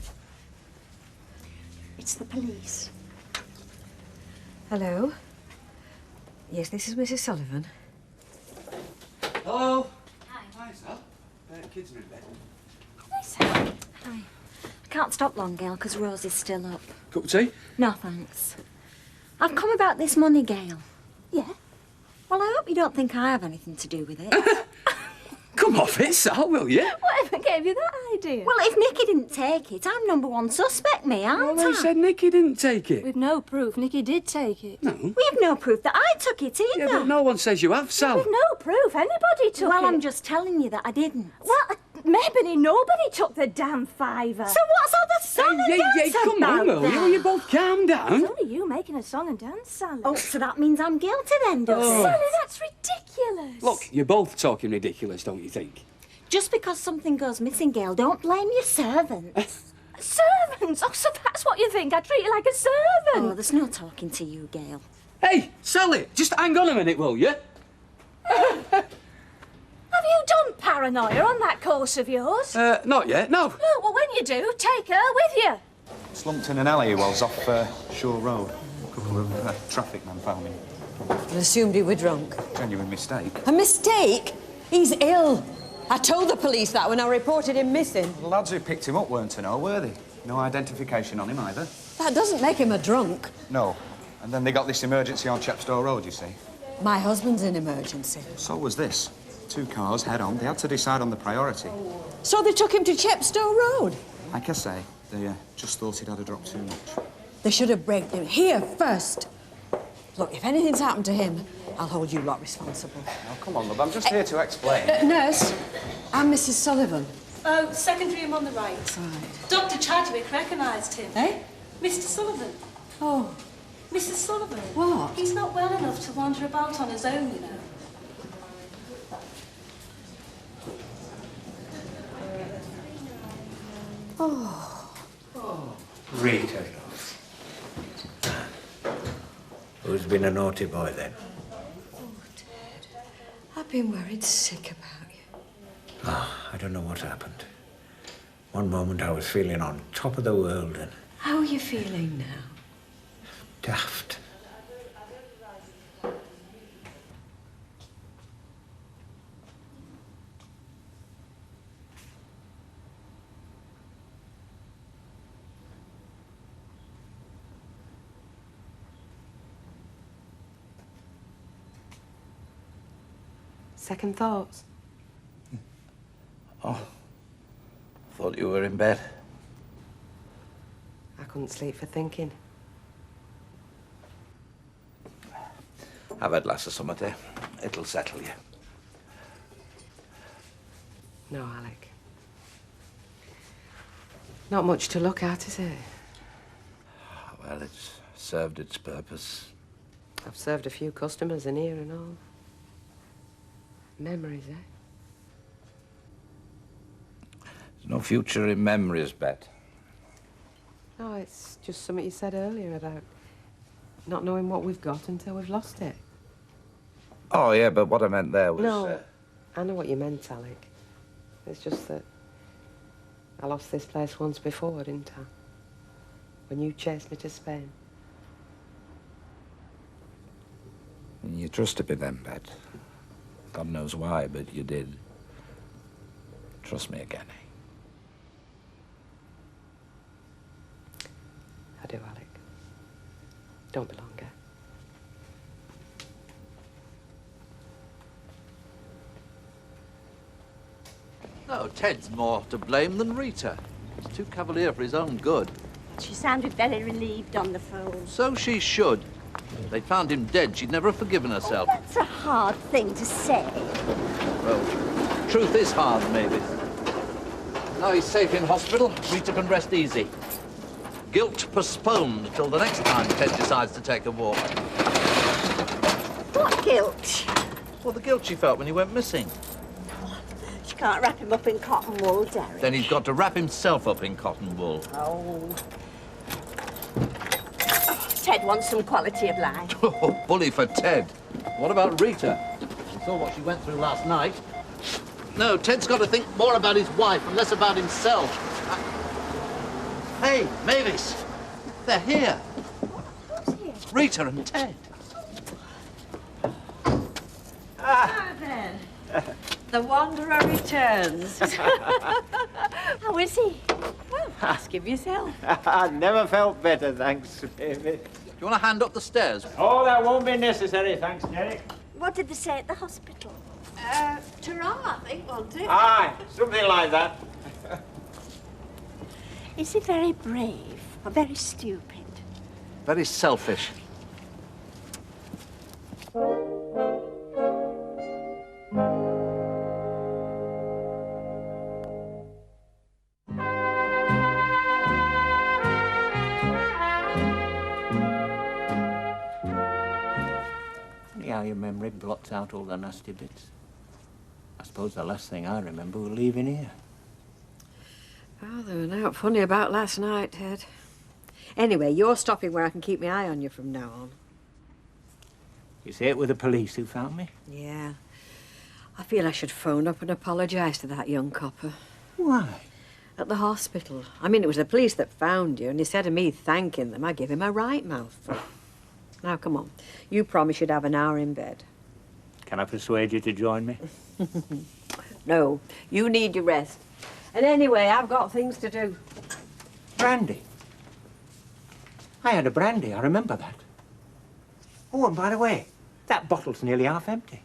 It's the police. Hello? Yes, this is Mrs. Sullivan. Hello. Hi, Sal. Kids are in bed. Hi, Sam. Hi. I can't stop long, Gail, because Rose is still up. Cup of tea? No, thanks. I've come about this money, Gail. Yeah? Well, I hope you don't think I have anything to do with it. Come off it, Sal, will you? Whatever gave you that idea? Well, if Nicky didn't take it, I'm number one suspect, me, aren't Well, I? they said Nicky didn't take it. We've no proof Nicky did take it. No. We have no proof that I took it either. Yeah, but no one says you have, Sal. We've no proof anybody took it. Well, I'm just telling you that I didn't. Well, maybe nobody took the damn fiver. So what's all the song and dance Come on, about will you? then? Will you both calm down? It's only you making a song and dance, Sally. Oh, so that means I'm guilty then, does Oh. it? Sally, that's ridiculous. Look, you're both talking ridiculous, don't you think? Just because something goes missing, Gail, don't blame your servants. Servants? Oh, so that's what you think? I treat you like a servant. Oh, there's no talking to you, Gail. Hey, Sally, just hang on a minute, will you? Have you done paranoia on that course of yours? Not yet, no. Oh, well, when you do, take her with you. Slumped in an alley he was off Shore Road. A couple of traffic men found him. I assumed he were drunk. Genuine mistake. A mistake? He's ill. I told the police that when I reported him missing. The lads who picked him up weren't to know, were they? No identification on him either. That doesn't make him a drunk. No. And then they got this emergency on Chepstow Road, you see. My husband's in emergency. So was this. 2 cars head on. They had to decide on the priority. So they took him to Chepstow Road? Like I say, they just thought he'd had a drop too much. They should have braked him here first. Look, if anything's happened to him, I'll hold you lot responsible. Oh, come on, love. I'm just here to explain. Nurse, I'm Mrs. Sullivan. Oh, secondary room on the right. Right. Dr. Chadwick recognised him. Eh? Mr. Sullivan. Oh. Mrs. Sullivan. What? He's not well enough to wander about on his own, you know. Oh. Rita, love. Who's been a naughty boy then? I've been worried sick about you. Oh, I don't know what happened. One moment I was feeling on top of the world and How are you feeling now? daft. Second thoughts? Oh, thought you were in bed. I couldn't sleep for thinking. Have a glass of something. It'll settle you. No, Alec. Not much to look at, is it? Well, it's served its purpose. I've served a few customers in here and all. Memories, eh? There's no future in memories, Bet. No, it's just something you said earlier about not knowing what we've got until we've lost it. Oh, yeah, but what I meant there was... No, I know what you meant, Alec. It's just that I lost this place once before, didn't I? When you chased me to Spain. You trusted me then, Bet. God knows why, but you did. Trust me again, eh? I do, Alec. Don't be long, eh? No, Ted's more to blame than Rita. He's too cavalier for his own good. She sounded very relieved on the phone. So she should. If they'd found him dead, she'd never have forgiven herself. That's a hard thing to say. Well, truth is hard, maybe. Now he's safe in hospital. Rita can rest easy. Guilt postponed till the next time Ted decides to take a walk. What guilt? Well, the guilt she felt when he went missing. She can't wrap him up in cotton wool, Derek. Then he's got to wrap himself up in cotton wool. Oh. Ted wants some quality of life. Oh, bully for Ted. What about Rita? You saw what she went through last night. No, Ted's got to think more about his wife and less about himself. Hey, Mavis, they're here. Who's here? Rita and Ted. The Wanderer returns. How is he? Well, ask him yourself. I never felt better, thanks, baby. Do you want to hand up the stairs? Oh, that won't be necessary, thanks, Derek. What did they say at the hospital? Ta-ra, I think, won't it? Aye, something like that. Is he very brave or very stupid? Very selfish. Funny how your memory blots out all the nasty bits. I suppose the last thing I remember was leaving here. Oh, there was nothing funny about last night, Ted. Anyway, you're stopping where I can keep my eye on you from now on. You say it were the police who found me? Yeah. I feel I should phone up and apologise to that young copper. Why? At the hospital. I mean, it was the police that found you, and instead of me thanking them, I gave him a right mouthful. Now, come on. You promised you'd have an hour in bed. Can I persuade you to join me? No, you need your rest. And anyway, I've got things to do. Brandy. I had a brandy, I remember that. Oh, and by the way, that bottle's nearly half empty.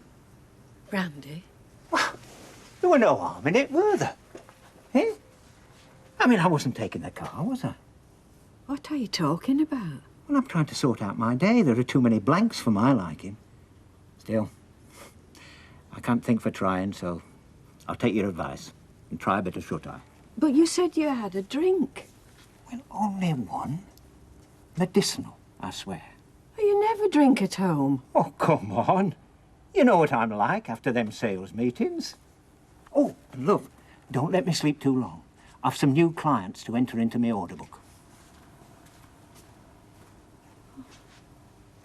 Brandy? There were no harm in it, were there? Eh? I mean, I wasn't taking the car, was I? What are you talking about? Well, I'm trying to sort out my day. There are too many blanks for my liking. Still, I can't think for trying, so I'll take your advice and try a bit of shut-eye. But you said you had a drink. Well, only one. Medicinal, I swear. You never drink at home. Oh, come on. You know what I'm like after them sales meetings. Oh, and love, don't let me sleep too long. I've some new clients to enter into my order book.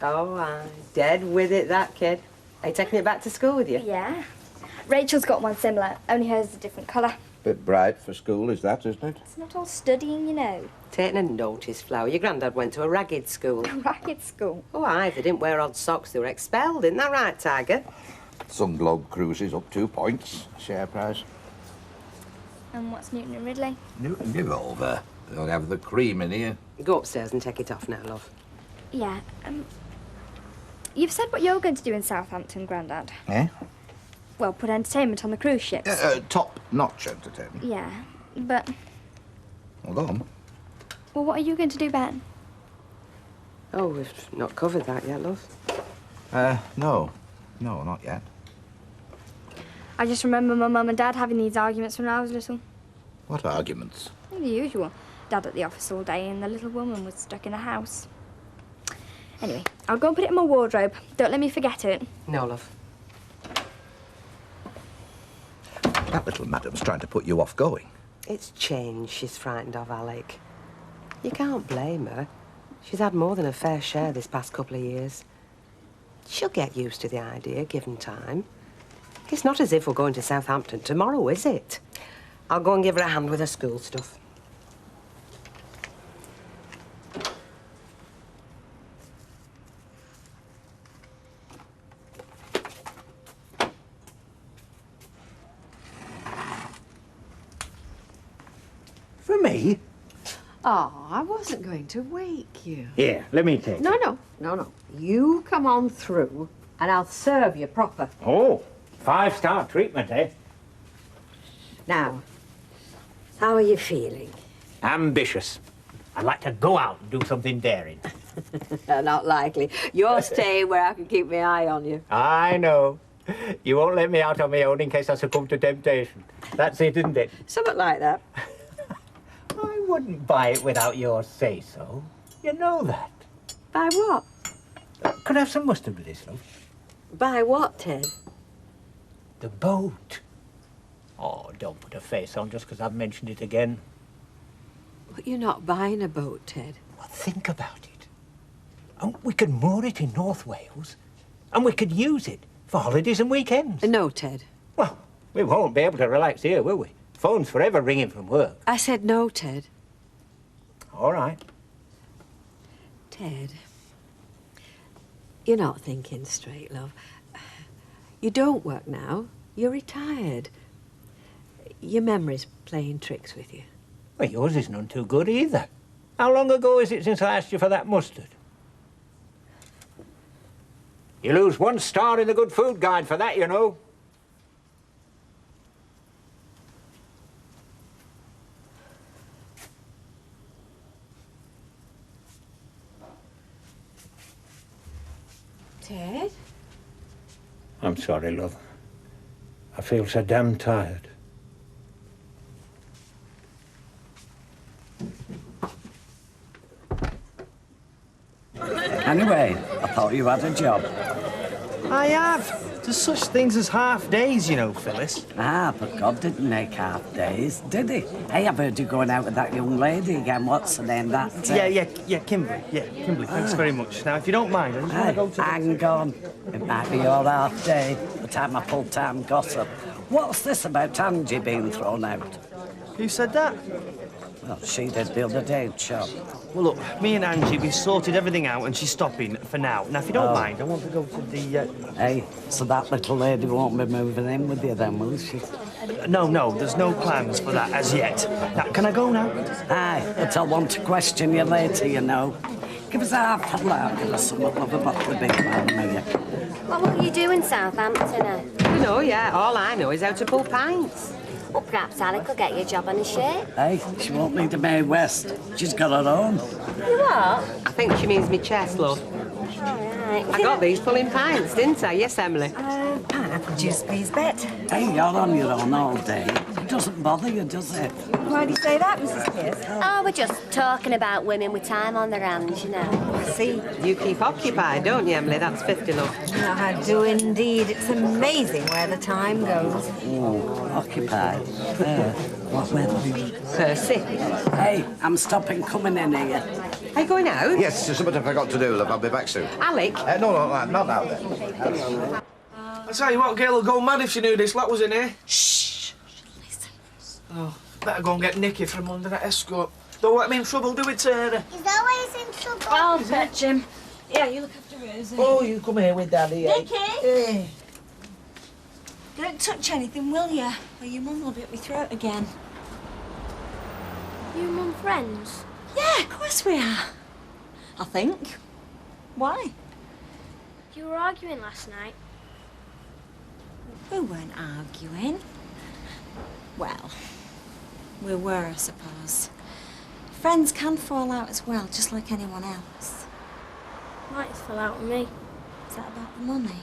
Oh, aye. Dead with it, that kid. Are you taking it back to school with you? Yeah. Rachel's got one similar, only hers is a different colour. Bit bright for school, is that, isn't it? It's not all studying, you know. Taking a notice, Flower. Your granddad went to a ragged school. A ragged school? Oh, aye. If they didn't wear odd socks, they were expelled. Isn't that right, Tiger? Sun Globe Cruises up 2 points, share price. And what's Newton and Ridley? Newton, give it over. They only have the cream in here. Go upstairs and take it off now, love. Yeah, you've said what you're going to do in Southampton, Grandad. Eh? Well, put entertainment on the cruise ships. Top-notch entertainment. Yeah, but... Hold on. Well, what are you going to do, Ben? Oh, we've not covered that yet, love. No. No, not yet. I just remember my mum and Dad having these arguments when I was little. What arguments? The usual. Dad at the office all day and the little woman was stuck in the house. Anyway, I'll go and put it in my wardrobe. Don't let me forget it. No, love. That little madam's trying to put you off going. It's change she's frightened of, Alec. You can't blame her. She's had more than a fair share this past couple of years. She'll get used to the idea, given time. It's not as if we're going to Southampton tomorrow, is it? I'll go and give her a hand with her school stuff. For me? Oh, I wasn't going to wake you. Here, let me take it. No. You come on through and I'll serve you proper. Oh, 5-star treatment, eh? Now, how are you feeling? Ambitious. I'd like to go out and do something daring. Not likely. You're staying where I can keep my eye on you. I know. You won't let me out on my own in case I succumb to temptation. That's it, isn't it? Something like that. I wouldn't buy it without your say-so. You know that. By what? Could I have some mustard with this, love? By what, Ted? The boat. Oh, don't put a face on just because I've mentioned it again. But you're not buying a boat, Ted. Well, think about it. And we could moor it in North Wales, and we could use it for holidays and weekends. No, Ted. Well, we won't be able to relax here, will we? Phone's forever ringing from work. I said no, Ted. All right. Ted, you're not thinking straight, love. You don't work now. You're retired. Your memory's playing tricks with you. Well, yours is none too good either. How long ago is it since I asked you for that mustard? You lose 1 star in the Good Food Guide for that, you know. Ted? I'm sorry, love. I feel so damn tired. Anyway, I thought you had a job. I have. There's such things as half days, you know, Phyllis. Ah, but God didn't make half days, did he? Hey, I've heard you going out with that young lady again. What's her name? That. Yeah, Kimberly. Yeah, Kimberly. Thanks very much. Now, if you don't mind, I just want to go to. Hang on. It might be your half day, but I'm a full-time gossip. What's this about Angie being thrown out? Who said that? Well, she did the other day, chap. Well, look, me and Angie, we sorted everything out and she's stopping for now. Now, if you don't mind, I want to go to the... Hey, so that little lady won't be moving in with you then, will she? No, there's no plans for that as yet. Now, can I go now? Aye, but I'll want to question you later, you know. Give us half a laugh, give us some love about the big man, will you? Well, what are you doing, Southampton? No, yeah, all I know is how to pull pints. Well, perhaps Alec will get you a job on a ship. Hey, she won't need a Mae West. She's got her own. You what? I think she means me chest, love. All right. I got these pulling pints, didn't I? Yes, Emily. Pineapple Dewsbury's bet. Hey, you're on your own all day. It doesn't bother you, does it? Why do you say that, Mrs. Pierce? Oh, we're just talking about women with time on their hands, you know. See, you keep occupied, don't you, Emily? That's 50 love. I do indeed. It's amazing where the time goes. Oh, occupied. What weather? Percy. Hey, I'm stopping coming in here. Are you going out? Yes, there's something I forgot to do, love. I'll be back soon. Alec? No, not out there. I tell you what, girl will go mad if she knew this lot was in here. Shh. Oh, better go and get Nicky from under that escort. Don't let me in trouble, do it, Sarah. He's always in trouble. I'll fetch him. Yeah, you look after Rosie. Oh, you come here with Daddy, eh? Nicky! Eh. Don't touch anything, will you? Or your mum will be at my throat again. You and Mum friends? Yeah, of course we are. I think. Why? You were arguing last night. We weren't arguing. Well, we were, I suppose. Friends can fall out as well, just like anyone else. Might fell out with me. Is that about the money?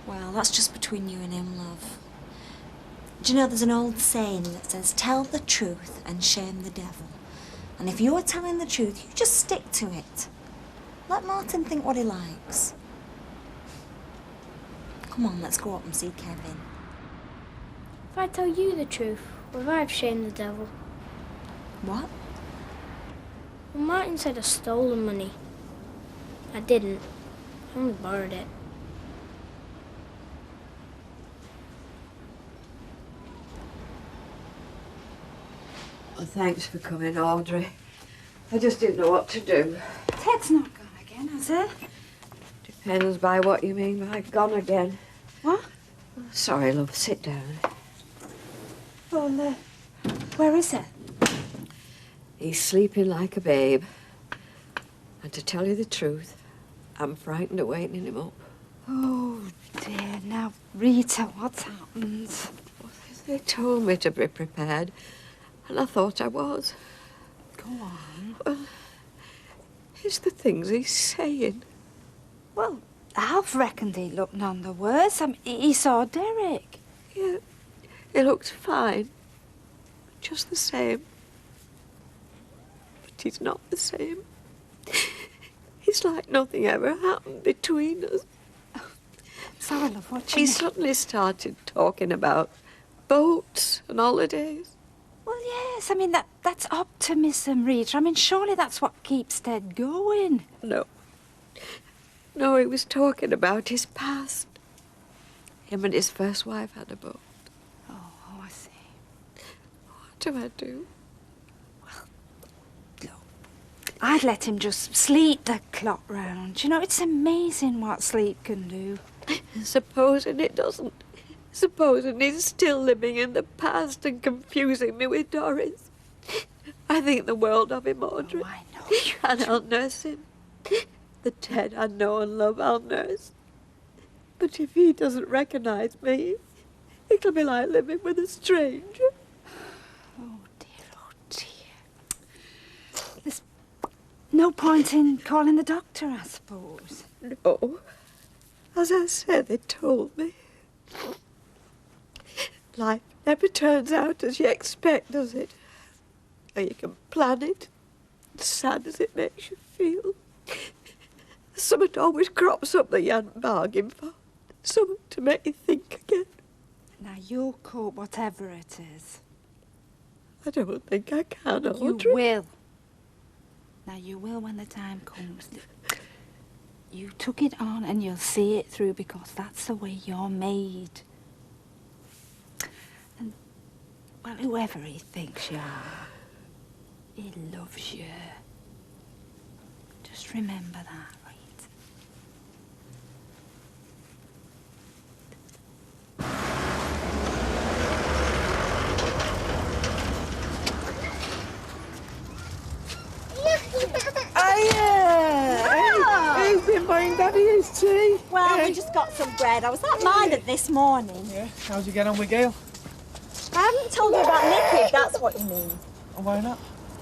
Well, that's just between you and him, love. Do you know there's an old saying that says, tell the truth and shame the devil. And if you're telling the truth, you just stick to it. Let Martin think what he likes. Come on, let's go up and see Kevin. If I tell you the truth, will I have shamed the devil? What? Well, Martin said I stole the money. I didn't. I only borrowed it. Well, thanks for coming, Audrey. I just didn't know what to do. Ted's not gone again, has he? Depends by what you mean by gone again. What? Sorry, love. Sit down. Well, where is he? He's sleeping like a babe. And to tell you the truth, I'm frightened of waking him up. Oh, dear. Now, Rita, what's happened? They told me to be prepared, and I thought I was. Go on. Well, it's the things he's saying. Well, Alf reckoned he looked none the worse. I mean, he saw Derek. Yeah, he looked fine. Just the same. But he's not the same. It's like nothing ever happened between us. Sorry, love, what you He suddenly started talking about boats and holidays. Well, yes, I mean, that's optimism, Rita. I mean, surely that's what keeps Ted going. No. No, he was talking about his past. Him and his first wife had a boat. Oh, I see. What do I do? I'd let him just sleep the clock round. You know, it's amazing what sleep can do. Supposing it doesn't. Supposing he's still living in the past and confusing me with Doris. I think the world of him, Audrey. Oh, I know. And I'll nurse him. The Ted I know and love, I'll nurse. But if he doesn't recognise me, it'll be like living with a stranger. Oh, dear. There's no point in calling the doctor, I suppose. No. As I said, they told me. Life never turns out as you expect, does it? Or you can plan it, as sad as it makes you feel. Something always crops up that you hadn't bargained for. Something to make you think again. Now, you'll cope whatever it is. I don't think I can, Audrey. You will. Now, you will when the time comes. You took it on and you'll see it through because that's the way you're made. And, well, whoever he thinks you are, he loves you. Just remember that, right? Who's been buying Daddy his tea? Well, we just got some bread. I was that minded this morning. Yeah, how'd you get on with Gail? I haven't told you about Nicky, if that's what you mean. Oh, why not?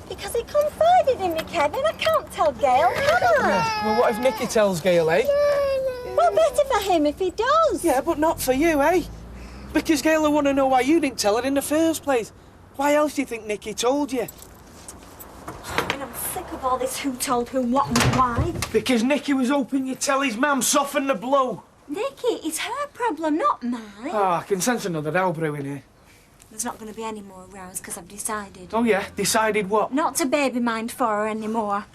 Because he confided in me, Kevin. I can't tell Gail, can I? Yeah. Well, what if Nicky tells Gail, eh? Well, better for him if he does. Yeah, but not for you, eh? Because Gail will want to know why you didn't tell her in the first place. Why else do you think Nicky told you? I mean, I'm sick of all this who told whom what and why. Because Nicky was hoping you'd tell his mam, soften the blow. Nicky, it's her problem, not mine. Oh, I can sense another row brewing here. There's not going to be any more rows because I've decided. Oh, yeah? Decided what? Not to baby mind for her anymore.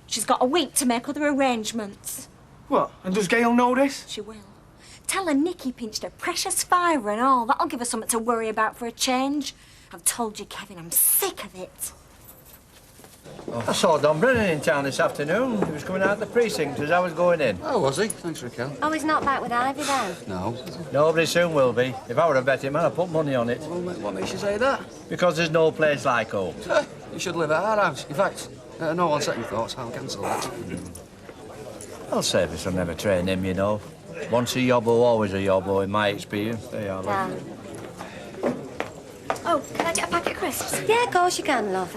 She's got a week to make other arrangements. What? And does Gail know this? She will. Tell her Nicky pinched her precious fiver and all. That'll give her something to worry about for a change. I've told you, Kevin, I'm sick of it. I saw Don Brennan in town this afternoon. He was coming out of the precinct as I was going in. Oh, was he? Thanks, Raquel. Oh, he's not back with Ivy then? No. Nobody soon will be. If I were a betting man, I'd put money on it. Well, what makes you say that? Because there's no place like home. You should live at our house. In fact, no, on second thoughts, I'll cancel that. Well, Service will never train him, you know. Once a yobbo, always a yobbo, in my experience. There you are, love. Oh, can I get a packet of crisps? Yeah, of course you can, love.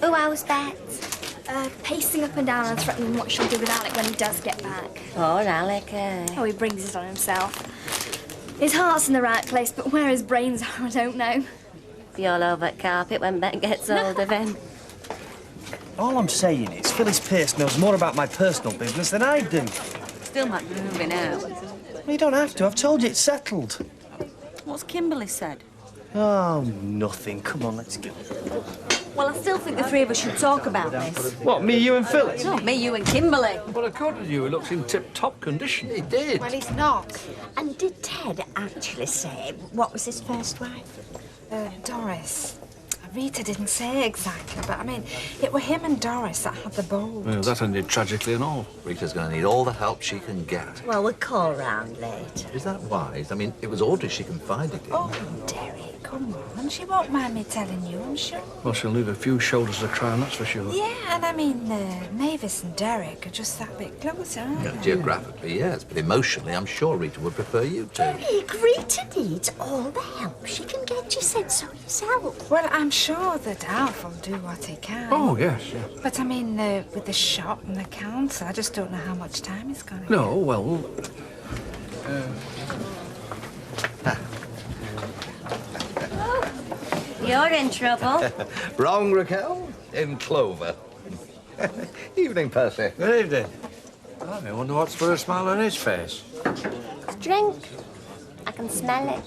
Who else bet? Pacing up and down and threatening what she'll do with Alec when he does get back. Poor Alec, eh? Oh, he brings it on himself. His heart's in the right place, but where his brains are, I don't know. Be all over the carpet when Ben gets hold of him. All I'm saying is Phyllis Pierce knows more about my personal business than I do. Still might be moving out. Well, you don't have to. I've told you it's settled. What's Kimberly said? Oh, nothing. Come on, let's go. Well, I still think the three of us should talk about this. What, me, you and Phyllis? No, me, you and Kimberly. Well, according to you, he looks in tip-top condition. He did. Well, he's not. And did Ted actually say what was his first wife? Doris. Rita didn't say exactly, but I mean, it were him and Doris that had the ball. Well, that ended tragically and all. Rita's going to need all the help she can get. Well, we'll call round later. Is that wise? I mean, it was Audrey she confided in. Oh, Derek, come on. She won't mind me telling you, I'm sure. Well, she'll leave a few shoulders to cry on, that's for sure. Yeah, and I mean, Mavis and Derek are just that bit closer, aren't Yeah, they? geographically, yes, but emotionally, I'm sure Rita would prefer you two. Derek, Rita needs all the help she can get. You said so yourself. Well, I'm sure that Alf will do what he can. Oh, yes, yes. But I mean, with the shop and the council, I just don't know how much time he's going to No, well... You're in trouble. Wrong, Raquel. In clover. Evening, Percy. Good evening. I wonder what's put a smile on his face. Drink. I can smell it.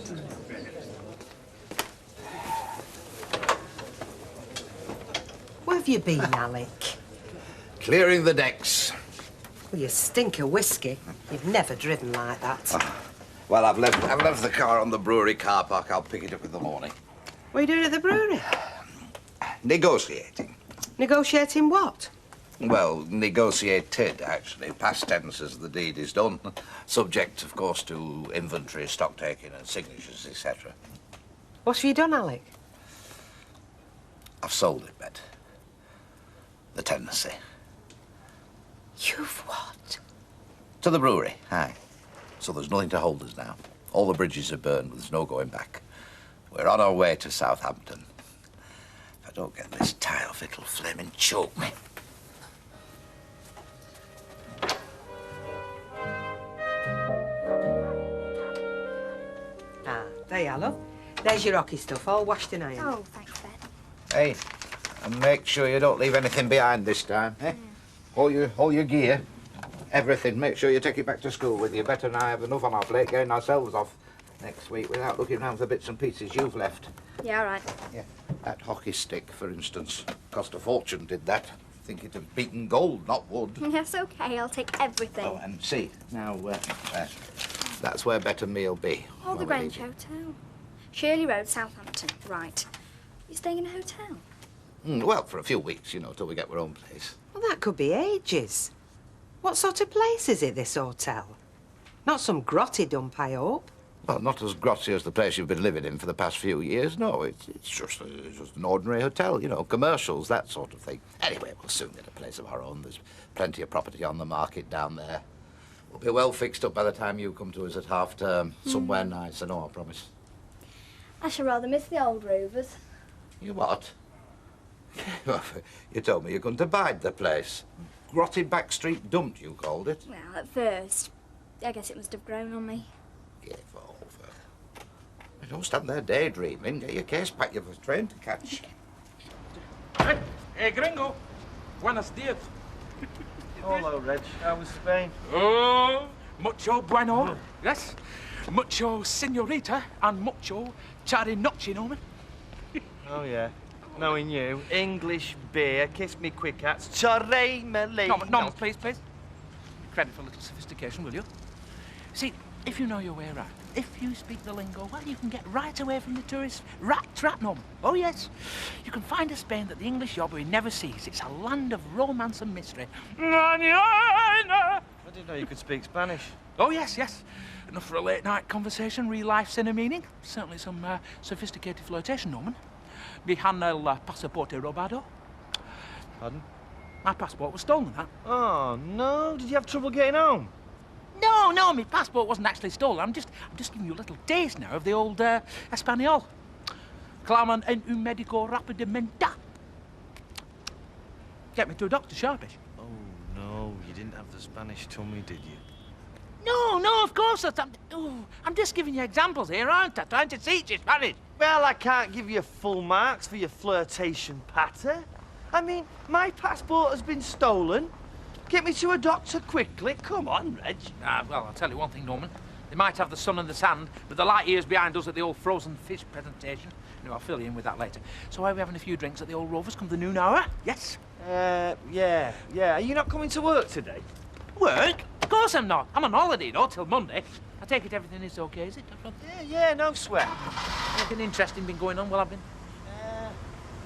Where have you been, Alec? Clearing the decks. Well, you stink of whiskey. You've never driven like that. Well, I've left the car on the brewery car park. I'll pick it up in the morning. What are you doing at the brewery? Negotiating. Negotiating what? Well, negotiated, actually. Past tense as the deed is done. Subject, of course, to inventory, stock taking and signatures, etc. What have you done, Alec? I've sold it, Bet. The tenancy. You've what? To the brewery, aye. So there's nothing to hold us now. All the bridges are burned, there's no going back. We're on our way to Southampton. If I don't get this tie off, it'll flaming choke me. Ah, there you are, love. There's your hockey stuff, all washed in iron. Oh, thanks, Ben. Hey, and make sure you don't leave anything behind this time, eh? All your gear, everything. Make sure you take it back to school with you. Better than I have enough on our plate getting ourselves off next week without looking round for bits and pieces you've left. Yeah, all right. Yeah, that hockey stick, for instance, cost a fortune, did that. I think it'd have beaten gold, not wood. Yes, okay, I'll take everything. Oh, and see, now, that's where better me'll be. Oh, the while we Grange leave Hotel. Shirley Road, Southampton. Right. You staying in a hotel? you. Well, for a few weeks, you know, till we get our own place. Well, that could be ages. What sort of place is it, this hotel? Not some grotty dump, I hope. Well, not as grotty as the place you've been living in for the past few years, no. It's just an ordinary hotel, you know, commercials, that sort of thing. Anyway, we'll soon get a place of our own. There's plenty of property on the market down there. We'll be well fixed up by the time you come to us at half-term. Somewhere nice, I know, I promise. I shall rather miss the old Rovers. You what? You told me you couldn't abide the place. Grotty back street dump, you called it. Well, at first. I guess it must have grown on me. Give over. Don't stand there daydreaming. Get your case packed. You've a train to catch. Hey, gringo. Buenos dias. Hello, Reg. How was Spain? Oh, mucho bueno. Yes. Mucho senorita and mucho charinochi, Norman. Oh, yeah. Knowing you. English beer, kiss me quick hats, chorre me Norman, please. Credit for a little sophistication, will you? See, if you know your way around, if you speak the lingo, well, you can get right away from the tourist rat trap, Norman. Oh, yes. You can find a Spain that the English yobbo never sees. It's a land of romance and mystery. I didn't know you could speak Spanish. Oh, yes. Enough for a late-night conversation, real life's inner meaning. Certainly some sophisticated flirtation, Norman. Behind el pasaporte robado. Pardon? My passport was stolen, that. Oh, no. Did you have trouble getting home? No, my passport wasn't actually stolen. I'm just giving you a little taste now of the old Espanol. Claman en un médico rapidamente. Get me to a doctor, sharpish. Oh, no. You didn't have the Spanish tummy, did you? No, of course not. I'm just giving you examples here, aren't I? Trying to teach you Spanish. Well, I can't give you full marks for your flirtation patter. I mean, my passport has been stolen. Get me to a doctor quickly. Come on, Reg. Well, I'll tell you one thing, Norman. They might have the sun and the sand, but the light years behind us at the old frozen fish presentation. No, I'll fill you in with that later. So are we having a few drinks at the old Rovers come the noon hour? Yes? Yeah. Are you not coming to work today? Work? Of course I'm not. I'm on holiday, till Monday. I take it everything is okay, is it? Yeah, no sweat. Anything interesting been going on while I've been...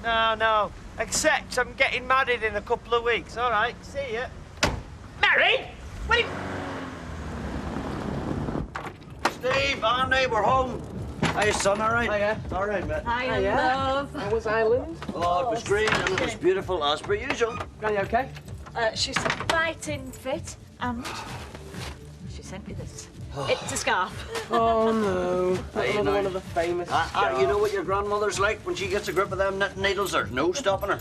No. Except I'm getting married in a couple of weeks. All right, see ya. Married? What are you... Steve, Andy, we're home. Hey, son, all right? Hiya. All right, mate. Hiya. love. How was Ireland? Oh, it was great and it was beautiful as per usual. Are you okay? She's fighting fit, and she sent me this. It's a scarf. Oh, no. Hey, Another now- one of the famous You know what your grandmother's like when she gets a grip of them knitting needles? There's no stopping her.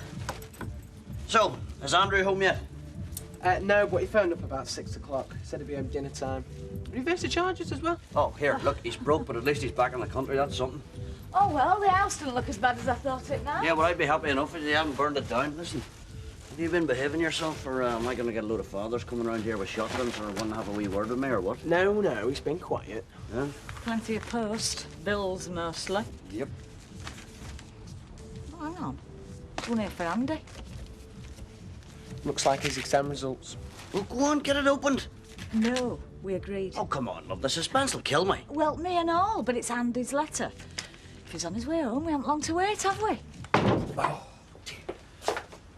So, is Andrew home yet? No, but he phoned up about 6 o'clock. Said he'd be home dinner time. Reverse the charges as well? Oh, here, look, he's broke, but at least he's back in the country. That's something. Oh, well, the house didn't look as bad as I thought it now. Yeah, well, I'd be happy enough if you hadn't burned it down. Listen, have you been behaving yourself, or am I going to get a load of fathers coming around here with shotguns or want to have a wee word with me, or what? No, he's been quiet. Yeah? Plenty of post. Bills, mostly. Yep. Oh, hang on. There's one here for Andy. Looks like his exam results. Well, go on, get it opened. No, we agreed. Oh, come on, love, the suspense will kill me. Well, me and all, but it's Andy's letter. If he's on his way home, we haven't long to wait, have we?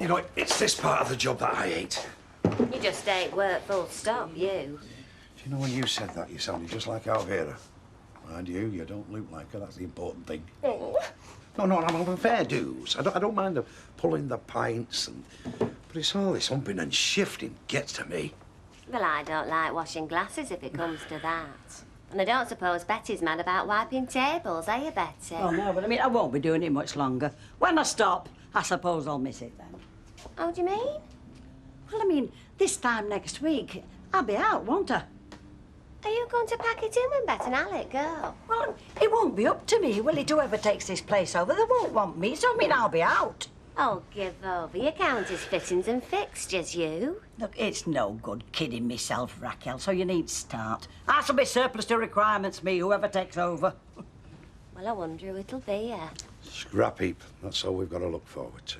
You know, it's this part of the job that I hate. You just ain't work full stop, you. Do you know, when you said that, you sounded just like Alvira. Mind you don't look like her, that's the important thing. Oh. No, I'm fair dues. I don't mind the pulling the pints, but it's all this humping and shifting gets to me. Well, I don't like washing glasses if it comes to that. And I don't suppose Betty's mad about wiping tables, are you, Betty? Oh, no, but I mean, I won't be doing it much longer. When I stop, I suppose I'll miss it then. Oh, do you mean? Well, I mean, this time next week, I'll be out, won't I? Are you going to pack it in when Bet and Alec go? Well, it won't be up to me, will it? Whoever takes this place over, they won't want me, so I mean, I'll be out. Oh, give over. You count as fittings and fixtures, you. Look, it's no good kidding myself, Raquel, so you need start. I shall be surplus to requirements, me, whoever takes over. Well, I wonder who it'll be, Scrap heap, that's all we've got to look forward to.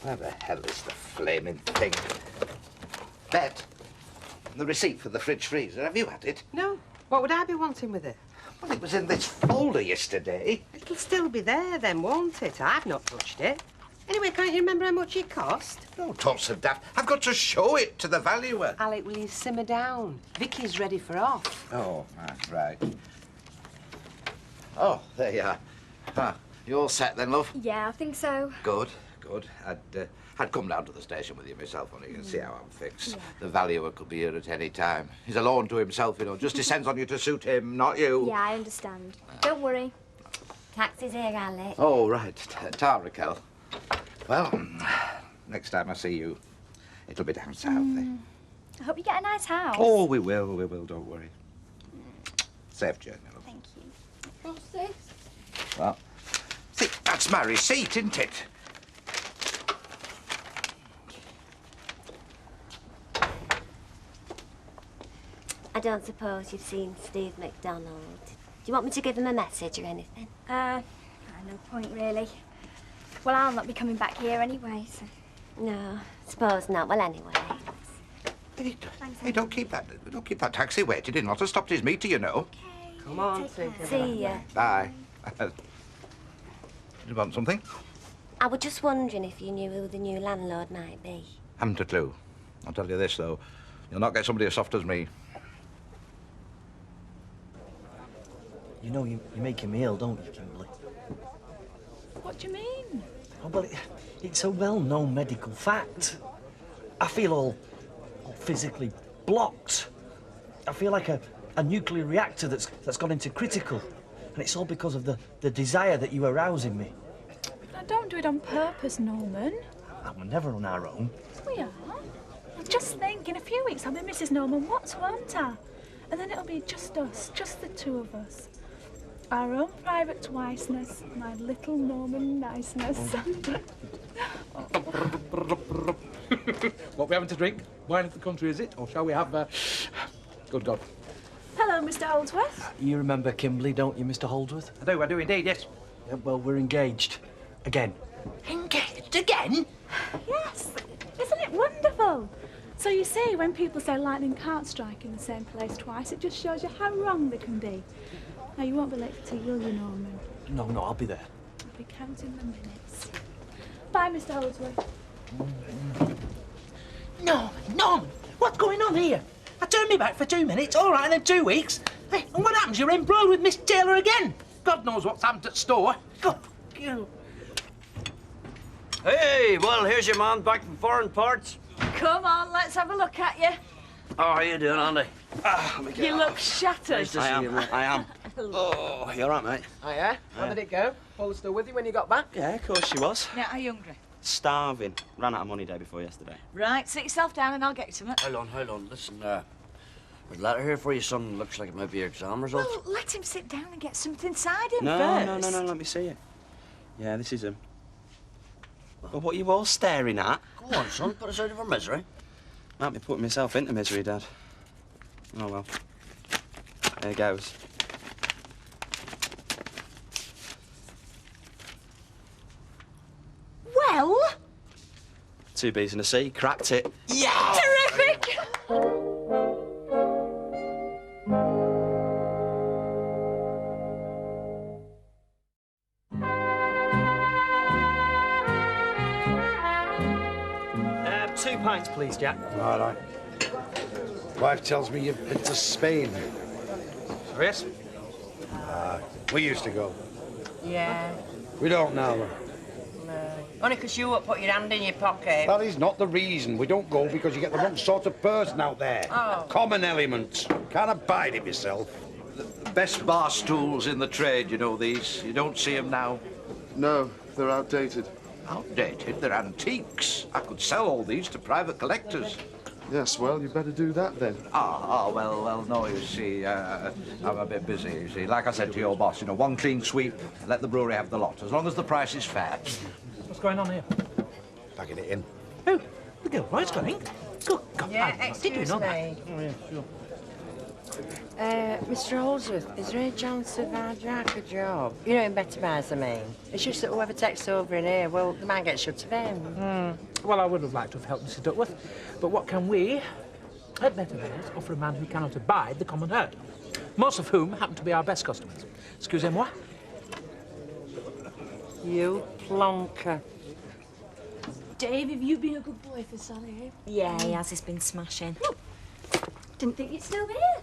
Where the hell is the flaming thing? Bet, the receipt for the fridge freezer, have you had it? No. What would I be wanting with it? Well, it was in this folder yesterday. It'll still be there then, won't it? I've not touched it. Anyway, can't you remember how much it cost? No, talk so daft. I've got to show it to the valuer. Alec, will you simmer down? Vicky's ready for off. Oh, right. Oh, there you are. Ah, you all set then, love? Yeah, I think so. Good. I'd come down to the station with you myself, and you can see how I'm fixed. The valuer could be here at any time. He's alone to himself, you know. Just descends on you to suit him, not you. Yeah, I understand. Don't worry. Taxi's here, Alec. Oh, right. Ta, Raquel. Well, next time I see you, it'll be down south, eh? I hope you get a nice house. Oh, we will, don't worry. Safe journey, love. Thank you. What's this? Well, see, that's my receipt, isn't it? I don't suppose you've seen Steve MacDonald. Do you want me to give him a message or anything? No point, really. Well, I'll not be coming back here anyway, so... No, suppose not. Well, anyway. Hey, don't keep that taxi waiting. He'd not have stopped his meter, you know. Come on, See ya. Bye. Do you want something? I was just wondering if you knew who the new landlord might be. Haven't a clue. I'll tell you this, though. You'll not get somebody as soft as me. You know, you make him ill, don't you, Kimberly? What do you mean? Oh, well, it's a well-known medical fact. I feel all physically blocked. I feel like a nuclear reactor that's gone into critical. And it's all because of the desire that you arouse in me. I don't do it on purpose, Norman. And we're never on our own. We are. Just think, in a few weeks I'll be Mrs. Norman Watts, won't I? And then it'll be just us, just the two of us. Our own private twiceness, my little Norman niceness. What we having to drink? Wine of the country, is it? Or shall we have, Good God. Hello, Mr. Holdsworth. You remember Kimberly, don't you, Mr. Holdsworth? I do indeed, yes. Yeah, well, we're engaged. Again. Engaged again? Yes. Isn't it wonderful? So you see, when people say lightning can't strike in the same place twice, it just shows you how wrong they can be. Now, you won't be late for tea, will you, Norman? No, I'll be there. I'll be counting the minutes. Bye, Mr. Holdsworth. Norman, what's going on here? I turned me back for 2 minutes, all right, and then 2 weeks. Hey, and what happens? You're embroiled with Miss Taylor again. God knows what's happened at store. God, you. Hey, well, here's your man back from foreign parts. Come on, let's have a look at you. Oh, how you doing, Andy? You look shattered. Nice to see you, mate. I am. Oh, you all right, mate? Oh, yeah? How did it go? Paul was still with you when you got back? Yeah, of course she was. Now, are you hungry? Starving. Ran out of money day before yesterday. Right, sit yourself down and I'll get you something. Hold on. Listen, there's a letter here for you. Son, looks like it might be your exam results. Well, let him sit down and get something inside him No, first. let me see it. Yeah, this is him. Well, what are you all staring at? Go on, son, put us out of our misery. Might be putting myself into misery, Dad. Oh, well. There goes. Well? 2 B's and a C. Cracked it. Yeah! Terrific! Two pints, please, Jack. All right. Wife tells me you've been to Spain. Yes? We used to go. Yeah. We don't now. No. Only 'cause you won't put your hand in your pocket. That is not the reason. We don't go because you get the wrong sort of person out there. Oh. Common elements. Can't abide it myself. The best bar stools in the trade, you know these. You don't see them now. No, they're outdated. Outdated? They're antiques. I could sell all these to private collectors. Yes, well, you better do that then. Well, no, you see, I'm a bit busy, you see. Like I said to your boss, you know, one clean sweep, let the brewery have the lot, as long as the price is fair. What's going on here? Packing it in. Oh, the Gilroy's coming. Good God. Yeah, Did you excuse know me. that? Oh, yeah, sure. Mr. Holdsworth, is there any chance of our Jack a job? You know, in better buys, I mean. It's just that whoever takes over in here, well, the man gets shut of him. Well, I would have liked to have helped Mr. Duckworth, but what can we, at Better Buys, offer a man who cannot abide the common herd? Most of whom happen to be our best customers. Excusez-moi. You plonker. Dave, have you been a good boy for Sally? Yeah, he has. He's been smashing. Didn't think you'd still be here.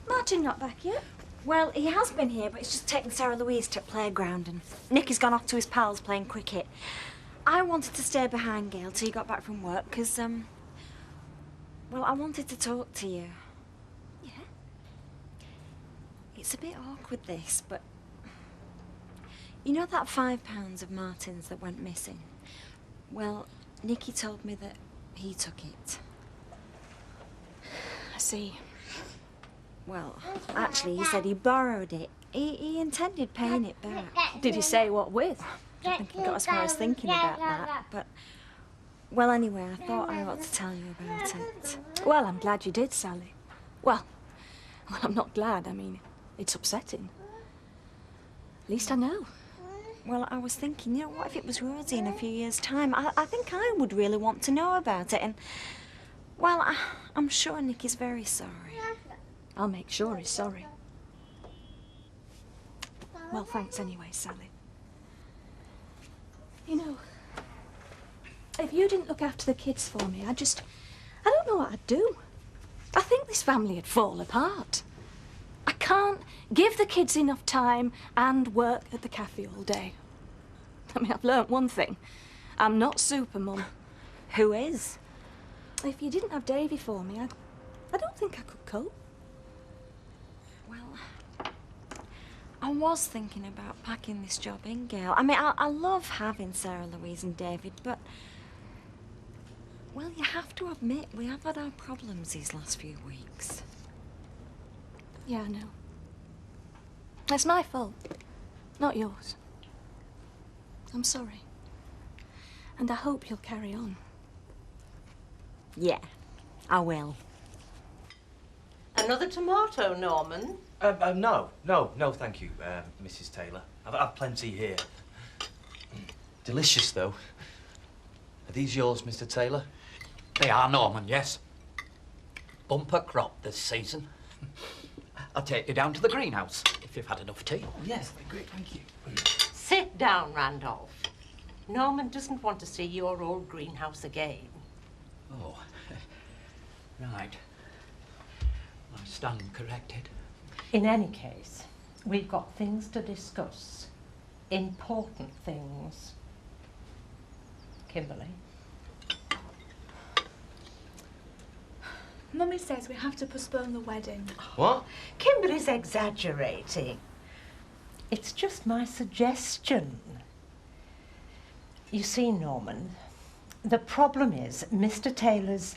Martin not back yet? Well, he has been here, but he's just taken Sarah Louise to the playground and Nicky's gone off to his pals playing cricket. I wanted to stay behind Gail till he got back from work, because, well, I wanted to talk to you. Yeah? It's a bit awkward, this, but... You know that £5 of Martin's that went missing? Well, Nicky told me that he took it. see. Well, actually, he said he borrowed it. He intended paying it back. Did he say what with? I think he got as far as thinking about that, but... Well, anyway, I thought I ought to tell you about it. Well, I'm glad you did, Sally. Well, I'm not glad. I mean, it's upsetting. At least I know. Well, I was thinking, you know, what if it was Rosie in a few years' time? I think I would really want to know about it, and... Well, I'm sure Nick is very sorry. I'll make sure he's sorry. Well, thanks anyway, Sally. You know, if you didn't look after the kids for me, I don't know what I'd do. I think this family would fall apart. I can't give the kids enough time and work at the cafe all day. I mean, I've learnt one thing. I'm not super mum. Who is? If you didn't have Davy for me, I don't think I could cope. Well, I was thinking about packing this job in, Gail. I mean, I love having Sarah Louise and David, but... Well, you have to admit, we have had our problems these last few weeks. Yeah, I know. It's my fault, not yours. I'm sorry. And I hope you'll carry on. Yeah, I will. Another tomato, Norman? No, thank you, Mrs. Taylor. I've plenty here. Delicious, though. Are these yours, Mr. Taylor? They are, Norman, yes. Bumper crop this season. I'll take you down to the greenhouse if you've had enough tea. Yes, great, thank you. Sit down, Randolph. Norman doesn't want to see your old greenhouse again. Oh, right. I stand corrected. In any case, we've got things to discuss. Important things. Kimberly? Mummy says we have to postpone the wedding. What? Kimberly's exaggerating. It's just my suggestion. You see, Norman, the problem is Mr. Taylor's...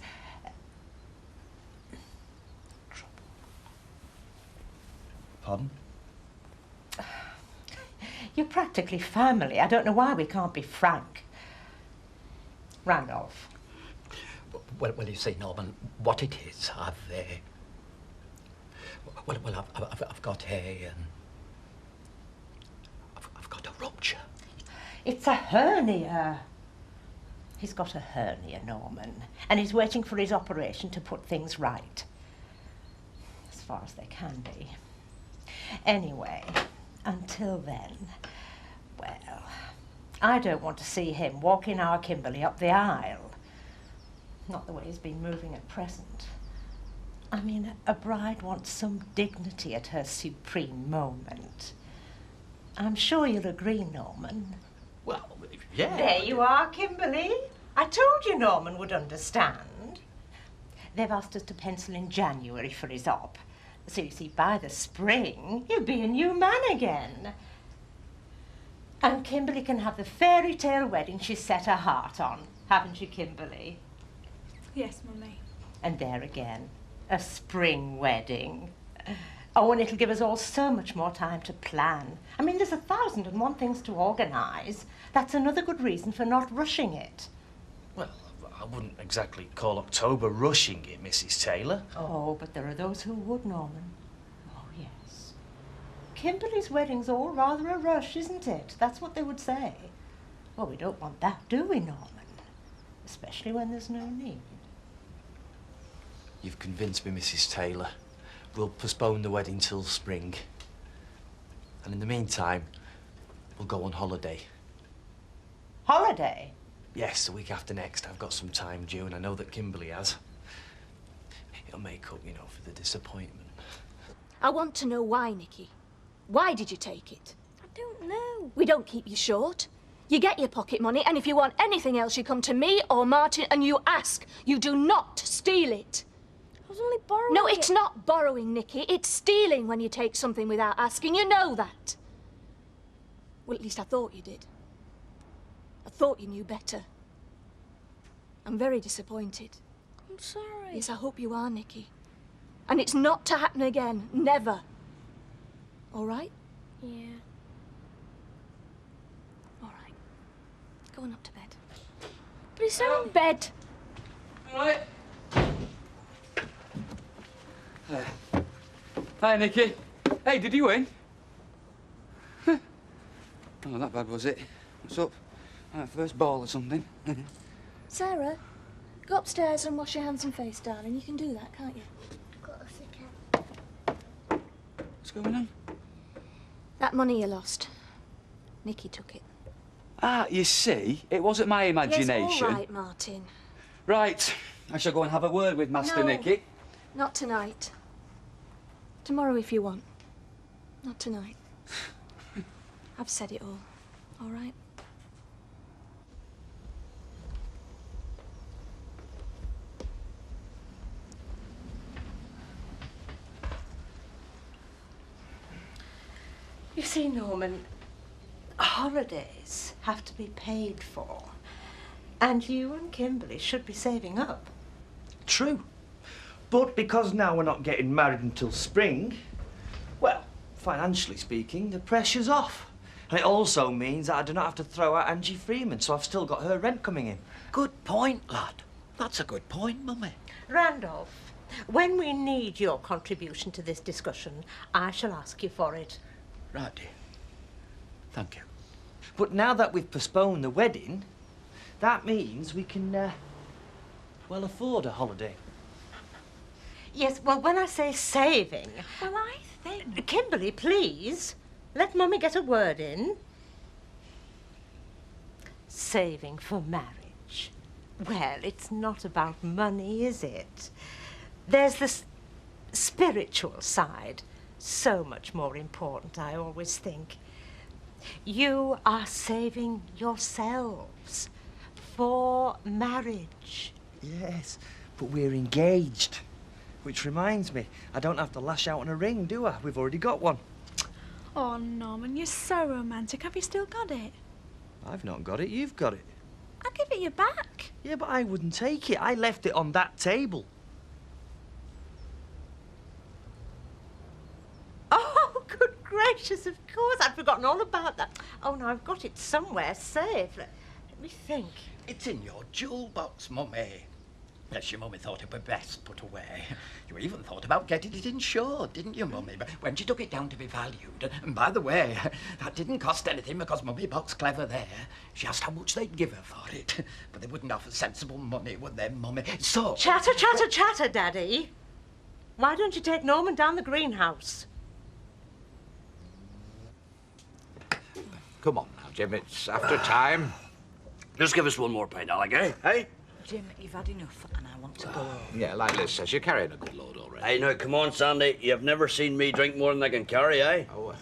Pardon? You're practically family. I don't know why we can't be frank. Randolph. Well, you see, Norman, what it is, I've got I've got a rupture. It's a hernia. He's got a hernia, Norman, and he's waiting for his operation to put things right. As far as they can be. Anyway, until then, well, I don't want to see him walking our Kimberly up the aisle. Not the way he's been moving at present. I mean, a bride wants some dignity at her supreme moment. I'm sure you'll agree, Norman. Well, yeah. There you are, Kimberly. I told you Norman would understand. They've asked us to pencil in January for his op. So you see, by the spring, he'll be a new man again. And Kimberly can have the fairy tale wedding she's set her heart on. Haven't you, Kimberly? Yes, Mummy. And there again, a spring wedding. Oh, and it'll give us all so much more time to plan. I mean, there's 1,001 things to organise. That's another good reason for not rushing it. Well, I wouldn't exactly call October rushing it, Mrs. Taylor. Oh, but there are those who would, Norman. Oh, yes. Kimberly's wedding's all rather a rush, isn't it? That's what they would say. Well, we don't want that, do we, Norman? Especially when there's no need. You've convinced me, Mrs. Taylor. We'll postpone the wedding till spring. And in the meantime, we'll go on holiday. Holiday? Yes, the week after next. I've got some time due, and I know that Kimberly has. It'll make up, you know, for the disappointment. I want to know why, Nicky. Why did you take it? I don't know. We don't keep you short. You get your pocket money, and if you want anything else, you come to me or Martin and you ask. You do not steal it. I was only borrowing No, it's not borrowing, Nicky. It's stealing when you take something without asking. You know that. Well, at least I thought you did. I thought you knew better. I'm very disappointed. I'm sorry. Yes, I hope you are, Nicky. And it's not to happen again. Never. All right? Yeah. All right. Go on up to bed. But it's our bed. All right. Hi, Nicky. Hey, did you win? Oh, not bad, was it? What's up? First ball or something? Sarah, go upstairs and wash your hands and face, darling. You can do that, can't you? What's going on? That money you lost. Nicky took it. Ah, you see, it wasn't my imagination. Yes, all right, Martin. Right, I shall go and have a word with Master No. Nicky. Not tonight. Tomorrow if you want. Not tonight. I've said it all right? You see, Norman, holidays have to be paid for. And you and Kimberly should be saving up. True. But because now we're not getting married until spring, well, financially speaking, the pressure's off. And it also means that I do not have to throw out Angie Freeman, so I've still got her rent coming in. Good point, lad. That's a good point, Mummy. Randolph, when we need your contribution to this discussion, I shall ask you for it. Right, dear. Thank you. But now that we've postponed the wedding, that means we can, well, afford a holiday. Yes, well, when I say saving... Well, I think... Kimberly, please, let Mummy get a word in. Saving for marriage. Well, it's not about money, is it? There's the spiritual side. So much more important, I always think. You are saving yourselves for marriage. Yes, but we're engaged. Which reminds me, I don't have to lash out on a ring, do I? We've already got one. Oh, Norman, you're so romantic. Have you still got it? I've not got it, you've got it. I'll give it you back. Yeah, but I wouldn't take it. I left it on that table. Oh, good gracious, of course. I'd forgotten all about that. Oh, no, I've got it somewhere safe. Let me think. It's in your jewel box, Mummy. Yes, your Mummy thought it were best put away. You even thought about getting it insured, didn't you, Mummy? But when she took it down to be valued, and by the way, that didn't cost anything because Mummy box clever there. She asked how much they'd give her for it, but they wouldn't offer sensible money, would they, Mummy? So... Chatter, chatter, chatter, Daddy. Why don't you take Norman down the greenhouse? Come on now, Jim, it's after time. Just give us one more pint, Alec, eh? Hey? Jim, you've had enough and I want to go home. Yeah, like Liz says, you're carrying a good load already. Hey, now, come on, Sandy. You've never seen me drink more than I can carry, eh? Oh,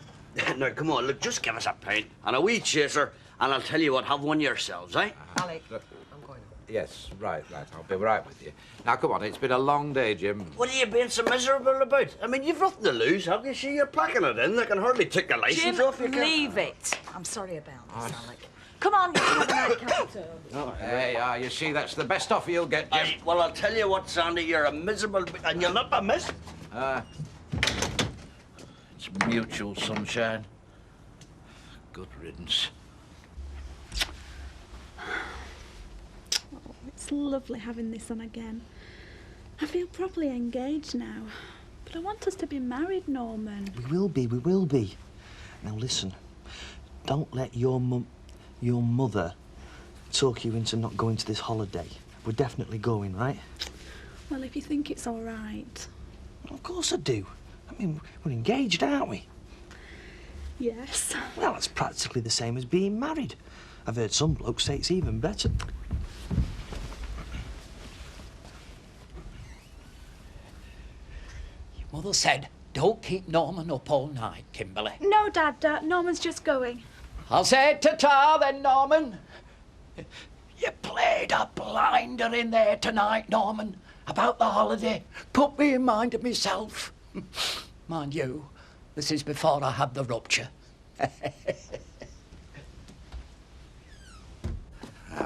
now, come on, look, just give us a pint and a wee chaser, and I'll tell you what, have one yourselves, eh? Alec, I'm going. Yes, right, I'll be right with you. Now, come on, it's been a long day, Jim. What are you being so miserable about? I mean, you've nothing to lose, have you? See, you're packing it in. They can hardly take the license Jim, off you. leave it. I'm sorry about this, Alec. Come on, you can have a nightcap too. There you are, you see, that's the best offer you'll get, Jim. Well, I'll tell you what, Sandy, you're a miserable... And you'll not be missed. It's mutual, sunshine. Good riddance. Oh, it's lovely having this on again. I feel properly engaged now. But I want us to be married, Norman. We will be, we will be. Now, listen. Don't let your mother talk you into not going to this holiday. We're definitely going, right? Well, if you think it's all right. Of course I do. I mean, we're engaged, aren't we? Yes. Well, that's practically the same as being married. I've heard some blokes say it's even better. Your mother said, don't keep Norman up all night, Kimberly. No, Dad, Norman's just going. I'll say ta-ta then, Norman. You played a blinder in there tonight, Norman, about the holiday. Put me in mind of myself. Mind you, this is before I had the rupture. I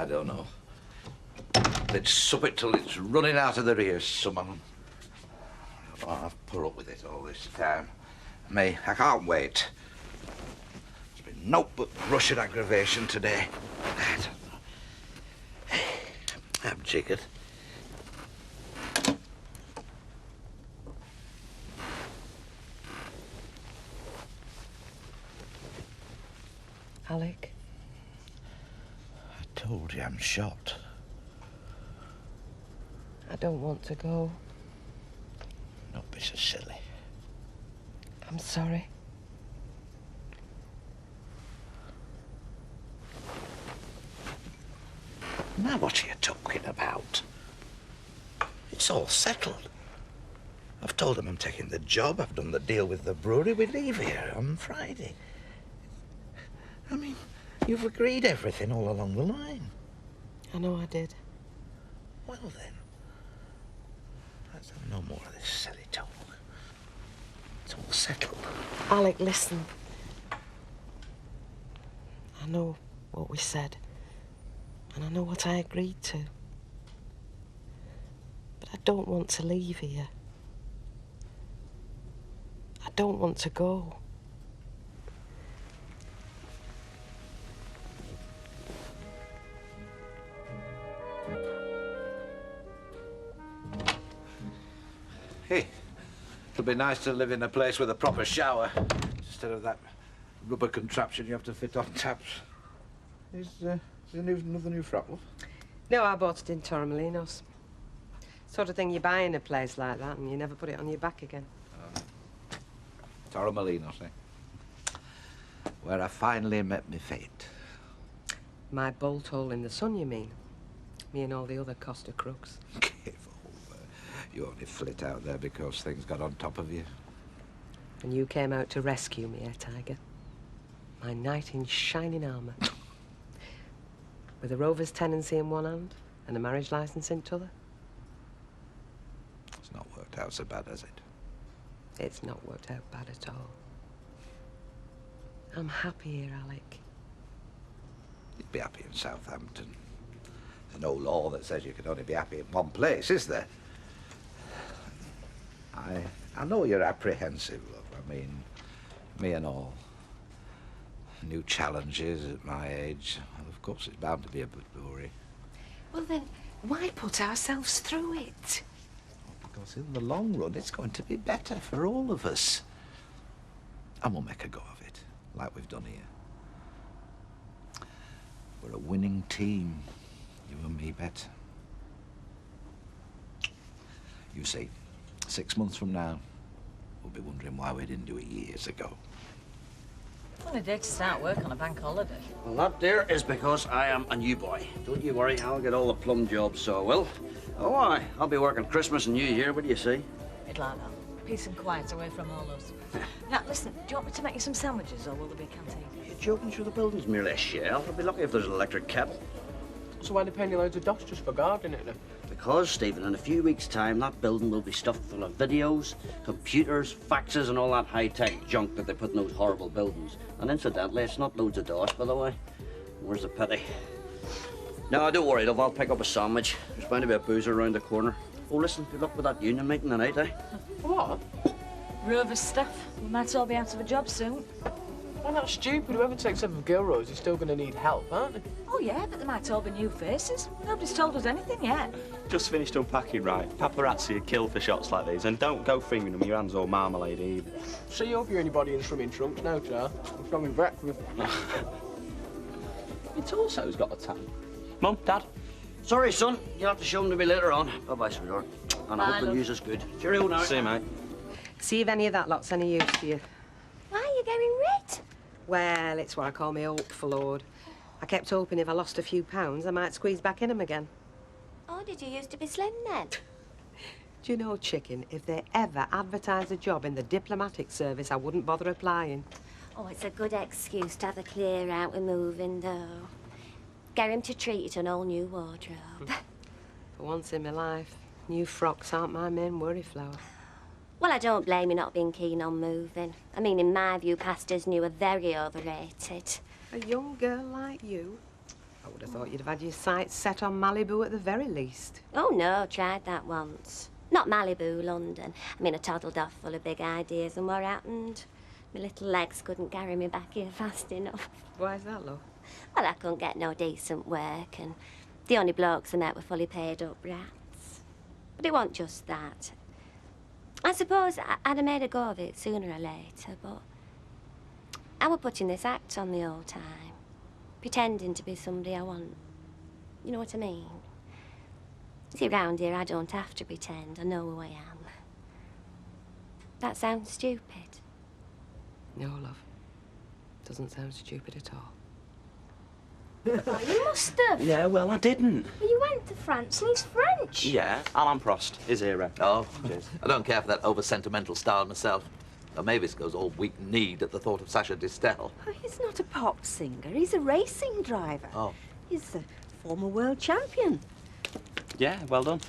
don't know. Let's sup it till it's running out of the ears, someone. Oh, I've put up with it all this time. Me, I can't wait. There's been nothing but Russian aggravation today. I don't know. I'm jiggered. Alec? I told you I'm shot. I don't want to go. Don't be so silly. I'm sorry. Now what are you talking about? It's all settled. I've told them I'm taking the job. I've done the deal with the brewery. We leave here on Friday. I mean, you've agreed everything all along the line. I know I did. Well then, let's have no more of this silly talk. It's all settled. Alec, listen. I know what we said. And I know what I agreed to. But I don't want to leave here. I don't want to go. Hey, it'll be nice to live in a place with a proper shower instead of that rubber contraption you have to fit on taps. Is another new frock, love? No, I bought it in Torremolinos. Sort of thing you buy in a place like that and you never put it on your back again. Torremolinos, eh? Where I finally met my fate. My bolt hole in the sun, you mean? Me and all the other Costa crooks. You only flit out there because things got on top of you. And you came out to rescue me, eh, Tiger? My knight in shining armour. With a rover's tenancy in one hand and a marriage licence in t'other. It's not worked out so bad, has it? It's not worked out bad at all. I'm happy here, Alec. You'd be happy in Southampton. There's no law that says you can only be happy in one place, is there? I know you're apprehensive, love. I mean, me and all. New challenges at my age. Well, of course, it's bound to be a bit boring. Well, then, why put ourselves through it? Because in the long run, it's going to be better for all of us. And we'll make a go of it, like we've done here. We're a winning team, you and me, Bet. You see, 6 months from now, we'll be wondering why we didn't do it years ago. Funny day to start work on a bank holiday. Well, that there is because I am a new boy. Don't you worry, I'll get all the plum jobs, so I will. Oh, I'll be working Christmas and New Year, what do you say? Bit like that. Peace and quiet away from all us. Now, listen, do you want me to make you some sandwiches, or will there be a canteen? You're joking, sure the building's merely a shell. I'll be lucky if there's an electric kettle. So why are they paying you loads of dosh just for guarding it, then? Because, Stephen, in a few weeks' time, that building will be stuffed full of videos, computers, faxes, and all that high-tech junk that they put in those horrible buildings. And incidentally, it's not loads of dosh, by the way. Where's the pity? No, don't worry, love. I'll pick up a sandwich. There's bound to be a boozer around the corner. Oh, listen, good luck with that union meeting tonight, eh? What? Rover stuff. We might all be out of a job soon. Well, that's stupid. Whoever takes over Gilroy's is still going to need help, aren't they? Oh, yeah, but they might all be new faces. Nobody's told us anything yet. Just finished unpacking, right? Paparazzi are killed for shots like these, and don't go fingering them with your hands all marmalade either. See, you hope you're anybody in swimming trunks now, Char. I'm from breakfast. Your torso's got a tan. Mum, Dad? Sorry, son. You'll have to show them to me later on. Bye-bye, sweetheart. And I Bye, hope the love. news is good. Cheerio now. See you, mate. See if any of that lot's any use to you. Why are you going red? Well, it's what I call me hopeful lord. I kept hoping if I lost a few pounds, I might squeeze back in 'em again. Oh, did you used to be slim then? Do you know, chicken, if they ever advertise a job in the diplomatic service, I wouldn't bother applying. Oh, it's a good excuse to have a clear out and moving, though. Get him to treat it an all new wardrobe. For once in my life, new frocks aren't my main worry, Flower. Well, I don't blame you not being keen on moving. I mean, in my view, pastors new are very overrated. A young girl like you? I would have thought you'd have had your sights set on Malibu at the very least. Oh, no, tried that once. Not Malibu, London. I mean, I toddled off full of big ideas, and what happened? My little legs couldn't carry me back here fast enough. Why is that, love? Well, I couldn't get no decent work, and the only blokes I met were fully paid up rats. But it wasn't just that. I suppose I'd have made a go of it sooner or later, but I was putting this act on the old time, pretending to be somebody I want. You know what I mean? See, round here, I don't have to pretend. I know who I am. That sounds stupid. No, love. Doesn't sound stupid at all. You must have. Yeah, well, I didn't. Well, you went to France and he's French. Yeah, Alain Prost, his hero. Oh, Cheers. I don't care for that over-sentimental style myself. Though Mavis goes all weak-kneed at the thought of Sacha Distel. Oh, he's not a pop singer. He's a racing driver. Oh. He's a former world champion. Yeah, well done.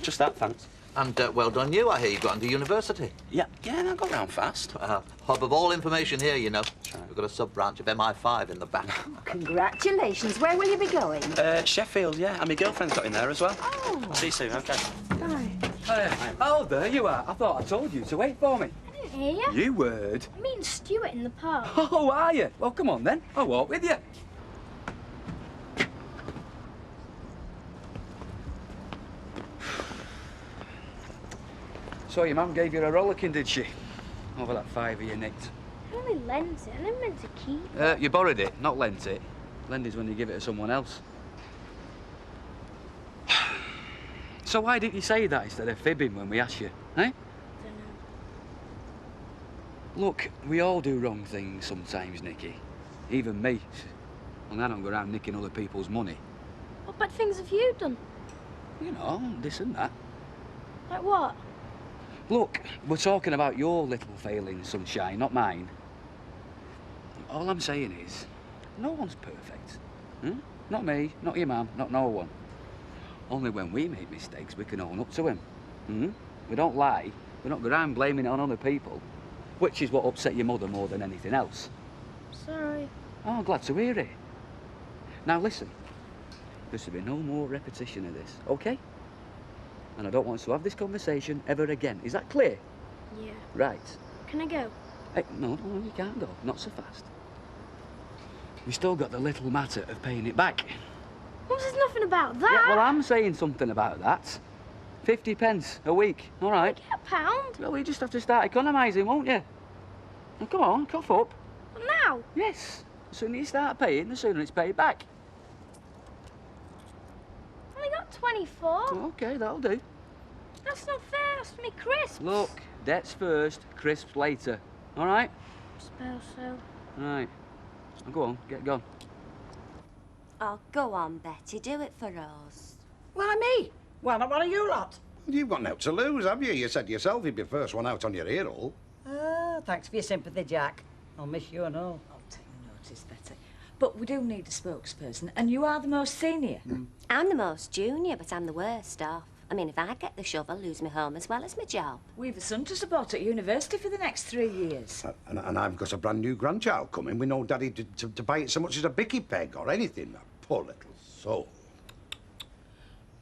Just that, thanks. And well done you, I hear you got into university. Yeah, I got round fast. Hub of all information here, you know. We've got a sub-branch of MI5 in the back. Congratulations. Where will you be going? Sheffield, yeah, and my girlfriend's got in there as well. Oh. I'll see you soon, okay? Bye. Oh, there you are. I thought I told you to wait for me. I didn't hear you. You would. Me and Stuart in the park. Oh, are you? Well, come on then. I'll walk with you. So your mum gave you a rollicking, did she? Over that fiver you nicked. I only lent it. I never meant to keep it. You borrowed it, not lent it. Lend is when you give it to someone else. So why didn't you say that instead of fibbing when we asked you, eh? Look, we all do wrong things sometimes, Nicky. Even me. And I don't go around nicking other people's money. What bad things have you done? You know, this and that. Like what? Look, we're talking about your little failings, Sunshine, not mine. All I'm saying is, no one's perfect. Hmm? Not me, not your mum, not no one. Only when we make mistakes, we can own up to them. Hmm? We don't lie. We don't go around blaming it on other people, which is what upset your mother more than anything else. Sorry. Oh, I'm glad to hear it. Now listen, there should be no more repetition of this, okay? And I don't want us to have this conversation ever again. Is that clear? Yeah. Right. Can I go? Hey, no, you can't go. Not so fast. We still got the little matter of paying it back. Well, there's nothing about that. Yeah, well, I'm saying something about that. 50 pence a week, all right? Get a pound. Well, you just have to start economising, won't you? Now, come on, cough up. Now? Yes. The sooner you start paying, the sooner it's paid back. I only got 24. Okay, that'll do. That's not fair. That's for me crisps. Look, debts first, crisps later. All right? Suppose so. Right. Now, go on, get gone. Oh, go on, Betty. Do it for us. Why me? Why not one of you lot? You've got nothing to lose, have you? You said yourself you'd be first one out on your hero. Ah, thanks for your sympathy, Jack. I'll miss you and all. I'll take notice, Betty. But we do need a spokesperson, and you are the most senior. I'm the most junior, but I'm the worst off. I mean, if I get the shove, I'll lose my home as well as my job. We've a son to support at university for the next 3 years. And I've got a brand new grandchild coming with no daddy to buy it so much as a bicky peg or anything. That poor little soul.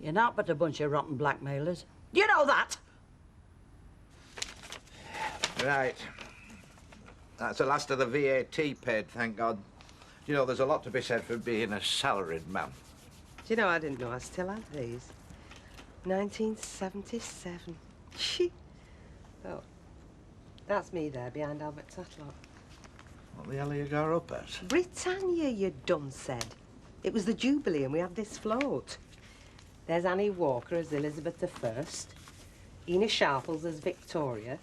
You're not but a bunch of rotten blackmailers. You know that? Right. That's the last of the VAT paid, thank God. You know, there's a lot to be said for being a salaried man. Do you know, I didn't know I still had these. 1977. Oh, that's me there behind Albert Tatlock. What the hell are you got up at? Britannia, you done said. It was the Jubilee and we had this float. There's Annie Walker as Elizabeth I, Ina Sharples as Victoria,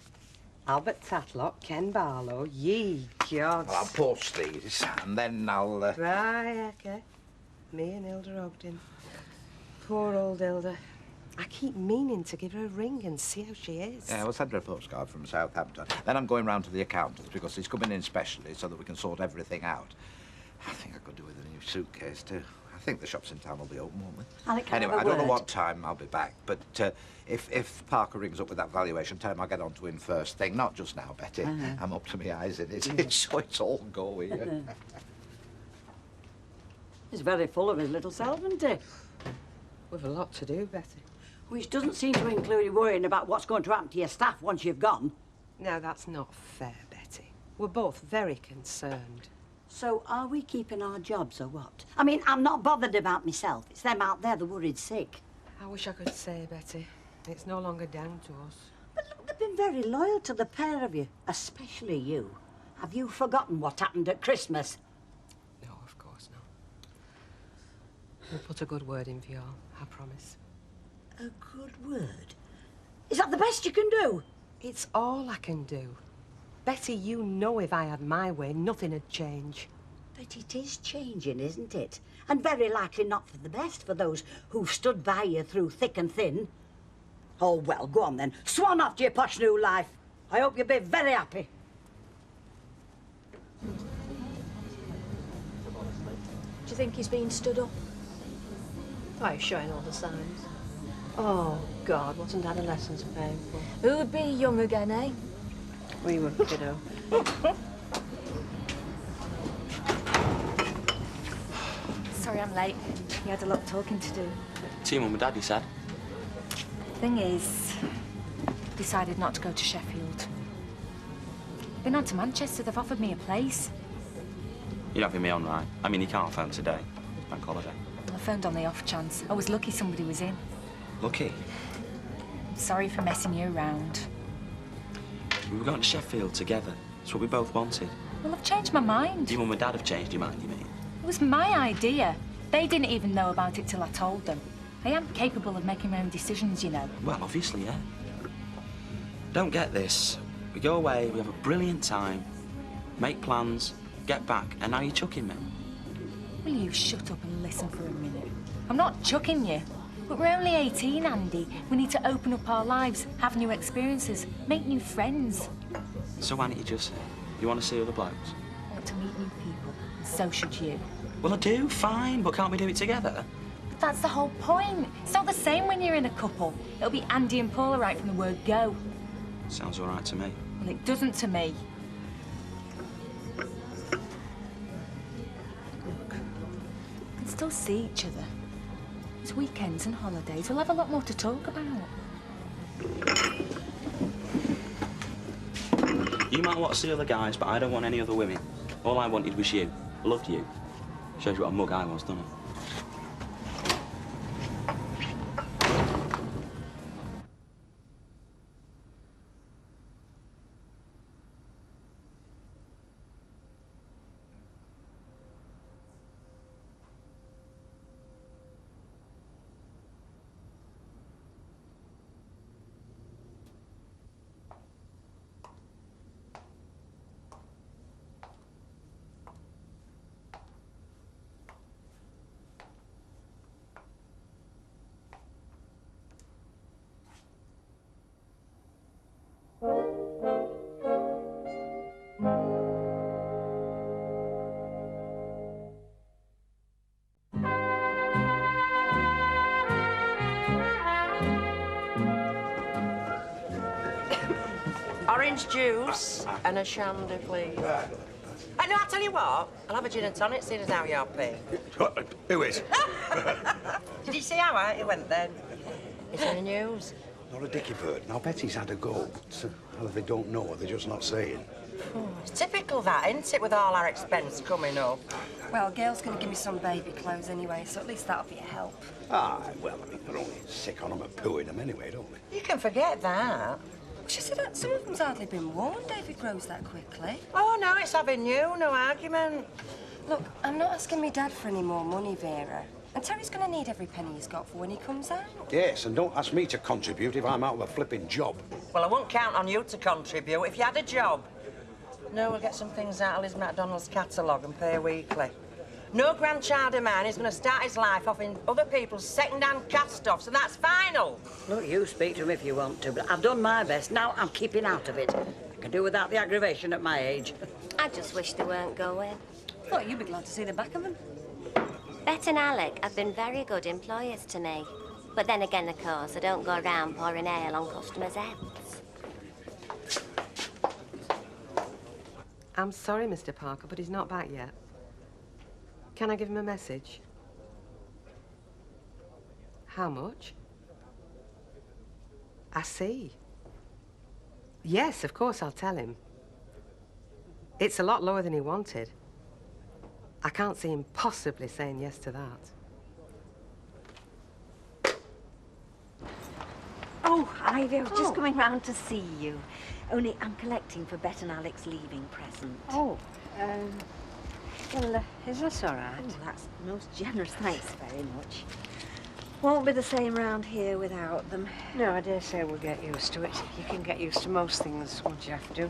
Albert Tatlock, Ken Barlow, ye gods. Well, I'll post these, and then I'll... Right, okay. Me and Hilda Ogden. Poor old Hilda. I keep meaning to give her a ring and see how she is. Yeah, we'll send her a postcard from Southampton. Then I'm going round to the accountants because he's coming in specially so that we can sort everything out. I think I could do with a new suitcase, too. I think the shops in town will be open, won't they? Alec, can anyway, I have a I don't know word? what time I'll be back, but if Parker rings up with that valuation, tell him I'll get on to him first thing. Not just now, Betty. I'm up to my eyes in it. It's all go here. He's very full of his little self, isn't he? We've a lot to do, Betty. Which doesn't seem to include you worrying about what's going to happen to your staff once you've gone. Now, that's not fair, Betty. We're both very concerned. So are we keeping our jobs or what? I mean, I'm not bothered about myself. It's them out there, the worried sick. I wish I could say, Betty. It's no longer down to us. But look, they've been very loyal to the pair of you, especially you. Have you forgotten what happened at Christmas? No, of course not. We'll put a good word in for you all, I promise. A good word? Is that the best you can do? It's all I can do. Betty, you know if I had my way, nothing would change. But it is changing, isn't it? And very likely not for the best for those who've stood by you through thick and thin. Oh, well, go on then. Swan off to your posh new life. I hope you'll be very happy. Do you think he's been stood up? Why, he's showing all the signs. Oh, God, wasn't adolescence painful? Who'd be young again, eh? We were, kiddo. Sorry I'm late. You had a lot of talking to do. To your mum and dad, you said? Thing is, decided not to go to Sheffield. Been on to Manchester. They've offered me a place. You're having me on, right? I mean, you can't phone today. It's bank holiday. I phoned on the off chance. I was lucky somebody was in. Lucky. I'm sorry for messing you around. We were going to Sheffield together. That's what we both wanted. Well, I've changed my mind. Your mum and dad have changed your mind, you mean? It was my idea. They didn't even know about it till I told them. I am capable of making my own decisions, you know. Well, obviously, yeah. Don't get this. We go away, we have a brilliant time, make plans, get back, and now you're chucking me. Will you shut up and listen for a minute? I'm not chucking you. But we're only 18, Andy. We need to open up our lives, have new experiences, make new friends. So why don't you just say, you want to see other blokes? I want to meet new people, and so should you. Well, I do, fine, but can't we do it together? But that's the whole point. It's not the same when you're in a couple. It'll be Andy and Paula right from the word go. Sounds all right to me. Well, it doesn't to me. Look, we can still see each other. It's weekends and holidays. We'll have a lot more to talk about. You might want to see other guys, but I don't want any other women. All I wanted was you. I loved you. Shows you what a mug I was, doesn't it? Orange juice and a shandy, please. No, I'll tell you what. I'll have a gin and tonic, seeing as how you're paying. Who is? Did you see how it went then? Is there any news? Not a dicky bird. Now, Betty's had a go, but either they don't know or they're just not saying. It's typical that, isn't it, with all our expense coming up? Well, Gail's going to give me some baby clothes anyway, so at least that'll be a help. Ah, well, I mean, they're only sick on them and pooing them anyway, don't they? You can forget that. She said that some of them's hardly been worn. David grows that quickly. Oh, no, it's having you, no argument. Look, I'm not asking me dad for any more money, Vera. And Terry's going to need every penny he's got for when he comes out. Yes, and don't ask me to contribute if I'm out of a flipping job. Well, I won't count on you to contribute if you had a job. No, we'll get some things out of Liz MacDonald's catalogue and pay weekly. No grandchild of mine is going to start his life off in other people's second-hand cast-offs, and that's final. Look, you speak to him if you want to, but I've done my best. Now I'm keeping out of it. I can do without the aggravation at my age. I just wish they weren't going. Thought you'd be glad to see the back of them. Bet and Alec have been very good employers to me. But then again, of course, I don't go around pouring ale on customers' heads. I'm sorry, Mr. Parker, but he's not back yet. Can I give him a message? How much? I see. Yes, of course, I'll tell him. It's a lot lower than he wanted. I can't see him possibly saying yes to that. Oh, Ivy, I was just coming round to see you. Only I'm collecting for Bet and Alex's leaving present. Oh, well, is this all right? Oh, that's most generous. Thanks very much. Won't be the same round here without them. No, I dare say we'll get used to it. You can get used to most things once you have to.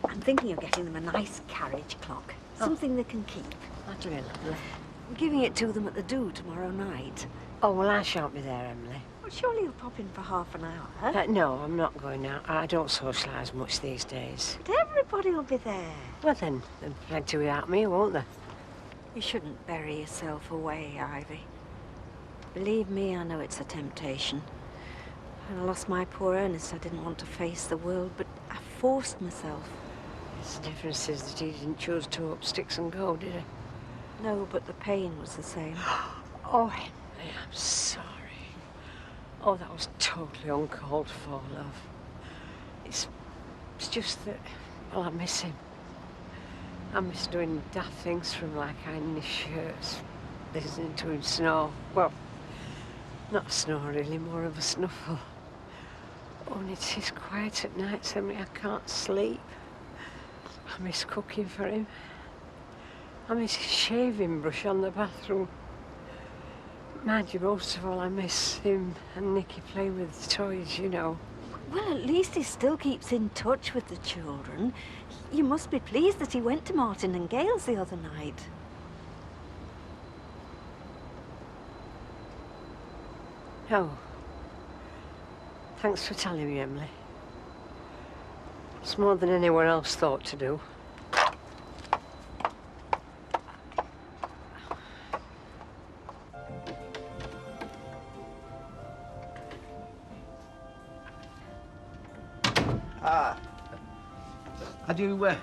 I'm thinking of getting them a nice carriage clock. Something they can keep. That'll be lovely. I'm giving it to them at the Do tomorrow night. Oh, well, I shan't be there, Emily. Well, surely you'll pop in for half an hour. No, I'm not going out. I don't socialise much these days. But everybody will be there. Well, then, there'll be plenty without me, won't there? You shouldn't bury yourself away, Ivy. Believe me, I know it's a temptation. When I lost my poor Ernest, I didn't want to face the world, but I forced myself. The difference is that he didn't choose to up sticks and go, did he? No, but the pain was the same. Oh, Emily, I'm sorry. Oh, that was totally uncalled for, love. It's just that, well, I miss him. I miss doing daft things from like ironing his shirts, listening to him snore. Well, not a snore really, more of a snuffle. Oh, and it is quiet at night, Emily. I can't sleep. I miss cooking for him. I miss his shaving brush on the bathroom. Mind you, most of all, I miss him and Nicky playing with the toys, you know. Well, at least he still keeps in touch with the children. You must be pleased that he went to Martin and Gail's the other night. Oh. Thanks for telling me, Emily. It's more than anyone else thought to do.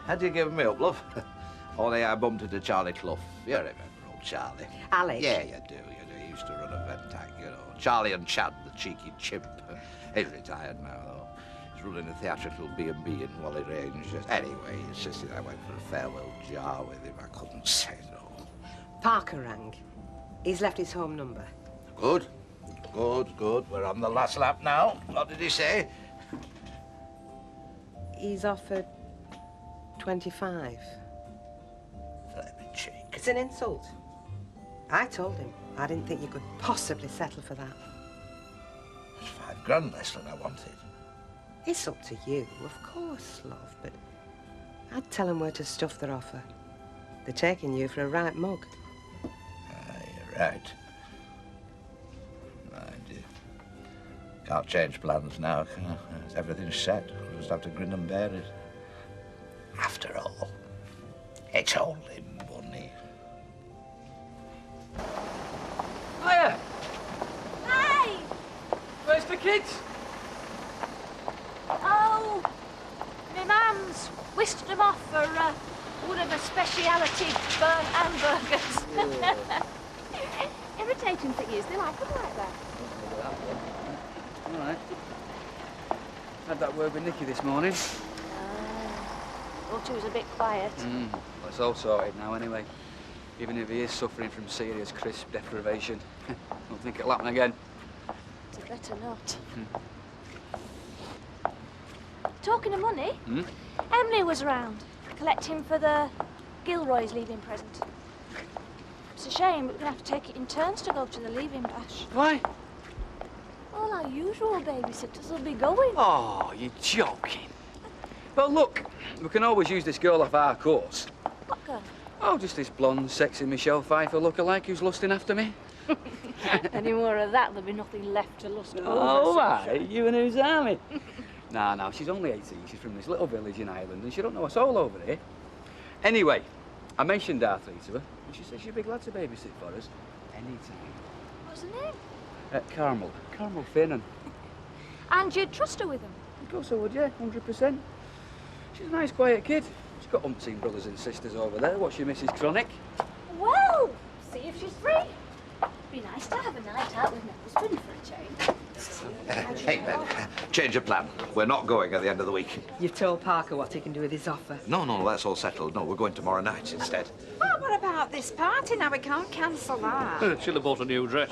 Had you given me up, love? Only I bumped into Charlie Clough. You remember old Charlie? Alex? Yeah, you do. He used to run a Ventag, you know. Charlie and Chad, the cheeky chimp. He's retired now, though. He's running a theatrical B&B in Whalley Range. Anyway, he insisted I went for a farewell jar with him. I couldn't say no. Parker rang. He's left his home number. Good. Good. We're on the last lap now. What did he say? He's offered 25. Flaming cheek. It's an insult. I told him I didn't think you could possibly settle for that. It's $5 less than I wanted. It's up to you, of course, love, but I'd tell them where to stuff their offer. They're taking you for a right mug. You're right. Mind you. Can't change plans now, can I? Everything's set. We'll just have to grin and bear it. After all, it's only money. Hiya! Hey! Where's the kids? Oh, my mum's whisked them off for one of her speciality burnt hamburgers. Irritating thing is, they like them like that. All right. Had that word with Nicky this morning. Thought he was a bit quiet. Well, it's all sorted now anyway. Even if he is suffering from serious crisp deprivation. Don't think it'll happen again. It's better not. Talking of money, Emily was around, collecting for the Gilroy's leaving present. It's a shame, but we're going to have to take it in turns to go to the leaving bash. Why? All our usual babysitters will be going. Oh, you're joking. Well, look, we can always use this girl off our course. What girl? Oh, just this blonde, sexy Michelle Pfeiffer lookalike who's lusting after me. Any more of that, there'll be nothing left to lust over. Oh, right, you and who's army? No, she's only 18. She's from this little village in Ireland and she don't know a soul over here. Anyway, I mentioned Darthley to her and she said she'd be glad to babysit for us anytime. What's her name? Carmel Finnan. And you'd trust her with them? Of course I would, yeah, 100%. She's a nice, quiet kid. She's got umpteen brothers and sisters over there. What's your Mrs. Chronic? Well, see if she's free. Be nice to have a night out with my husband for a change. Hey, Ben, Change of plan. We're not going at the end of the week. You've told Parker what he can do with his offer. No, that's all settled. No, we're going tomorrow night instead. Oh, what about this party now? We can't cancel that. She'll have bought a new dress.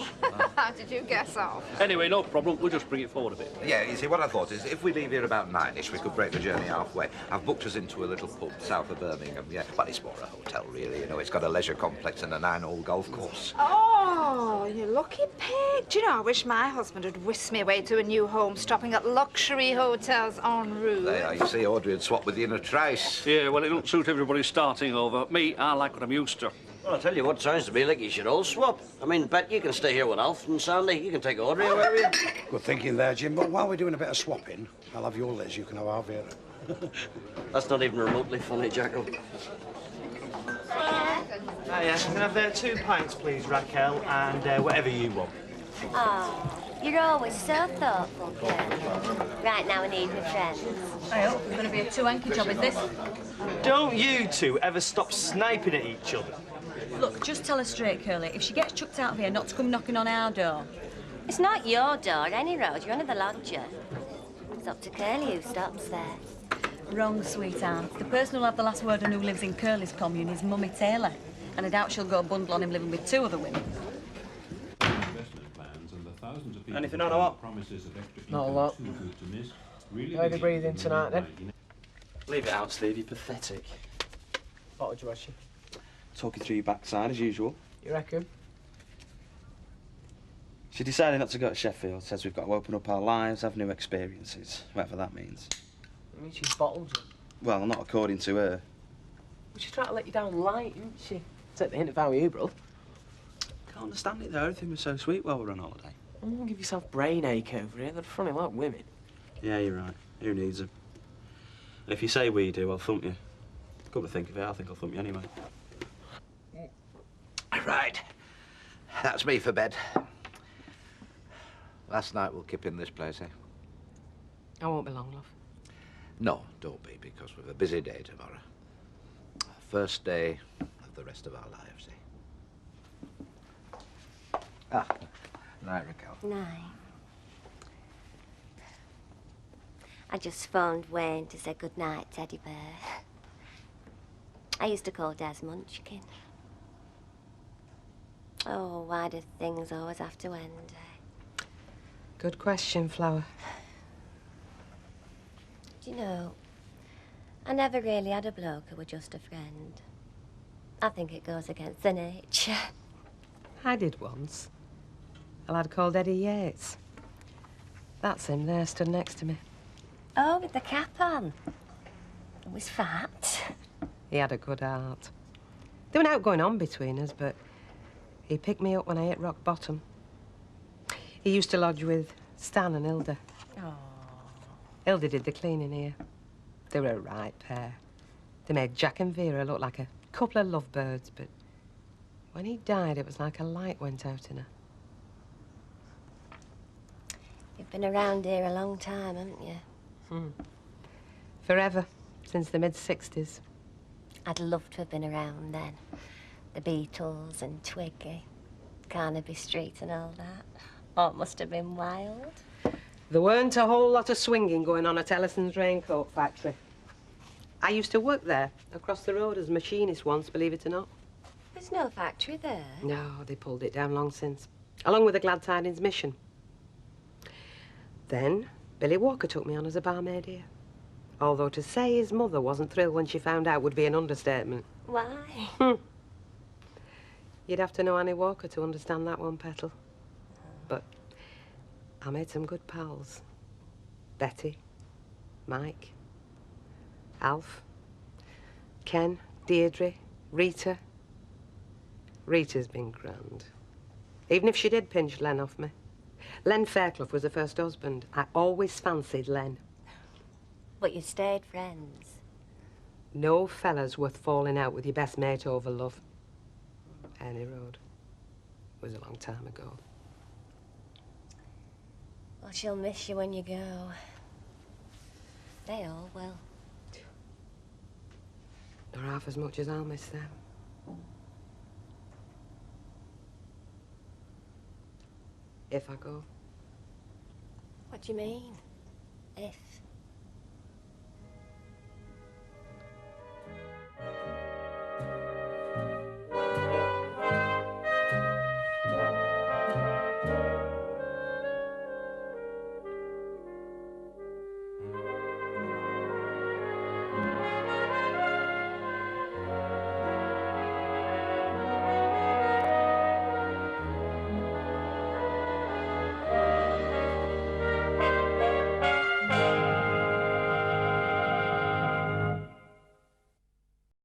How did you guess off? Anyway, no problem. We'll just bring it forward a bit. Yeah, you see, what I thought is if we leave here about 9-ish, we could break the journey halfway. I've booked us into a little pub south of Birmingham, yeah. But it's more a hotel, really. You know, it's got a leisure complex and a 9-hole golf course. Oh, you lucky pig. Do you know, I wish my husband had whisked me away to a new home, stopping at luxury hotels en route. There, you see, Audrey had swapped with you in a trice. Yeah, well, it don't suit everybody starting over. Me, I like what I'm used to. Well, I'll tell you what, sounds to me like you should all swap. I mean, Bet, you can stay here with Alf and Sandy. You can take Audrey away with you. Good thinking there, Jim. But while we're doing a bit of swapping, I'll have your Liz, you can have our Vera. That's not even remotely funny, Jackal. Hiya, can I have 2 pints, please, Raquel, and whatever you want. Oh, you're always so thoughtful, Ken. Right now, I need my friends. I hope it's going to be a two-hanky job, is this? Don't you two ever stop sniping at each other? Look, just tell her straight, Curly. If she gets chucked out of here, not to come knocking on our door. It's not your door, any road. You're under the lodger. It's up to Curly who stops there. Wrong, sweetheart. The person who'll have the last word on who lives in Curly's commune is Mummy Taylor. And I doubt she'll go bundle on him living with 2 other women. Anything on or what? Not a lot. Heavy breathing tonight, then? Leave it out, Steve. You're pathetic. What would you watch? Talking through your backside, as usual. You reckon? She decided not to go to Sheffield. Says we've got to open up our lives, have new experiences, whatever that means. I mean, she's bottled you. Well, not according to her. Well, she's trying to let you down light, isn't she? Take the hint if I were you, bro. Can't understand it, though. Everything was so sweet while we were on holiday. Don't give yourself brain ache over here. They're funny like women. Yeah, you're right. Who needs them? If you say we do, I'll thump you. Come to think of it, I think I'll thump you anyway. Right. That's me for bed. Last night we'll keep in this place, eh? I won't be long, love. No, don't be, because we've a busy day tomorrow. First day of the rest of our lives, eh? Ah, night, Raquel. Night. I just phoned Wayne to say good night, Teddy Bear. I used to call Des Munchkin. Oh, why do things always have to end? Good question, Flower. Do you know, I never really had a bloke who was just a friend. I think it goes against the nature. I did once. A lad called Eddie Yates. That's him there, stood next to me. Oh, with the cap on. He was fat. He had a good heart. There were an outgoing on between us, but he picked me up when I hit rock bottom. He used to lodge with Stan and Hilda. Oh. Hilda did the cleaning here. They were a right pair. They made Jack and Vera look like a couple of lovebirds, but when he died, it was like a light went out in her. You've been around here a long time, haven't you? Forever, since the mid-60s. I'd love to have been around then. The Beatles and Twiggy, Carnaby Street and all that. Oh, it must have been wild. There weren't a whole lot of swinging going on at Ellison's raincoat factory. I used to work there, across the road as a machinist once, believe it or not. There's no factory there. No, they pulled it down long since, along with the Glad Tidings mission. Then, Billy Walker took me on as a barmaid here. Although to say his mother wasn't thrilled when she found out would be an understatement. Why? You'd have to know Annie Walker to understand that one, Petal. But I made some good pals. Betty, Mike, Alf, Ken, Deirdre, Rita. Rita's been grand. Even if she did pinch Len off me. Len Fairclough was her first husband. I always fancied Len. But you stayed friends. No fella's worth falling out with your best mate over love. Any road. It was a long time ago. Well, she'll miss you when you go. They all will. Not half as much as I'll miss them. If I go. What do you mean? If.